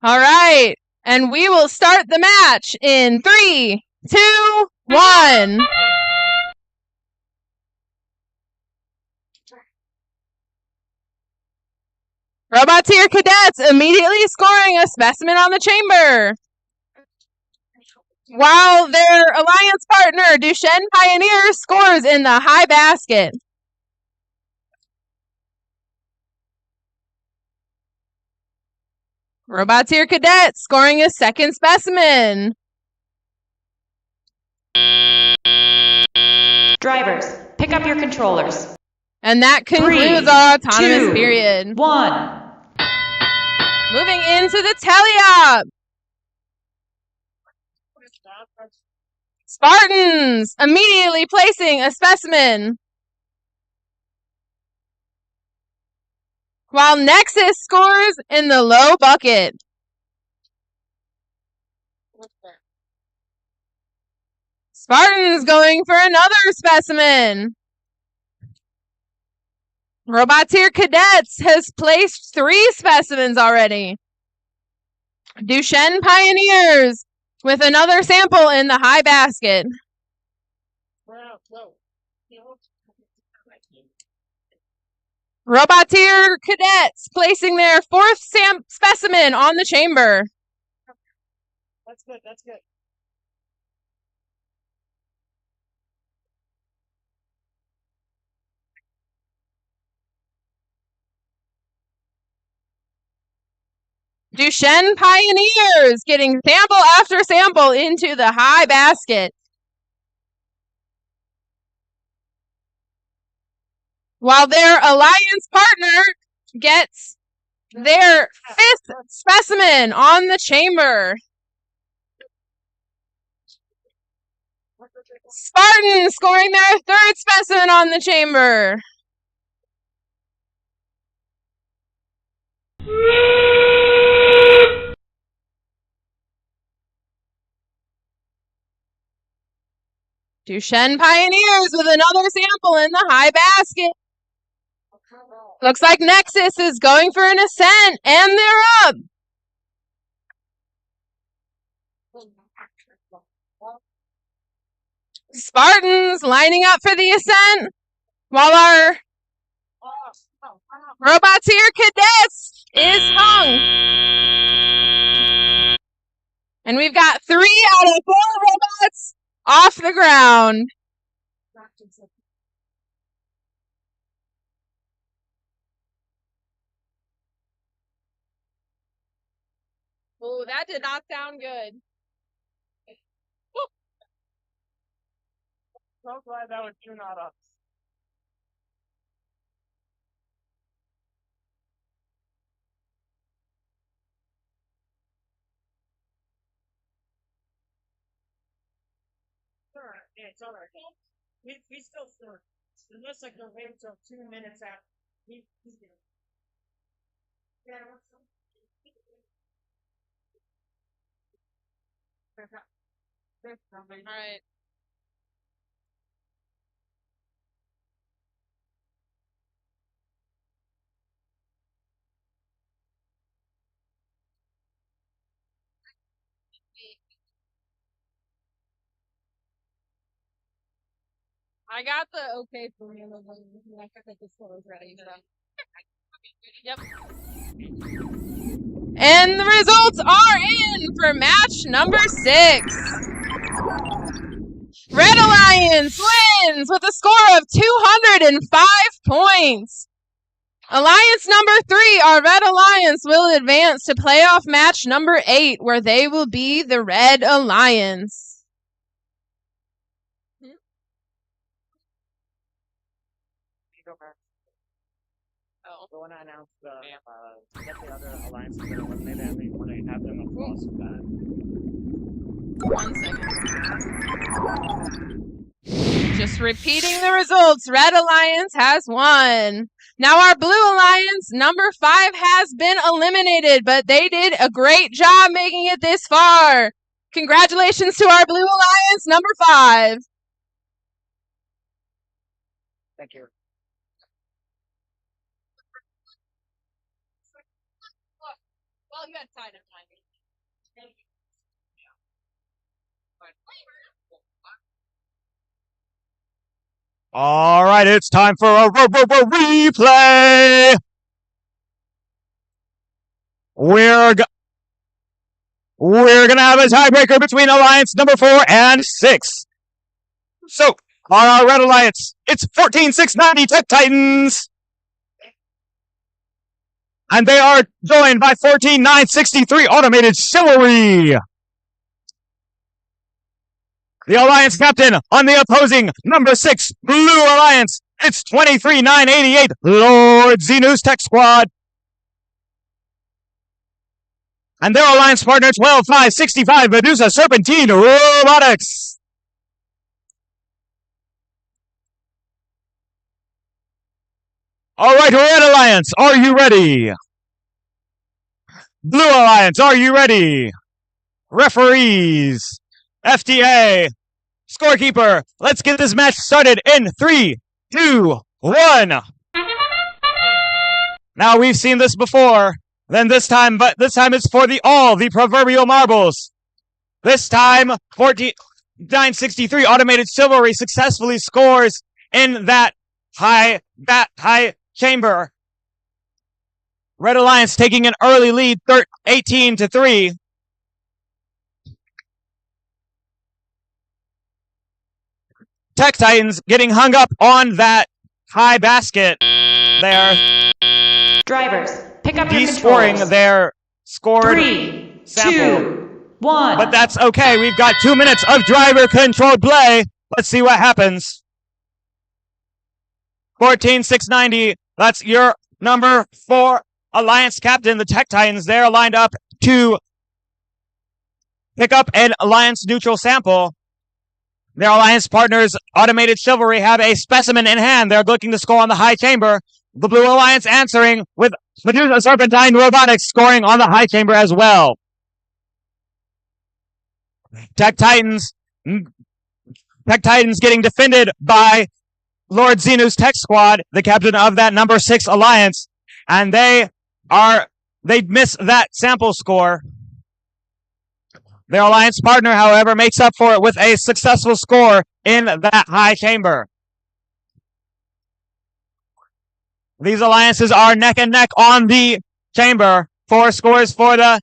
All right, and we will start the match in 3, 2, 1. Roboteer Cadets immediately scoring a specimen on the chamber. While their alliance partner, Duchesne Pioneer, scores in the high basket. Roboteer Cadet scoring a second specimen. Drivers, pick up your controllers. And that concludes 3, our autonomous 2, period. 1. Moving into the teleop. Spartans immediately placing a specimen. While Nexus scores in the low bucket. Spartans going for another specimen. Roboteer Cadets has placed 3 specimens already. Duchesne Pioneers with another sample in the high basket. Roboteer Cadets placing their 4th specimen on the chamber. That's good. That's good. Duchesne Pioneers getting sample after sample into the high basket. While their alliance partner gets their 5th specimen on the chamber. Spartans scoring their 3rd specimen on the chamber. Duchesne Pioneers with another sample in the high basket. Looks like Nexus is going for an ascent, and they're up. Spartans lining up for the ascent, while our Roboteer Cadets is hung. And we've got 3 out of 4 robots off the ground. Oh, that did not sound good. So glad that was you, not us. Yeah, it's all right. We still sure. Unless I can wait until 2 minutes after. He's good. Yeah. All right. I got the okay for me. I think this one was ready. Yep. And the results are in for match number 6. Red Alliance wins with a score of 205 points. Alliance number 3, our Red Alliance, will advance to playoff match number 8, where they will be the Red Alliance. So when I announce get the other alliances that are eliminated, and when I have them across that. 1 second. Just repeating the results. Red Alliance has won. Now our Blue Alliance, number 5, has been eliminated, but they did a great job making it this far. Congratulations to our Blue Alliance, number 5. Thank you. Well, you had side of timing. All right, it's time for a replay. We're gonna have a tiebreaker between Alliance number 4 and 6. So, on our Red Alliance, it's 14,690 Tech Titans. And they are joined by 14,963 Automated Chivalry. The Alliance captain on the opposing number 6 Blue Alliance, it's 23,988 Lord Xenu's Tech Squad. And their Alliance partner, 12,565 Medusa Serpentine Robotics. All right, Red Alliance, are you ready? Blue Alliance, are you ready? Referees, FTA, scorekeeper, let's get this match started in 3, 2, 1. Now, we've seen this before, but this time it's for all the proverbial marbles. This time, 14,963 Automated Chivalry successfully scores in that high chamber. Red Alliance taking an early lead, 18-3. Tech Titans getting hung up on that high basket there. Drivers, pick up your De-scoring controls. their scored 3, sample. 2, 1. But that's okay. We've got 2 minutes of driver-controlled play. Let's see what happens. 14,690. That's your number 4 Alliance captain. The Tech Titans, they're lined up to pick up an Alliance neutral sample. Their Alliance partners, Automated Chivalry, have a specimen in hand. They're looking to score on the high chamber. The Blue Alliance answering with Medusa Serpentine Robotics scoring on the high chamber as well. Tech Titans getting defended by Lord Xenu's Tech Squad, the captain of that number 6 Alliance, and they miss that sample score. Their Alliance partner, however, makes up for it with a successful score in that high chamber. These alliances are neck and neck on the chamber. 4 scores for the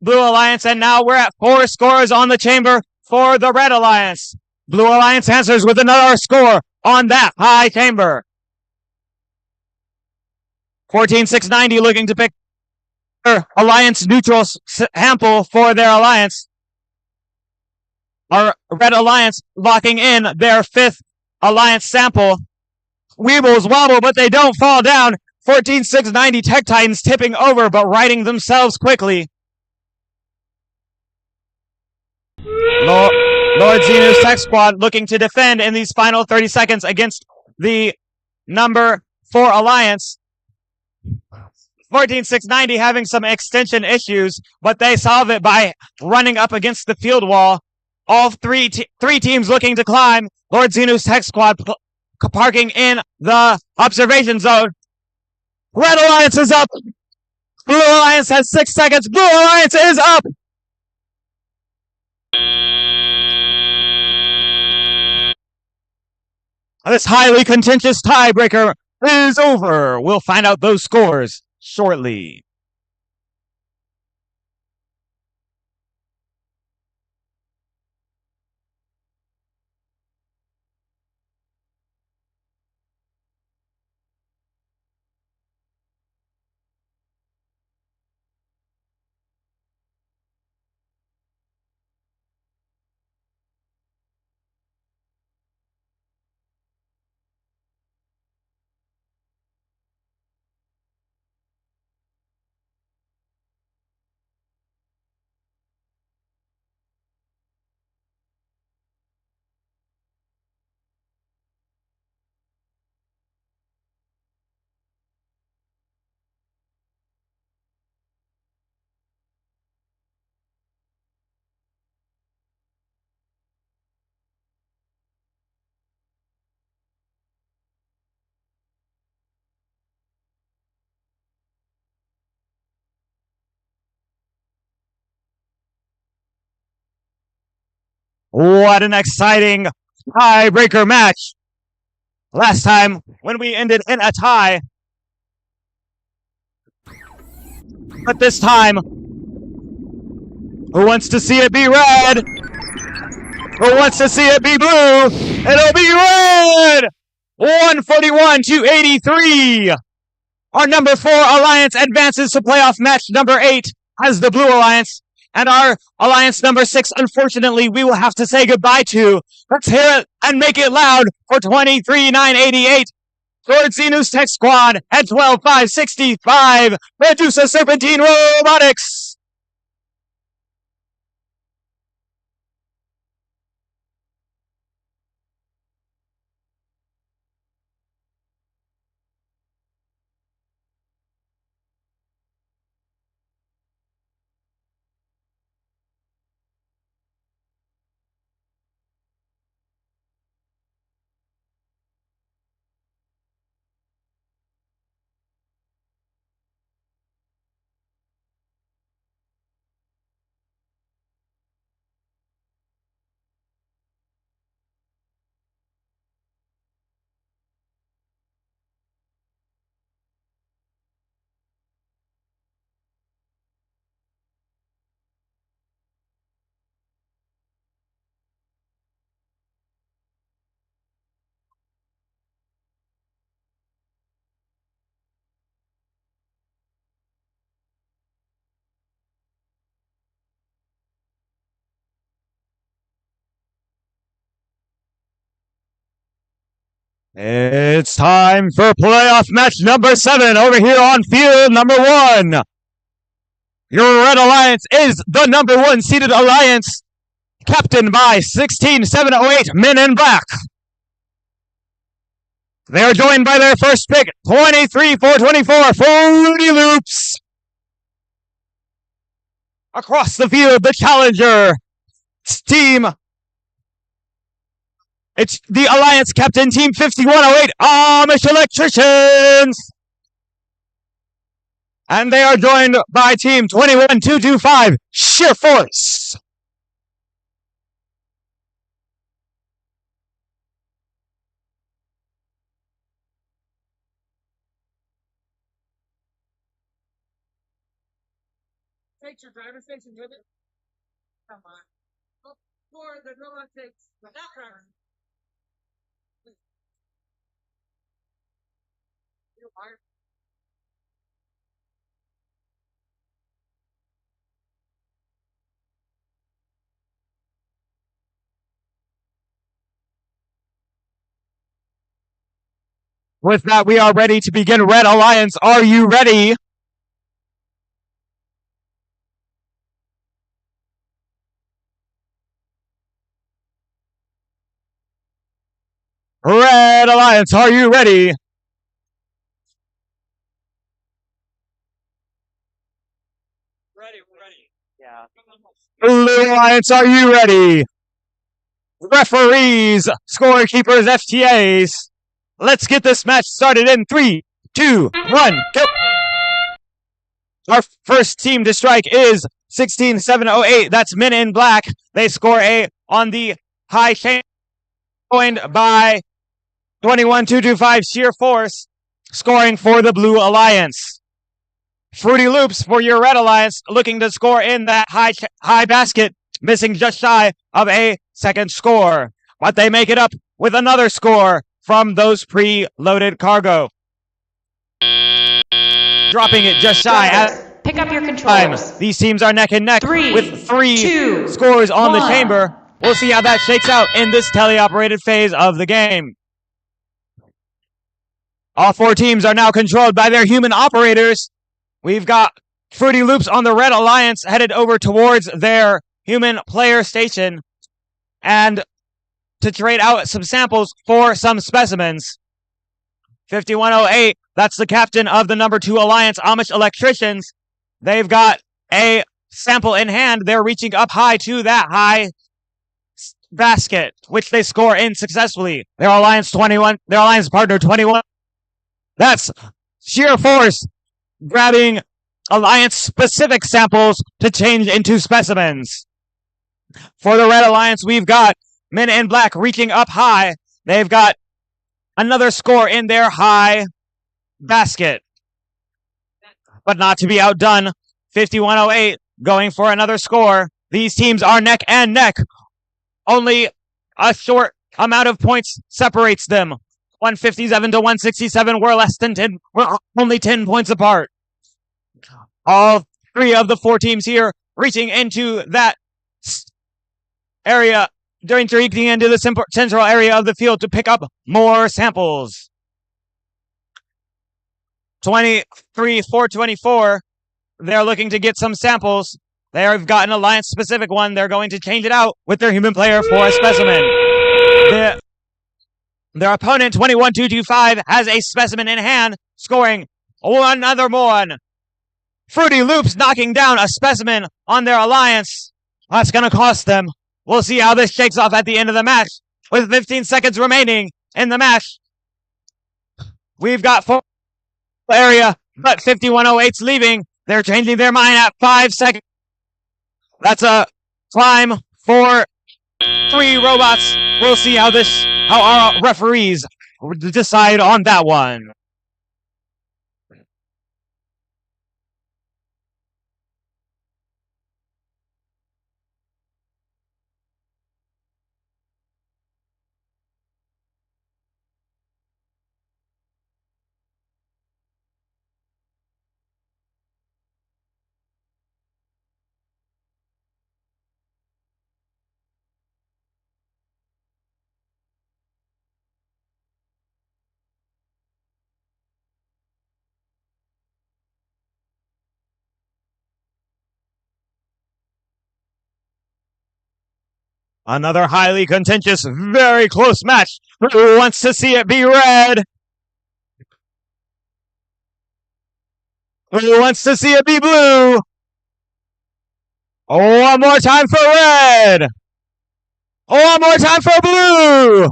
Blue Alliance, and now we're at 4 scores on the chamber for the Red Alliance. Blue Alliance answers with another score on that high chamber. 14,690 looking to pick their Alliance neutral sample for their Alliance. Our Red Alliance locking in their 5th Alliance sample. Weebles wobble, but they don't fall down. 14,690 Tech Titans tipping over, but righting themselves quickly. Lord Xenu's Tech Squad looking to defend in these final 30 seconds against the number 4 Alliance. 14,690 having some extension issues, but they solve it by running up against the field wall. All three teams looking to climb. Lord Xenu's Tech Squad parking in the observation zone. Red Alliance is up. Blue Alliance has 6 seconds. Blue Alliance is up. This highly contentious tiebreaker is over. We'll find out those scores shortly. What an exciting tiebreaker match. Last time when we ended in a tie. But this time, who wants to see it be red? Who wants to see it be blue? It'll be red! 141 to 83. Our number 4 alliance advances to playoff match number 8 as the blue alliance. And our alliance number 6, unfortunately, we will have to say goodbye to. Let's hear it and make it loud for 23,988. Towards Xenos Tech Squad at 12,565. Medusa Serpentine Robotics. It's time for playoff match number 7 over here on field number 1. Your Red Alliance is the number 1 seeded alliance, captained by 16708 Men in Black. They are joined by their first pick, 23,424 Fruity Loops. Across the field, the challenger team. It's the Alliance Captain Team 5108 Amish Electricians. And they are joined by Team 21225 Sheer Force. Take your driver's station with it. Come on. Look for the robot takes without driver. With that, we are ready to begin. Red Alliance, are you ready? Red Alliance, are you ready? Ready. Yeah. Blue Alliance, are you ready? Referees, scorekeepers, FTAs. Let's get this match started in 3, 2, 1, go! Our first team to strike is 16708. That's Men in Black. They score A on the high chain, joined by 21-225 sheer force, scoring for the Blue Alliance. Fruity Loops for your Red Alliance, looking to score in that high basket, missing just shy of a second score. But they make it up with another score from those pre-loaded cargo. Dropping it just shy at Pick up your controllers. These teams are neck and neck with 3 scores on the chamber. We'll see how that shakes out in this teleoperated phase of the game. All 4 teams are now controlled by their human operators. We've got Fruity Loops on the Red Alliance headed over towards their human player station and to trade out some samples for some specimens. 5108, that's the captain of the number 2 Alliance, Amish Electricians. They've got a sample in hand. They're reaching up high to that high basket, which they score in successfully. Their Alliance partner 21. That's sheer force grabbing Alliance-specific samples to change into specimens. For the Red Alliance, we've got Men in Black reaching up high. They've got another score in their high basket. But not to be outdone, 5108 going for another score. These teams are neck and neck. Only a short amount of points separates them. 157 to 167. We're less than 10. We're only 10 points apart. All 3 of the 4 teams here reaching into that area, reaching into the central area of the field to pick up more samples. 23-424. They're looking to get some samples. They've got an Alliance-specific one. They're going to change it out with their human player for a specimen. Their opponent, 21-225, has a specimen in hand, scoring another one. Fruity Loops knocking down a specimen on their Alliance. That's going to cost them. We'll see how this shakes off at the end of the match. With 15 seconds remaining in the match, we've got 4 area, but 5108's leaving. They're changing their mind at 5 seconds. That's a climb for 3 robots. We'll see how our referees decide on that one. Another highly contentious, very close match. Who wants to see it be red? Who wants to see it be blue? One more time for red. One more time for blue.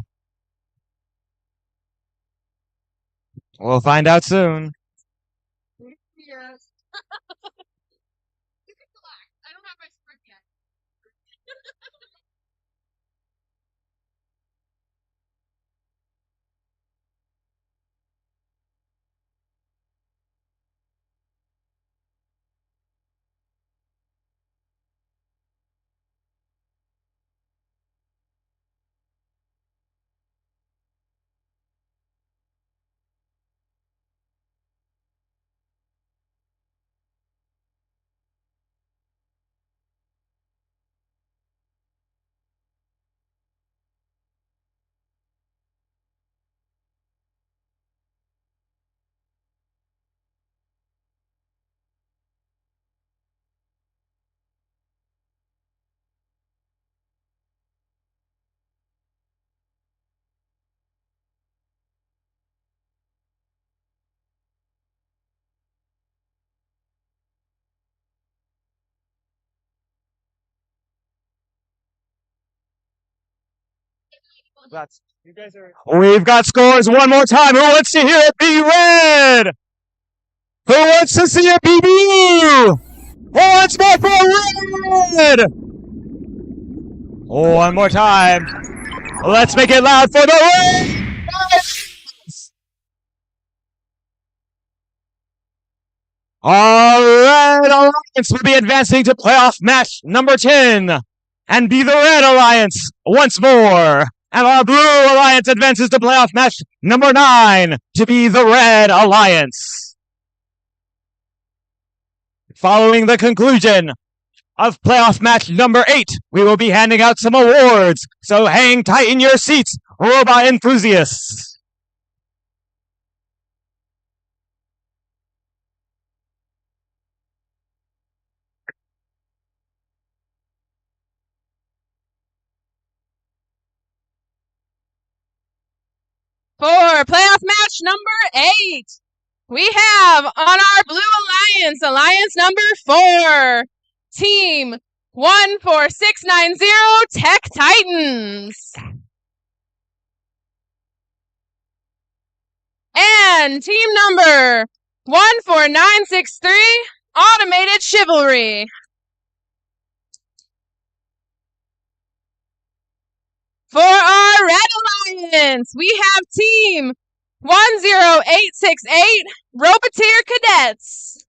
We'll find out soon. We've got scores one more time. Who wants to hear it be red? Who wants to see it be blue? Who wants more for red? One more time. Let's make it loud for the red Our Red Alliance will be advancing to playoff match number 10 and be the Red Alliance once more. And our Blue Alliance advances to playoff match number 9 to be the Red Alliance. Following the conclusion of playoff match number 8, we will be handing out some awards. So hang tight in your seats, robot enthusiasts. For playoff match number 8, we have on our Blue Alliance, Alliance number 4, Team 14690 Tech Titans. And team number 14963, Automated Chivalry. For our Red Alliance, we have team 10868, Roboteer Cadets.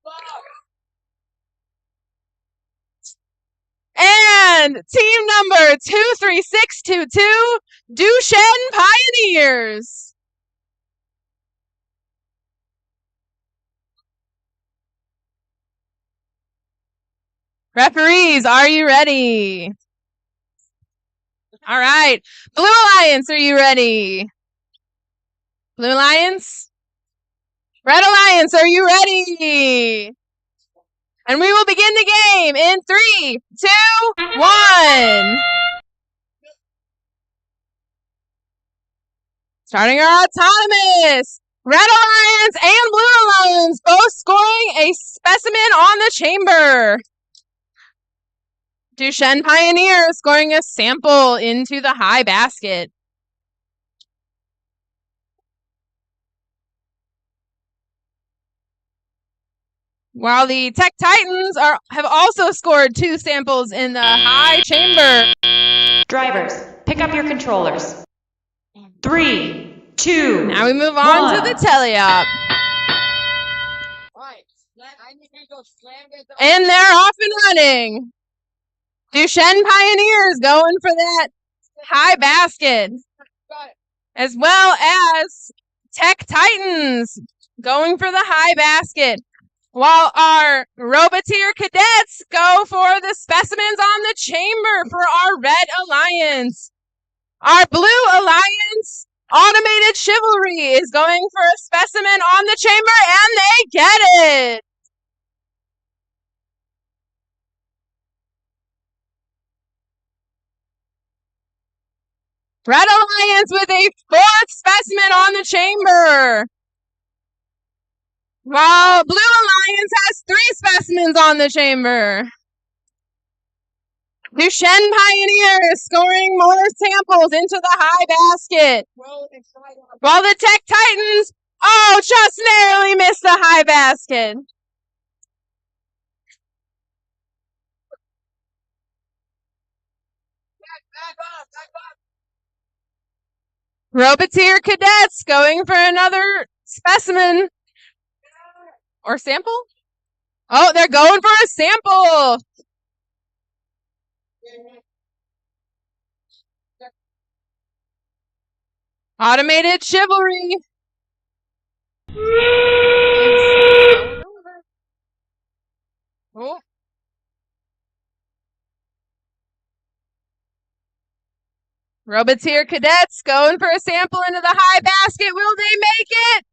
And team number 23622, Duchesne Pioneers. Referees, are you ready? All right. Blue Alliance, are you ready? Blue Alliance? Red Alliance, are you ready? And we will begin the game in 3, 2, 1. Starting our autonomous. Red Alliance and Blue Alliance both scoring a specimen on the chamber. Duchesne Pioneer scoring a sample into the high basket. While the Tech Titans have also scored 2 samples in the high chamber. Drivers, pick up your controllers. 3, 2, Now we move on to the teleop. And they're off and running. Duchesne Pioneers going for that high basket. As well as Tech Titans going for the high basket. While our Roboteer Cadets go for the specimens on the chamber for our Red Alliance. Our Blue Alliance, Automated Chivalry, is going for a specimen on the chamber, and they get it! Red Alliance with a 4th specimen on the chamber. While Blue Alliance has 3 specimens on the chamber. Duchesne Pioneers scoring more samples into the high basket. While the Tech Titans, just narrowly missed the high basket. Roboteer Cadets going for another specimen. Or sample? Oh, they're going for a sample. Automated Chivalry. Oh. Roboteer Cadets going for a sample into the high basket. Will they make it?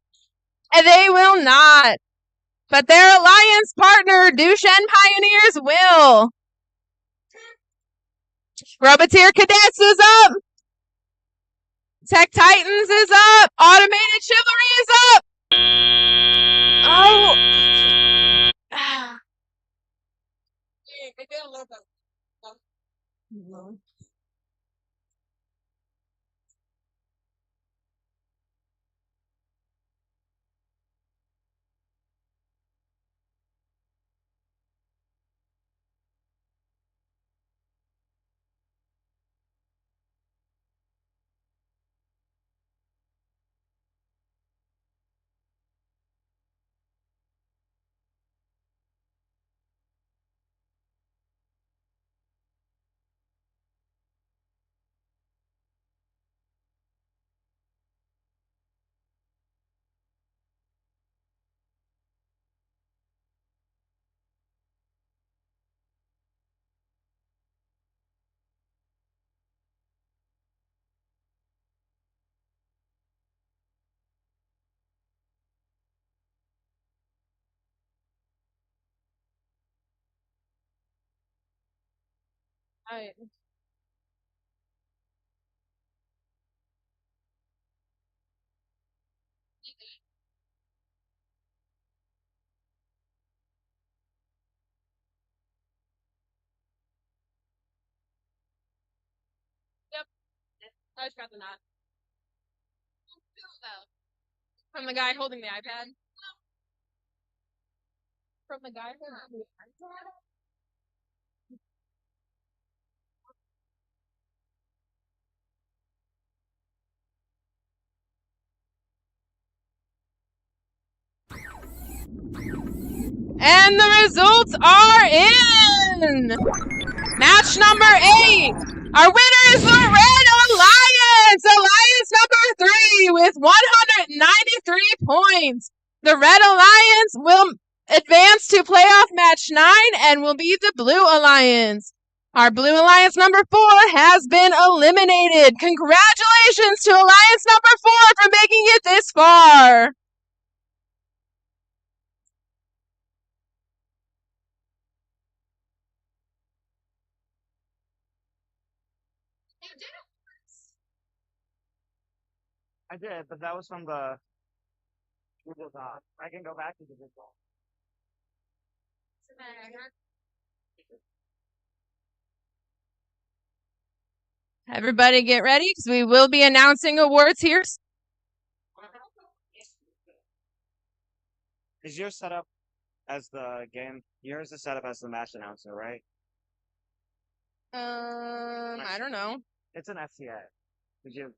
And they will not. But their alliance partner, Duchesne Pioneers, will. Roboteer Cadets is up. Tech Titans is up. Automated Chivalry is up. Oh. Alright. Yep. I just got the knot. From the guy holding the iPad. From the guy holding the iPad. And the results are in! Match number 8! Our winner is the Red Alliance! Alliance number 3 with 193 points. The Red Alliance will advance to playoff match 9 and will be the Blue Alliance. Our Blue Alliance number 4 has been eliminated. Congratulations to Alliance number 4 for making it this far. I did, but that was from the Google Doc. I can go back to the Google. Everybody get ready because we will be announcing awards here. Is yours set up as the game? Yours is set up as the match announcer, right? I don't know. It's an FTA. Did you?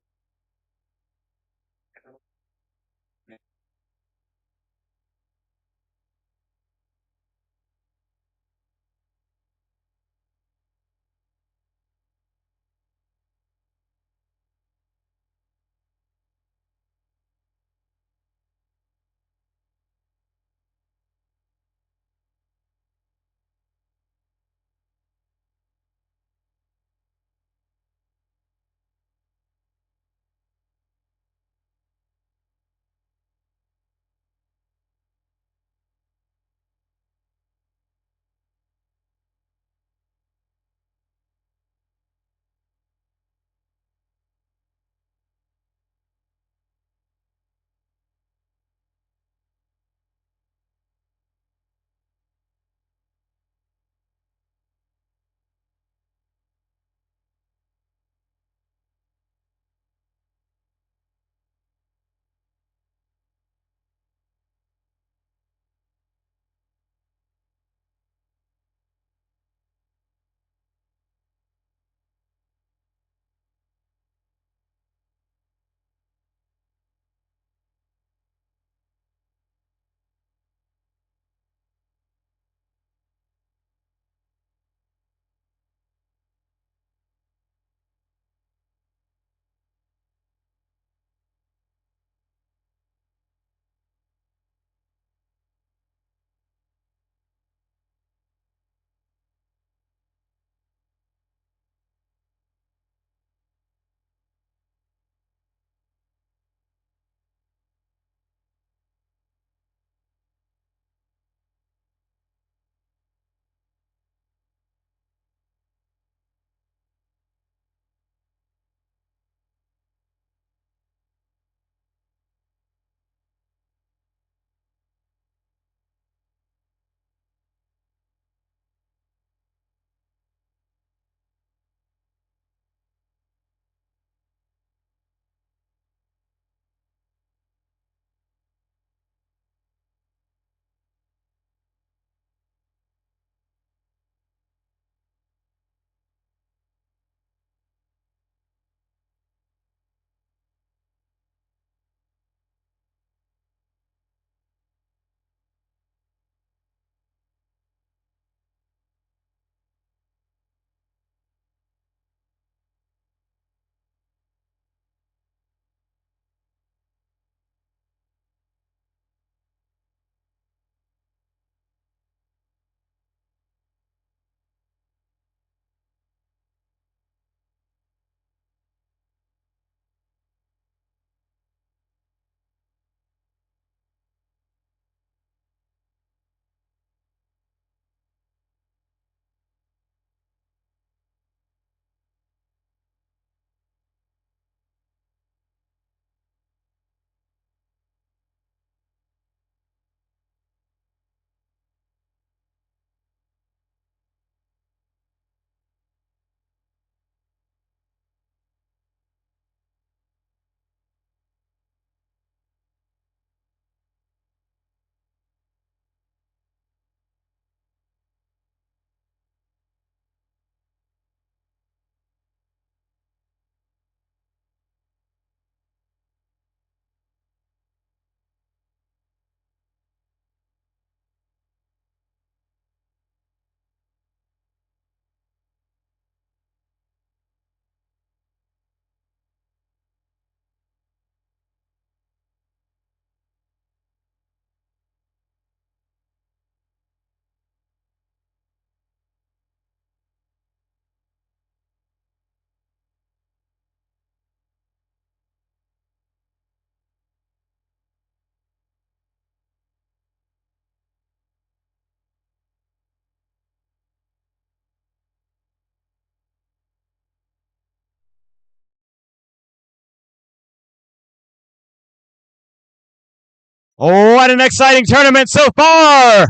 Oh, what an exciting tournament so far!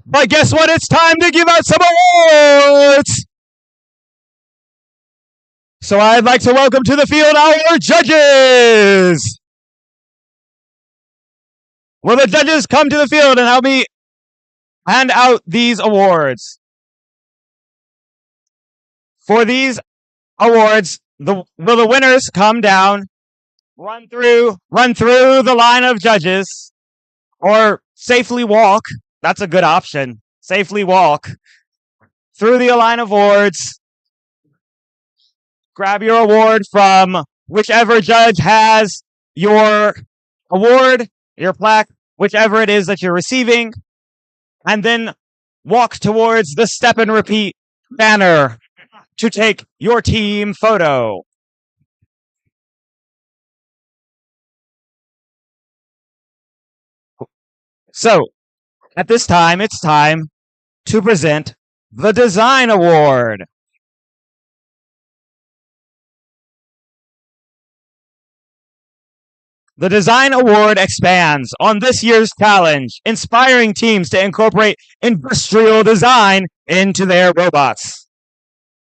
But guess what? It's time to give out some awards! So I'd like to welcome to the field our judges! Will the judges come to the field and help me hand out these awards? For these awards, will the winners come down, run through the line of judges, or safely walk? That's a good option. Safely walk through the line of awards. Grab your award from whichever judge has your award, your plaque, whichever it is that you're receiving, and then walk towards the step and repeat banner to take your team photo. So, at this time, it's time to present the Design Award. The Design Award expands on this year's challenge, inspiring teams to incorporate industrial design into their robots.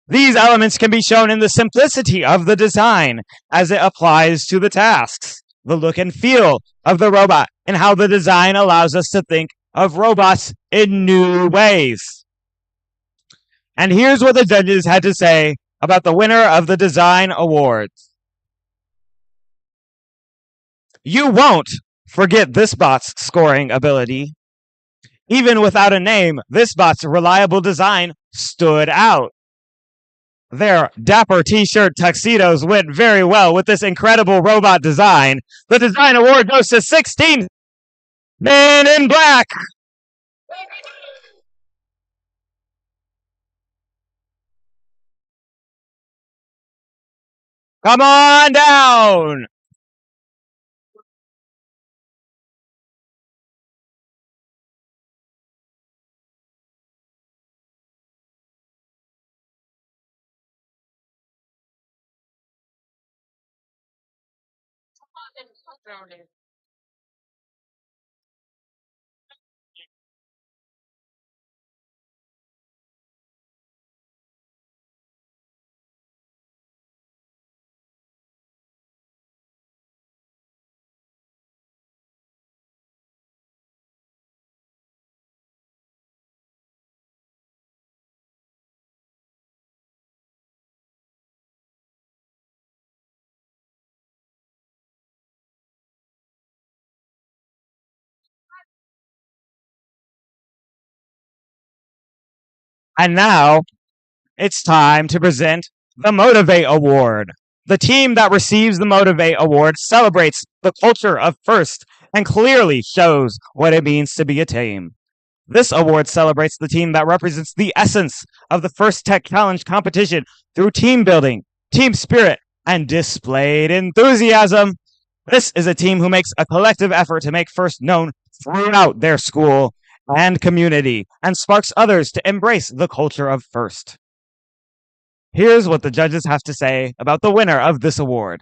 These elements can be shown in the simplicity of the design as it applies to the tasks, the look and feel of the robot, and how the design allows us to think of robots in new ways. And here's what the judges had to say about the winner of the Design Awards. You won't forget this bot's scoring ability. Even without a name, this bot's reliable design stood out. Their dapper t-shirt tuxedos went very well with this incredible robot design. The Design Award goes to 16 Men in Black. Come on down. And now it's time to present the Motivate Award. The team that receives the Motivate Award celebrates the culture of FIRST and clearly shows what it means to be a team. This award celebrates the team that represents the essence of the FIRST Tech Challenge competition through team building, team spirit, and displayed enthusiasm. This is a team who makes a collective effort to make FIRST known throughout their school and community and sparks others to embrace the culture of FIRST. Here's what the judges have to say about the winner of this award.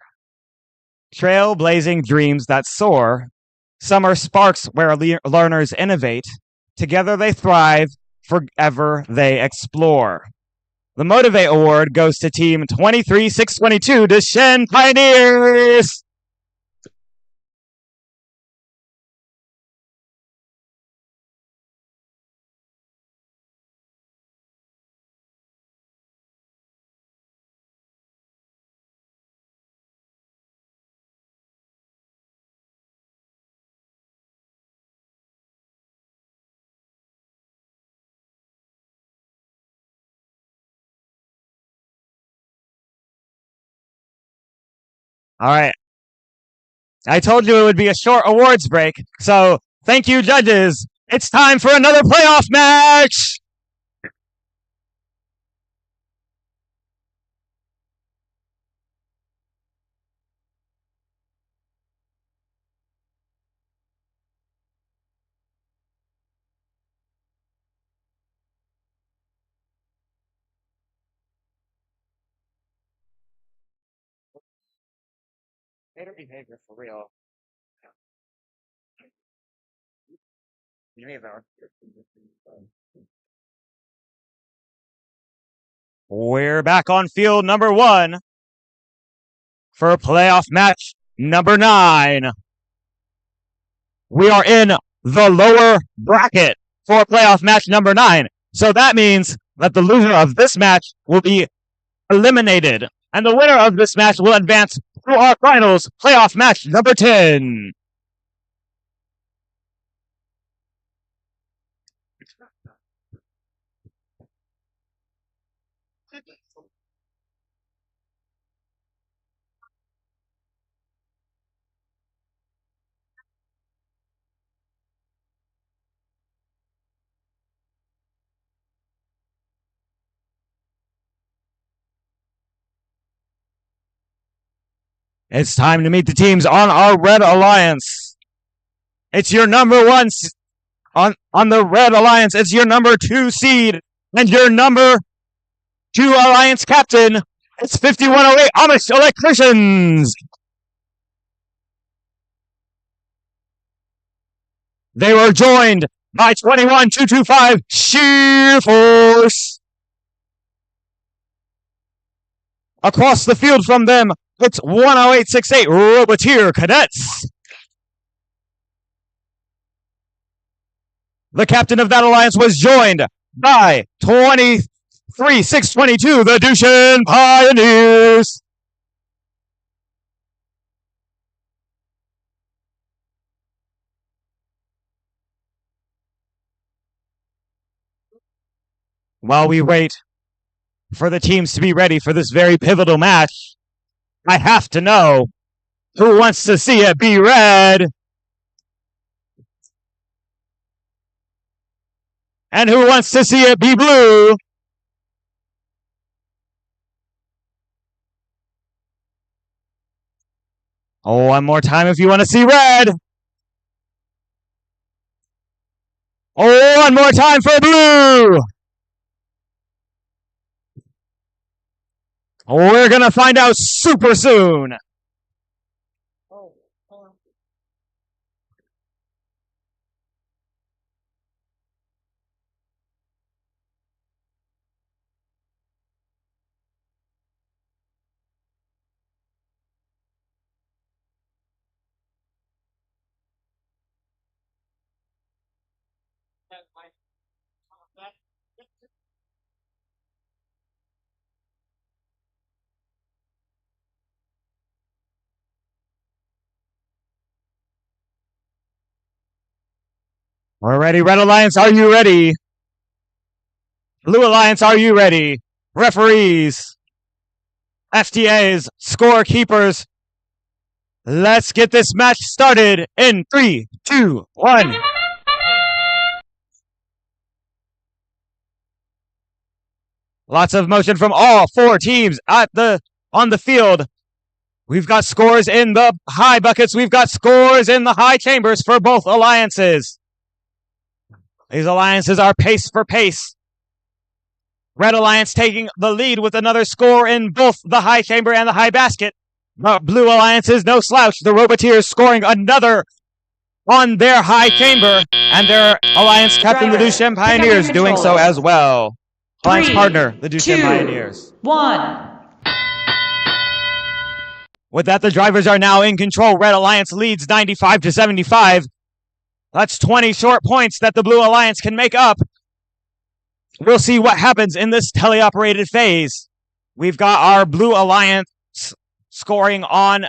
Trailblazing dreams that soar, summer sparks where learners innovate, together they thrive, forever they explore. The Motivate Award goes to Team 23622 Duchesne Pioneers! All right. I told you it would be a short awards break, so thank you, judges. It's time for another playoff match! Better behavior for real. We're back on field number 1 for playoff match number 9. We are in the lower bracket for playoff match number 9. So that means that the loser of this match will be eliminated. And the winner of this match will advance to our finals playoff match number 10. It's time to meet the teams on our Red Alliance. It's your number 1 on the Red Alliance. It's your number 2 seed and your number 2 Alliance captain. It's 5108 Amish Electricians. They were joined by 21225 Sheer Force. Across the field from them, it's 10868 Roboteer Cadets. The captain of that alliance was joined by 23622 the Duchesne Pioneers. While we wait for the teams to be ready for this very pivotal match, I have to know who wants to see it be red and who wants to see it be blue. Oh, one more time if you want to see red. Oh, one more time for blue. We're going to find out super soon. We're ready. Red Alliance, are you ready? Blue Alliance, are you ready? Referees, FTAs, scorekeepers. Let's get this match started in 3, 2, 1. Lots of motion from all 4 teams on the field. We've got scores in the high buckets. We've got scores in the high chambers for both alliances. These alliances are pace for pace. Red Alliance taking the lead with another score in both the high chamber and the high basket. But Blue Alliance is no slouch. The Roboteers scoring another on their high chamber, and their alliance captain, the Duchesne Pioneers, doing so as well. Alliance partner, the Duchesne Pioneers. 1. With that, the drivers are now in control. Red Alliance leads 95-75. That's 20 short points that the Blue Alliance can make up. We'll see what happens in this teleoperated phase. We've got our Blue Alliance scoring on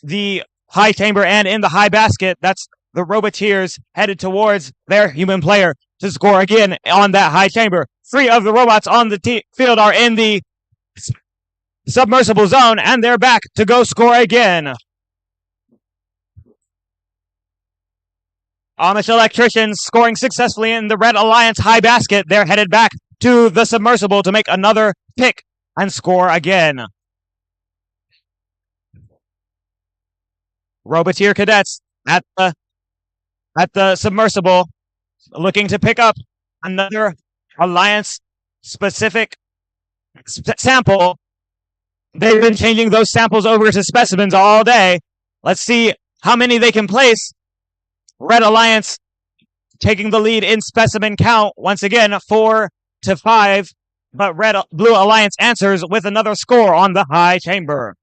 the high chamber and in the high basket. That's the Roboteers headed towards their human player to score again on that high chamber. 3 of the robots on the field are in the submersible zone, and they're back to go score again. Amish Electricians scoring successfully in the Red Alliance high basket. They're headed back to the submersible to make another pick and score again. Roboteer Cadets at the submersible looking to pick up another Alliance specific sample. They've been changing those samples over to specimens all day. Let's see how many they can place. Red Alliance taking the lead in specimen count once again, 4-5. But Blue Alliance answers with another score on the high chamber.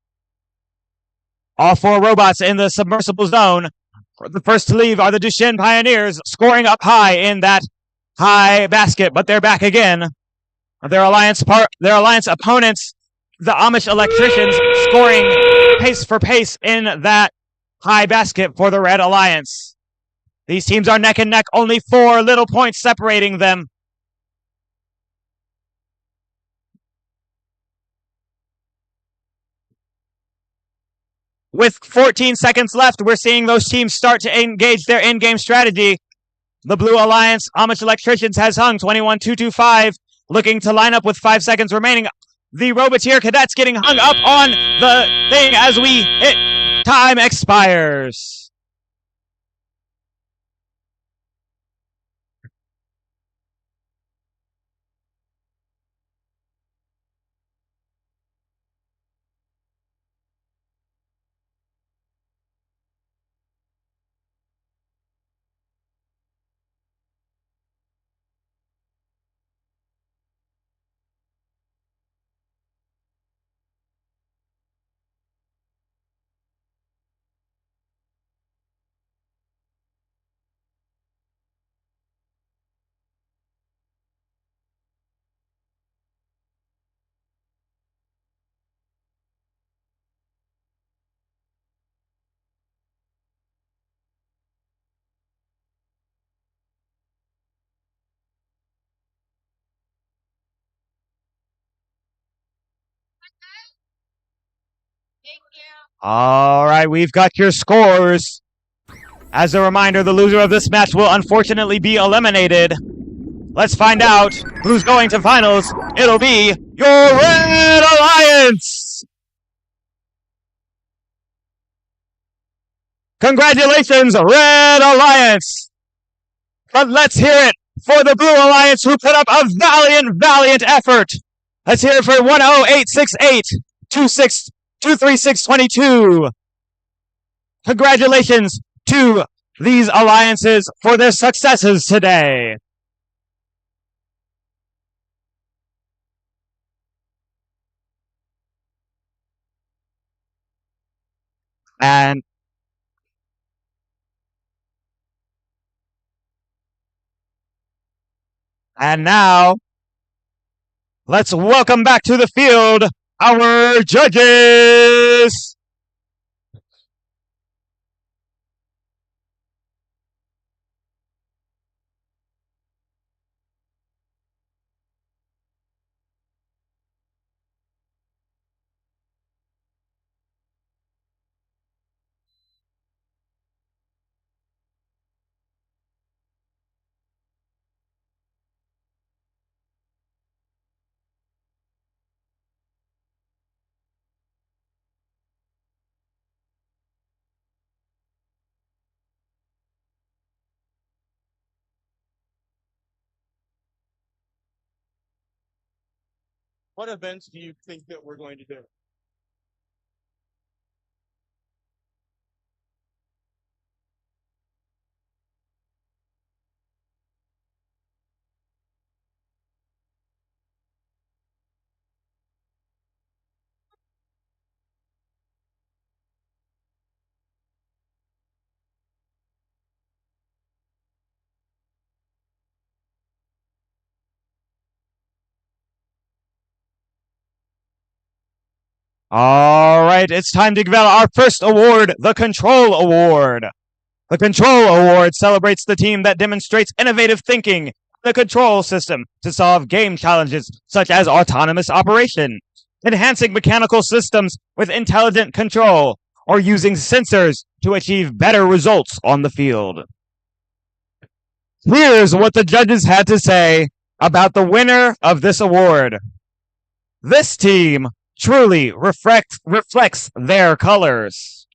All 4 robots in the submersible zone. The first to leave are the Duchesne Pioneers, scoring up high in that high basket, but they're back again. Their alliance opponents, the Amish Electricians, scoring pace for pace in that high basket for the Red Alliance. These teams are neck and neck, only 4 little points separating them. With 14 seconds left, we're seeing those teams start to engage their in-game strategy. The Blue Alliance, Amish Electricians, has hung 21-225, looking to line up with 5 seconds remaining. The Roboteer Cadets getting hung up on the thing as we hit. Time expires. All right, we've got your scores. As a reminder, the loser of this match will unfortunately be eliminated. Let's find out who's going to finals. It'll be your Red Alliance! Congratulations, Red Alliance! But let's hear it for the Blue Alliance, who put up a valiant effort. Let's hear it for 10868 23622. Congratulations to these alliances for their successes today. And now, let's welcome back to the field our judges. What events do you think that we're going to do? All right, it's time to give out our first award, the Control Award. The Control Award celebrates the team that demonstrates innovative thinking in the control system to solve game challenges such as autonomous operation, enhancing mechanical systems with intelligent control, or using sensors to achieve better results on the field. Here's what the judges had to say about the winner of this award. This team truly reflects their colors.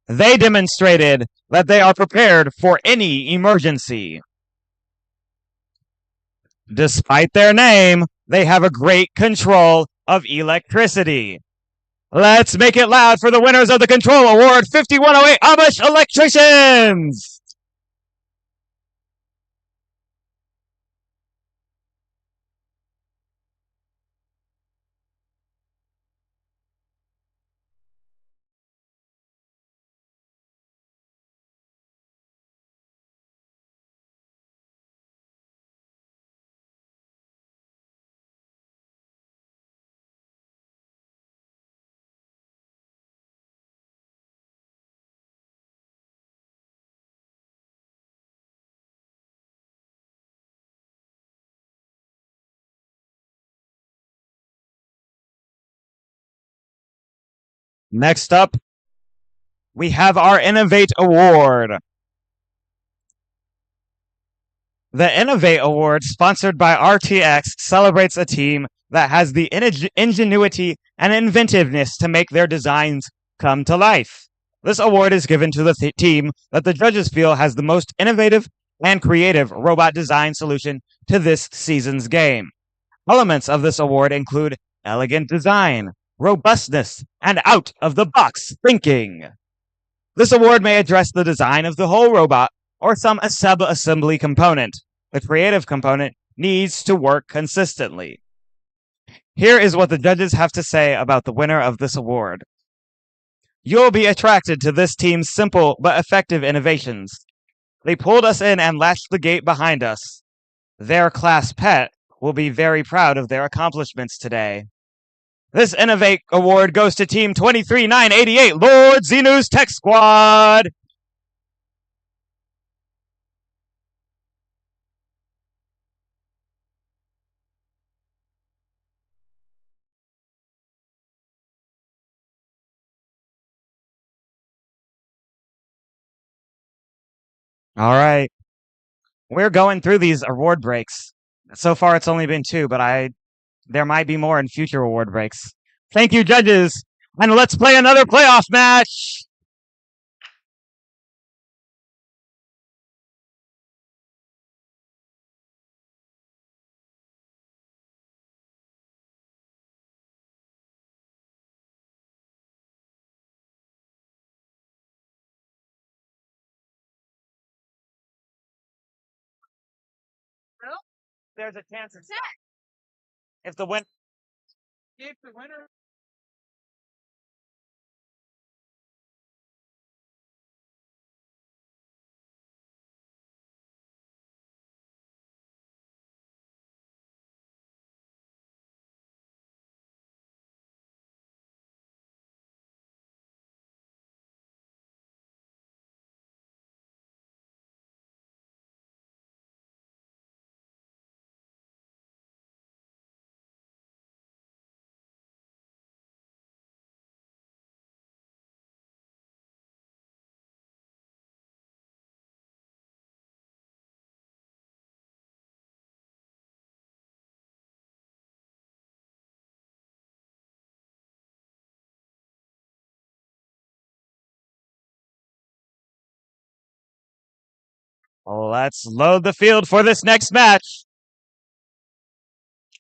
They demonstrated that they are prepared for any emergency. Despite their name, they have a great control of electricity. Let's make it loud for the winners of the Control Award, 5108 Amish Electricians! Next up, we have our Innovate Award. The Innovate Award, sponsored by RTX, celebrates a team that has the ingenuity and inventiveness to make their designs come to life. This award is given to the team that the judges feel has the most innovative and creative robot design solution to this season's game. Elements of this award include elegant design, robustness, and out-of-the-box thinking. This award may address the design of the whole robot or some sub-assembly component. The creative component needs to work consistently. Here is what the judges have to say about the winner of this award. You'll be attracted to this team's simple but effective innovations. They pulled us in and latched the gate behind us. Their class pet will be very proud of their accomplishments today. This Innovate Award goes to Team 23988, Lord Xenu's Tech Squad! All right. We're going through these award breaks. So far, it's only been 2, but there might be more in future award breaks. Thank you, judges, and let's play another playoff match! Well, there's a chance of set. If the win. If the winner. Let's load the field for this next match.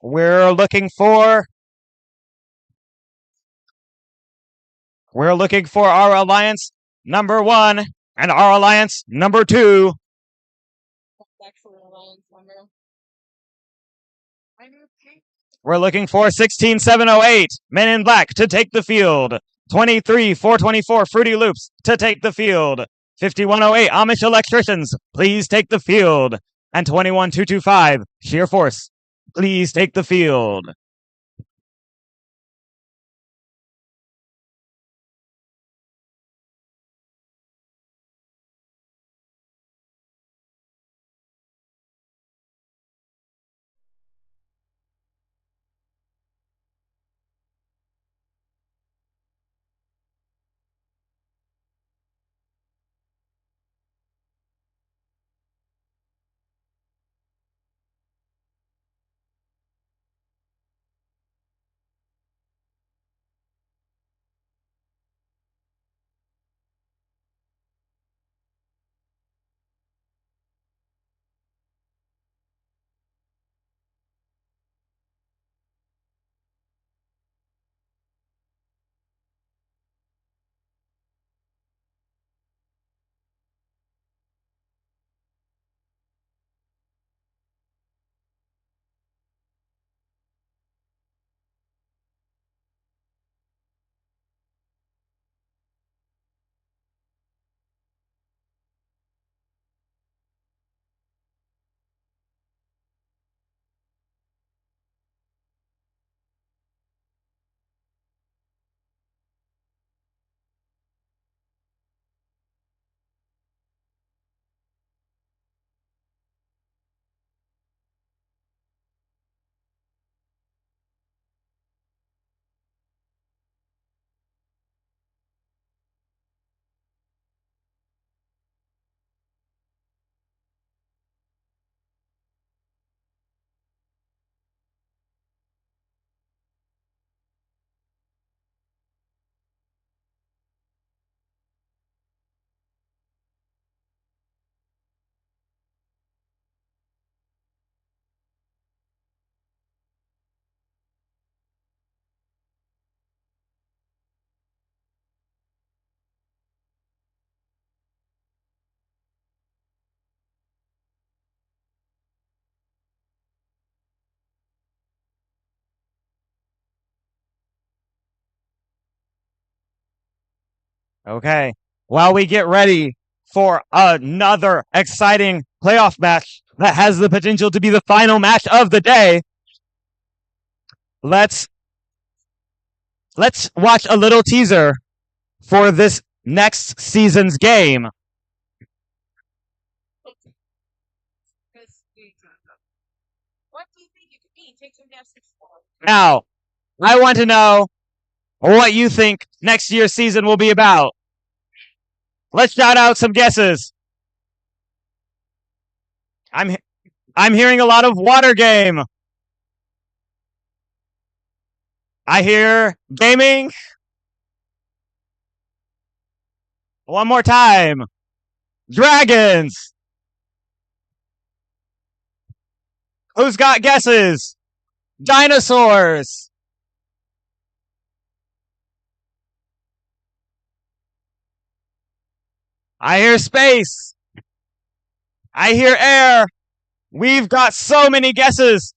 We're looking for our alliance number 1 and our alliance number 2. We're looking for 16708, Men in Black, to take the field. 23424, Fruity Loops, to take the field. 5108, Amish Electricians, please take the field. And 21225, Sheer Force, please take the field. Okay. While we get ready for another exciting playoff match that has the potential to be the final match of the day, let's watch a little teaser for this next season's game. Now, I want to know what you think next year's season will be about. Let's shout out some guesses. I'm hearing a lot of water game. I hear gaming. One more time. Dragons. Who's got guesses? Dinosaurs. I hear space. I hear air. We've got so many guesses.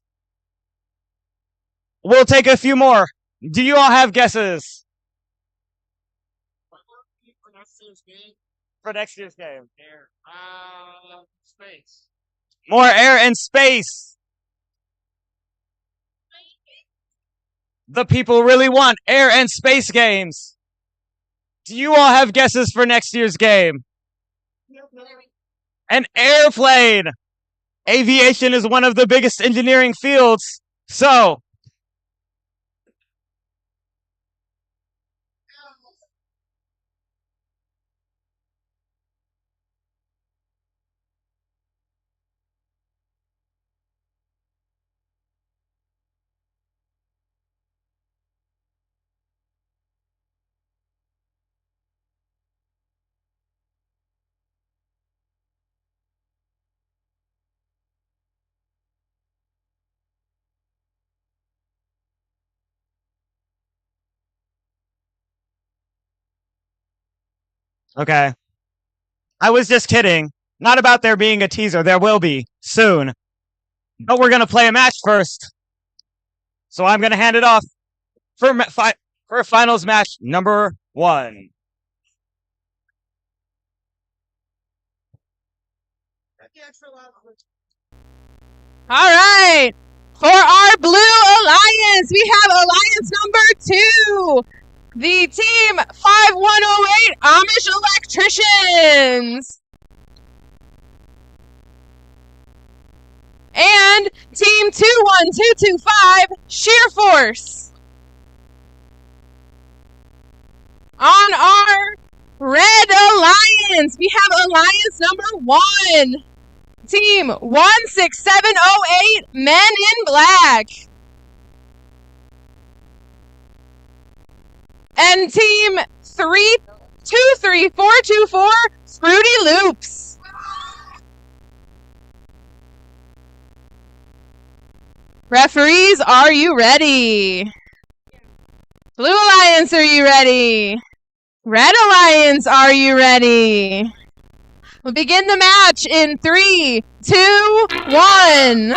We'll take a few more. Do you all have guesses? For next year's game. Air. Space. More air and space. The people really want air and space games. Do you all have guesses for next year's game? An airplane. Aviation is one of the biggest engineering fields. So, okay. I was just kidding. Not about there being a teaser. There will be soon. But we're going to play a match first. So I'm going to hand it off for finals match number 1. All right. For our Blue Alliance, we have Alliance number 2. The team 5108 Amish Electricians. And team 21225 Sheer Force. On our Red Alliance, we have Alliance number 1. Team 16708 Men in Black. And team 323424 Fruity Loops. Referees, are you ready? Blue Alliance, are you ready? Red Alliance, are you ready? We'll begin the match in 3, 2, 1.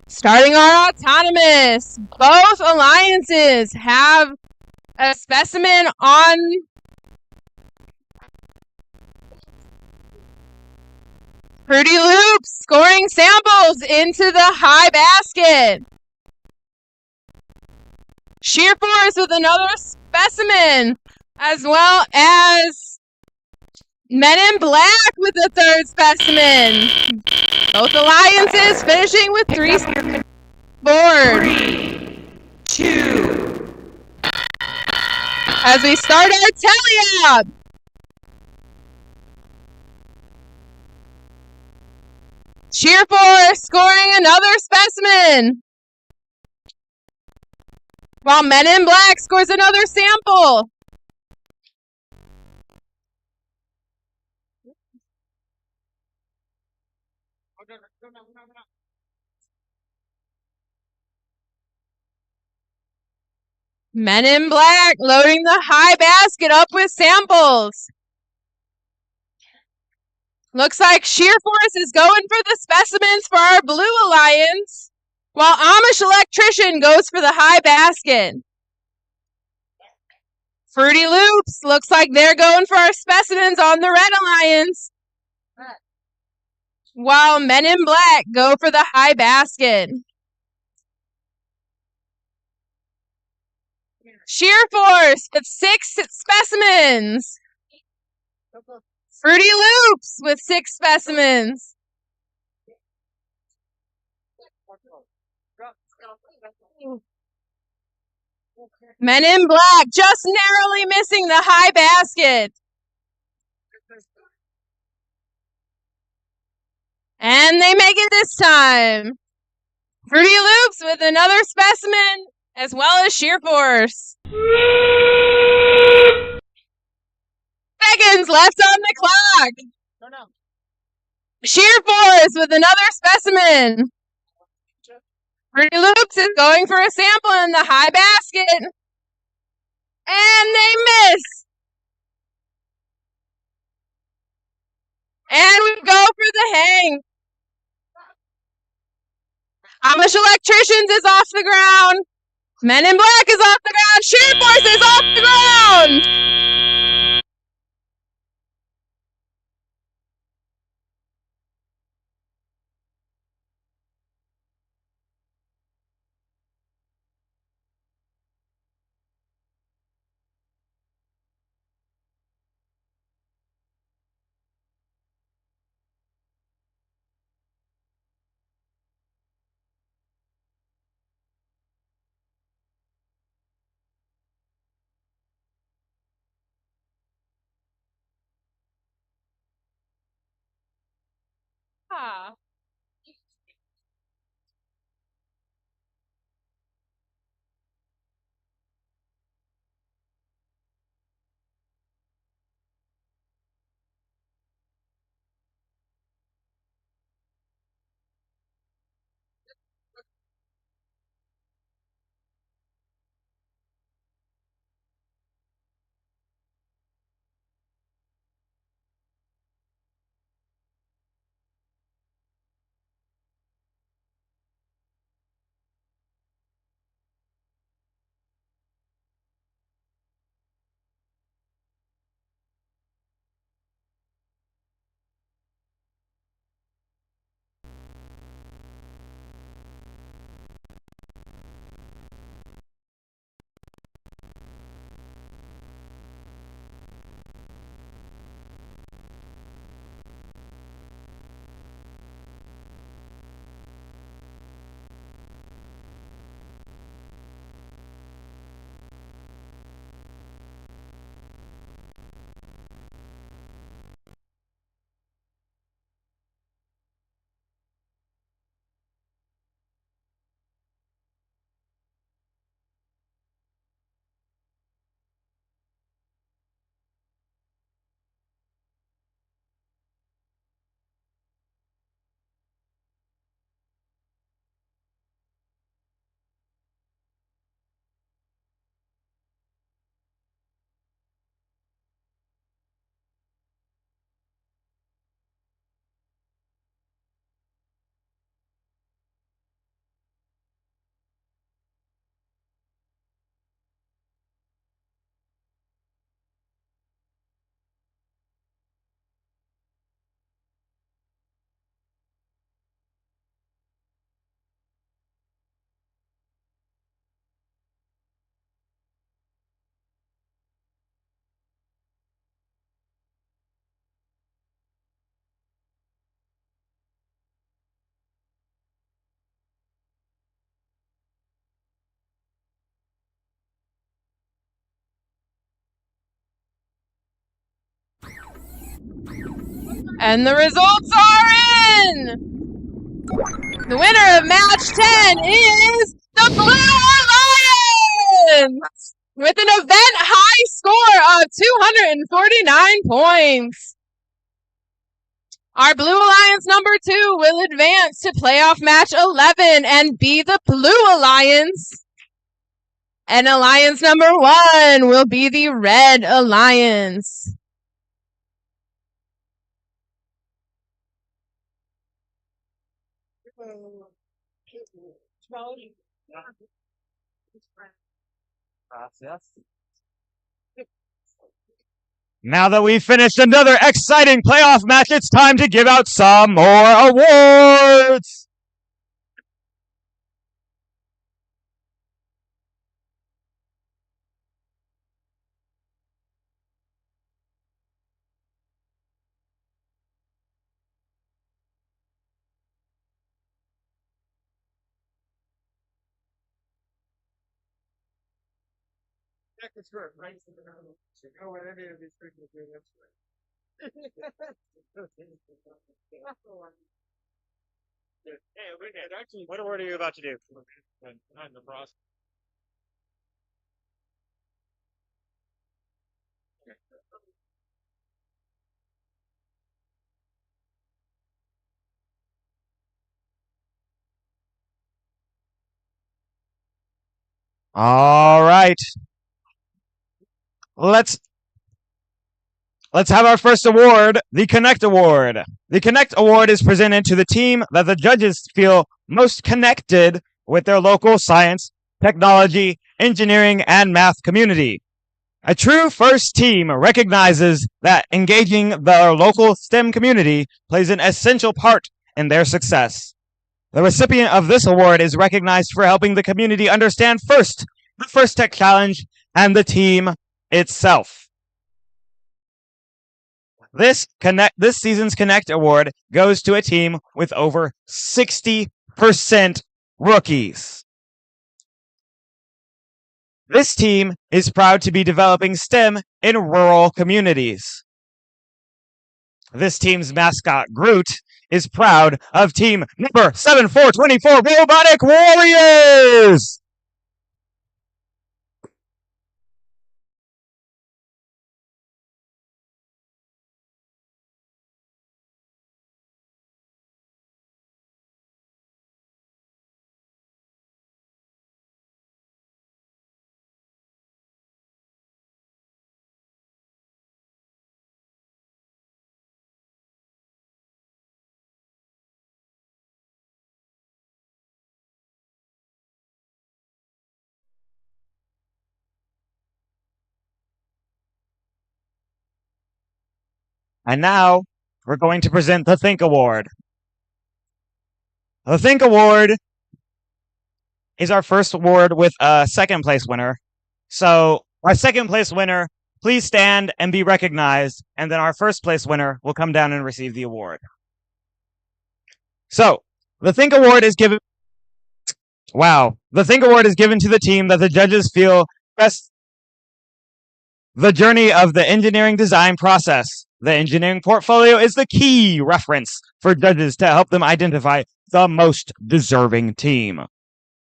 Starting our autonomous. Both alliances have a specimen on Fruity Loops, scoring samples into the high basket. Sheer Force with another specimen, as well as Men in Black with the third specimen. Both alliances finishing with 3 board. 3, 2. As we start our tally-up. Sheer Force scoring another specimen. While Men in Black scores another sample. Men in Black loading the high basket up with samples. Looks like Sheer Force is going for the specimens for our Blue Alliance, while Amish Electrician goes for the high basket. Fruity Loops looks like they're going for our specimens on the Red Alliance. While Men in Black go for the high basket. Sheer Force with 6 specimens. Fruity Loops with 6 specimens. Men in Black just narrowly missing the high basket. And they make it this time. Fruity Loops with another specimen, as well as Sheer Force. Seconds left on the clock. Sheer Force with another specimen. Fruity Loops is going for a sample in the high basket. And they miss. And we go for the hang. Amish Electricians is off the ground. Men in Black is off the ground. Sheer Force is off the ground. Ah. And the results are in! The winner of match 10 is the Blue Alliance! With an event high score of 249 points. Our Blue Alliance number 2 will advance to playoff match 11 and be the Blue Alliance. And Alliance number 1 will be the Red Alliance. Gracias. Now that we've finished another exciting playoff match, it's time to give out some more awards. Check the script, right? So go with any of these people doing this. Hey, what award are you about to do? I'm the process. All right. Let's have our first award, the Connect Award. The Connect Award is presented to the team that the judges feel most connected with their local science, technology, engineering, and math community. A true first team recognizes that engaging their local STEM community plays an essential part in their success. The recipient of this award is recognized for helping the community understand first the First Tech Challenge and the team itself. This season's Connect Award goes to a team with over 60% rookies. This team is proud to be developing STEM in rural communities. This team's mascot, Groot, is proud of team number 7424 Robotic Warriors! And now, we're going to present the Think Award. The Think Award is our first award with a second place winner. So, our second place winner, please stand and be recognized, and then our first place winner will come down and receive the award. So, the Think Award is given... Wow. The Think Award is given to the team that the judges feel best the journey of the engineering design process. The engineering portfolio is the key reference for judges to help them identify the most deserving team.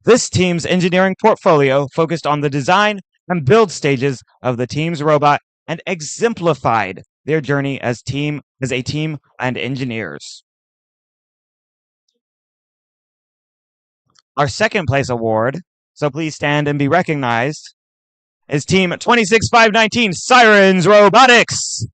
This team's engineering portfolio focused on the design and build stages of the team's robot and exemplified their journey as a team and engineers. Our second place award, so please stand and be recognized, is Team 26519 Sirens Robotics.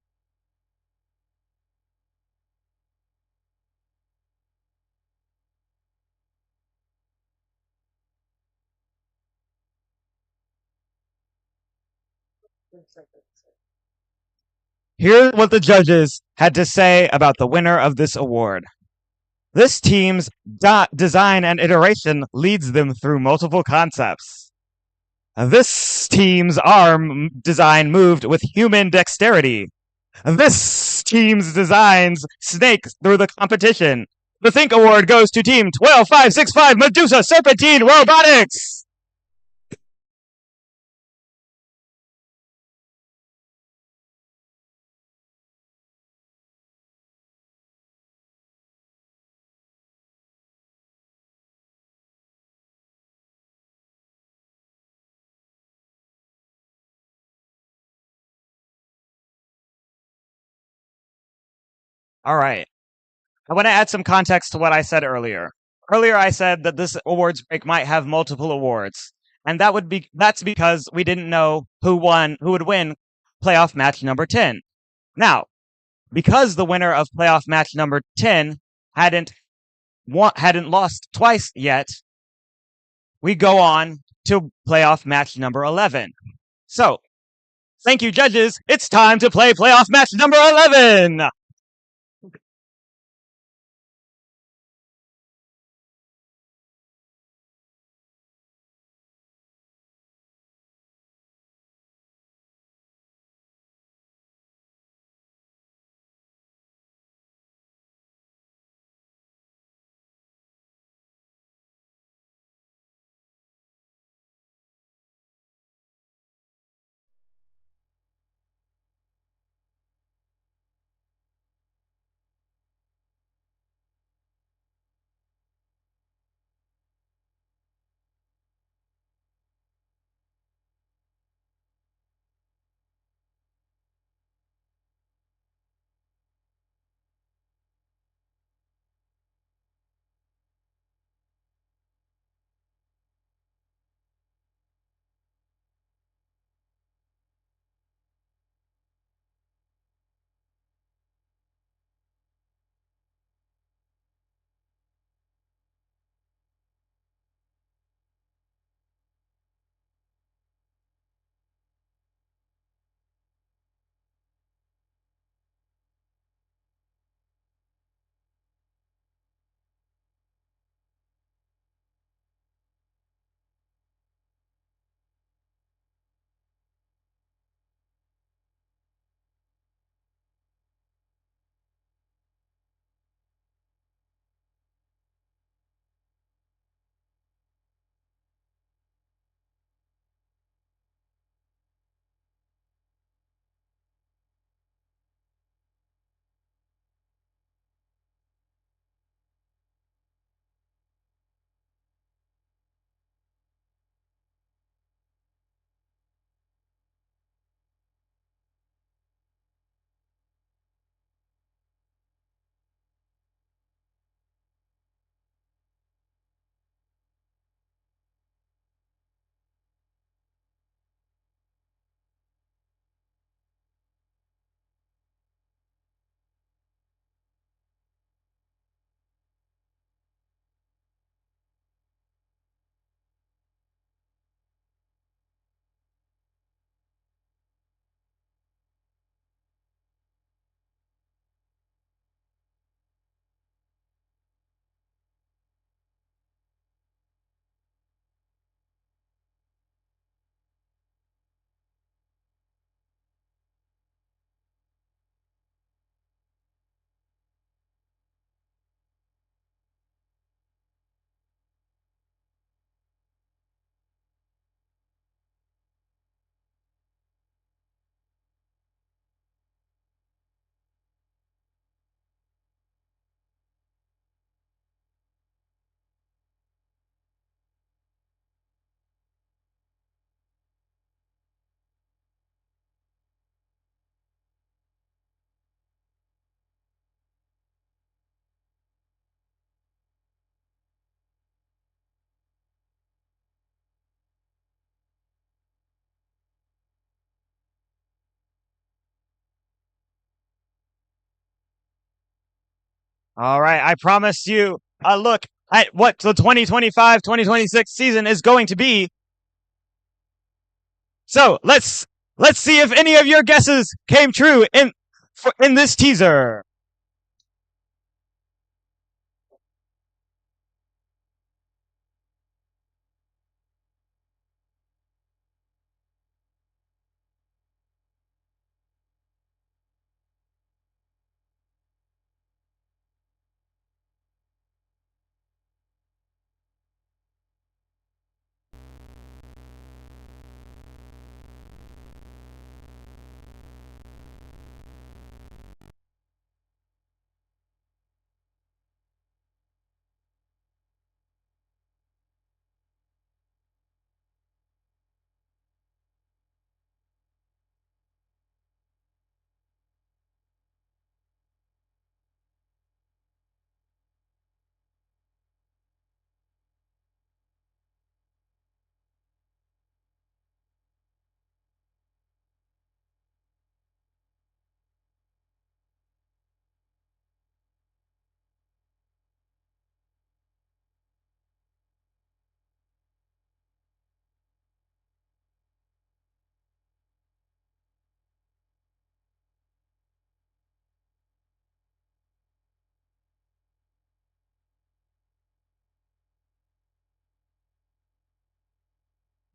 Here's what the judges had to say about the winner of this award. This team's design and iteration leads them through multiple concepts. This team's arm design moved with human dexterity. This team's designs snake through the competition. The Think Award goes to Team 12565 Medusa Serpentine Robotics! All right. I want to add some context to what I said earlier. Earlier, I said that this awards break might have multiple awards, and that's because we didn't know who would win playoff match number 10. Now, because the winner of playoff match number 10 hadn't lost twice yet, we go on to playoff match number 11. So, Thank you, judges. It's time to play playoff match number 11. All right, I promised you a look at what the 2025-2026 season is going to be. So let's see if any of your guesses came true in this teaser.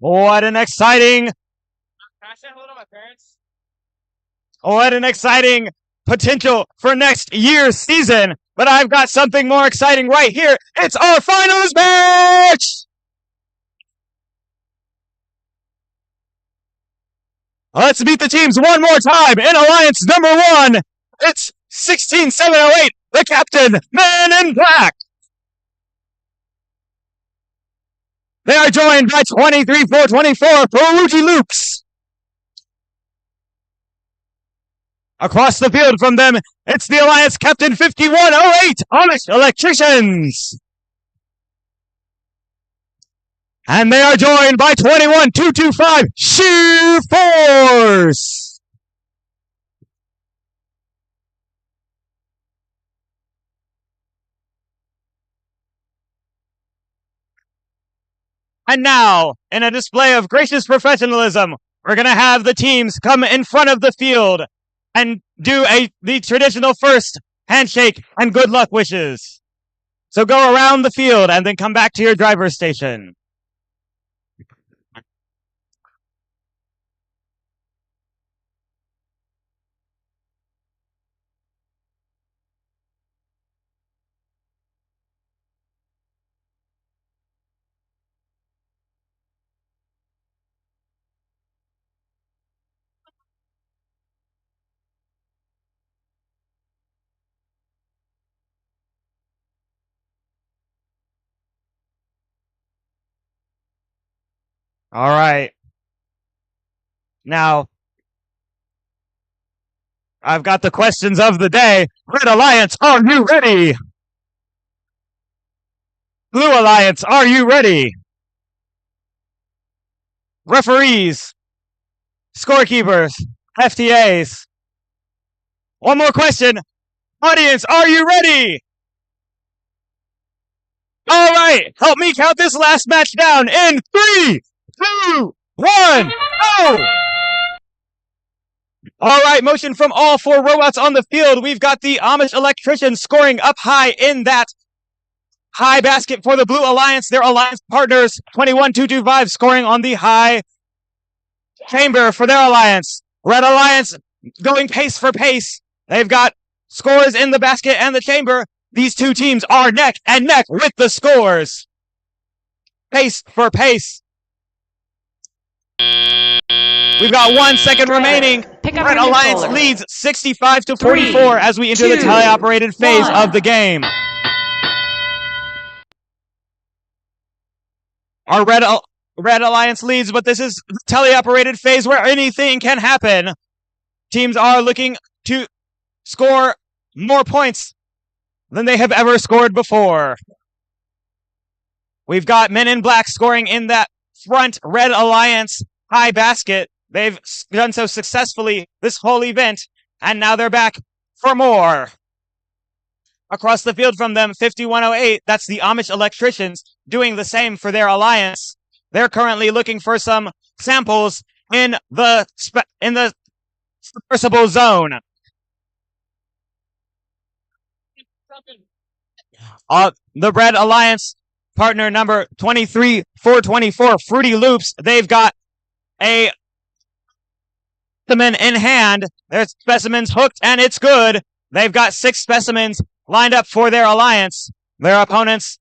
What an exciting potential for next year's season. But I've got something more exciting right here. It's our finals match! Let's meet the teams one more time. In Alliance number 1, it's 16708, the captain, Men in Black. They are joined by 23424, Fruity Loops. Across the field from them, it's the Alliance captain, 5108, Amish Electricians. And they are joined by 21225, Sheer Force. And now, in a display of gracious professionalism, we're going to have the teams come in front of the field and do the traditional first handshake and good luck wishes. So go around the field and then come back to your driver's station. All right. Now, I've got the questions of the day. Red Alliance, are you ready? Blue Alliance, are you ready? Referees, scorekeepers, FTAs. One more question. Audience, are you ready? All right, help me count this last match down in 3, 2, 1, go! All right, motion from all 4 robots on the field. We've got the Amish Electricians scoring up high in that high basket for the Blue Alliance. Their alliance partners, 21225, scoring on the high chamber for their alliance. Red Alliance going pace for pace. They've got scores in the basket and the chamber. These two teams are neck and neck with the scores. Pace for pace. We've got 1 second remaining. Red Alliance leads 65-44 as we enter the teleoperated phase of the game. Our Red Alliance leads, but this is the teleoperated phase where anything can happen. Teams are looking to score more points than they have ever scored before. We've got Men in Black scoring in that front Red Alliance high basket. They've done so successfully this whole event, and now they're back for more. Across the field from them, 5108, that's the Amish Electricians, doing the same for their alliance. They're currently looking for some samples in the submersible zone. The Red Alliance partner number 23424, Fruity Loops, they've got a specimen in hand. Their specimen's hooked and it's good. They've got 6 specimens lined up for their alliance. Their opponents,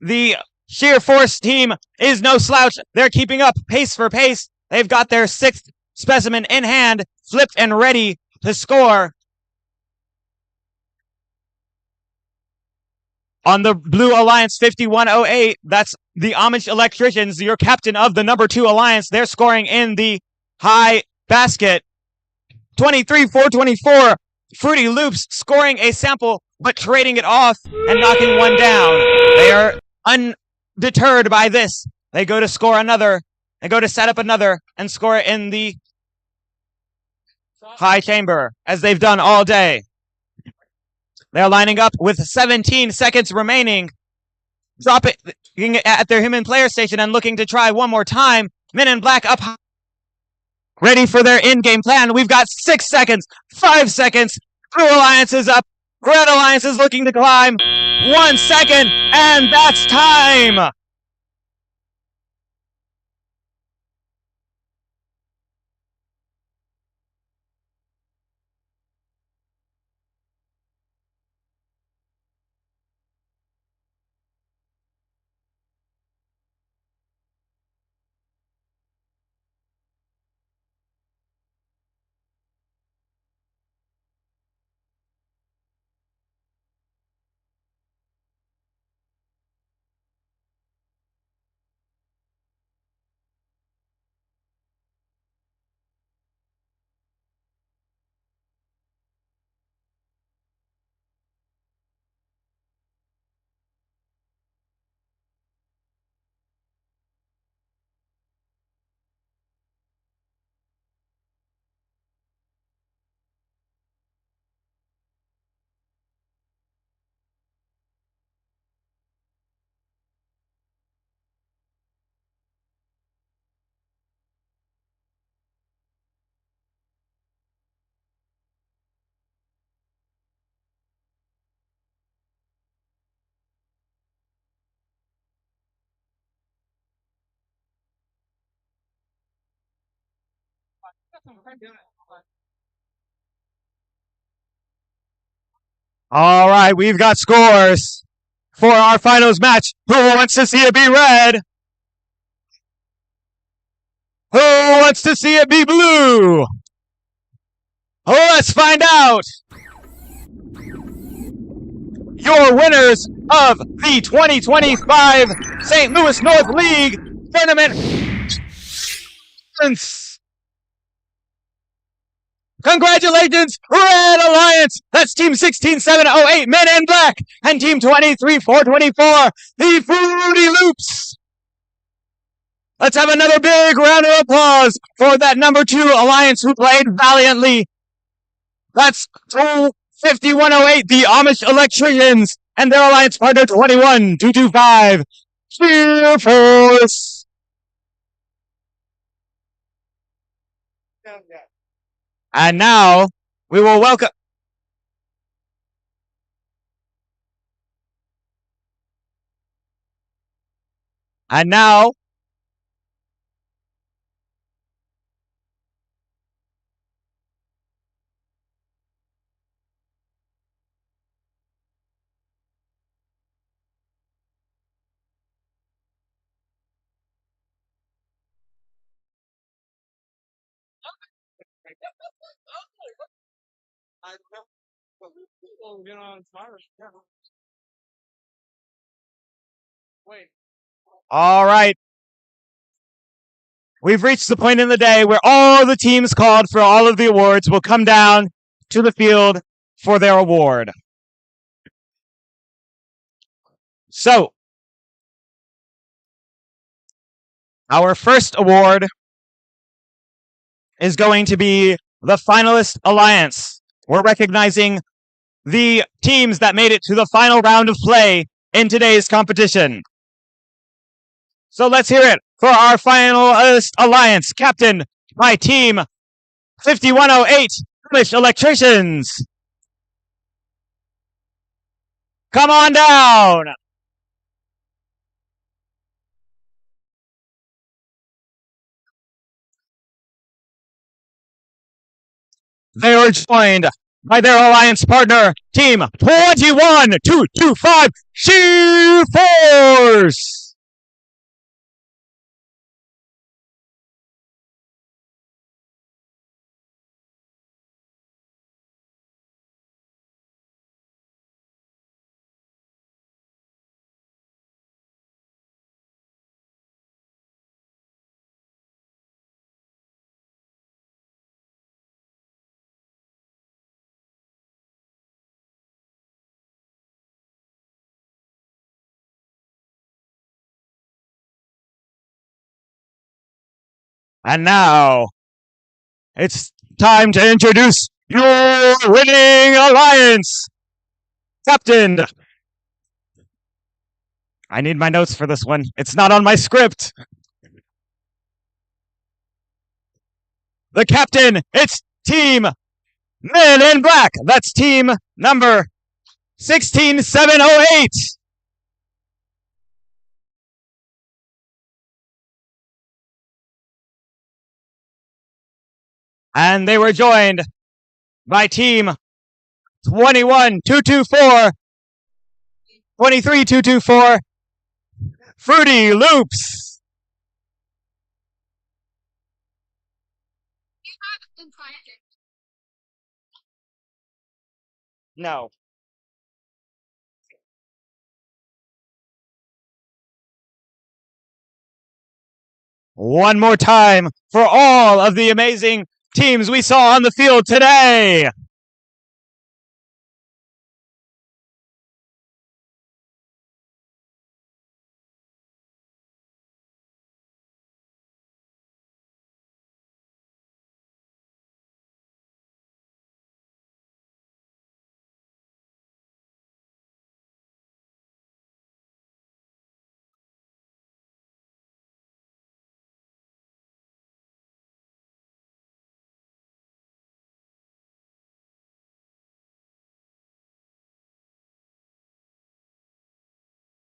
the Sheer Force team, is no slouch. They're keeping up pace for pace. They've got their 6th specimen in hand, flipped and ready to score. On the Blue Alliance, 5108, that's the Amish Electricians, your captain of the number 2 alliance. They're scoring in the high basket. 23424, Fruity Loops scoring a sample, but trading it off and knocking one down. They are undeterred by this. They go to score another. They go to set up another and score it in the high chamber, as they've done all day. They're lining up with 17 seconds remaining. Dropping at their human player station and looking to try one more time. Men in Black up high, ready for their in-game plan. We've got 6 seconds, 5 seconds. Blue Alliance is up. Red Alliance is looking to climb. 1 second, and that's time. All right, we've got scores for our finals match. Who wants to see it be red? Who wants to see it be blue? Let's find out. Your winners of the 2025 St. Louis North League Tournament. Congratulations, Red Alliance! That's Team 16708, Men in Black, and Team 23424, the Fruity Loops. Let's have another big round of applause for that number 2 Alliance who played valiantly. That's 5108, the Amish Electricians, and their Alliance partner 21225. Cheer Force! And now, we will welcome... And now... All right. We've reached the point in the day where all the teams called for all of the awards will come down to the field for their award. So, our first award is going to be the Finalist Alliance. We're recognizing the teams that made it to the final round of play in today's competition. So let's hear it for our Finalist Alliance, captained by Team 5108, English Electricians. Come on down. They are joined by their alliance partner, Team 21225, Sheer Force. And now, it's time to introduce your winning alliance, captained. I need my notes for this one. It's not on my script. The captain, it's Team Men in Black. That's team number 16708. And they were joined by Team 21224, 23224, Fruity Loops. No. One more time for all of the amazing teams we saw on the field today.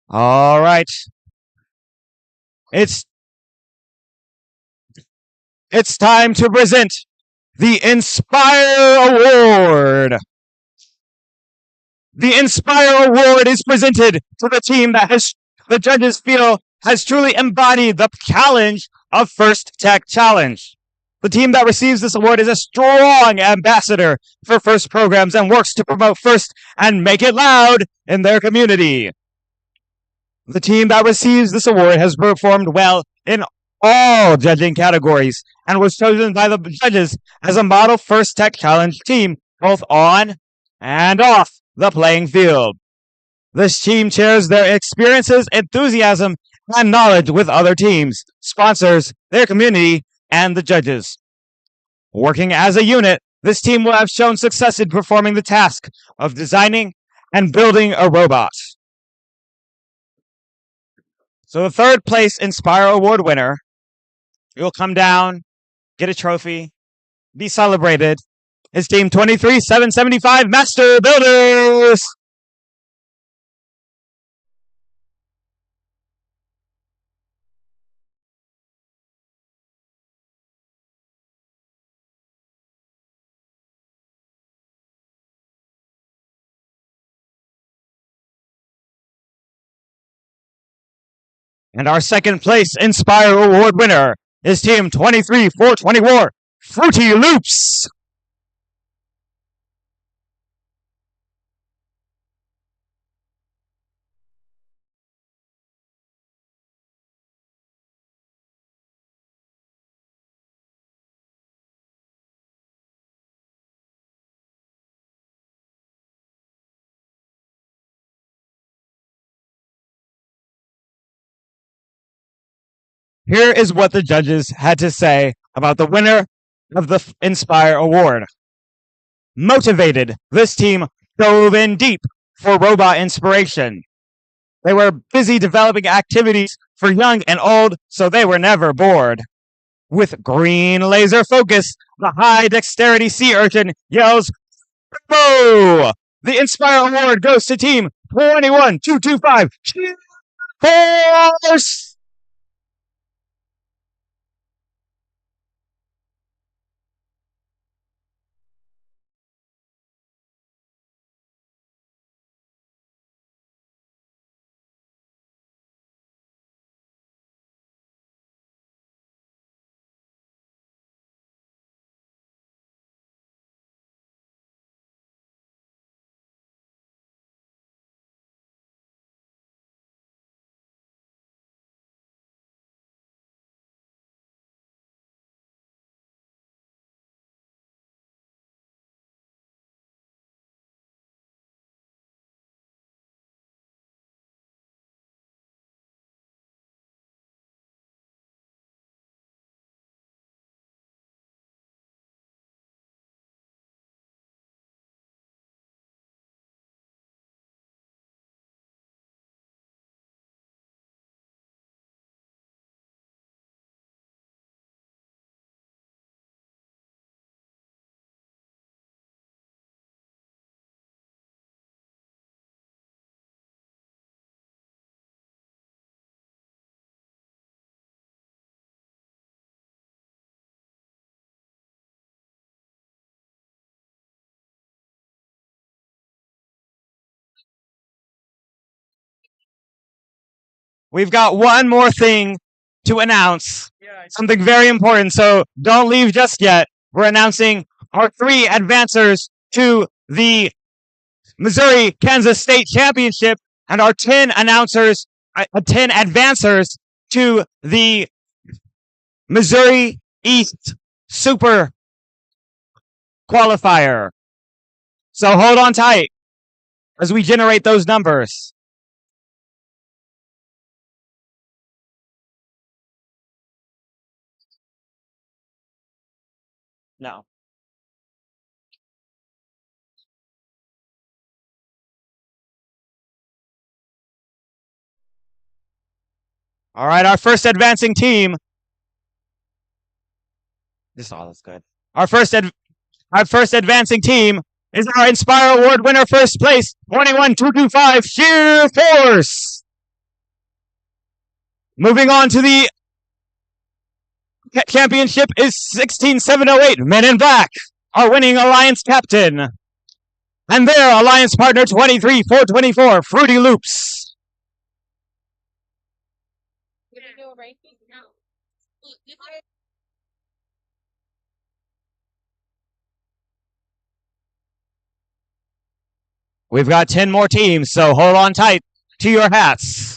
All right. It's it's time to present the Inspire Award. The Inspire Award is presented to the team that the judges feel has truly embodied the challenge of First Tech Challenge. The team that receives this award is a strong ambassador for FIRST programs and works to promote FIRST and make it loud in their community. The team that receives this award has performed well in all judging categories and was chosen by the judges as a model First Tech Challenge team, both on and off the playing field. This team shares their experiences, enthusiasm, and knowledge with other teams, sponsors, their community, and the judges. Working as a unit, this team will have shown success in performing the task of designing and building a robot. So the third place Inspire Award winner will come down, get a trophy, be celebrated, is Team 23775 Master Builders! And our second place Inspire Award winner is Team 23424 Fruity Loops! Here is what the judges had to say about the winner of the Inspire Award. Motivated, this team dove in deep for robot inspiration. They were busy developing activities for young and old, so they were never bored. With green laser focus, the high dexterity sea urchin yells, "Go!" The Inspire Award goes to Team 21225 Force! We've got one more thing to announce. Something very important, so don't leave just yet. We're announcing our 3 advancers to the Missouri-Kansas State Championship and our 10 advancers to the Missouri East Super Qualifier. So hold on tight as we generate those numbers. No. All right, our first advancing team. This all is good. Our first advancing team is our Inspire Award winner, first place, 21225 Sheer Force. Moving on to the championship is 16708. Men in Black are winning Alliance Captain. And their Alliance partner 23424, Fruity Loops. We've got 10 more teams, so hold on tight to your hats.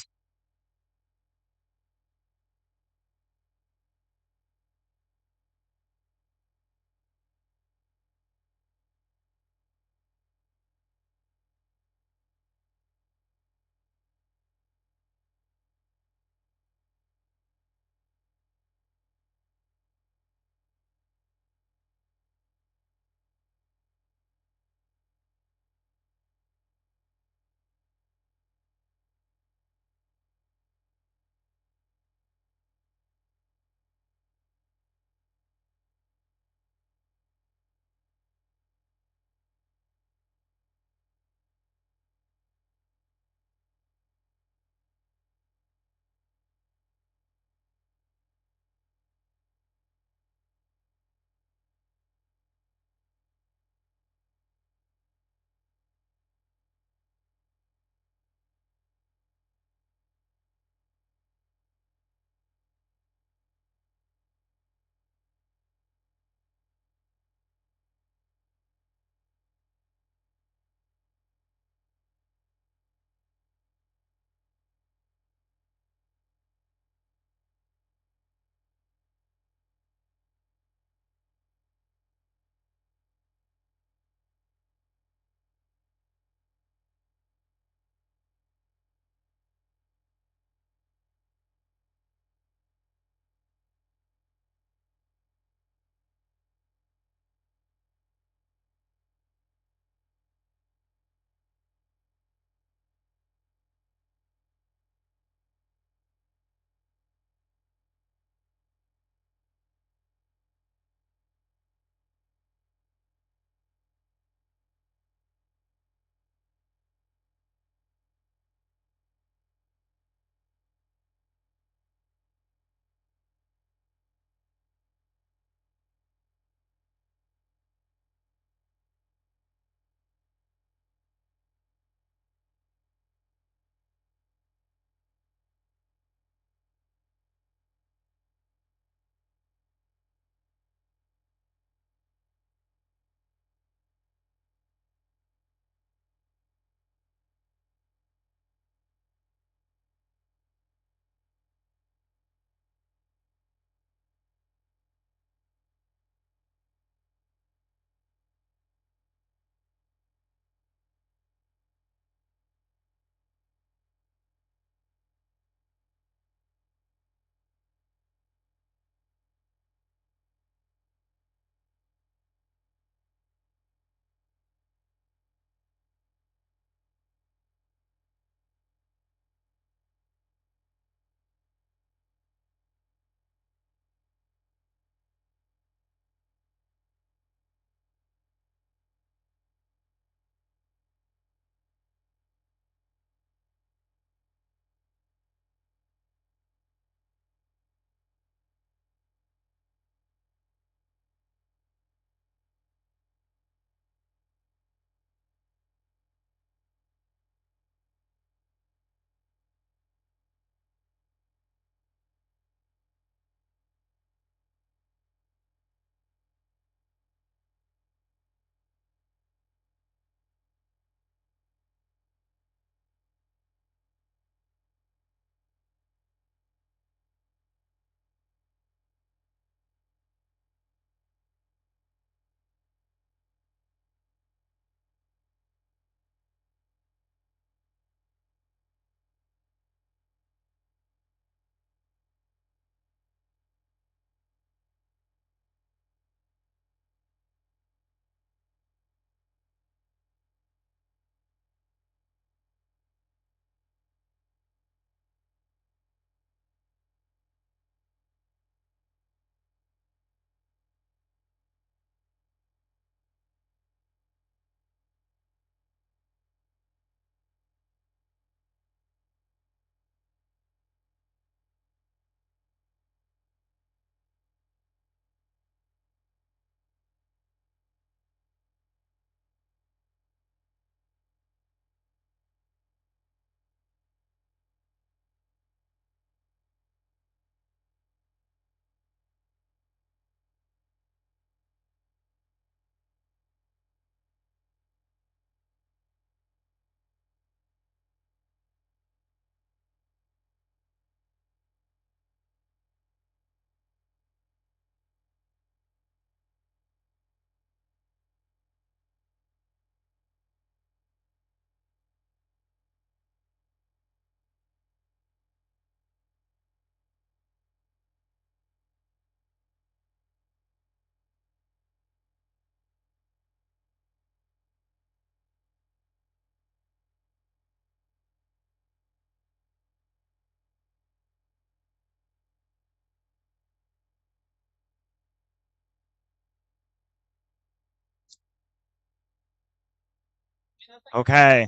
Okay.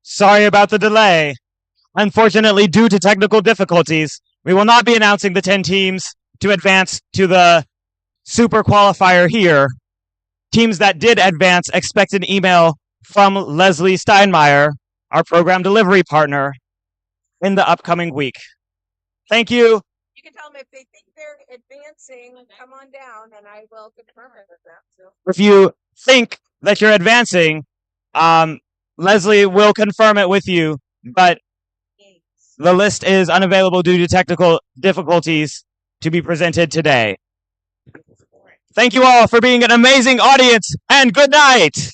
Sorry about the delay. Unfortunately, due to technical difficulties, we will not be announcing the 10 teams to advance to the super qualifier here. Teams that did advance expect an email from Leslie Steinmeier, our program delivery partner, in the upcoming week. Thank you. You can tell them if they think they're advancing, come on down and I will confirm it with them. So. If you think that you're advancing, Leslie will confirm it with you, but the list is unavailable due to technical difficulties to be presented today. Thank you all for being an amazing audience, and good night!